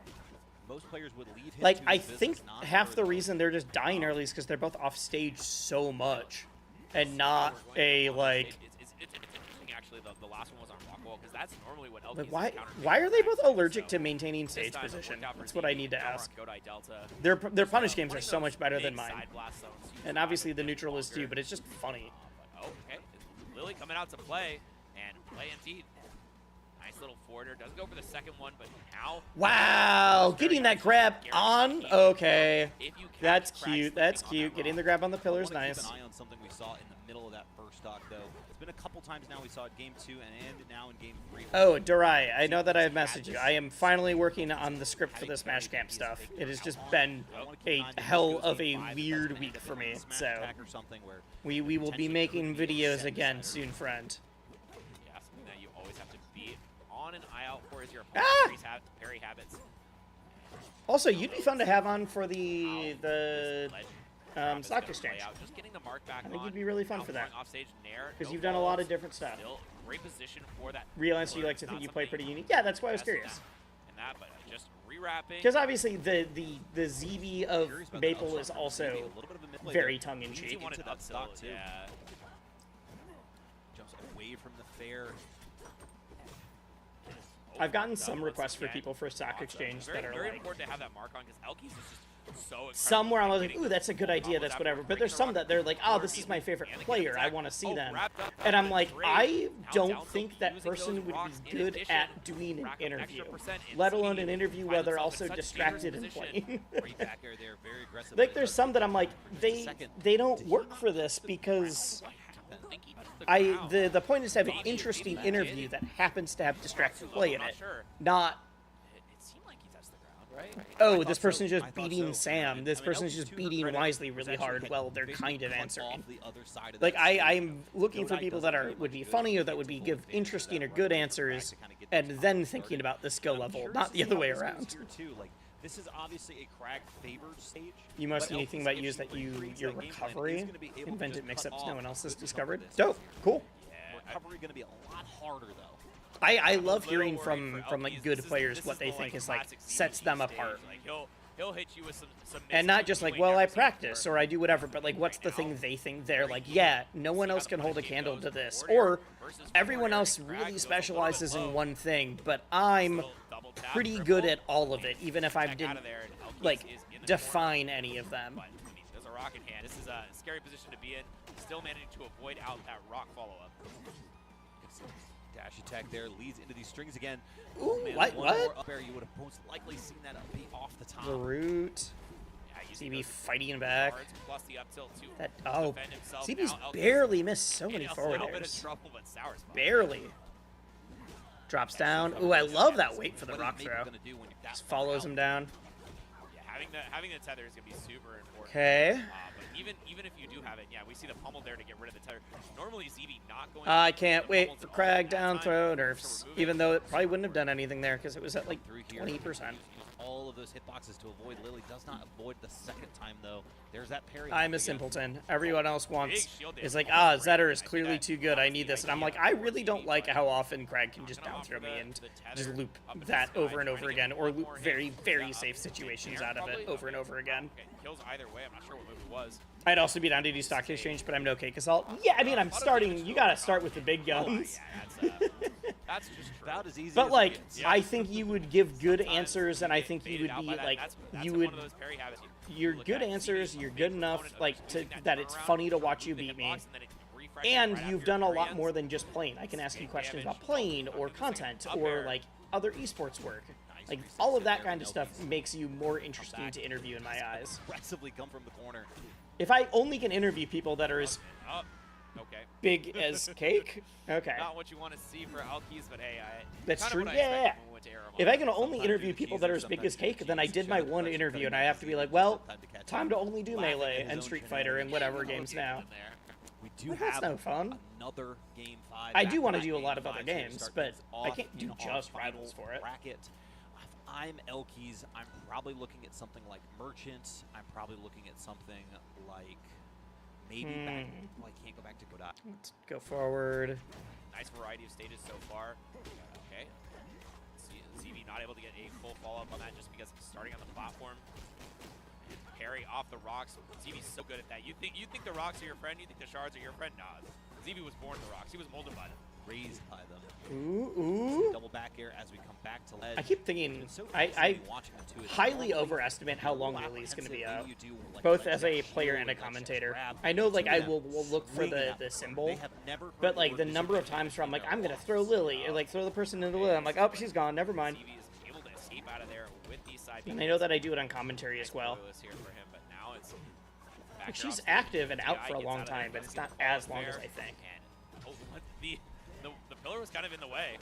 Most players would leave him Like, to I his business, think not half the further. reason they're just dying early is because they're both off stage so much, and not a like. It's interesting, actually. The last one was on Rockwall, because that's normally what Elkies Like why? counter Why are they both so allergic to maintaining stage this time it position? worked out for That's what I ZB. need to Counter on ask. Godai Delta. Their punish games are Running so those much better than big mine, side blast zones usually and drive obviously it a the bit neutral is too. longer. But it's just funny. Oh, okay. Lily coming out to play, and play indeed. Nice little forwarder. Doesn't go for the second one, but now. Wow, getting that grab on. Okay, If you catch that's cracks cute. slipping That's on cute. that Getting rock. the grab on the I pillars, wanna nice. Keep an eye on something we saw in the middle of that first stock, though. It's been a couple times now. We saw it game 2 and now in game 3. Oh, Durai, I know that I've messaged you. I am finally working on the script for the Smash Camp stuff. It has just been a hell of a weird week for me. So Or something where we will be making videos again soon, friend. Yeah, something that you always have to be on an eye out for is your Ah! opponent's parry habits. Also, you'd be fun to have on for the stock exchange. Just getting the mark back I think on. you'd be really fun for that. Offstage, nair, Because no you've done a lot of falls, different stuff. Still great position for that. Real answer, you pillar. like to It's think not you play something pretty unique. Yeah, that's why I was best in curious. but just rewrapping. Because obviously the ZB of Curious about the Maple upshot is from also ZB, a little bit of a misplay very there. tongue-in-cheek. Easy wanted Into that up stock, tilt, too. yeah. Jumps away from the fair. I've gotten That some once requests for again, people for stock awesome. exchange Very, that are very like important to have that mark on because Elkies is just so somewhere I'm like, getting ooh, that's a good idea, combos that's after whatever. But breaking there's the some rock that they're like, oh, more this is easily my favorite and they get player. I attacked. want to see Oh, them. wrapped up And I'm the like, trade. I Now don't down think tilt, that using person those would rocks be in good addition, at doing an rack up interview, extra percent in let alone speed, an interview find where they're themselves also in such a distracted and dangerous playing. Great back air there, very aggressive. Like there's some that I'm like, they don't work for this because the point is to have an interesting interview that happens to have distracted play in it, not It seemed like he touched the ground, right? oh, I this thought person's so. just I thought beating so. Sam. This I mean, person's LP's just to her beating credit Wisely was really actually hard. had Well, they're basically kind of cut answering. off the other side of Like that scene. I'm looking for Kodak people doesn't that really would be much good funny or to that would get be to give full interesting or advantage good of that answers, rack to kinda get and those then topics thinking started. about the skill I'm level, curious not to the see other how way this goes around. here, too. Like, this is obviously a Crag favored stage. You most but unique thing LP's, about if you is she that recreates your that game plan, is recovery gonna be able to invented just mix-ups cut no one off else has good chunk discovered. of this. Dope, cool. Recovery gonna be a lot harder though. I I'm a love little hearing worried from for like LPs. good This is- players this what is they the, think like, is like classic sets CBG them stage. apart. Like he'll hit you with some And not just like, well, I practice or I do whatever, but like, Right what's the now, thing they think they're like, right yeah, no See one how else the can hold a punch candle goes to this, forward or versus everyone forward. else Crag really goes a little bit specializes in low. one thing, but I'm Little double tap, pretty triple. good at all of it, even if I Check out didn't of there, and Elkies like is in the corner. define any of them. But I mean, there's a rock in hand. This is a scary position to be in. Still managing to avoid out that rock follow-up. Dash attack there leads into these strings again. Ooh, Man, what? one more up air, you would have most likely seen that up be off the top. The root. Yeah, using CB those fighting back. guards plus the up tilt to That oh, defend himself. CB's Now Elkies barely missed so in many a forward little bit of airs. trouble, but Sour's fine. Barely. Drops down. Ooh, I love that wait for the What is rock Maple throw. gonna do when you're that Just far follows out? him down. Yeah, having the tether is gonna be super important. Okay. But even if you do have it, yeah, we see the pummel there to get rid of the tether. Normally ZB not going. I to can't the wait pummels for at all Crag at that down time throw to nerfs, remove even it. though it probably wouldn't have done anything there because it was at like Through here. 20%. Use all of those hitboxes to avoid Lily. Does not avoid the second time though. There's that parry. I'm a again. simpleton. Everyone else wants Big shield is damage. like, ah, Great. Zetter is I see clearly that. too good. I That's need the this. And I'm like, idea I for really ZB, don't like but how often Crag can just gonna down offer throw me the and tether just loop up in the that sky, over and trying over to get again, or one loop more hit. very, very Yeah, safe up situations there out of it probably. over and over again. Okay, kills either way. I'm not sure what move it was. I'd also be down to do stock exchange, but I'm okay because yeah, I mean, I'm starting. You gotta start with the big guns. Yeah, that's just true. About as easy But as like, it gets. Yeah. I think you would give good Sometimes answers, and I get think you faded would out be by that. like, That's you one would. of those parry habits Your look good at. answers, CB, you're big good enough, component of like using that it's turnaround funny to to watch you remove the beat me. hitbox and then it refreshes And right you've after done a your lot parry more ends. than just playing. I can ask you questions damage. about playing or Do the content second up or air. like other esports work. Nice Like reset all of there that from kind of stuff Elkies. makes you more interesting back. to interview in my eyes. Aggressively come from the corner. If I only can interview people that are as Oh, okay. big as Cake, okay. Not what you want to see for Alkies, but hey, That's kind true, Of what I yeah. expected when we went to Aramon. If I can only Sometimes interview do the people that are cheese, as big as sometimes do Cake, the then I cheese, did show my the one pressure, interview cut and it I have to easy, be like, just well, time to catch time up. to only do Laughing Melee at his and own Street Fighter and shenanigans. whatever games now. We do Like, that's have no fun. another game 5. I do wanna back-to-back do a lot game of other 5s here to games, start but things I off can't do in our just final Rivals for it. Bracket. If I'm Elkies, I'm probably looking at something like Merchant. I'm probably looking at something like maybe back. Well, I can't go back to Godot. Let's go forward. Nice variety of stages so far. Okay. ZB not able to get a full follow-up on that just because it's starting on the platform. And parry off the rocks. ZB's so good at that. You think the rocks are your friend? You think the shards are your friend? Nah. ZB was born the rocks. He was molded by them. Raised by them. Ooh. Double back air as we come back to ledge. I keep thinking, It's so I interesting watching the two of them. highly Normally, overestimate how long little Lily is going to be apprehensive out. when you do, like, Both ledge as a check player shield and a ledge check commentator. grab. I know, like, Two I of them will look for winging the out the symbol, They have never heard but like word the number of disobey times where I'm like, in their I'm gonna lives. throw Lily, or like throw the person into Lily. I'm like, oh, she's gone. Never mind. ZB is able to escape out of there with these side And I know that I do it on commentary as well. Here for him, but now it's back Like, here she's off stage. active and out TI for a gets long out of there, time, but doesn't it's get not the follow as long as there, I think. and, the pillar was kind of in the way.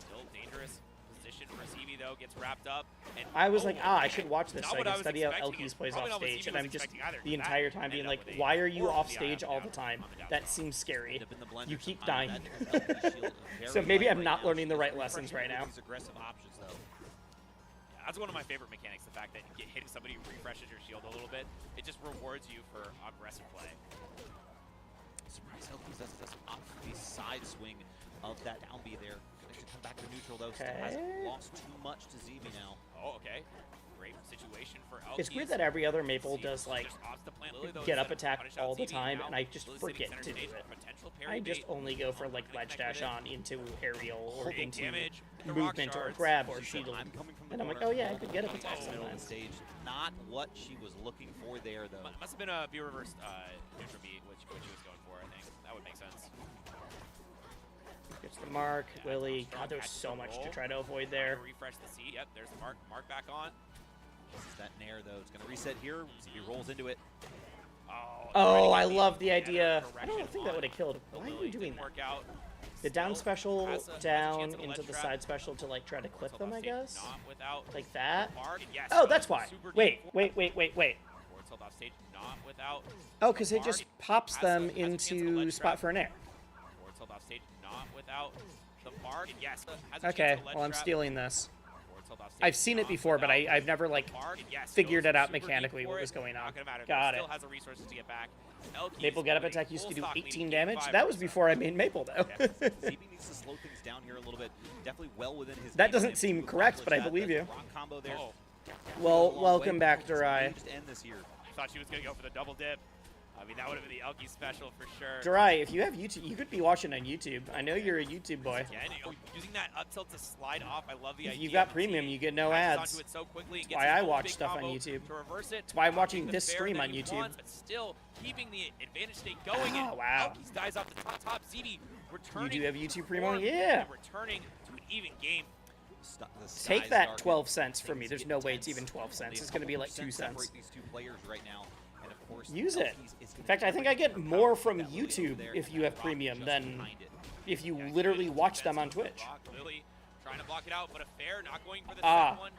Still dangerous position for ZB though, gets wrapped up. And I was like, I okay, should watch this not so I what can was study how expecting. Elkis plays Probably off not what stage, ZB and was I'm just expecting either, the because entire that time being ended like, up with a why are you horrible off DI stage all the down time? on the That downside. seems scary. End up in the blender You for keep time. dying. That Elkis shield very So maybe light I'm right not now. learning the She is right refreshing lessons right with now. These aggressive options, though. Yeah, that's one of my favorite mechanics, the fact that hitting somebody refreshes your shield a little bit. It just rewards you for aggressive play. Surprise Elkis does off the side swing of that down B there. Gonna come back to neutral, though. Still hasn't Okay. lost too much to ZB now. Oh, okay. Great situation for Elkis. It's weird that every other Maple does like Just opts to plant Lily, though, get up instead of attack punish out all the ZB. time, Now, and I just Lily sitting forget center to do stage, it. potential parry I just bait. only go for like Gonna ledge connect dash with it. on into aerial or Big into damage with the rock movement or shards. grab or She said, shield. I'm coming from the And I'm like, corner. oh yeah, I could get up attack Middle of the sometimes. stage. Not what she was looking for there, though. Must have been a B reverse neutral beat, which she was going for, I think. That would make sense. Gets the mark, Yeah, Lily. strong God, there's catches so the much to roll. try to avoid Trying there. to refresh the C. Yep, there's the mark. Mark back on. This is that Nair, though. It's going to reset here. ZB rolls into it. Oh, I trying to love the get idea. I correction don't think that on would have killed. the Why are Lily. you doing Didn't that? work out. The down Still special has a down chance of a into ledge the trap. side special to like try to clip Forward them, I tilt off guess. stage, not without Like that. mark. Yes, Oh, so that's why. super Wait, deep wait. forward tilt off stage, not without Oh, because it mark. just pops Has a- them has a chance of a into ledge spot trap. for an air. Forward tilt off stage, not without the mark. Yes, has a Okay, chance of a ledge well I'm trap. stealing this. Forward tilt off stage, I've seen it not before, but without I've never like mark. Yes, figured goes it out super deep mechanically for what it. was going on. Not gonna matter. Got Still it. has the resources to get back. Elkis Maple get up putting attack used to full do stock, 18 leading damage. 5 That was versus before I made Maple though. Yeah, ZB needs to slow things down here a little bit. Definitely well within his That game doesn't plan seem to correct, but I accomplish believe that. you. That rock combo there. Oh, Well, welcome back, Durai. Just end this year. I thought she was gonna go for the double dip. I mean, that would have been the Elkis special for sure. Durai, if you have YouTube, you could be watching on YouTube. I know you're a YouTube boy. Yeah, and using that up tilt to slide off, I love the If idea. you've got of premium, ZB you get no catches ads. onto it so quickly and That's gets why his I own watch big stuff on combo YouTube. To reverse it. That's why I'm Not watching being the this fair stream that on he YouTube. wants, but still keeping the advantage state going. Oh, and wow. Elkis dies off the top. ZB returning. You do have YouTube Primo? form Yeah. and returning to an even game. Take that 12 cents from me. There's no way it's even 12 cents. It's going to be like 2 Separate cents. these two players right now. And of course, Use it. Elkis is In fact, I think I get more from YouTube if you have premium than if you Yeah, literally good watch them on defensive Twitch. block. Lily trying to block it out, but a fair, not going for the Ah. second one.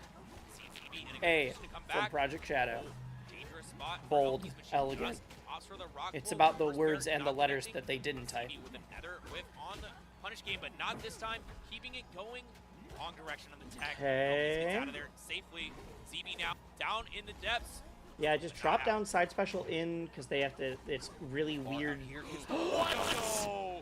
ZB in a good A position to come from back. Project Shadow. Dangerous spot for Bold, Elkis, but she elegant. just opts for the rock It's pull. about the First words fair, and the not letters connecting. that they didn't type. ZB with another whip on the punish game, but not this time. Keeping it going. Wrong direction on the tech. Okay. Elkis gets out of there safely. ZB now down in the depths. Yeah, just drop down side special in because they have to. It's really weird. Here is the Oh,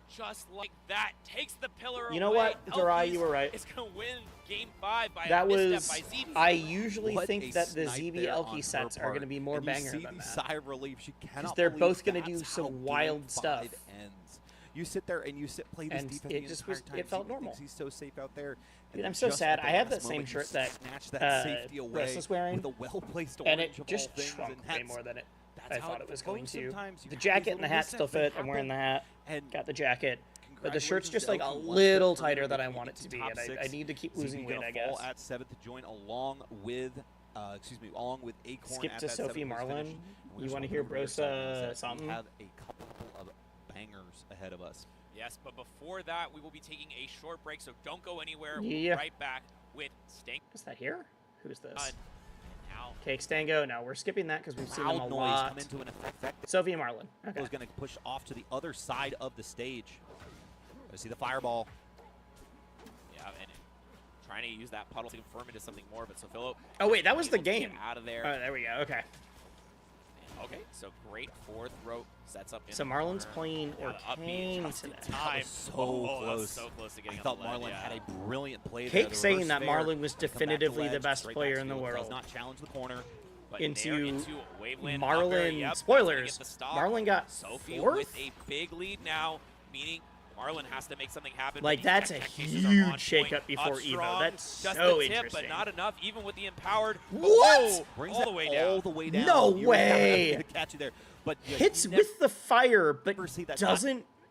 just like that, takes the pillar You know away. what, Durai, Elkis you were right. is going to win Game 5 by That a was. misstep by ZB. I usually What a think that the snipe ZB there on Elky her sets are part. going to be more And you banger see than the that. sigh of relief. She cannot they're believe both gonna do that's some how wild Game stuff. 5 ends. You sit there and you play this And defense it the just entire was- time. it felt ZB normal. thinks he's so safe out there. Dude, and I'm so just sad. at the I have last that same moment, you shirt that, snatch that safety away Russ is wearing, with a well-placed and orange it of just all things, shrunk and way that's- more than I how thought it was goes going to. sometimes. You The have jacket these and the little hat still missteps, they fit. I'm wearing the happen, hat. and Got the jacket. But the shirt's congratulations just to like a Elky, one little step further tighter than to I make want it to be, top and I six. need to keep ZB losing weight, gonna I guess. fall at 7th to join along with, along with Acorn. Skip at to that Sophie 7th place Marlin. finish. And we're You just wanna looking hear over the side of the Brosa set. something? We have a couple of bangers ahead of us. Yes, but before that, we will be taking a short break, so don't go anywhere. We'll Yeah. be right back with Stank. Is that here? Who's this? Now, Cake Stango. No, we're skipping that because we've seen them a Loud noise lot. come into an effect. Sophie Marlin. Okay. Was going to push off to the other side of the stage. I see the fireball. yeah, and trying to use that puddle to confirm into something more, but Sophilo. Oh wait, that was the able to get game. out of there. Oh, there we go. Okay. Okay, so great fourth row sets up. In So the Marlin's corner. playing Yeah, the up B Arcane just in today. time. was so Oh, that was close. so close to I getting on thought the lead, Marlin yeah. had a brilliant play there. Cake The saying reverse that fair, Marlin was come back to definitively the ledge, best straight player back in the to field, world. Does not challenge the corner. But into Nair into Waveland, Marlin up there, yep, spoilers. get the stop. Marlin got Sophie fourth? with a big lead now, meaning Marlin has to make something happen. Like, but these that's tech a cases are on huge point, shakeup before up Evo. strong, That's just so the tip, interesting. but not enough, even with the empowered. What? Whoa, Brings all it the way all down. the way down. No You're way. not gonna catch you there. But you Hits never with the fire, but see that doesn't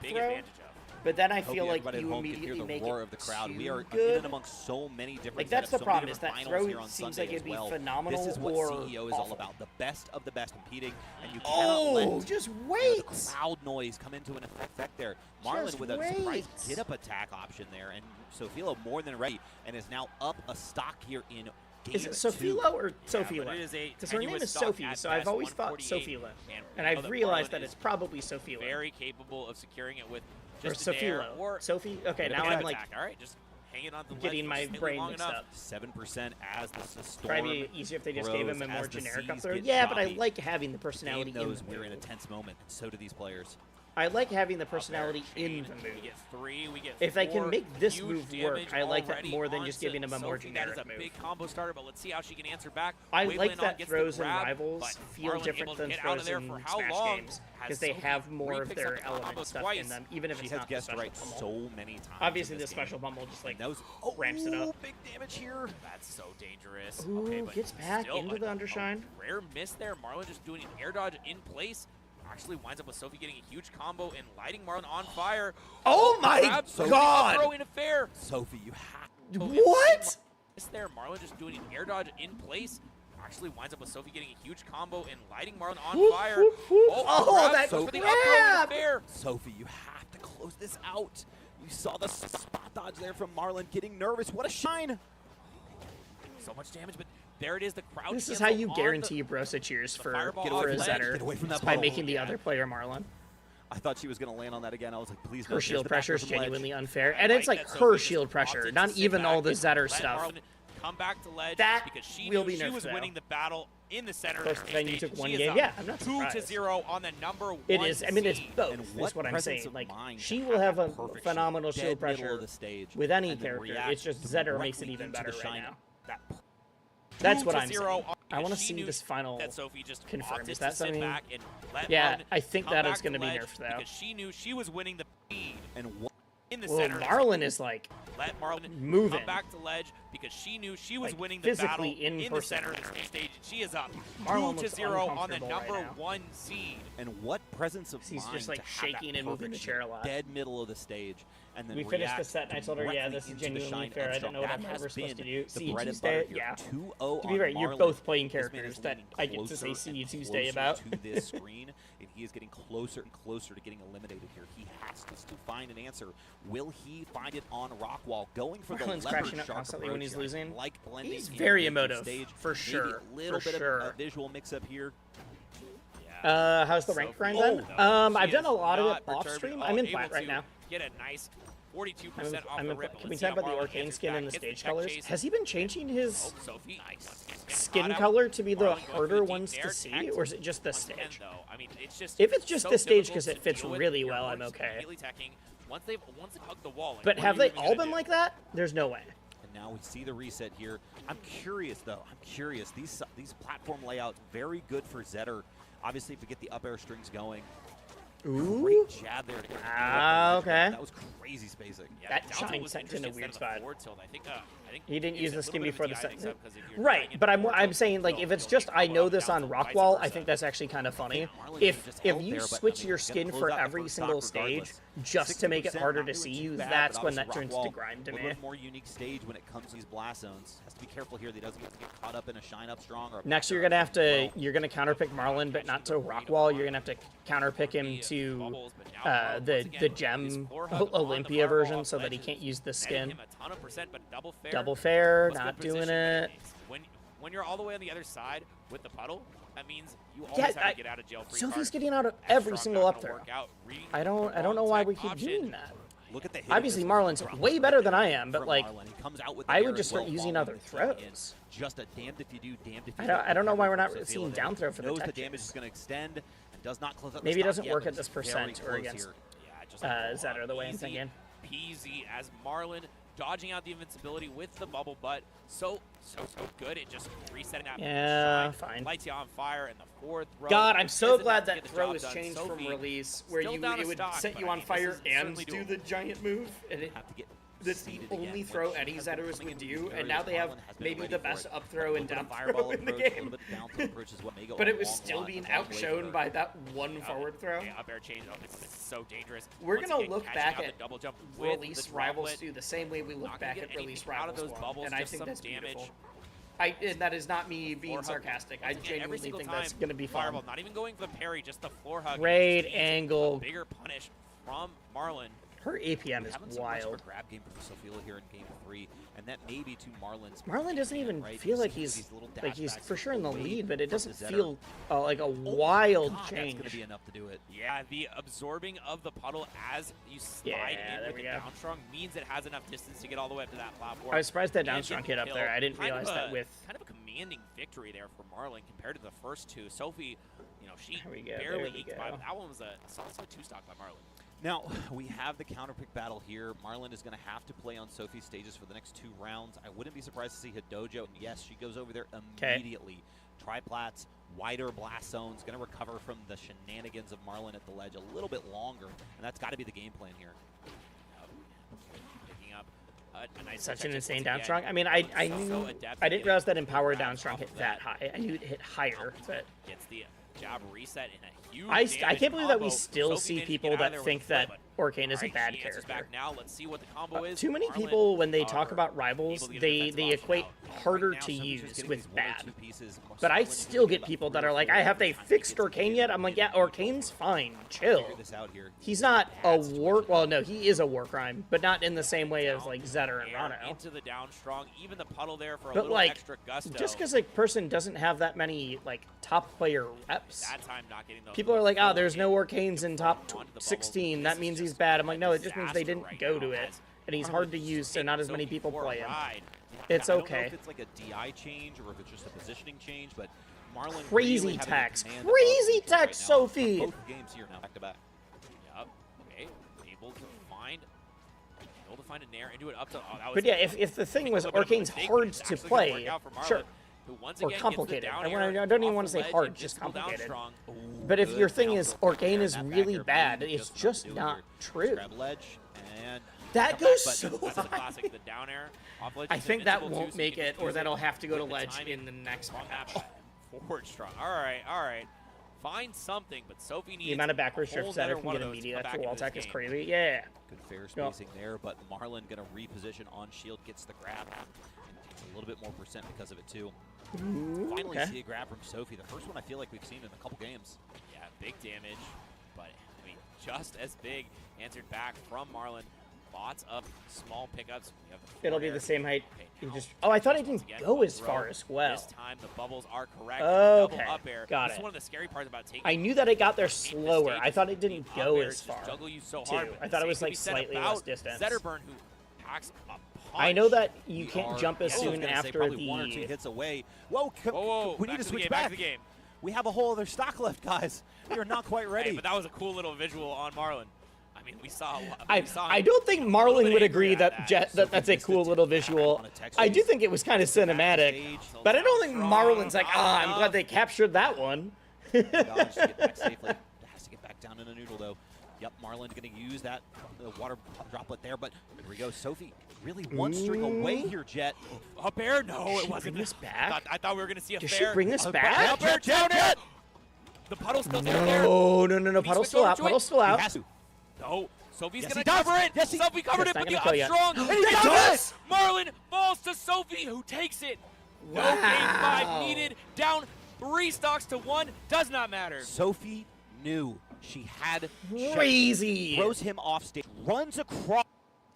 up big throw. advantage of. But then I Hope feel like everybody at you home can hear immediately the make roar it of the crowd. We too are in good. and amongst so many different Like, that's setups, the so many problem, is different that finals throw here on seems Sunday like it'd as be well. phenomenal This is what or CEO is all awful. about. The best of the best competing, and you cannot Oh, let just the wait! crowd noise come into an effect there. Marlon Just with a wait. surprise get-up attack option there, and Sofilo more than ready, and is now up a stock here in game Is it 2. Sofilo or but Sofila? it is a Because her name tenuous is stock Sophie, at so I've best, always thought 148, Sofila. and And we know I've that realized Marlon that is it's probably Sofila. very capable of securing it with Or just a dare Sofilo. or Sophie? Okay, a now bit of I'm like attack. All right, just hanging on to the getting my ledge for just brain long mixed enough. up. 7% as the storm. Probably be easier if they just gave him a grows more as the generic up seas throw. get Yeah, but I choppy. like having the Game personality in knows the we're in a move. tense moment, and so do these players. I like having the Up there, personality in chain. the We move. get 3, we get If I can 4. make this Huge move damage work, I like that already more than just onto giving him a more Sophie. generic That is a move. big combo starter, but let's see how she can answer back. I Wave like Lenon that gets the throws in grab, Rivals but feel Marlon different able to than get out of throws there in for how Smash long? games, Has because they Sophie have more of re-picks up their the combo element stuff twice. in them, even if She it's has not the guessed special right pummel. so many times. Obviously, in the this special game. pummel just like And those ramps it up. big damage here. That's so dangerous. Ooh, Okay, but gets back still into the undershine. A rare miss there. Marlon just doing an air dodge in place. Actually winds up with Sophie getting a huge combo and lighting Marlon on fire. Oh my Grab Sophie, God! Throw in a fair. Sophie, you have What? Miss there. Marlon just doing an air dodge in place. Actually winds up with Sophie getting a huge combo and lighting Marlon on Whoop, fire. whoop, whoop. Oh, grab that for the up grab! throw in a fair. Sophie, you have to close this out. You saw the spot dodge there from Marlon getting nervous. What a shine. So much damage, but there it is. The crowd. This is how you guarantee Brosa cheers for fireball for a off ledge. Zetter. Get away from that It's by ball. making the Yeah. other player Marlon. I thought she was going to land on that again. I was like, please no. Her There's shield the pressure is back from ledge. genuinely unfair, I and it's like that her Sophie just shield pressure, opted not to sit even all back the and Zetter let stuff. Marlon come back to ledge That because she will knew be she nerfed, was though. winning the battle in the center. Course, of the then you stage. took one She is game. up Yeah, I'm not 2-0 on the number 1 It is. I mean, it's seed. both. And Is what what I'm presence saying. of Like, mind she to will have a perfect phenomenal dead shield middle pressure of the stage with any and then character. react It's just Zetter makes it directly even into better the right shine. now. That That's what I'm 2-0 saying. on- I want to she see knew this final. that Sophie just confirmed. opted Is that to sit something- back and let Yeah, Marlon I think come that is back going to be ledge nerfed, though. because she knew she was winning the feed and what in the Well, center. Marlon is like Let Marlon moving. come back to ledge because she knew she was Like, winning the battle physically in the person. center of the stage. She is up Marlon looks 2-0 on the uncomfortable right number now. 1 seed. and what presence of He's mind just, like, to have that shaking and moving the perfect chair a lot. dead middle of the stage and then We finished the react set, and I told her, yeah, directly this is into the genuinely shine fair. I edge don't know what drop. I'm That ever has supposed to been do. the See bread and Tuesday? butter here. Yeah. 2-0 To be on fair, you're Marlon. both playing This man is characters that leaning I get to closer say and See Tuesday closer about. to this screen, and he is getting closer and closer to getting eliminated here. He has to find an answer. Will he find it on Rockwall? Going for the Marlon's leopard crashing up shark constantly when approach he's here. losing. Like blending He's in very with the emotive, stage. for Maybe sure, a little for bit sure. of a visual mix-up here. How's the rank Sophie- grind Oh, then? no. I've She done a is lot of not it off perturbed stream. at I'm all, in able plat right to now. Get a nice 42% off I'm the in, rip. can we talk about the Arcane skin and the stage colors? Has he been changing his Oh, Sophie. skin color to be the harder ones to see, or is it just the stage? I mean, it's just If it's just so the stage difficult 'cause it to fits deal with. really Your well, I'm opponent's okay. immediately attacking. Once they've hugged the wall. like, But what have are they you even all gonna been do? like that? There's no way. And now we see the reset here. I'm curious, though. I'm curious. These platform layouts, very good for Zetter. Obviously, if we get the up air strings going. Ooh. Great jab there. To get Okay. That was crazy spacing. Yeah, That down tilt shine was sent in a interesting weird instead of the spot. forward tilt. I think He didn't use it's the a skin little before bit the of a set. DI mix-up 'cause if you're Right, trying but to I'm forward saying tilt, like if you'll it's just get I caught know up this down on tilt, vice Rockwall, I versa. think that's actually kind of funny. Marlon If just if held you there, but, switch I mean, your he's gonna skin close for out the every first single stock stage regardless. just to make it 60% harder not to doing see too you, bad, that's but when that obviously turns to Rockwall, grind to a little me. bit more unique stage when it comes to these blast zones. Has to be careful here that he doesn't get caught up in a shine up strong. Or Next, you're gonna have to counterpick Marlon, but not to Rockwall. You're gonna have to counterpick him to the gem Olympia version, so that he can't use the skin. Double fair, not doing it. When you're all the way on the other side with the puddle, that means you always Yeah, have to get out of jail free Sophie's card. getting out of That every strong single not up gonna throw. work out. I don't know why we keep doing that. Look at the hit Obviously, of this Marlon's Rockwall way better than I am, but from like, Marlon. He comes out with the I air would as just start well, using following other the tag in. throws. Just a damned if you do, damned if you I don't know why we're not So seeing Fila down throw for the knows tech the damage chase. is going to extend and does not close up. Maybe it the doesn't stock yet, work but at this it's very percent or close against- here. Yeah, just Zetter the way I'm easy thinking. peasy as Marlon dodging out the invincibility with the bubble, but so good. It just resetting that Yeah, shine, fine. lights you on fire in the fourth row. God, I'm so Isn't glad enough to that get the throw job is done. changed Sophie from release, where still it down a would stock, set but you I on mean, this fire is and certainly do doable. the giant move, and it That's the seated only again. throw When she Eddie's has been Edders coming would into do, these and now areas, they have Marlon has been maybe ready the for best it. up throw A and little bit down of throw fireball in the approach, a game. little bit of down throw approach is what may go But a it was long still way- being a long way for outshone her. by that one forward throw. Okay, up air change. Oh, it's so dangerous. We're Once gonna again, look catching back out at the double jump with Release the Rivals droplet. 2 the same way we look Not gonna back get at Release anything out of Rivals those 1, bubbles, and I just think some that's damage. beautiful. And that is not me being Floor hug. sarcastic. I Once again, every genuinely single think that's time, gonna be fun. Fireball, not even going for the parry, just the floor hug. and it Great just means angle. A bigger punish from Marlon. Her APM is Haven't seen much of wild. a grab game from Sofia here in game 3, and that may be to Marlon's. Marlon doesn't even right? feel You like see he's these little like he's dashbacks for sure in the away lead, but it from doesn't the Zetter. feel like a Oh wild God, change. That's gonna be enough to do it. Yeah, the absorbing of the puddle as you slide Yeah, in there with we the go. down strong means it has enough distance to get all the way up to that platform. I was surprised that And down strong get hit up the there. kill. I didn't Kind of realize that a- with. kind of a commanding victory there for Marlon compared to the first two. Sophie, she There we go, barely there we eked by, go. but that one was a solid 2-stock by Marlon. Now, we have the counterpick battle here. Marlon is going to have to play on Sophie's stages for the next 2 rounds. I wouldn't be surprised to see Hidojo. And yes, she goes over there immediately. Triplats, wider blast zones, going to recover from the shenanigans of Marlon at the ledge a little bit longer. And that's got to be the game plan here. Picking up a nice Such an protection insane once down again. strong. I mean, I So knew adept at I didn't getting realize that the empowered grabs down strong off hit of that high. I knew it hit higher, but Gets the jab reset in a huge I damage can't believe that we combo. still Sophie see managed to people get out of that there think with that but Orkane is a Alright, bad she answers character. back now. Let's see what the combo is. Too many Marlon people, when they talk are about rivals, able to get a they defensive option equate out. harder Right now, to Sophie's just use getting with these 1 or bad. 2 pieces. But I Marlon is still gonna get about people 3 that or are like, 4 have by they the time he fixed gets to Orkane yet? I'm like, yeah, Orkane's fine. Chill. Figure this out here. He's not a Bad war. situation. Well, no, he is a war crime, but not in the same way as like Zetter and Air Rano. into the down strong, even the puddle there for a But little like, extra gusto. just because a person doesn't have that many like top player reps, that time not getting those people are like, full oh, there's no hit Orkanes in top onto the bubble. 16. This That is means he's just bad. I'm a like, no, it just means they disaster didn't right go now, to it, as and he's Marlon hard to use, so takes not as many Sophie people for a play him. ride. It's I don't know okay. if it's like a DI change or if it's just a positioning change, but Marlon Crazy really having tax. command of Crazy the control tax, right now. Sophie. Both games here now, back to back. Yep. Okay. Able to find a nair into it up to. Oh, that was But yeah, if the thing was a little bit of a Orkane's mistake, but hard it's to actually gonna play, work out for Marlon, sure, who once or again gets the complicated. down I air don't even off want to the say ledge hard, and just pull down complicated. strong. But if your Good thing down is throw Orkane there, is that back really air bad, maybe it's enough to just do not here. true. Grab ledge and That come back, goes but so That's the high. classic, the down air. Off ledge I is think that invincible too, won't so you make can it, or use that'll have to go to with the ledge timing in the next on match. that forward strong. All right. Find something, but Sophie needs The amount of a backwards whole shift Zetter nother can one get of those to immediate come after back wall into this tech is game. crazy. Yeah. good fair spacing there, but Marlon gonna reposition on shield, gets the grab, and takes a little bit more percent because of it too. Ooh, Finally okay. see a grab from Sophie, the first one I feel like we've seen in a couple games. Yeah, big damage, but I mean, just as big. Answered back from Marlon. Lots of small pickups. We have the It'll be forward the air. same height. Okay, You now just. Oh, I thought it once didn't again, go as throw. far as well. This time the bubbles are correct. Okay, Double up air. got This is it. one of the scary parts about taking. I knew that it got there main slower. mistake I is thought it the didn't up go airs as just far. Juggle you so too. hard, but I the thought it same was could like be said slightly about less distance. Zetterburn, who packs a punch. I know that you We can't are- jump as I was soon gonna say after probably one or two the. hits away. Whoa, Whoa, we back need to the switch game, back. Back to the game. We have a whole other stock left, guys. We are not quite ready. Hey, but that was a cool little visual on Marlon. I mean, we saw. I don't think Marlon bit would angry agree at that that. that's a cool little visual. I do think it was kind of cinematic, but I don't think Marlon's like, I'm glad they captured that one. Dodge to get back safely. Has to get back down in a noodle, though. Yep, Marlon's going to use that water droplet there, but here we go. Sophie, really one string away here, Jet. Up air? No, Does it she wasn't. bring this back? I thought we were going to see a Does fair. she bring this Up back? air, down air. The puddle's still down there. No. he Puddle's switch still over out. to it? Puddle's still He out. has to. No, Sophie's Yes, gonna he does. cover it. Yes, he- Sophie covered Just it, not but the gonna kill up yet. strong. And he He does does it. Marlon falls to Sophie, who takes it. No game 5 needed. Down 3 stocks to 1. Does not matter. Sophie knew she had Crazy. throws him off stage, runs across.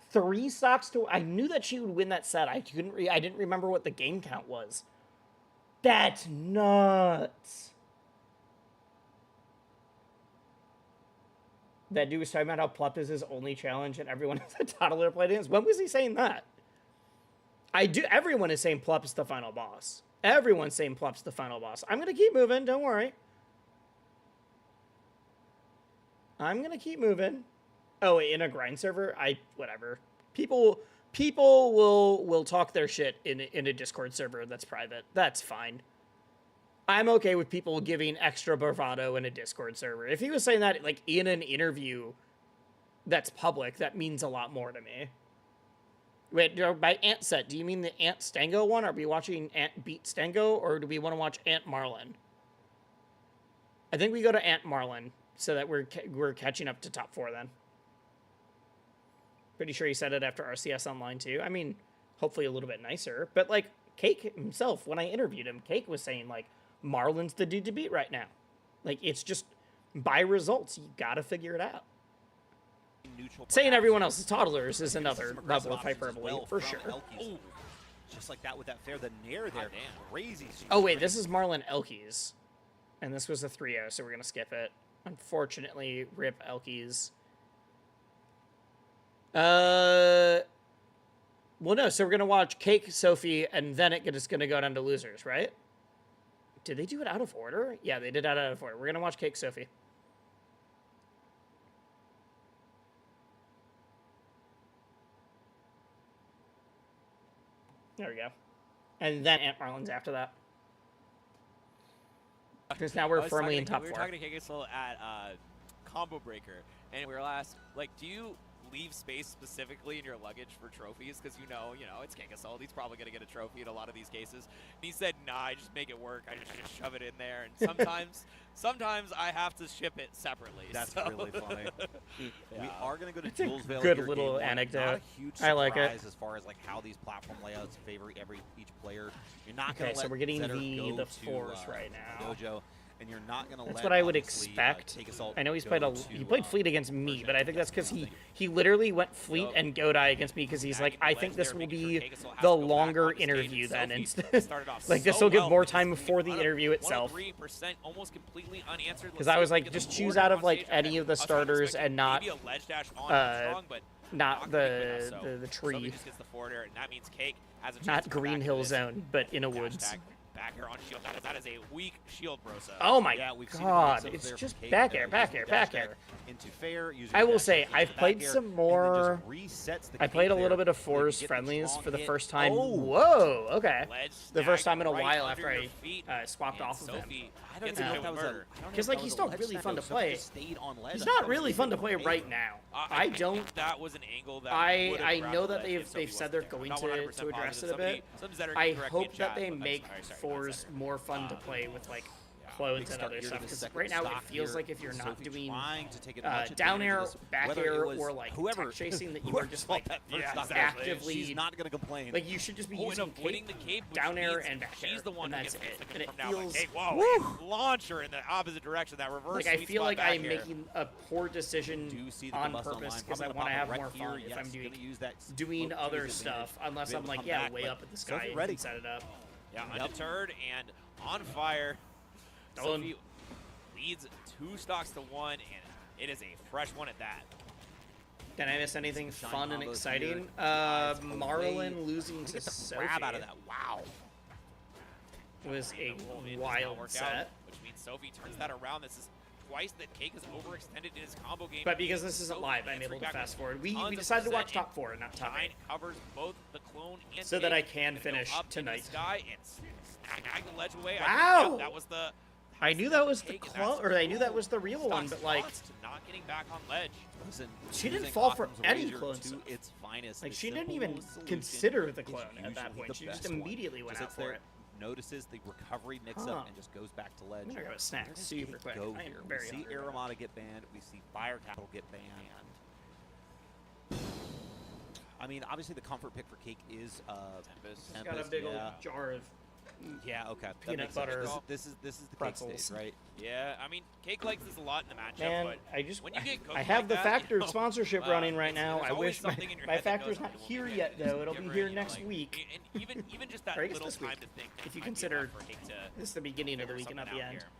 3 stocks to. I knew that she would win that set. I didn't remember what the game count was. That's nuts. That dude was talking about how Plup is his only challenge and everyone has a toddler played against. When was he saying that? Everyone is saying Plup is the final boss. Everyone's saying Plup's the final boss. I'm gonna keep moving. Don't worry. I'm gonna keep moving. Oh, in a grind server, whatever. People will talk their shit in a Discord server that's private. That's fine. I'm okay with people giving extra bravado in a Discord server. If he was saying that like in an interview that's public, that means a lot more to me. Wait, by Ant Set, do you mean the Ant Stango one? Are we watching Ant beat Stango, or do we want to watch Ant Marlin? I think we go to Ant Marlin so that we're catching up to top 4 then. Pretty sure he said it after RCS Online too. I mean, hopefully a little bit nicer. But like Cake himself, when I interviewed him, Cake was saying like Marlin's the dude to beat right now. Like it's just by results, you gotta figure it out. Saying everyone else is toddlers is another level of hyperbole for sure. Ooh, just like that with that fair, the nair there, crazy. Oh wait, this is Marlon Elkies, and this was a 3-0, so we're gonna skip it. Unfortunately, rip Elkies. Well, no, so we're gonna watch Cake, Sophie, and then it's gonna go down to losers, right? Did they do it out of order? Yeah, they did it out of order. We're gonna watch Cake, Sophie. There we go. And then Ant Marlin's after that. Because now we're firmly in top 4. We were talking to Kigesel at Combo Breaker, and we were asked, like, do you leave space specifically in your luggage for trophies? Because you know, it's Kigesel. He's probably going to get a trophy in a lot of these cases. And he said, nah, I just make it work. I just shove it in there. And sometimes I have to ship it separately. That's so. really funny. Yeah. We are going to go to It's a Julesville good here, little game 1. anecdote. Not a huge I like it. surprise as far as like how these platform layouts favor each player. You're not Okay, going to so let we're getting Zetter go the to, force right now. Dojo, and you're not going to That's let, what I would obviously, expect. Take Assault I know he's go played to, he played Fleet against me, but I think that's because he literally went Fleet and Godai against me because he's like, I think this will be the longer interview then instead. Like this will give more time before the interview itself. Because I was like, just choose out of like any of the starters and not the tree. Not Green Hill Zone, but in a woods. Back air on shield. That is a weak shield, Brosa. Oh my we've seen god, it it's there just for Cake, back though, air, using back air, the back dash air. attack into fair, using I the will dash say, attack into I've back played air, some and then more. just resets the I played a Cake little there bit of so they can Force get the friendlies strong for the hit. first time. Oh. Whoa, okay. Ledge The first stack time in a right while under after your feet, I swapped and off of him. Sophie I don't gets even know hit if that with was a. murder. Because, like, he's still really fun to play. Stayed on ledge. He's not really fun to play right now. I don't. think that was an angle that I would've know grabbed that the ledge if they've Sophie said they're wasn't going there. Not to 100% address it a positive. bit. Some Zetter I can correct me in hope that chat, they but make sorry, not fours Zetter. more fun to play with like clones and other stuff. Because right now it feels like if you're not doing down air, back air, or like whoever tech chasing, that you are just like actively. She's not gonna complain. Like you should just be Oh, using and avoiding cape, the cape, which down air, means and back air. she's the one and who that's gets it. the And it from now. Like, feels. hey, whoa, Woo! launcher in the opposite direction. That reverse. Like I sweet feel spot like back I'm here. making a poor decision on purpose because I want to have more fun if I'm doing other stuff. Unless I'm like, yeah, way up at the sky and can set it up. Yeah, undeterred and on fire. Sophie leads 2 stocks to 1, and it is a fresh one at that. Did I miss anything fun and exciting? Marlin losing to Sophie grab out of that. Wow. was a It does not wild work set. out, which means Sophie turns that around. This is twice that Cake has overextended in his combo game. But because this isn't Sophie live, I'm answering able to back fast with forward. We tons of decided to watch percent, top 4, not top and 8. covers both the clone and So that I Cake. can Gonna go finish up into the tonight. sky and snag the ledge away. Wow! Yep, that was the. I knew that was the Cake, and clone, that's or I knew that was the real one, Stocks but like, lost to not getting back on ledge. Listen, She didn't using fall for Occam's any razor clone to stuff. its finest. like the she didn't simple even solution consider the is clone at that usually point. the She just best one. immediately went Just out sits for there, it. notices the recovery mix-up Huh. and just goes back to ledge. I'm gonna grab a snack Where does super Cake quick. Go I am here? very We see hungry. Aramata get banned. We see Fire Capital get banned. I mean, obviously the comfort pick for Cake is Tempest. Got a Tempest, big yeah. old jar of Yeah, okay. That peanut makes sense. butter This is the Cake pretzels. stage, right? Yeah, I mean, Cake likes this a lot in the matchup, Man, but I just when you get I cooked have like the that, Factor you know, sponsorship running right now. there's I always wish my, something in your my head that Factor's goes, not "We'll here get yet it, though. we'll It'll get be ready," here you know, next like, week. And even just that Or I guess little this time week, to think. if you might be consider enough for Cake to This is the beginning of the figure week and not something the out end. here.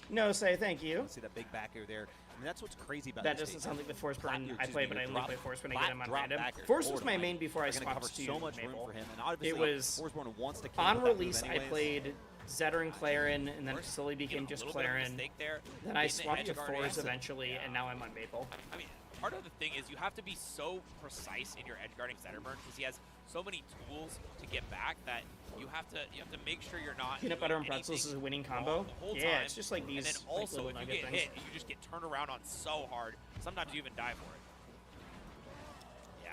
No, say thank you. See that big back air there. I mean, that's what's crazy about That this doesn't stage. sound like the Force Flat- burn you're I play, choosing but I your only drop- play Force when I flat get him on drop random. back air Force was forward my line. main before I They're gonna swapped cover to so much room Maple. for him, and obviously, It was Forsborn wants to keep On that move release, I anyways. played Zetter and Clarin, and then it slowly Get became a just little bit of a Clarin. mistake there. Then I In the swapped to edge guard Force answer. eventually, Yeah. and now I'm on Maple. I mean, part of the thing is you have to be so precise in your edge guarding Zetterburn because he has so many tools to get back that you have to make sure you're not Peanut doing butter and pretzels anything is a winning wrong combo. the whole Yeah, time. it's just like these And then also, like, if little you nugget get things. hit, you just get turned around on so hard. Sometimes you even die for it. Yeah,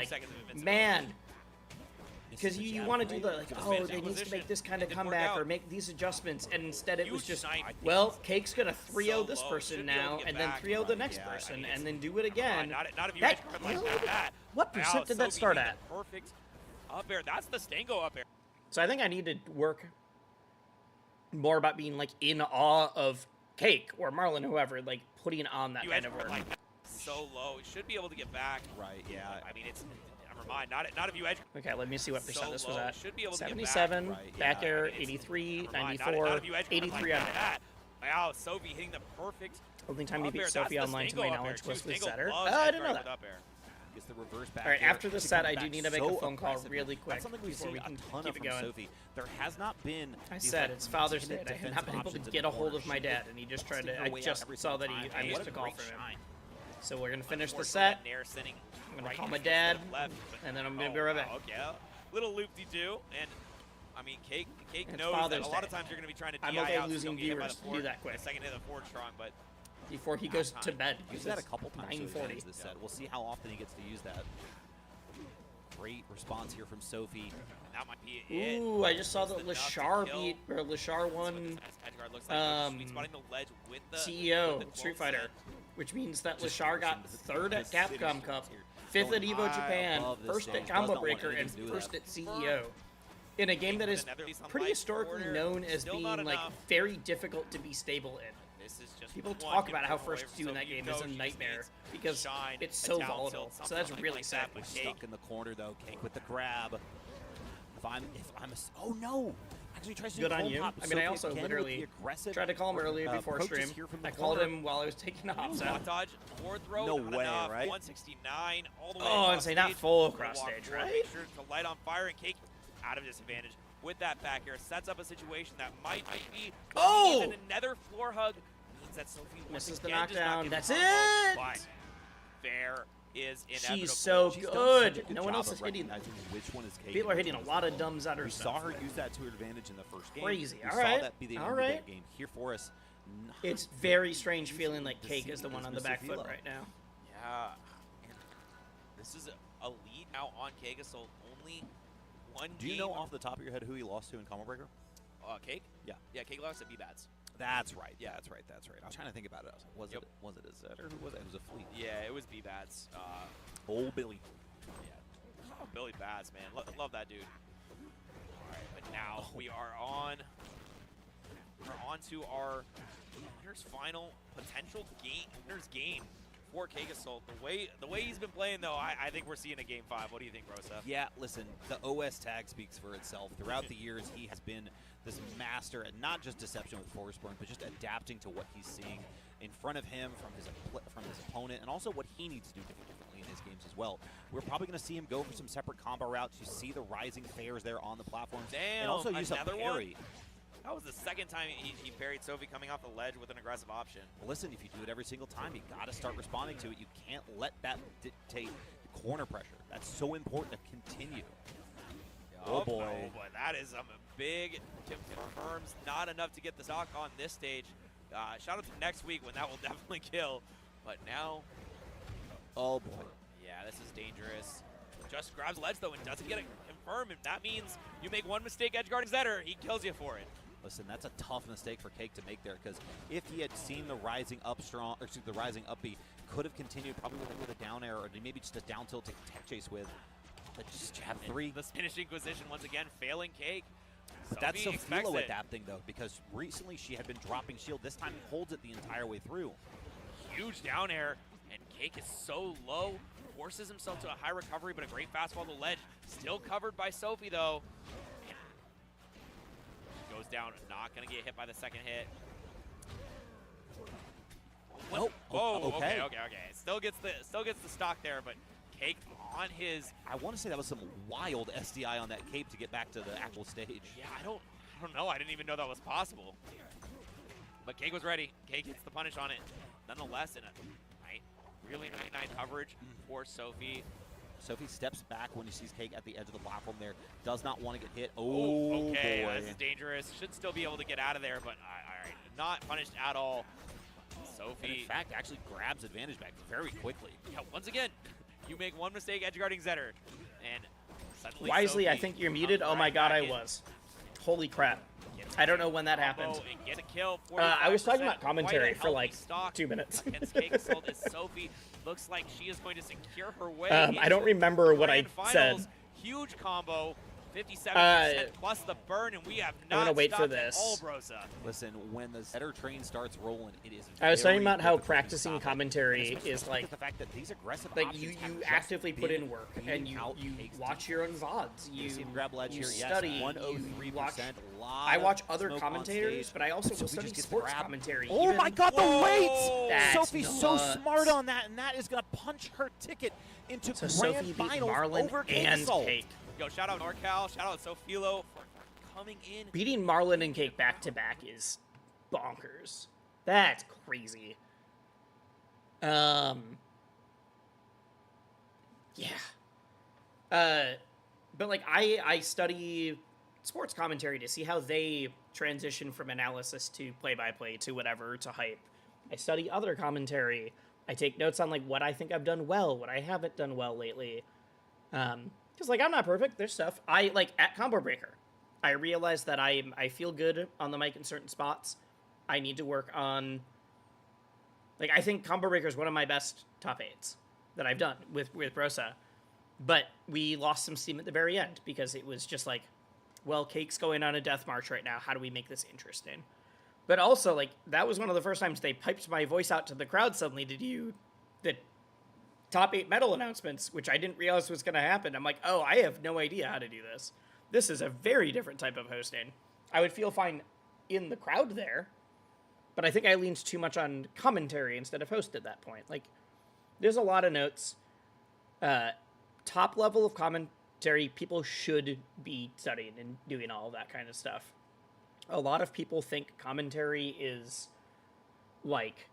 like, seconds of invincibility. man, This because is a you jab want to do right? the, like, This oh, man's they need to acquisition. make this kind of It didn't work comeback or out. make these adjustments, and instead it was Huge just, snipe. well, Cake's going to 3-0 So this low, person should be able to now, get and then back. 3-0 the Right, next yeah, I person, mean, and then do it again. Not if you That edge guard like killed. that. What percent Wow, did that Sobi start hitting at? the perfect up air. That's the Stango up air. So I think I need to work more about being, like, in awe of Cake or Marlon, whoever, like, putting on that You kind edge of guard work. like so low. He should be able to get back. Right, yeah. I mean, it's never mind. Not if you edge. Okay, let me see what percent this was low. at. Should be able to get 77, back, back right, air, I mean, 83, never mind. 94, Not if you edge guard 83 like on that. Wow, Sophie hitting the perfect. Only time you up beat air. Sophie That's the online, to Stingo my up air, knowledge, too. was with Stingo setter. loves Oh, I edge didn't know guard that. with up air. Gets the reverse back All right, air after the to set, come I do back need to make so a phone call aggressively. really quick That's something we've before seen we a can ton keep of it from going. Sophie. There has not been. I these, said like, it's Father's Day. timid I have not been able defensive to get a options in hold the of my corners. dad, and he just tried Sticking to. her I way out just every saw single that time. I What missed a a call great from him. shine. So we're gonna finish the Unfortunately, set, that Nair sending I'm gonna right call my into the dad, left, and then I'm gonna oh, be right wow, back. Okay, little loop-de-doo, and I mean, Cake It's knows Father's that a lot Day. of times you're gonna be trying to I'm DI okay out, so losing don't get hit by viewers the to do forward. that quick. The second hit of forward strong, but Before he goes to bed. Used that a couple times to his 9:40. advantage this set. We'll see how often he gets to use that. Great response here from Sophie. that might be it. Ooh, I just saw that Just enough to Lashar kill. beat, or Lashar That's what won this edgeguard looks like. Sweet spotting the ledge with the CEO with the Street 12th Fighter, set. which means that Just Lashar got forcing third at the city Capcom Cup, streets here. 5th at Going Evo high Japan, above the 1st stage. at Does Combo not want Breaker, anything and to do with 1st that. at CEO. In a game that is Another release on pretty light historically quarter. known as Still being not like enough. very difficult to be stable in. This is just People one talk about how control away first from two in that Sophie. game You is know a she just nightmare needs because shine, it's a so down volatile. tilt, So that's something really like sad. that, but Stuck Cake in the corner though. Cake with the grab. Oh no! Actually tries to do Good on full you. pop. I mean, I Sophie also again with literally the aggressive tried to call him earlier before approaches stream. here from the I called corner. him while I was taking the hops block out. dodge, forward throw, No not way, enough. right? 169 all the way Oh, and across say not stage. full Gonna across walk stage, forward, right? Make sure to light on fire, and Cake out of disadvantage with that back air. Sets up a situation that might be. Oh! And another floor hug means that Sophie once Misses the again does not knockdown. get That's the combo, it! But fair is inevitable. She's so She's done good. such a No one job else of is hitting. recognizing which one is Cake People are and which hitting a one is lot of Sophie. dumbs at her We stuff. saw her use that to her advantage in the first game. Crazy. We All saw right. that be the All end of right. that game. Here for us. It's very strange feeling like Cake is the Deceit one is on the Mr. back foot Velo. right now. Yeah. And this is a lead now on Kagasol. Only one Do you game. know off the top of your head who he lost to in Combo Breaker? Cake? Yeah. Yeah, Cake lost at B-Bats. That's right. Yeah. That's right. I was trying to think about it. I was like, Yep. was it a Zed or who was it? It was a Fleet. Yeah, it was B-Bats. Old Billy. Yeah. Oh, Billy Bats, man. Love that dude. All right, but now we are on. We're on to our winner's final potential winner's game for Kagasol. The way he's been playing, though, I think we're seeing a game 5. What do you think, Rosa? Yeah, listen, the OS tag speaks for itself. Throughout the years, he has been this master at not just deception with Forestborn, but just adapting to what he's seeing in front of him from his opponent, and also what he needs to do differently in his games as well. We're probably going to see him go for some separate combo routes. You see the rising fares there on the platforms, Damn, and also use a another parry. one? That was the second time he parried Sophie coming off the ledge with an aggressive option. Listen, if you do it every single time, you got to start responding to it. You can't let that dictate corner pressure. That's so important to continue. Oh boy. Oh boy, that is big. Confirms not enough to get the stock on this stage. Shout out to next week when that will definitely kill. But now, Oh boy. yeah, this is dangerous. Just grabs ledge though and doesn't get it confirmed. And that means you make one mistake edgeguarding Zetter, he kills you for it. Listen, that's a tough mistake for Cake to make there, because if he had seen the rising up strong, or excuse me, the rising up B, could have continued probably with a down air, or maybe just a down tilt to tech chase with. But just jab 3. The Spanish Inquisition once again failing Cake. But that's Sophie expects Sophilo it. adapting though, because recently she had been dropping shield. This time he holds it the entire way through. Huge down air, and Cake is so low, forces himself to a high recovery, but a great fastball to ledge. Still covered by Sophie though. Goes down, not gonna get hit by the second hit. Nope. Whoa, Okay. okay. Still gets the stock there, but Cake on his. I want to say that was some wild SDI on that cape to get back to the actual stage. Yeah, I don't know. I didn't even know that was possible. But Cake was ready. Cake gets the punish on it. Nonetheless, in a really nice coverage for Sophie. Sophie steps back when he sees Cake at the edge of the platform there. Does not want to get hit. Oh, okay. boy. This is dangerous. Should still be able to get out of there, but all right. Not punished at all. And Sophie. in fact, actually grabs advantage back very quickly. Yeah, once again, you make one mistake edgeguarding Zetter, and suddenly Wisely, I Sophie think you're comes muted. Oh my right god, back I in. was. Holy crap. I don't know when that happened. Combo and get a kill. I was talking 45%, about commentary quite a for like healthy stock 2 minutes. against Kagasol as Sophie looks like she is going to secure her way. I don't into remember what I grand said. finals. Huge combo 57% plus the burn, and we have I'm gonna not wait for stopped this. at all, Brosa. Listen, when the setter train starts rolling, it is I was talking very about how difficult to practicing stop it. commentary And especially is like the fact that these aggressive like options you have just actively put been in work and beating you out you Cake's watch team. your own VODs, you see him grab ledge you here, yes, study, 103%, you watch. lot I of watch other smoke on commentators, stage. but I also So will we study just get the sports grab. commentary. Oh even- my god, the Whoa! weight! That's Sophie's so nuts. smart on that, and that is going to punch her ticket into So grand Sophie beat finals Marlon over Cake and Assault. Cake. Yo, shout out NorCal, shout out Sofilo for coming in. Beating Marlon and Cake back to back is bonkers. That's crazy. Yeah. But like I study sports commentary to see how they transition from analysis to play-by-play to whatever to hype. I study other commentary. I take notes on like what I think I've done well, what I haven't done well lately. Because like I'm not perfect. There's stuff I like at Combo Breaker. I realized that I feel good on the mic in certain spots. I need to work on. Like I think Combo Breaker is one of my best top 8s that I've done with Brosa. But we lost some steam at the very end because it was just like, well, Cake's going on a death march right now. How do we make this interesting? But also, like, that was one of the first times they piped my voice out to the crowd suddenly to do the top 8 medal announcements, which I didn't realize was going to happen. I'm like, oh, I have no idea how to do this. This is a very different type of hosting. I would feel fine in the crowd there, but I think I leaned too much on commentary instead of host at that point. Like, there's a lot of notes. Top level of commentary, people should be studying and doing all of that kind of stuff. A lot of people think commentary is like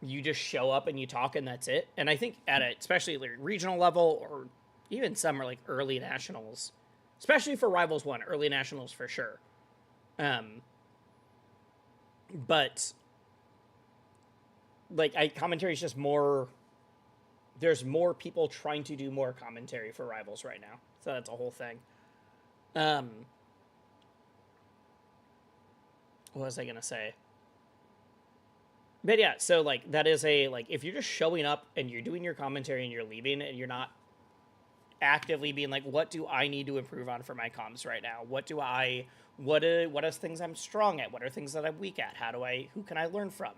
you just show up and you talk and that's it. And I think at a, especially like regional level or even some are like early nationals, especially for Rivals 1, early nationals for sure. But like commentary is just more. There's more people trying to do more commentary for Rivals right now. So that's a whole thing. What was I going to say? But yeah, so like that is a, like if you're just showing up and you're doing your commentary and you're leaving and you're not actively being like, what do I need to improve on for my comms right now? What are things I'm strong at? What are things that I'm weak at? Who can I learn from?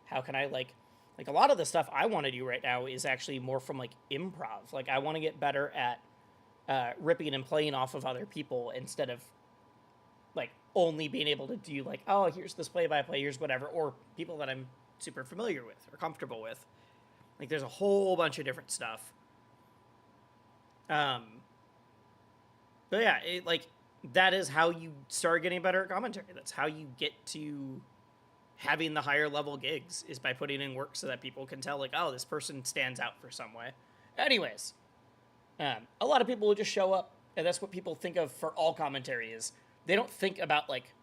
How can I like a lot of the stuff I want to do right now is actually more from like improv. Like I want to get better at ripping and playing off of other people instead of like only being able to do like, oh, here's this play-by-play, here's whatever, or people that I'm super familiar with or comfortable with. Like there's a whole bunch of different stuff. But yeah, that is how you start getting better at commentary. That's how you get to having the higher level gigs, is by putting in work so that people can tell like, oh, this person stands out for some way. Anyways, a lot of people will just show up, and that's what people think of for all commentary is they don't think about like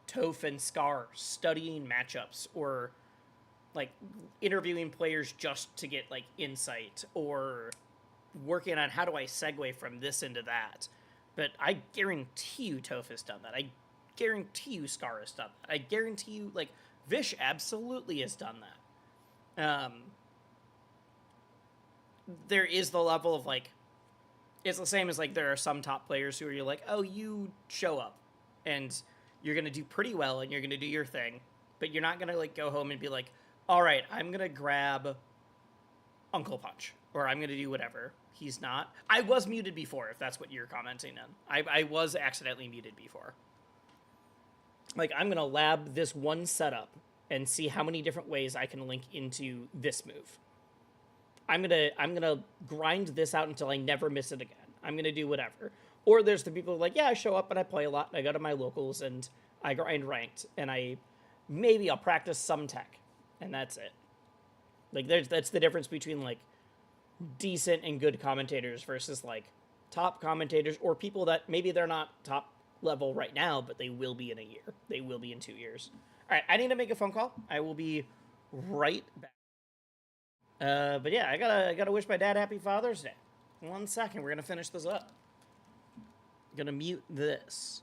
Toph and Scar studying matchups or like interviewing players just to get like insight or working on how do I segue from this into that. But I guarantee you Toph has done that. I guarantee you Scar has done that. I guarantee you like Vish absolutely has done that. There is the level of like, it's the same as like there are some top players who are you're like, oh, you show up and you're gonna do pretty well and you're gonna do your thing, but you're not gonna like go home and be like, all right, I'm gonna grab Uncle Punch or I'm gonna do whatever. He's not. I was muted before, if that's what you're commenting on. I was accidentally muted before. Like, I'm gonna lab this one setup and see how many different ways I can link into this move. I'm gonna grind this out until I never miss it again. I'm gonna do whatever. Or there's the people who are like, yeah, I show up and I play a lot and I go to my locals and I grind ranked and I'll practice some tech and that's it. Like that's the difference between like decent and good commentators versus like top commentators or people that maybe they're not top level right now, but they will be in a year. They will be in 2 years. All right, I need to make a phone call. I will be right back. But yeah, I gotta wish my dad happy Father's Day. 1 second, we're gonna finish this up. Gonna mute this.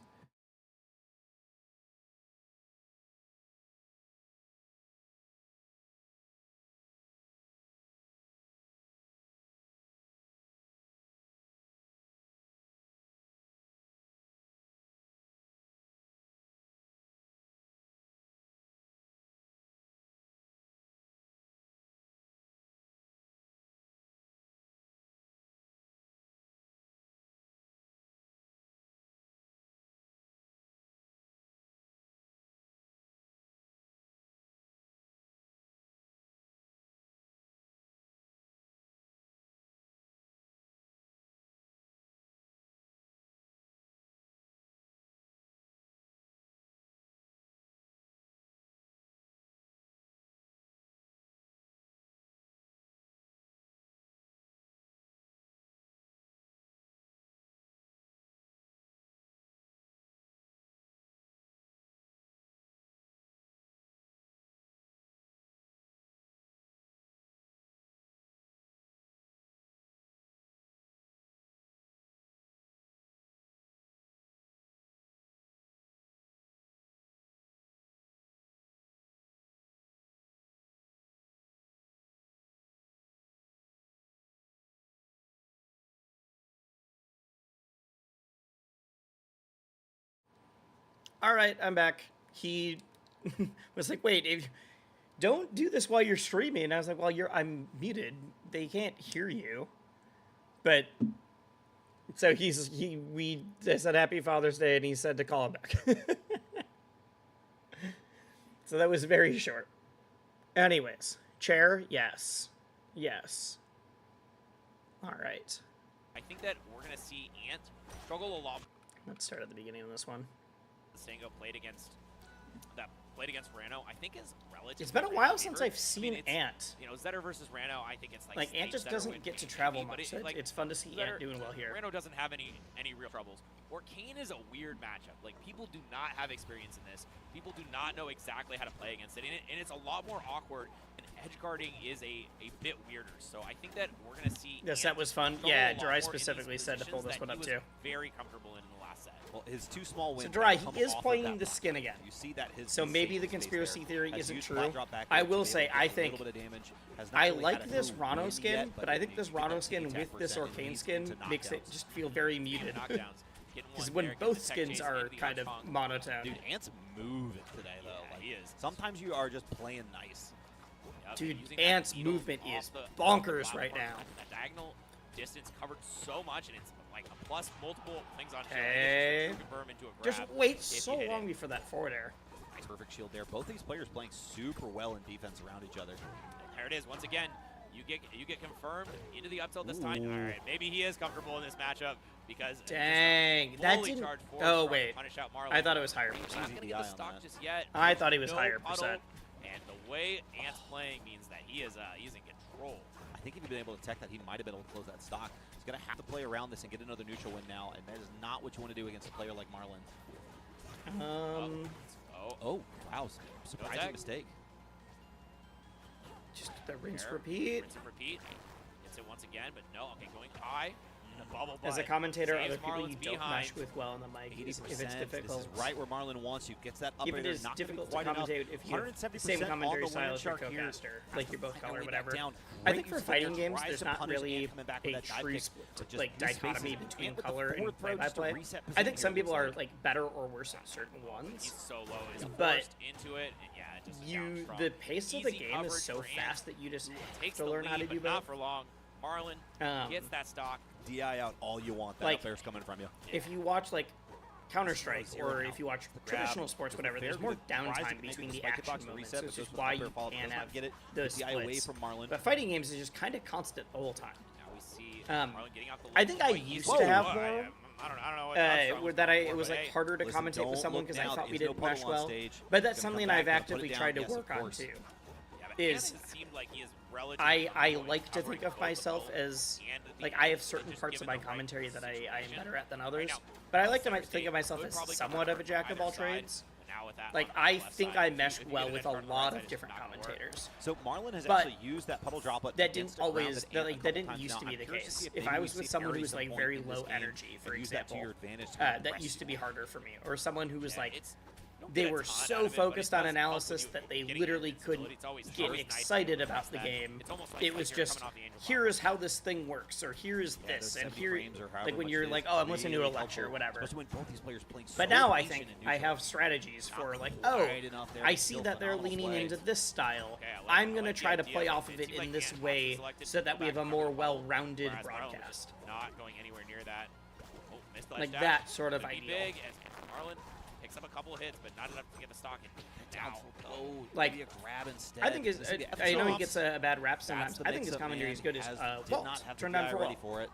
all right, I'm back. He was like, wait, don't do this while you're streaming. And I was like, well, I'm muted. They can't hear you. But so we said Happy Father's Day, and he said to call him back. So that was very short. Anyways, chair, yes. Yes. All right. I think that we're going to see Ant struggle a lot. Let's start at the beginning of this one. Sango played against Rano, I think is relatively. It's been a while favorite. since I've seen it's, Ant. You know, Zetter versus Rano, I think it's Like Ant just Zetter doesn't win get to maybe, travel but much. So it's fun to see Zetter, Ant doing well here. Rano doesn't have any real troubles. Orcane is a weird matchup. Like, people do not have experience in this. People do not know exactly how to play against it, and it's a lot more awkward. And edge guarding is a bit weirder. So I think that we're gonna see. The set was fun. struggle Yeah, a lot Dry more in specifically these said to pull positions this one that up he too. was very comfortable in the last set. Well, his 2 small wins. So Dry, come he is off of playing that the block. skin again. You see that his So maybe the safety space conspiracy there. theory Has isn't used true. flat drop back I there to will be say, able to I get a think little bit of damage. Has not I really like had a this true Rano win skin, yet, but I think you this get that Rano skin attack with this percent and Orcane leads skin into makes it knockdowns. just feel very muted. Knockdowns. Because when both skins are kind of monotone. Dude, Ant's moving today, though. Yeah, Like, he is. Sometimes you are just playing nice. Dude, Using that Ant's needle movement off is the bonkers platform, right now. That diagonal distance covered so much, and it's like a plus multiple things on shield. Okay. Just confirm into a Just grab wait if so you hit long it. before that forward air. Perfect shield there. Both these players playing super well in defense around each other. There it is. Once again, you get confirmed into the up tilt this time. Ooh. All right, maybe he is comfortable in this matchup because Dang, just a that fully didn't. charged force Oh from wait, punish out Marlon. I thought it was higher He's percent. not gonna get DI the on stock that. just yet. I thought he was No higher puddle, percent. And the way Ant's playing means that he's in control. I think if he'd been able to tech that, he might have been able to close that stock. He's going to have to play around this and get another neutral win now, and that is not what you want to do against a player like Marlon. Oh, wow. Surprising tech. mistake. Just the rinse Fair. repeat. Rinse and repeat. Gets it once again, but no. Okay, going high. The bubble As a butt commentator, saves other people Marlon's you don't behind. mesh with well on the mic. 80%. If it's difficult, This is right where Marlon wants you. Gets that up if air it there, is not gonna be difficult to quite enough. commentate if you have the 170% same on commentary the style land as your shark here. co-caster, like you're both Second color or way back whatever. down. I Great think for use of fighting there, games, tries there's to not punish really Ant coming back with a that dive true kick, split, but just like misfaces dichotomy Ant between with the color and forward throw just to play-by-play. reset I think position some here, people looks are like. like better or worse at certain He's ones. so low. He's But forced into it. And yeah, it just down strong. The pace of the Easy game is coverage so for Ant, fast that you just who have takes to the learn how to lead, do but not both. for long. Marlon gets that stock. DI out all you want. That Like, up air's coming from you. If you watch like Counter-Strike or now. if you watch The grab traditional sports, was whatever, fair there's more because tries to downtime connect between with the spike action box to moments, reset, which but is goes for why the you up air follow-up, can does not have get it. those DI away splits. from Marlon. But fighting games is just kind of constant the whole time. Now we see Um, Marlon getting out the I lead. think I Quite used easily. to have Whoa, more, I don't know what Armstrong was that going it for, was but like hey, harder to Listen, commentate with don't someone look because I down. thought we There's no didn't mesh puddle on well. stage. But that's He's gonna something come back, I've gonna put it actively down. tried to Yes, of work on course. too. Yeah, but Is Ant seemed like he is relatively I comfortable like to covering think of both the myself bow as and the like beat. I have certain Just parts of given my the right commentary that I am situation. better at than Right others. now, But I like to Center think of State myself could as probably somewhat of a convert jack of either all side, trades. but now with that Like on the I left think side, I if you- mesh if you well get with that a card on the lot right side, of it's different not gonna work. commentators. So Marlon has But actually used that puddle droplet. That against didn't the ground always and that, a like couple that didn't times used now. to be I'm the curious to case. see If maybe I we was with see someone who Aries was the like point very in this low game energy, for and use that to your example, advantage to that press used to you. be harder for me, or someone who was Yeah, like it's- don't they get a were ton out so of it, but focused it on does help analysis with that you they getting literally invincibility. couldn't It's always get nice to excited about press the that. game. It's almost like It was you're just coming off the Angel here block. is how this thing works, or here is Yeah, this, those and 70 here frames or however like when much you're it like, is, oh, I'm listening to a really lecture or helpful, whatever. especially when both these players playing But so now I patient think and I neutral. have strategies for like, Not oh, quite enough there, I but see still that they're phenomenal leaning play. into this style. Okay, I like- I'm I gonna like the try to idea play that off it of it seems in like this Ant way selected so to that go we have back a and more cover the ball, well-rounded whereas Marlon was broadcast. not going anywhere near that. Oh, missed the Like ledge dash. that sort of Could be ideal. big as Marlon picks up a couple of hits, but not enough to get the stock in. Down Now, low, Like, maybe a grab instead. I think his, This would be I know he episodes. gets a bad rap That's sometimes, the but I think his mix-up, commentary man. is good as Did Vault, not have the turned on guy for ready Vault. for it.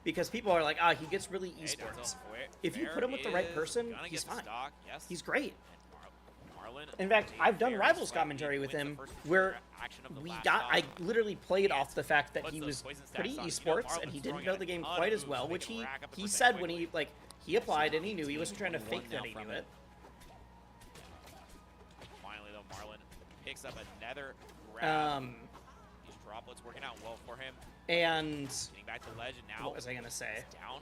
Because people are like, he gets really hey, esports. Denzel, If you Fair put him with the right is person, gonna he's get the fine. stock, yes. He's great. And Marlon, In fact, Dave I've done Fair Rivals slightly commentary with wins the him first where action of the we last got, I stock. literally played Ant off the fact that puts he those was poison pretty stats on. You know, esports and he Marlon's didn't throwing know out the a game ton of quite as moves well, so they which can rack up the he percent said when quickly. he applied and he knew he wasn't trying to 21 fake now that he from knew it. it. Finally, though, Marlon picks up another grab. Um, These droplets working out well for him. and Getting back to ledge, and now what was I gonna say? he's down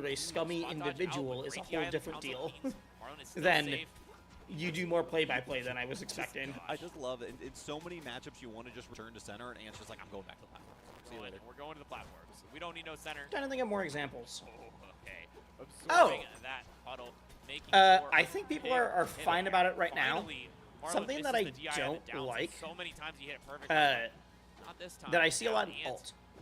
were a scummy Spot dodge out, individual but is a great DI whole on the different console deal. keys. Marlon is still Then safe. you do more play-by-play than I was expecting. I just love it. In so many matchups, you want to just return to center, and Ant's just like, I'm going back to the platform. See you later. We're going to the platforms. We don't need no center. Trying to think of more examples. Oh, okay. Absorbing that puddle, making sure I think people are fine about it right now. Finally, Marlon Something that misses I the DI on the don't downside. like, So many times he hit it perfectly. Not this time. that I see a lot in Ant alt,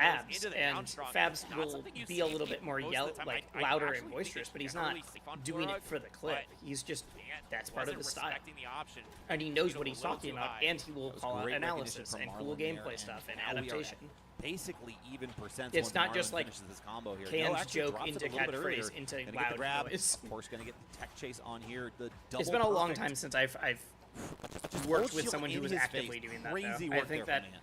Fabs, into the and downtrodden. Fabs Not will something you be see a little bit in more most of the time. I louder actually and think boisterous, it's but he's not generally safe on doing it Turok, for the clip. but He's just that's part of the wasn't style, respecting the option. and he knows Beat what him a he's little talking too about, high. and he will That was call out great analysis recognition and from cool Marlon gameplay there, stuff and now we are adaptation. basically even percents. It's once not Marlon just like finishes this combo here. Canned actually joke drops it into a little bit earlier. catchphrase into Gonna get the loud grab. noise. Of course, going to get the tech chase on here. The double It's been a long perfect. time since I've Just worked full with shield someone who in was his actively face. doing that. Crazy Though. work I think there that from Ant.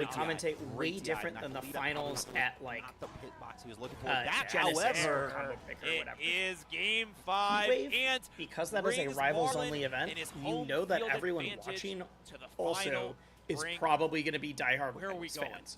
probably Great commentate DI, way great DI, different and I than the believe that finals probably at like not the pit box he was looking for. Genesis However, or Combo Picker or It whatever. is game 5, Heatwave, and because that is a brings rivals Marlon only event, and his you home know that field everyone advantage watching to the also final is ring. probably going to be diehard Where are we Ravens going? fans.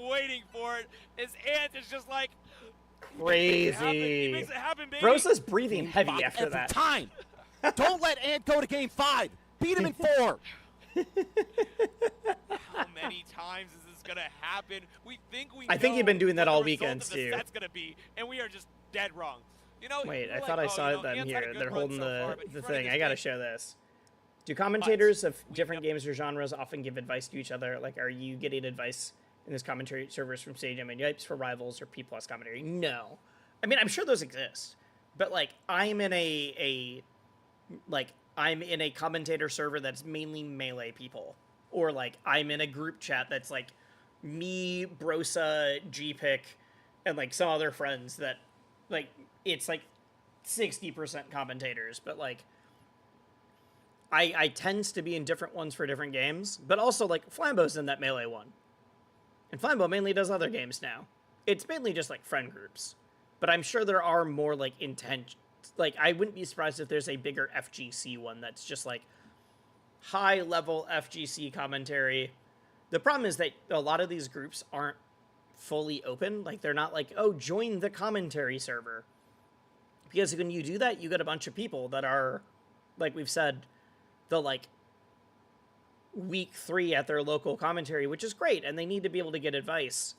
been waiting for it. His Ant is just like He Crazy. makes it happen, baby. Brosa's breathing heavy Five after every that. time. Don't let Ant go to game 5. Beat him in 4. How many times is this gonna happen? We think we. I think you've been doing that what all the result weekends, of the too. Set's gonna be, and we are just dead wrong. You know. Wait, we're I like, thought I oh, saw you know, them Ant's had a here. good They're run holding so far, but the he's running thing. this I gotta game. show this. Do commentators of different games or genres often give advice to each other? Like, are you getting advice in this commentary servers from Sage and Yipes for Rivals or P plus commentary? No. I mean, I'm sure those exist, but like, I'm in a commentator server that's mainly Melee people, or like I'm in a group chat that's like me, Brosa, GPick, and like some other friends that like it's like 60% commentators, but like I tends to be in different ones for different games, but also like Flambeau's in that Melee one. And Flambeau mainly does other games now. It's mainly just like friend groups. But I'm sure there are more like intent. Like, I wouldn't be surprised if there's a bigger FGC one that's just like high level FGC commentary. The problem is that a lot of these groups aren't fully open. Like, they're not like, oh, join the commentary server. Because when you do that, you get a bunch of people that are, like we've said, the like week 3 at their local commentary, which is great, and they need to be able to get advice.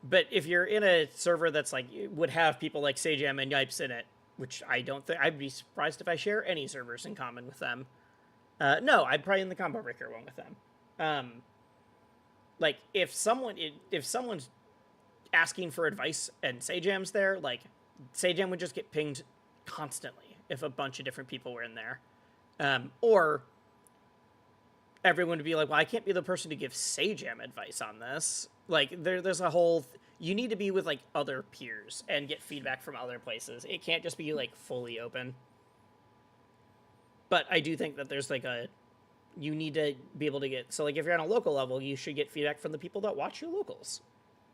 But if you're in a server that's like would have people like Sajam and Yipes in it, which I don't think, I'd be surprised if I share any servers in common with them. No, I'd probably in the Combo Breaker one with them. Like if someone's asking for advice and Sajam's there, like Sajam would just get pinged constantly if a bunch of different people were in there. Or everyone would be like, well, I can't be the person to give Sajam advice on this. Like, there's a whole... you need to be with, like, other peers and get feedback from other places. It can't just be, like, fully open. But I do think that there's, like, you need to be able to get... so, like, if you're on a local level, you should get feedback from the people that watch your locals.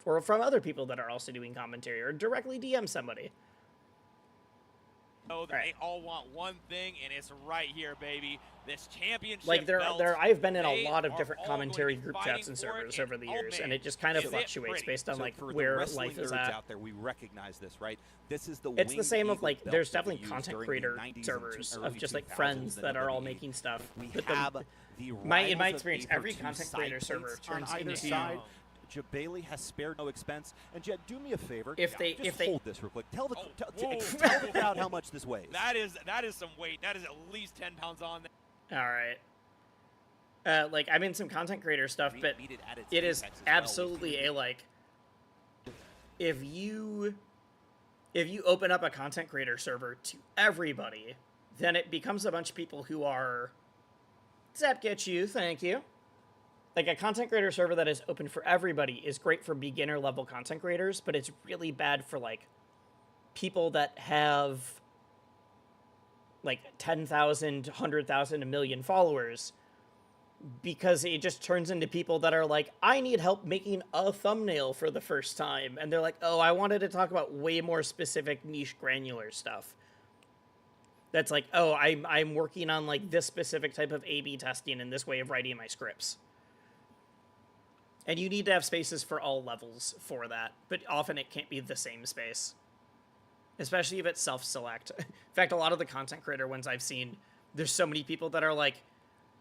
Or from other people that are also doing commentary, or directly DM somebody. Oh, they all want one thing, and it's right here, baby. This championship like belt, I've been in a lot of they different are all commentary going to be group chats and fighting for servers it, over the and, oh, years, man, and it just kind of is it fluctuates pretty? based on So like for the where wrestling life is nerds at. out there, we recognize this, right? This is the It's the winged same of eagle like belt there's that we definitely used content during creator the 90s and servers early of just like 2000s friends in that are all WWE. making stuff. We But have the in Rivals my of experience, Paper every 2 content side creator server plates on turns either into side. Jabali has spared no expense. And Jet, do me a favor. If they- just if they- hold this real quick. Tell the Oh, tell whoa. the crowd how much this weighs. That is some weight. That is at least 10 pounds on there. all right. Like I'm in some content creator stuff, but Meet at its it is apex as well. absolutely a like if you open up a content creator server to everybody, then it becomes a bunch of people who are Zap get you, thank you. Like a content creator server that is open for everybody is great for beginner level content creators, but it's really bad for like people that have like 10,000, 100,000, a million followers, because it just turns into people that are like, I need help making a thumbnail for the first time. And they're like, oh, I wanted to talk about way more specific niche granular stuff. That's like, oh, I'm working on like this specific type of A/B testing and this way of writing my scripts. And you need to have spaces for all levels for that, but often it can't be the same space. Especially if it's self-select. In fact, a lot of the content creator ones I've seen, there's so many people that are like,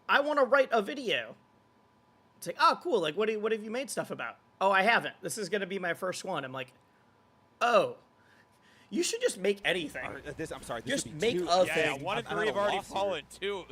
I want to write a video. It's like, oh, cool. Like, what have you made stuff about? Oh, I haven't. This is going to be my first one. I'm like, oh, you should just make anything. I'm sorry. Just should be make two. a Yeah, thing. 1 and I'm 3 have at a already loss here. fallen. Two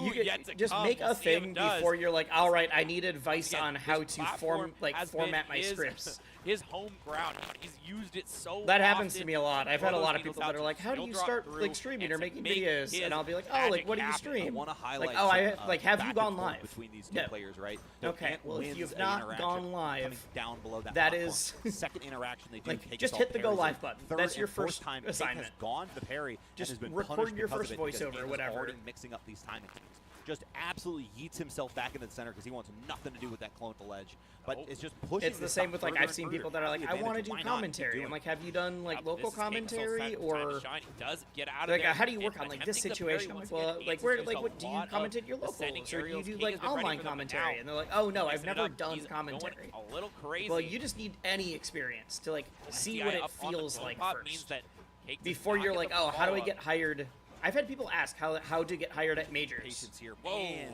You yet to just come. make We'll a see if thing it does. before you're like, all right, I need advice Again, on how this to platform has been format my his- scripts. His home ground. He's used it so That happens to often me a lot. I've throw had a those lot of needles people that out are like, to how do skill you drop start through like streaming and or to making make videos? his And I'll be like, oh, magic like what do you happen. I stream? want to highlight Like, oh, I some, like have back you and gone forth live? between these two No. players, right? Okay, Ant well, if wins you've an not interaction gone live, coming down below that that platform. is- Second interaction they do like, take just us hit all the go parries. live button. Third That's your and fourth first time assignment. Ant has gone to the parry Just and has been record punished your because first of it because voiceover, Ant is whatever. already mixing up these timing things. Just absolutely yeets himself back into the center because he wants nothing to do with that clone at the ledge. But it's just pushing. It's the this same up with like further I've and seen further. people that are like, I Advantage, want to do why not? Keep commentary. doing I'm it. like, have you done like local This is Kate Russell's commentary time to or shine. He does get out of like there. how do you work and on like this attempting the parry situation? I'm once like, well, again. like Kate's where used like a what do you lot of comment your locals ascending or do you aerials. do Kate like has been ready online for them, but commentary? now And they're like, oh no, I've mixing it never up. done He's going commentary. a little crazy. Well, you just need any experience to like see DI what it up on the feels clone like pot means first. that Kate does Before not you're get like, the oh, how do I follow-up. get hired? I've had people ask how to get hired at majors. Patience here. Whoa. And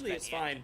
Usually that it's fine.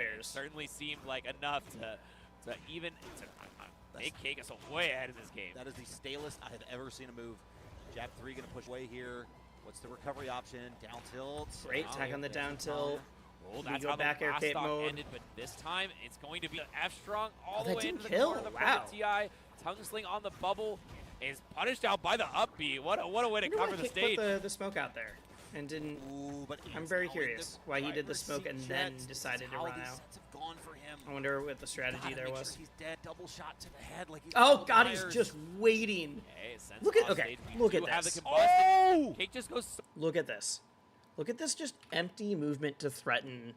bears. Certainly seemed like enough to even make Kagas way ahead in this game. That is the stalest I have ever seen a move. Jab 3 going to push away here. What's the recovery option? Down tilt. Great attack on the down tilt. Well, We that's go how the back air last cape stock mode. ended, but this time it's going to be F strong all Oh, the that way didn't into the kill. corner of the Wow. TI. Tongue sling on the bubble is punished out by the up B. What a way to Wonder why cover the Kick stage. put the smoke out there. and didn't. Ooh, but I'm Ant's very now in curious why he did the driver's smoke seat, and Jets. then This is decided to how run these out. sets have gone for him. I wonder what the strategy Gotta there make was. Sure he's dead. Double shot to the head. Like he's Oh Michael God, he's Myers. just waiting. Okay, since Look at- off okay, stage, we look do at have this. The combustion. Oh! Cake just goes. Look at this. Look at this just empty movement to threaten.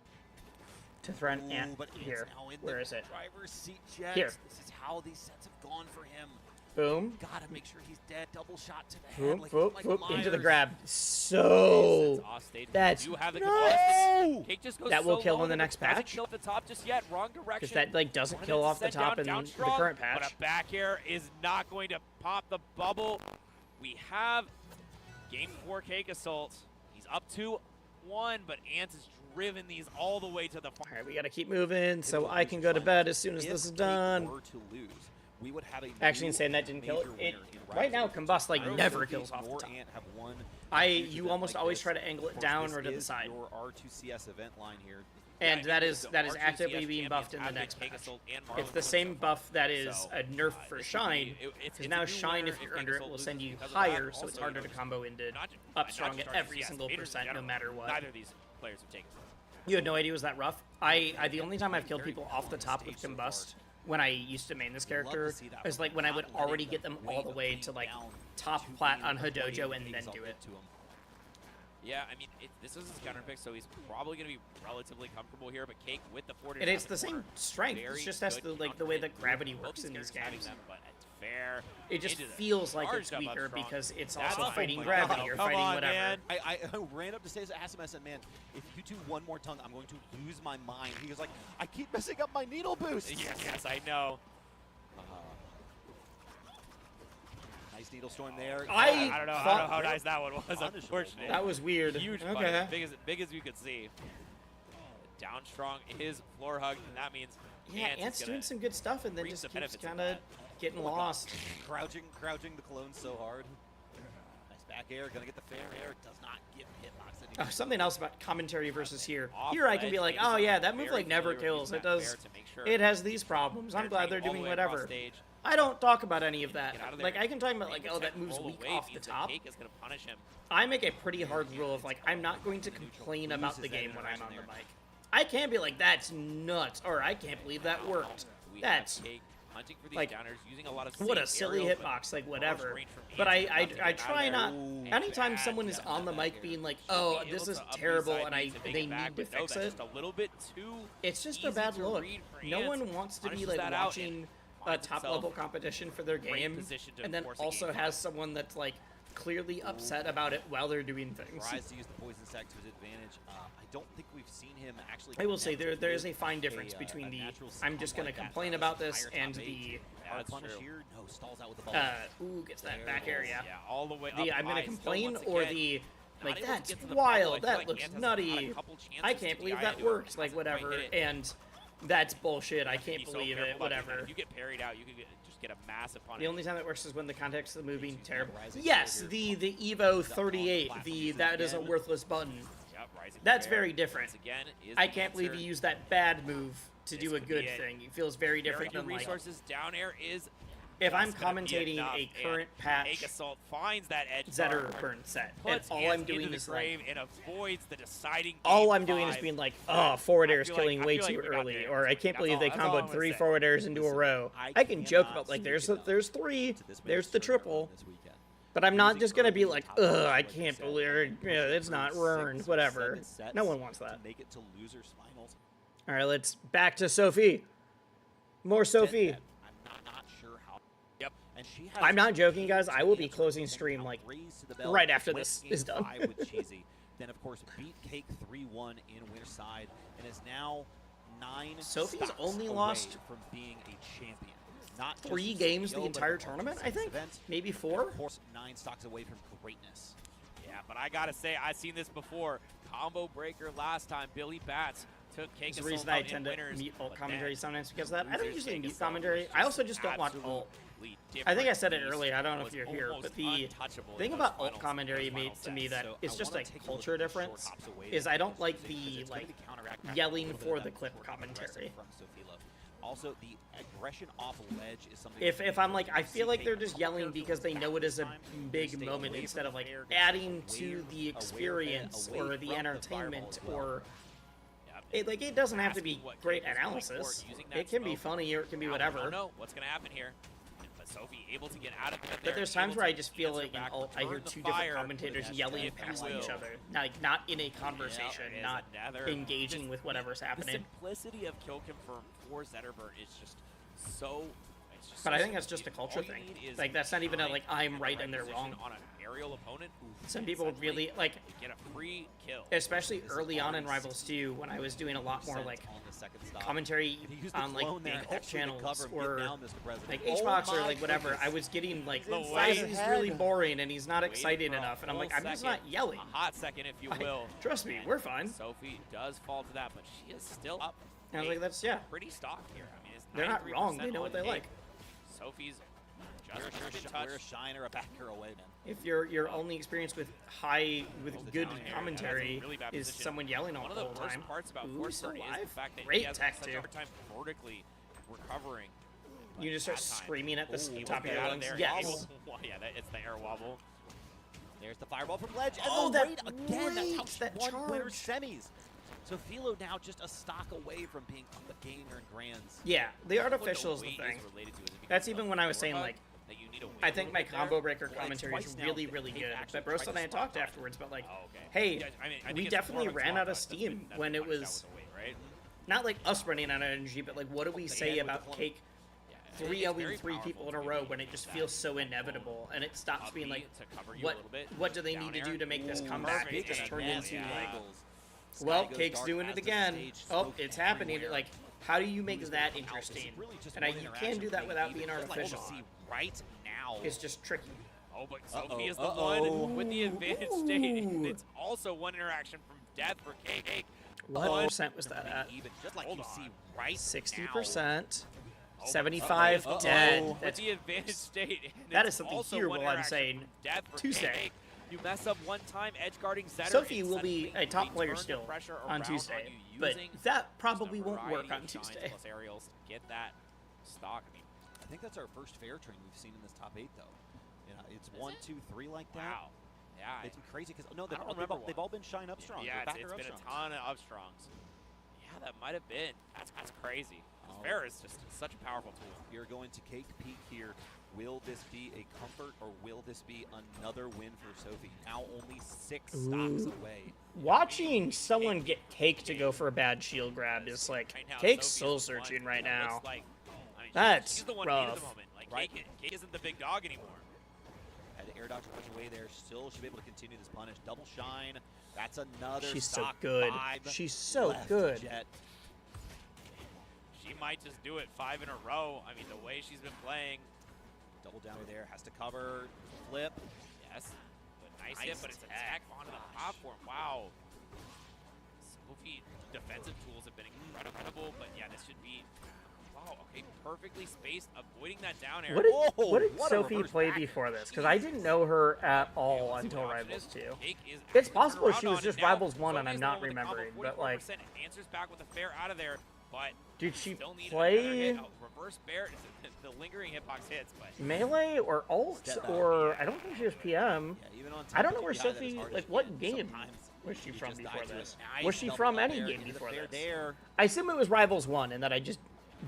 Ooh, Ant but Ant's here. now in Where the is it? driver's seat, Jets. Here. This is how these sets have gone for him. Boom. Gotta make sure he's dead. Double shot to the head. Whoop, Like whoop, Michael whoop, into the Myers. grab. Since So off stage, we that's do have the nuts. combustion. Cake just goes That will so kill low in the that it next doesn't patch? Kill at the top just yet. Wrong direction. because that like doesn't Wanted kill to off the send top down in the strong, current But patch. a back air is not going to pop the bubble. We have game 4 Cake Assault. He's up 2-1, but Ant has driven these all the way to the All right, we gotta keep moving so I can go to bed as soon as If this is Cake done. were to lose, we would have a Actually, new insane that didn't kill it. major It winner in right now Rivalry. combust like Neither never Sophie kills off the nor top. Ant have won I a huge you event almost like always this. try to angle Of it course, down this or to the is side. Your R2CS event line here. And Yeah, that I mean, is the that is R2CS actively being champions buffed in the have been next Cake patch. Assault and It's Marvel the same so buff that is So, a nerf for this should Shine, be- it's because a now new Shine, winner if you're Cake under it, Assault will loses send you because of that. higher, so it's Also, harder you to know, combo into not up not strong just at every RTCS, single haters in percent, no general. matter what. Neither of these players have taken. You had no idea it was that rough. I the only time I've killed people off the top with combust when I used to main this character is like when I would already get them all the way to like top plat on Hodojo and then do it. Yeah, I mean, this is his counter pick, so he's probably going to be relatively comfortable here. But Cake with the forward, And it's the same strength. It's just that's the like the way that gravity works in these games. But it's fair. It just Into the feels like it's charged up weaker strong. because it's That's also a fighting full gravity fight. or Come fighting on, whatever. man. I ran up to Stace Asim and said, man, if you do one more tongue, I'm going to lose my mind. He was like, I keep messing up my needle boost. Yes, I know. Nice needle storm there. I I don't know thought- how nice that one was. Punishable. Unfortunately, That was weird. huge Okay. fight, big as you could see. Down strong is floor hug, and that means Yeah, Ant is Ant's gonna doing some good stuff and then reap just the keeps benefits of kind of that. getting lost. Crouching the cologne so hard. Nice back air, gonna get the fair air. Does not give hitbox Oh, anymore. something else about commentary versus here. Off Here I can be ledge, like, Cake is oh yeah, that very move like never familiar with kills. using It that does. fair to make sure It has these problems. I'm they're glad they're taking all the doing way across whatever. stage. I don't talk about any of that. Get out of there. Like I can talk about like, Ring oh, that attack move's roll weak away off the means that top. Cake is gonna punish him. I make a pretty hard rule of like, I'm not going to complain about the game when I'm on the mic. I can't be like, that's nuts, or I can't believe that worked. We That's have Cake hunting for these like, counters, using a lot of what a safe silly aerials, but hitbox, like large whatever. range from But Ant, I nothing to get out of try there. not. Ooh. Anytime Bad someone is job on the back mic here. being like, Should oh, be this able is to up terrible, reside, and need to make they it back, need to but no, fix that's it. just a little bit too It's just a easy bad to look. read for No Ant. one wants to be Punishes like that out watching and a finds top himself level competition for their great game, position to and then force a also game has five. someone that's like clearly upset about it while they're doing things. Tries to use the poison sack to his advantage. I don't think we've seen him actually. I will say connect there is with a fine difference a between the natural I'm just stun going to like that complain from about his this entire and top the eight. Yeah, that's Punish true. here. No, stalls out with the bubble. ooh gets that There back it air, is. yeah. all the way The up I'm gonna high. Still, complain once or again, the not like able to that's get to the bubble. I wild, feel that like looks Ant has had a nutty. couple chances I to can't the believe eye that into it, works, but like hasn't quite whatever, hit it. and that's bullshit. I can't Be so believe careful it, about doing that. whatever. If you get parried out, you could just get a massive The punish. only time that works is when the context of the move being He's terrible. rising Yes, forward the Evo 38, the that is a again. worthless button. Yep, rising That's fair. very different. Once again, is I the can't believe answer. you used that bad move to This do a could be good it. thing. It feels very different Very than good like resources. Down air is if I'm just gonna be commentating enough, a and current Cake patch Assault finds that edge Zetter guard, burn set, and puts all Ant I'm doing into is the like grave and avoids the deciding. all game I'm doing is 5. being like, oh, forward air is feel like- killing I way feel like too we got early, there. or I can't That's believe all- they that's all I'm comboed gonna 3 say. forward airs into a Listen, row. I I can joke cannot about like speak there's enough there's 3, to this there's man's the turnaround triple, this weekend. but I'm not Losing just gonna be early like, top four, I like you can't said, believe it's not six, ruined, whatever. 7 sets No one wants that. to make it to losers finals. All right, let's back to Sophie. More Sophie. I'm not sure how. Yep. And she has I'm not joking, guys. I will be answers closing and stream now like raised to the bell, right after went this game is done. 5 with Cheesy. Then of course beat Cake 3-1 in winner side and is now 9 Sophie's stocks only away lost from being a champion. Not just 3 in games the CPL, but entire across tournament, the I think? event. Maybe And 4? of course 9 stocks away from greatness. Yeah, but I gotta say, I've seen this before. Combo breaker last time. Billy Bats took Cake There's a Assault reason I out in tend to winners, mute alt but commentary then sometimes because of that. I don't losers usually Cake mute Assault commentary. was I also just don't watch alt. absolutely I think I different. said it Beast. earlier. I don't know if Was you're here, almost but the untouchable thing in about those alt commentary final made to me sets. that So it's I just wanna like take a look culture at the short difference. hops away Is I don't from like Sophie, the because it's gonna like be counteract back yelling a little bit for of the that clip work aggressive commentary. from Sophie Love. Also, the aggression off ledge is something. If I'm like, I feel like they're just yelling because they know it is a big moment instead of like adding to the experience or the entertainment or it doesn't have to be great analysis. It can be funny or it can be whatever. I don't know what's gonna happen here. But Sophie able to get out of it. But there's times where I just feel like I hear two different commentators yelling past each other, not in a conversation, not engaging with whatever's The happening. simplicity of kill confirm for Zetterberg is just so. It's just But so I think that's simple. just a culture All you thing. need is Like, that's not even a, time like, to I'm get right the and they're position wrong. on an aerial opponent. Some people essentially really, like, get a free kill. especially early on in Rivals 2, when I was doing a lot more, like, commentary on, like, big alt channels or, like, HBox or, like, whatever, I was getting, like, why is this really boring and he's not Waited excited for a enough? And I'm like, full I'm just not second, yelling. A hot second, if you will. Trust me, And we're fine. Sophie does fall to that, but she is still up. And I was like, that's, yeah. Pretty stock here. I mean, it's They're not wrong. 93% They know what on they Kate. like. Sophie's just been We're a touched. shine or a backer away, man. If your only experience with good down air. commentary That's a really bad is position. someone yelling all One of the the whole worst time, parts about ooh, Force still 30 is alive. the fact that Great he has tech such a too. hard time vertically recovering. You just start screaming at the Ooh, top of your Get out lungs. there. Yes. Well, yeah, it's the air wobble. There's the fireball from ledge. And Oh, the that wait again. That's how reach, she that won winner charge. semis. So Philo now just a stock away from being a gainer in grands. Yeah, the What artificial is the weight thing. related to is because That's of even the when I was saying, overhead, like, that you need to I wait think a my little bit combo there. breaker Well, commentary is twice now really, that really Kate good. actually But Brosto tried and to I stop talked on it. afterwards, but like, Oh, okay. hey, Yeah, I mean, I think we it's definitely more of a ran swap, out of right? That's steam been when it punished out was with the weight, right? not like us running out of energy, but like, what do we say end with about the corner. Cake Yeah, 3-0-ing three powerful people in a to row be when it able just to feels that so inevitable and it stops being like, to cover you a little bit. what do they Down need to air. do to make this Ooh, comeback? perfect. It just turned Nasty into like, angles. well, Sky goes Cake's dark doing as it the again. stage, Oh, smoke it's happening. everywhere. Like, how do you make Who's that gonna come out? This is interesting? really just And one you interaction can do that between without even being just like artificial. see right now. It's just tricky. Oh, but Uh-oh, Sophie is the uh-oh. one with the advantage state. And Ooh. it's also one interaction from death for Cake. What percent was that at? Even just like Hold you on. see right 60%. Oh, 75 uh-oh. dead. With That's the advantage state. And that it's is something also here one while I'm interaction saying from death for Tuesday. Cake. You mess up one time, edge guarding Zetter. Sophie and will be suddenly a top they player turn the still pressure on around Tuesday, you but using that probably just a won't work variety on of shines Tuesday. plus aerials to get that stock. I mean, I think that's our first fair train we've seen in this top 8 though. You know, it's Is 1, it? 2, 3 like that. wow. Yeah. It's been crazy because no, I don't remember they've all been shine up strong. Yeah, They're it's backer been up a strong. ton of upstrongs. Yeah, that might have been. That's crazy. 'Cause Oh. Fair is just such a powerful tool. We are going to Cake Peak here. Will this be a comfort or will this be another win for Sophie? Now only 6 stocks away. Watching someone get Cake to go for a bad shield grab is like, Right now, Cake's Sophie soul is the one searching right that now. looks like, I mean, That's she's the one beat at rough. the moment. Like, Right. Cake isn't the big dog anymore. Had the air dodge push away there. Still should be able to continue this punish. Double shine. That's another She's so stock. good. 5 She's so left, good. Jet. She might just do it 5 in a row. I mean, the way she's been playing, Double down there. Has to cover. Flip. yes, but nice Nice hit, but it's a tech onto the platform. Wow. Sophie defensive tools have been incredible, but yeah, this should be. Wow, okay, perfectly spaced, avoiding that down air. What did what a Sophie reverse play back. before this? Because I didn't know her at all Let's see until what option Rivals is. 2. Cake is It's actually possible turned she around was on just it now. Rivals 1 and Sophie I'm is not the one with the combo, remembering, but like, 44%, answers back with a fair out of there, but did she still need another play hit. Oh, reverse bear, the lingering hitbox hits, but melee or ult Step back. or I don't think she was PM. Yeah, even on I don't know TPI, where that is Sophie, hard like to what get. game Sometimes was she you from just before die to it. this? Nice Was she Double from up any air, game into the before fair this? dare. I assume it was Rivals 1 and that I just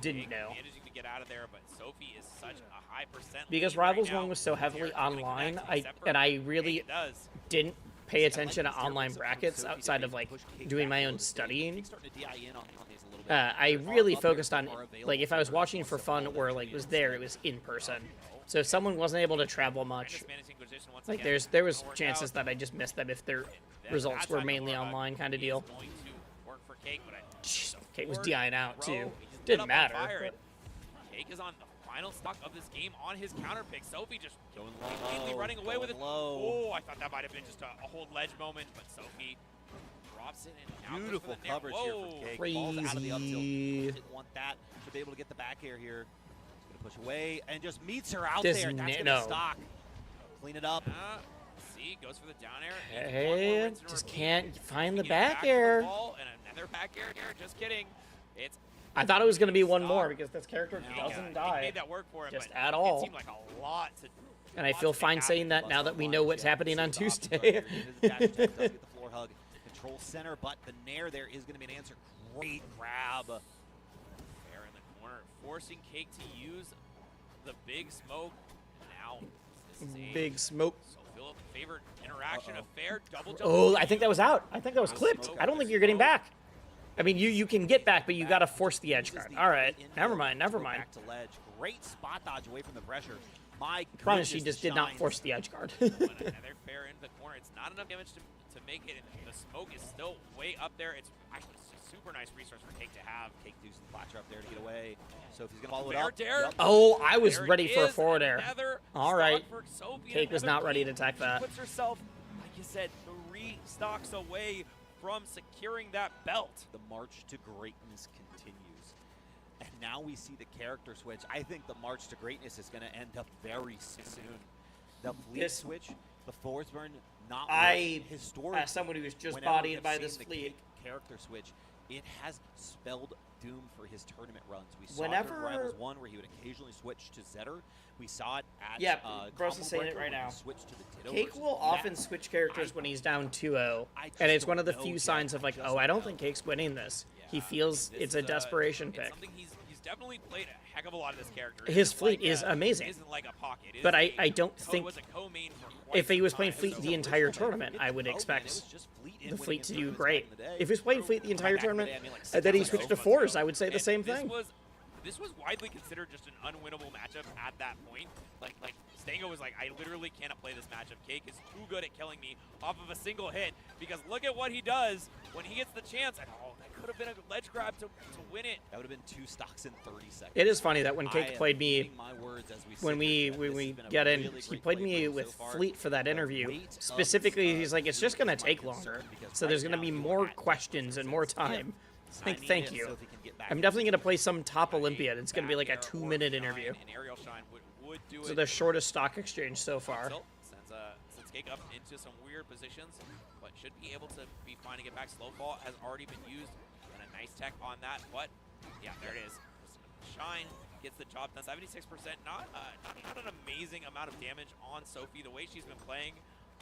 didn't Cake know. managing to get out of there, but Sophie is such a high percent Because lead right Rivals now. 1 was so heavily Here, it's gonna online, connect, I except for and I really Cake does. didn't pay I like attention to these air online whips from brackets Sophie outside that of they like push Cake doing back my a own little bit. studying. Cake's starting to DI in on these a little bit. I There are really up focused airs on that are like available if I was for watching more for support fun or than like she was is there, for it was in person. So if someone wasn't able to travel much, Just managing position once like again. there was Gonna work chances out. that I just missed them if their That- results that's were not mainly gonna work. online kind of He deal. is going to work for Cake, but Jeez, the Kate was forward DIing out throw, too. he just lit Didn't up on matter. fire, but- and Cake is on the final stock of this game on his counter pick. Sophie just Going completely low, running away with it. going low. Oh, I thought that might have been just a hold ledge moment, but Sophie drops it and now goes for Beautiful the nair. coverage here Whoa. for Cake. Falls out of the up tilt. Crazy. Didn't want that. Should be able to get the back air here. He's going to push away and just meets her out Does there. That's going to no. stock. Clean it up. See, goes for the down air. Needs one more Hey, rinse and just repeat. can't find the Get back back to the air. ball, and another back air here. Just kidding. It's I thought it was going to be one more Stock. because this character Cake, doesn't Cake die. made that work for him, Just but at it all. seemed like a lot to. And I lots feel to make fine happen. saying that now that we know what's happening on Tuesday. Control center, but the nair there is going to be an answer. Great grab. Fair in the corner, forcing Cake to use the big smoke. Now, this is a Big smoke. So Philip favorite interaction of Fair double jump. Oh, I think that was out. I think that was clipped. I don't think you're getting back. I mean, you can get back, but you got to force the edge guard. All right. Never mind. Never mind. Back to ledge. Great spot dodge away from the pressure. My Promise goodness, she just the did not shines. force the edge guard. Another Fair into the corner. It's not enough damage to make it. The smoke is still way up there. It's actually a super nice resource for Cake to have. Cake deuce and flatcher up there to get away. So if he's going to follow it Fair up. dare. Yep. Oh, I was There ready for a is forward air. another All stock right. for Sophie, Cake was another not ready key. to attack She that. puts herself, like you said, 3 stocks away from securing that belt. The march to greatness continues. And now we see the character switch. I think the march to greatness is going to end up very soon. The fleet This- switch, the force burn, not I, historically. as someone who was just whenever we bodied have by seen this the fleet, Cake character switch, it has spelled doom for his tournament runs. We saw it Whenever- during Rivals 1 where he would occasionally switch to Zetter. We saw it at Yeah, Bros Combo is saying it Breaker right when he now. switched to the Ditto Cake versus will Matt. often switch characters when he's down 2-0, I just and it's one don't of the know few yet. signs of I like, just oh, I don't don't know. think Cake's winning this. He Yeah, feels this it's a is, desperation it's pick. something he's definitely played a heck of a lot of this character. It His isn't fleet like is amazing. It isn't like a pocket. It But is I don't co- think was a co-main for quite if he some was playing time, fleet so- the entire tournament, I would Oh, man, it expect was just fleet in the winning fleet in to do tournaments great. back in the day. If he was playing fleet the entire Back in the tournament, day, I mean, like and then he 6 switched to months fours, ago. I would say the And same thing. This was widely considered just an unwinnable matchup at that point. Like Stango was like, I literally cannot play this matchup. Cake is too good at killing me off of a single hit because look at what he does when he gets the chance. And oh, that could have been a ledge grab to win it. That would have been 2 stocks in 30 seconds. It is funny that when I Cake am played me, eating my words as we sit when here, we Jeff. when This we has been a get in, really he great played play me for with so far. fleet for that The interview. weight of Specifically, this, he's like, it's just this gonna is my take concern longer, because so there's right gonna be now more you're at questions and more time. It's I like, need thank this you. so if he can get back I'm in definitely this gonna play some top A Olympiad. It's gonna be like a back air or 2-minute shine, interview. An aerial shine would do So it. the shortest stock exchange so far. Still sends Cake up into some weird positions, but should be able to be fine to get back. Slow fall has already been used, and a nice tech on that. But yeah, there it is. Shine gets the job done. 76%. Not an amazing amount of damage on Sophie. The way she's been playing,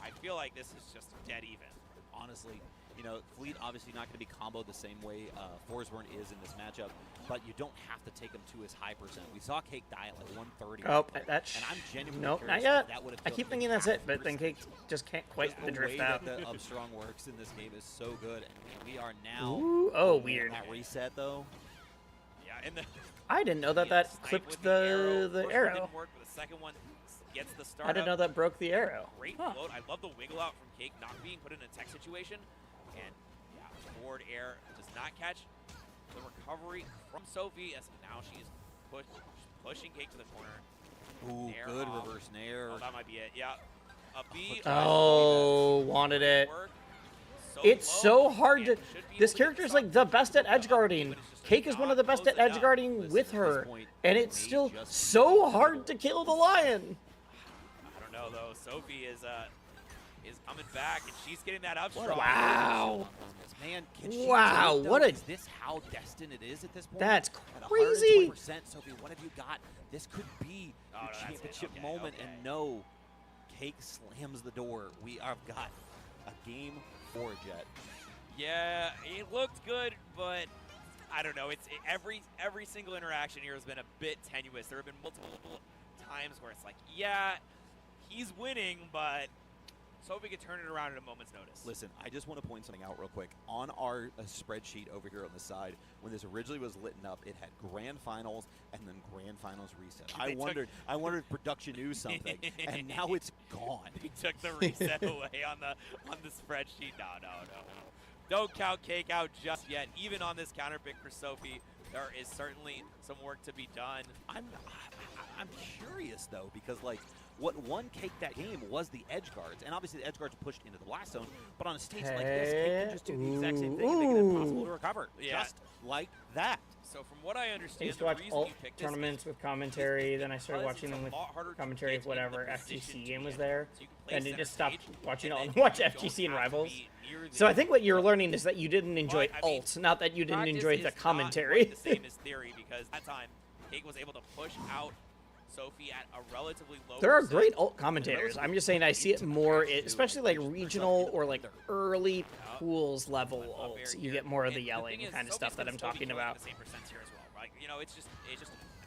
I feel like this is just dead even. Honestly, you know, Fleet obviously not going to be comboed the same way Forsborn is in this matchup, but you don't have to take him to his high percent. We saw Cake die at like 130. Oh, that's and I'm genuinely nope, not curious yet. if that would have I killed keep him thinking at that's it, half but then Cake percent. just can't quite Just the the drift way out. that the Upstrong works in this game is so good, and we are now. Ooh, oh, man, weird. That reset though. Yeah, and the I didn't know that snipe that with clipped the the First one arrow. didn't work, but the second one gets the start. I didn't know that broke the arrow. Great Huh. float. I love the wiggle out from Cake not being put in a tech situation. And yeah, forward air does not catch the recovery from Sophie as now she's pushing Cake to the corner. Ooh, Nair good off. reverse nair. Oh, that might be it. Yeah. A B. Oh, wanted it. Work. It's so low, hard and to. should be This able to character get is the like the stock. best at edge guarding. But it's just Cake is one of the not best at close edge enough. guarding Listen, with at this her, point, and it's may still just so be hard to kill the lion. I don't know though. Sophie is coming back and she's getting that up What strong. a Wow. Man, can she Wow, do it, though? what a- Is this how destined it is at this point? That's At crazy. 120%, Sophie, what have you got? This could be Oh, your no, that's it. championship Okay, moment, okay. and no, Cake slams the door. We have got a game for Jet. Yeah, it looked good, but I don't know. It's every single interaction here has been a bit tenuous. There have been multiple times where it's like, yeah, he's winning, but Sophie could turn it around at a moment's notice. Listen, I just want to point something out real quick. On our spreadsheet over here on the side, when this originally was lit up, it had grand finals and then grand finals reset. I wondered if production knew something, and now it's gone. He took the reset away on the spreadsheet. No. Don't count Cake out just yet. Even on this counter pick for Sophie, there is certainly some work to be done. I'm curious though, because like what won Cake that game was the edge guards, and obviously the edge guards pushed into the blast zone. But on a stage like this, Cake can just do the exact same thing and make it impossible to recover, Yeah. just like that. So from what I I understand, used to the watch reason alt you picked this tournaments game with commentary, is then I started because watching it's them a with lot harder to commentary get of in whatever the position FGC to game be was in. there. So you can play And I center just stopped stage, watching and all then watch you FGC don't and have to Rivals. be near the So I think what you're front. learning is that you didn't enjoy But, I mean, alt, not that you didn't Practice enjoy the is not commentary. quite the same as theory, because that time Cake was able to push out Sophie at a relatively low There are percent. great alt commentators. I'm just saying I see it more, especially like regional or like early pools level alts. You get more of the yelling kind of stuff that I'm talking about. The same percents here as well, right? You know, it's just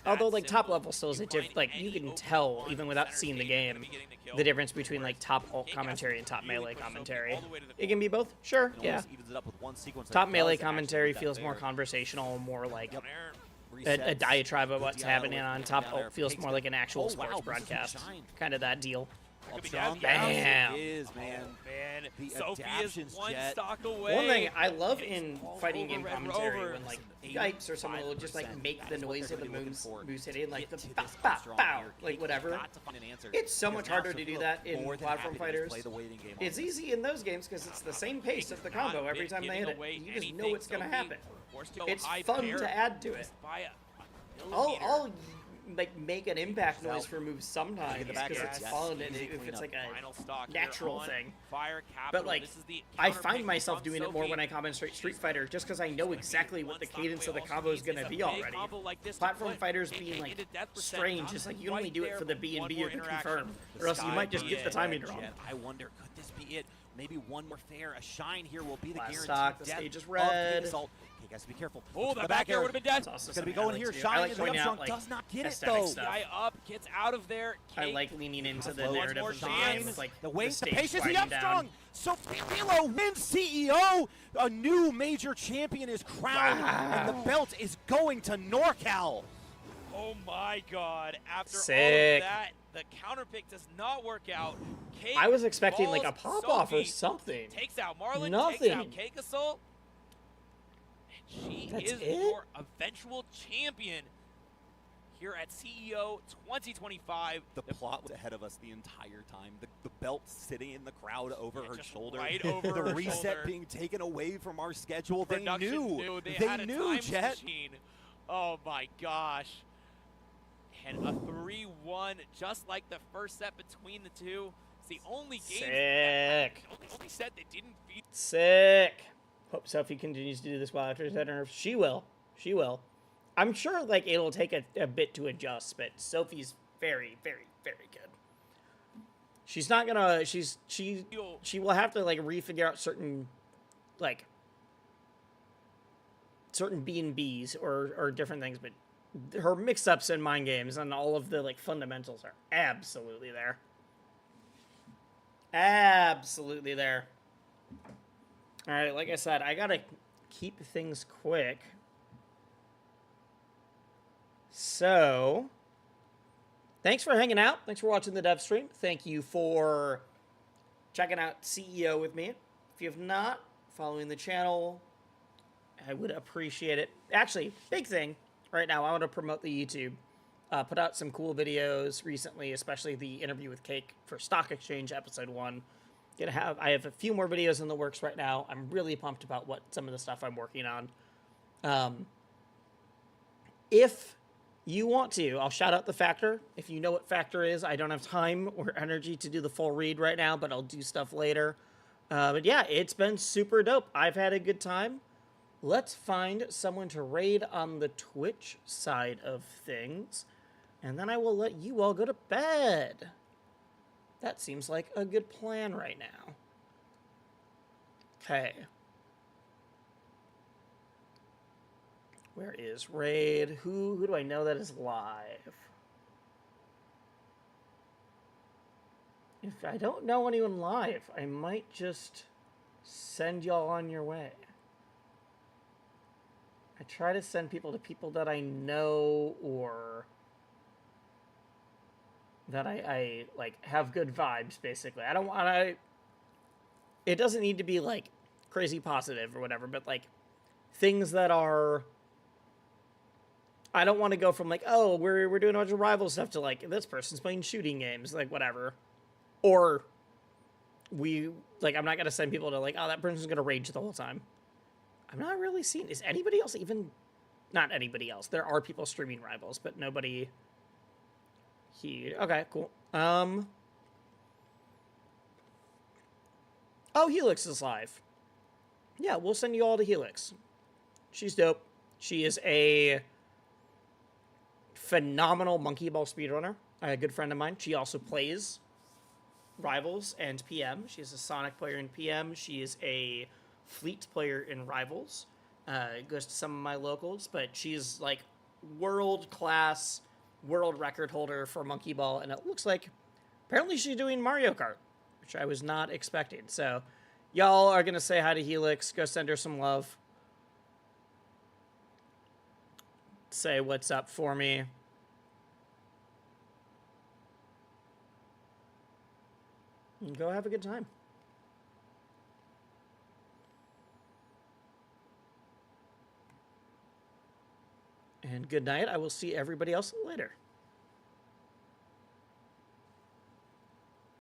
Although that like top simple. level still is You a diff, find like any you can open tell on even without center seeing the stage, you're game gonna be getting the kill. the difference between like top alt Cake has commentary and top really melee pushed Sophie commentary. all the way to the It can be both, sure, It yeah. almost evens it up with one sequence that Top does melee actually commentary get that feels more there. conversational, more like Down air. a Resets. diatribe of Good what's DI happening with on it top down there. alt feels Cake's more gonna- like an actual Oh, wow, sports this is broadcast, Shine. kind of that deal. Could Up be strong. down. Bam. It is, Oh, man. man. The Sophie is adaptions, one Jet. stock away. One thing I love It's in all fighting over game Red commentary Rover. when like Listen, Yipes or someone will just like 85%. make That the is what noise they're of the really looking moves, for. moves hitting, like Get the to bow, this bow, Armstrong bow, here. like Cake's whatever. got to find an answer. It's so Because much now harder to do Sophia that in more than platform happy to just fighters. play the waiting game on It's this. easy in those games because it's the same pace of the combo every time they hit it. You just know what's gonna happen. It's fun to add to it. I'll like make an impact noise for moves sometimes the back because air. it's Yes. fun and Easy if it's cleanup. like a Final stock natural here on thing. Fire Capital. But like, This is the I counter find pick myself from doing it more Sophie. when I comment Street Fighter, just because I know exactly what the One stock cadence of the away combo is also going to means be it's a big already. combo like this to Platform put fighters Cake being like into death percent, strange, not it's like you quite only do it there, for the but B and one B more or the interaction. confirm, The or else you sky might just burns get the timing red wrong. Jet. I wonder, could this be it? Maybe one more fair. A shine here will be the Last guaranteed stock, the death stage is of red. Cake Assault. Cake has to be careful. Oh, The the back air would have been dead. It's also It's going to be something I going like here. to do. I Shine like in the pointing out, Armstrong like, does not get it aesthetic though. stuff. Guy up, gets out of there. I Cake like leaning into the Float. narrative More of the shine. game with like The weight, the stage patience, the sliding Armstrong. down. So Philo wins CEO. A new major champion is crowned, and the belt is going to NorCal. Oh my god. After all Sick. of that, the counter pick does not work out. Cake I was expecting like a falls, pop off or Sophie something. Takes out Marlon, takes Nothing. out Cake Assault. And she That's is it? your eventual champion here at CEO 2025. The plot was ahead of us the entire time. The belt sitting in the crowd over her just shoulder. right over the her reset shoulder. being taken away from our schedule. Production they knew. They They had a knew, time Jet. machine. Oh my gosh. And a 3-1, just like the first set between the two. It's the only game. Sick. Only set that didn't feed. Sick. Hope Sophie continues to do this well after his head nerve. She will. She will. I'm sure like it'll take a bit to adjust, but Sophie's very, very, very good. She's not gonna. She will have to like refigure out certain like certain B&Bs or different things, but her mix-ups in mind games and all of the like fundamentals are absolutely there. Absolutely there. All right, like I said, I gotta keep things quick. So, thanks for hanging out. Thanks for watching the dev stream. Thank you for checking out CEO with me. If you have not, following the channel, I would appreciate it. Actually, big thing right now, I want to promote the YouTube. Put out some cool videos recently, especially the interview with Cake for Stock Exchange episode 1. I have a few more videos in the works right now. I'm really pumped about what some of the stuff I'm working on. If you want to, I'll shout out the Factor. If you know what Factor is, I don't have time or energy to do the full read right now, but I'll do stuff later. But yeah, it's been super dope. I've had a good time. Let's find someone to raid on the Twitch side of things, and then I will let you all go to bed. That seems like a good plan right now. Okay. Where is raid? Who do I know that is live? If I don't know anyone live, I might just send y'all on your way. I try to send people to people that I know or that I like have good vibes, basically. I don't want to... It doesn't need to be, like, crazy positive or whatever, but, like, things that are... I don't want to go from, like, oh, we're doing a bunch of rival stuff to, like, this person's playing shooting games, like, whatever. Or I'm not going to send people to, like, oh, that person's going to rage the whole time. I'm not really seeing... Is anybody else even not anybody else. There are people streaming Rivals, but nobody okay, cool. Oh, Helix is live. Yeah, we'll send you all to Helix. She's dope. She is a phenomenal monkey ball speedrunner. A good friend of mine. She also plays Rivals and PM. She's a Sonic player in PM. She is a Fleet player in Rivals. Goes to some of my locals, but she's like world-class, world record holder for monkey ball, and it looks like apparently she's doing Mario Kart, which I was not expecting. So y'all are going to say hi to Helix. Go send her some love. Say what's up for me. And go have a good time. And good night. I will see everybody else later.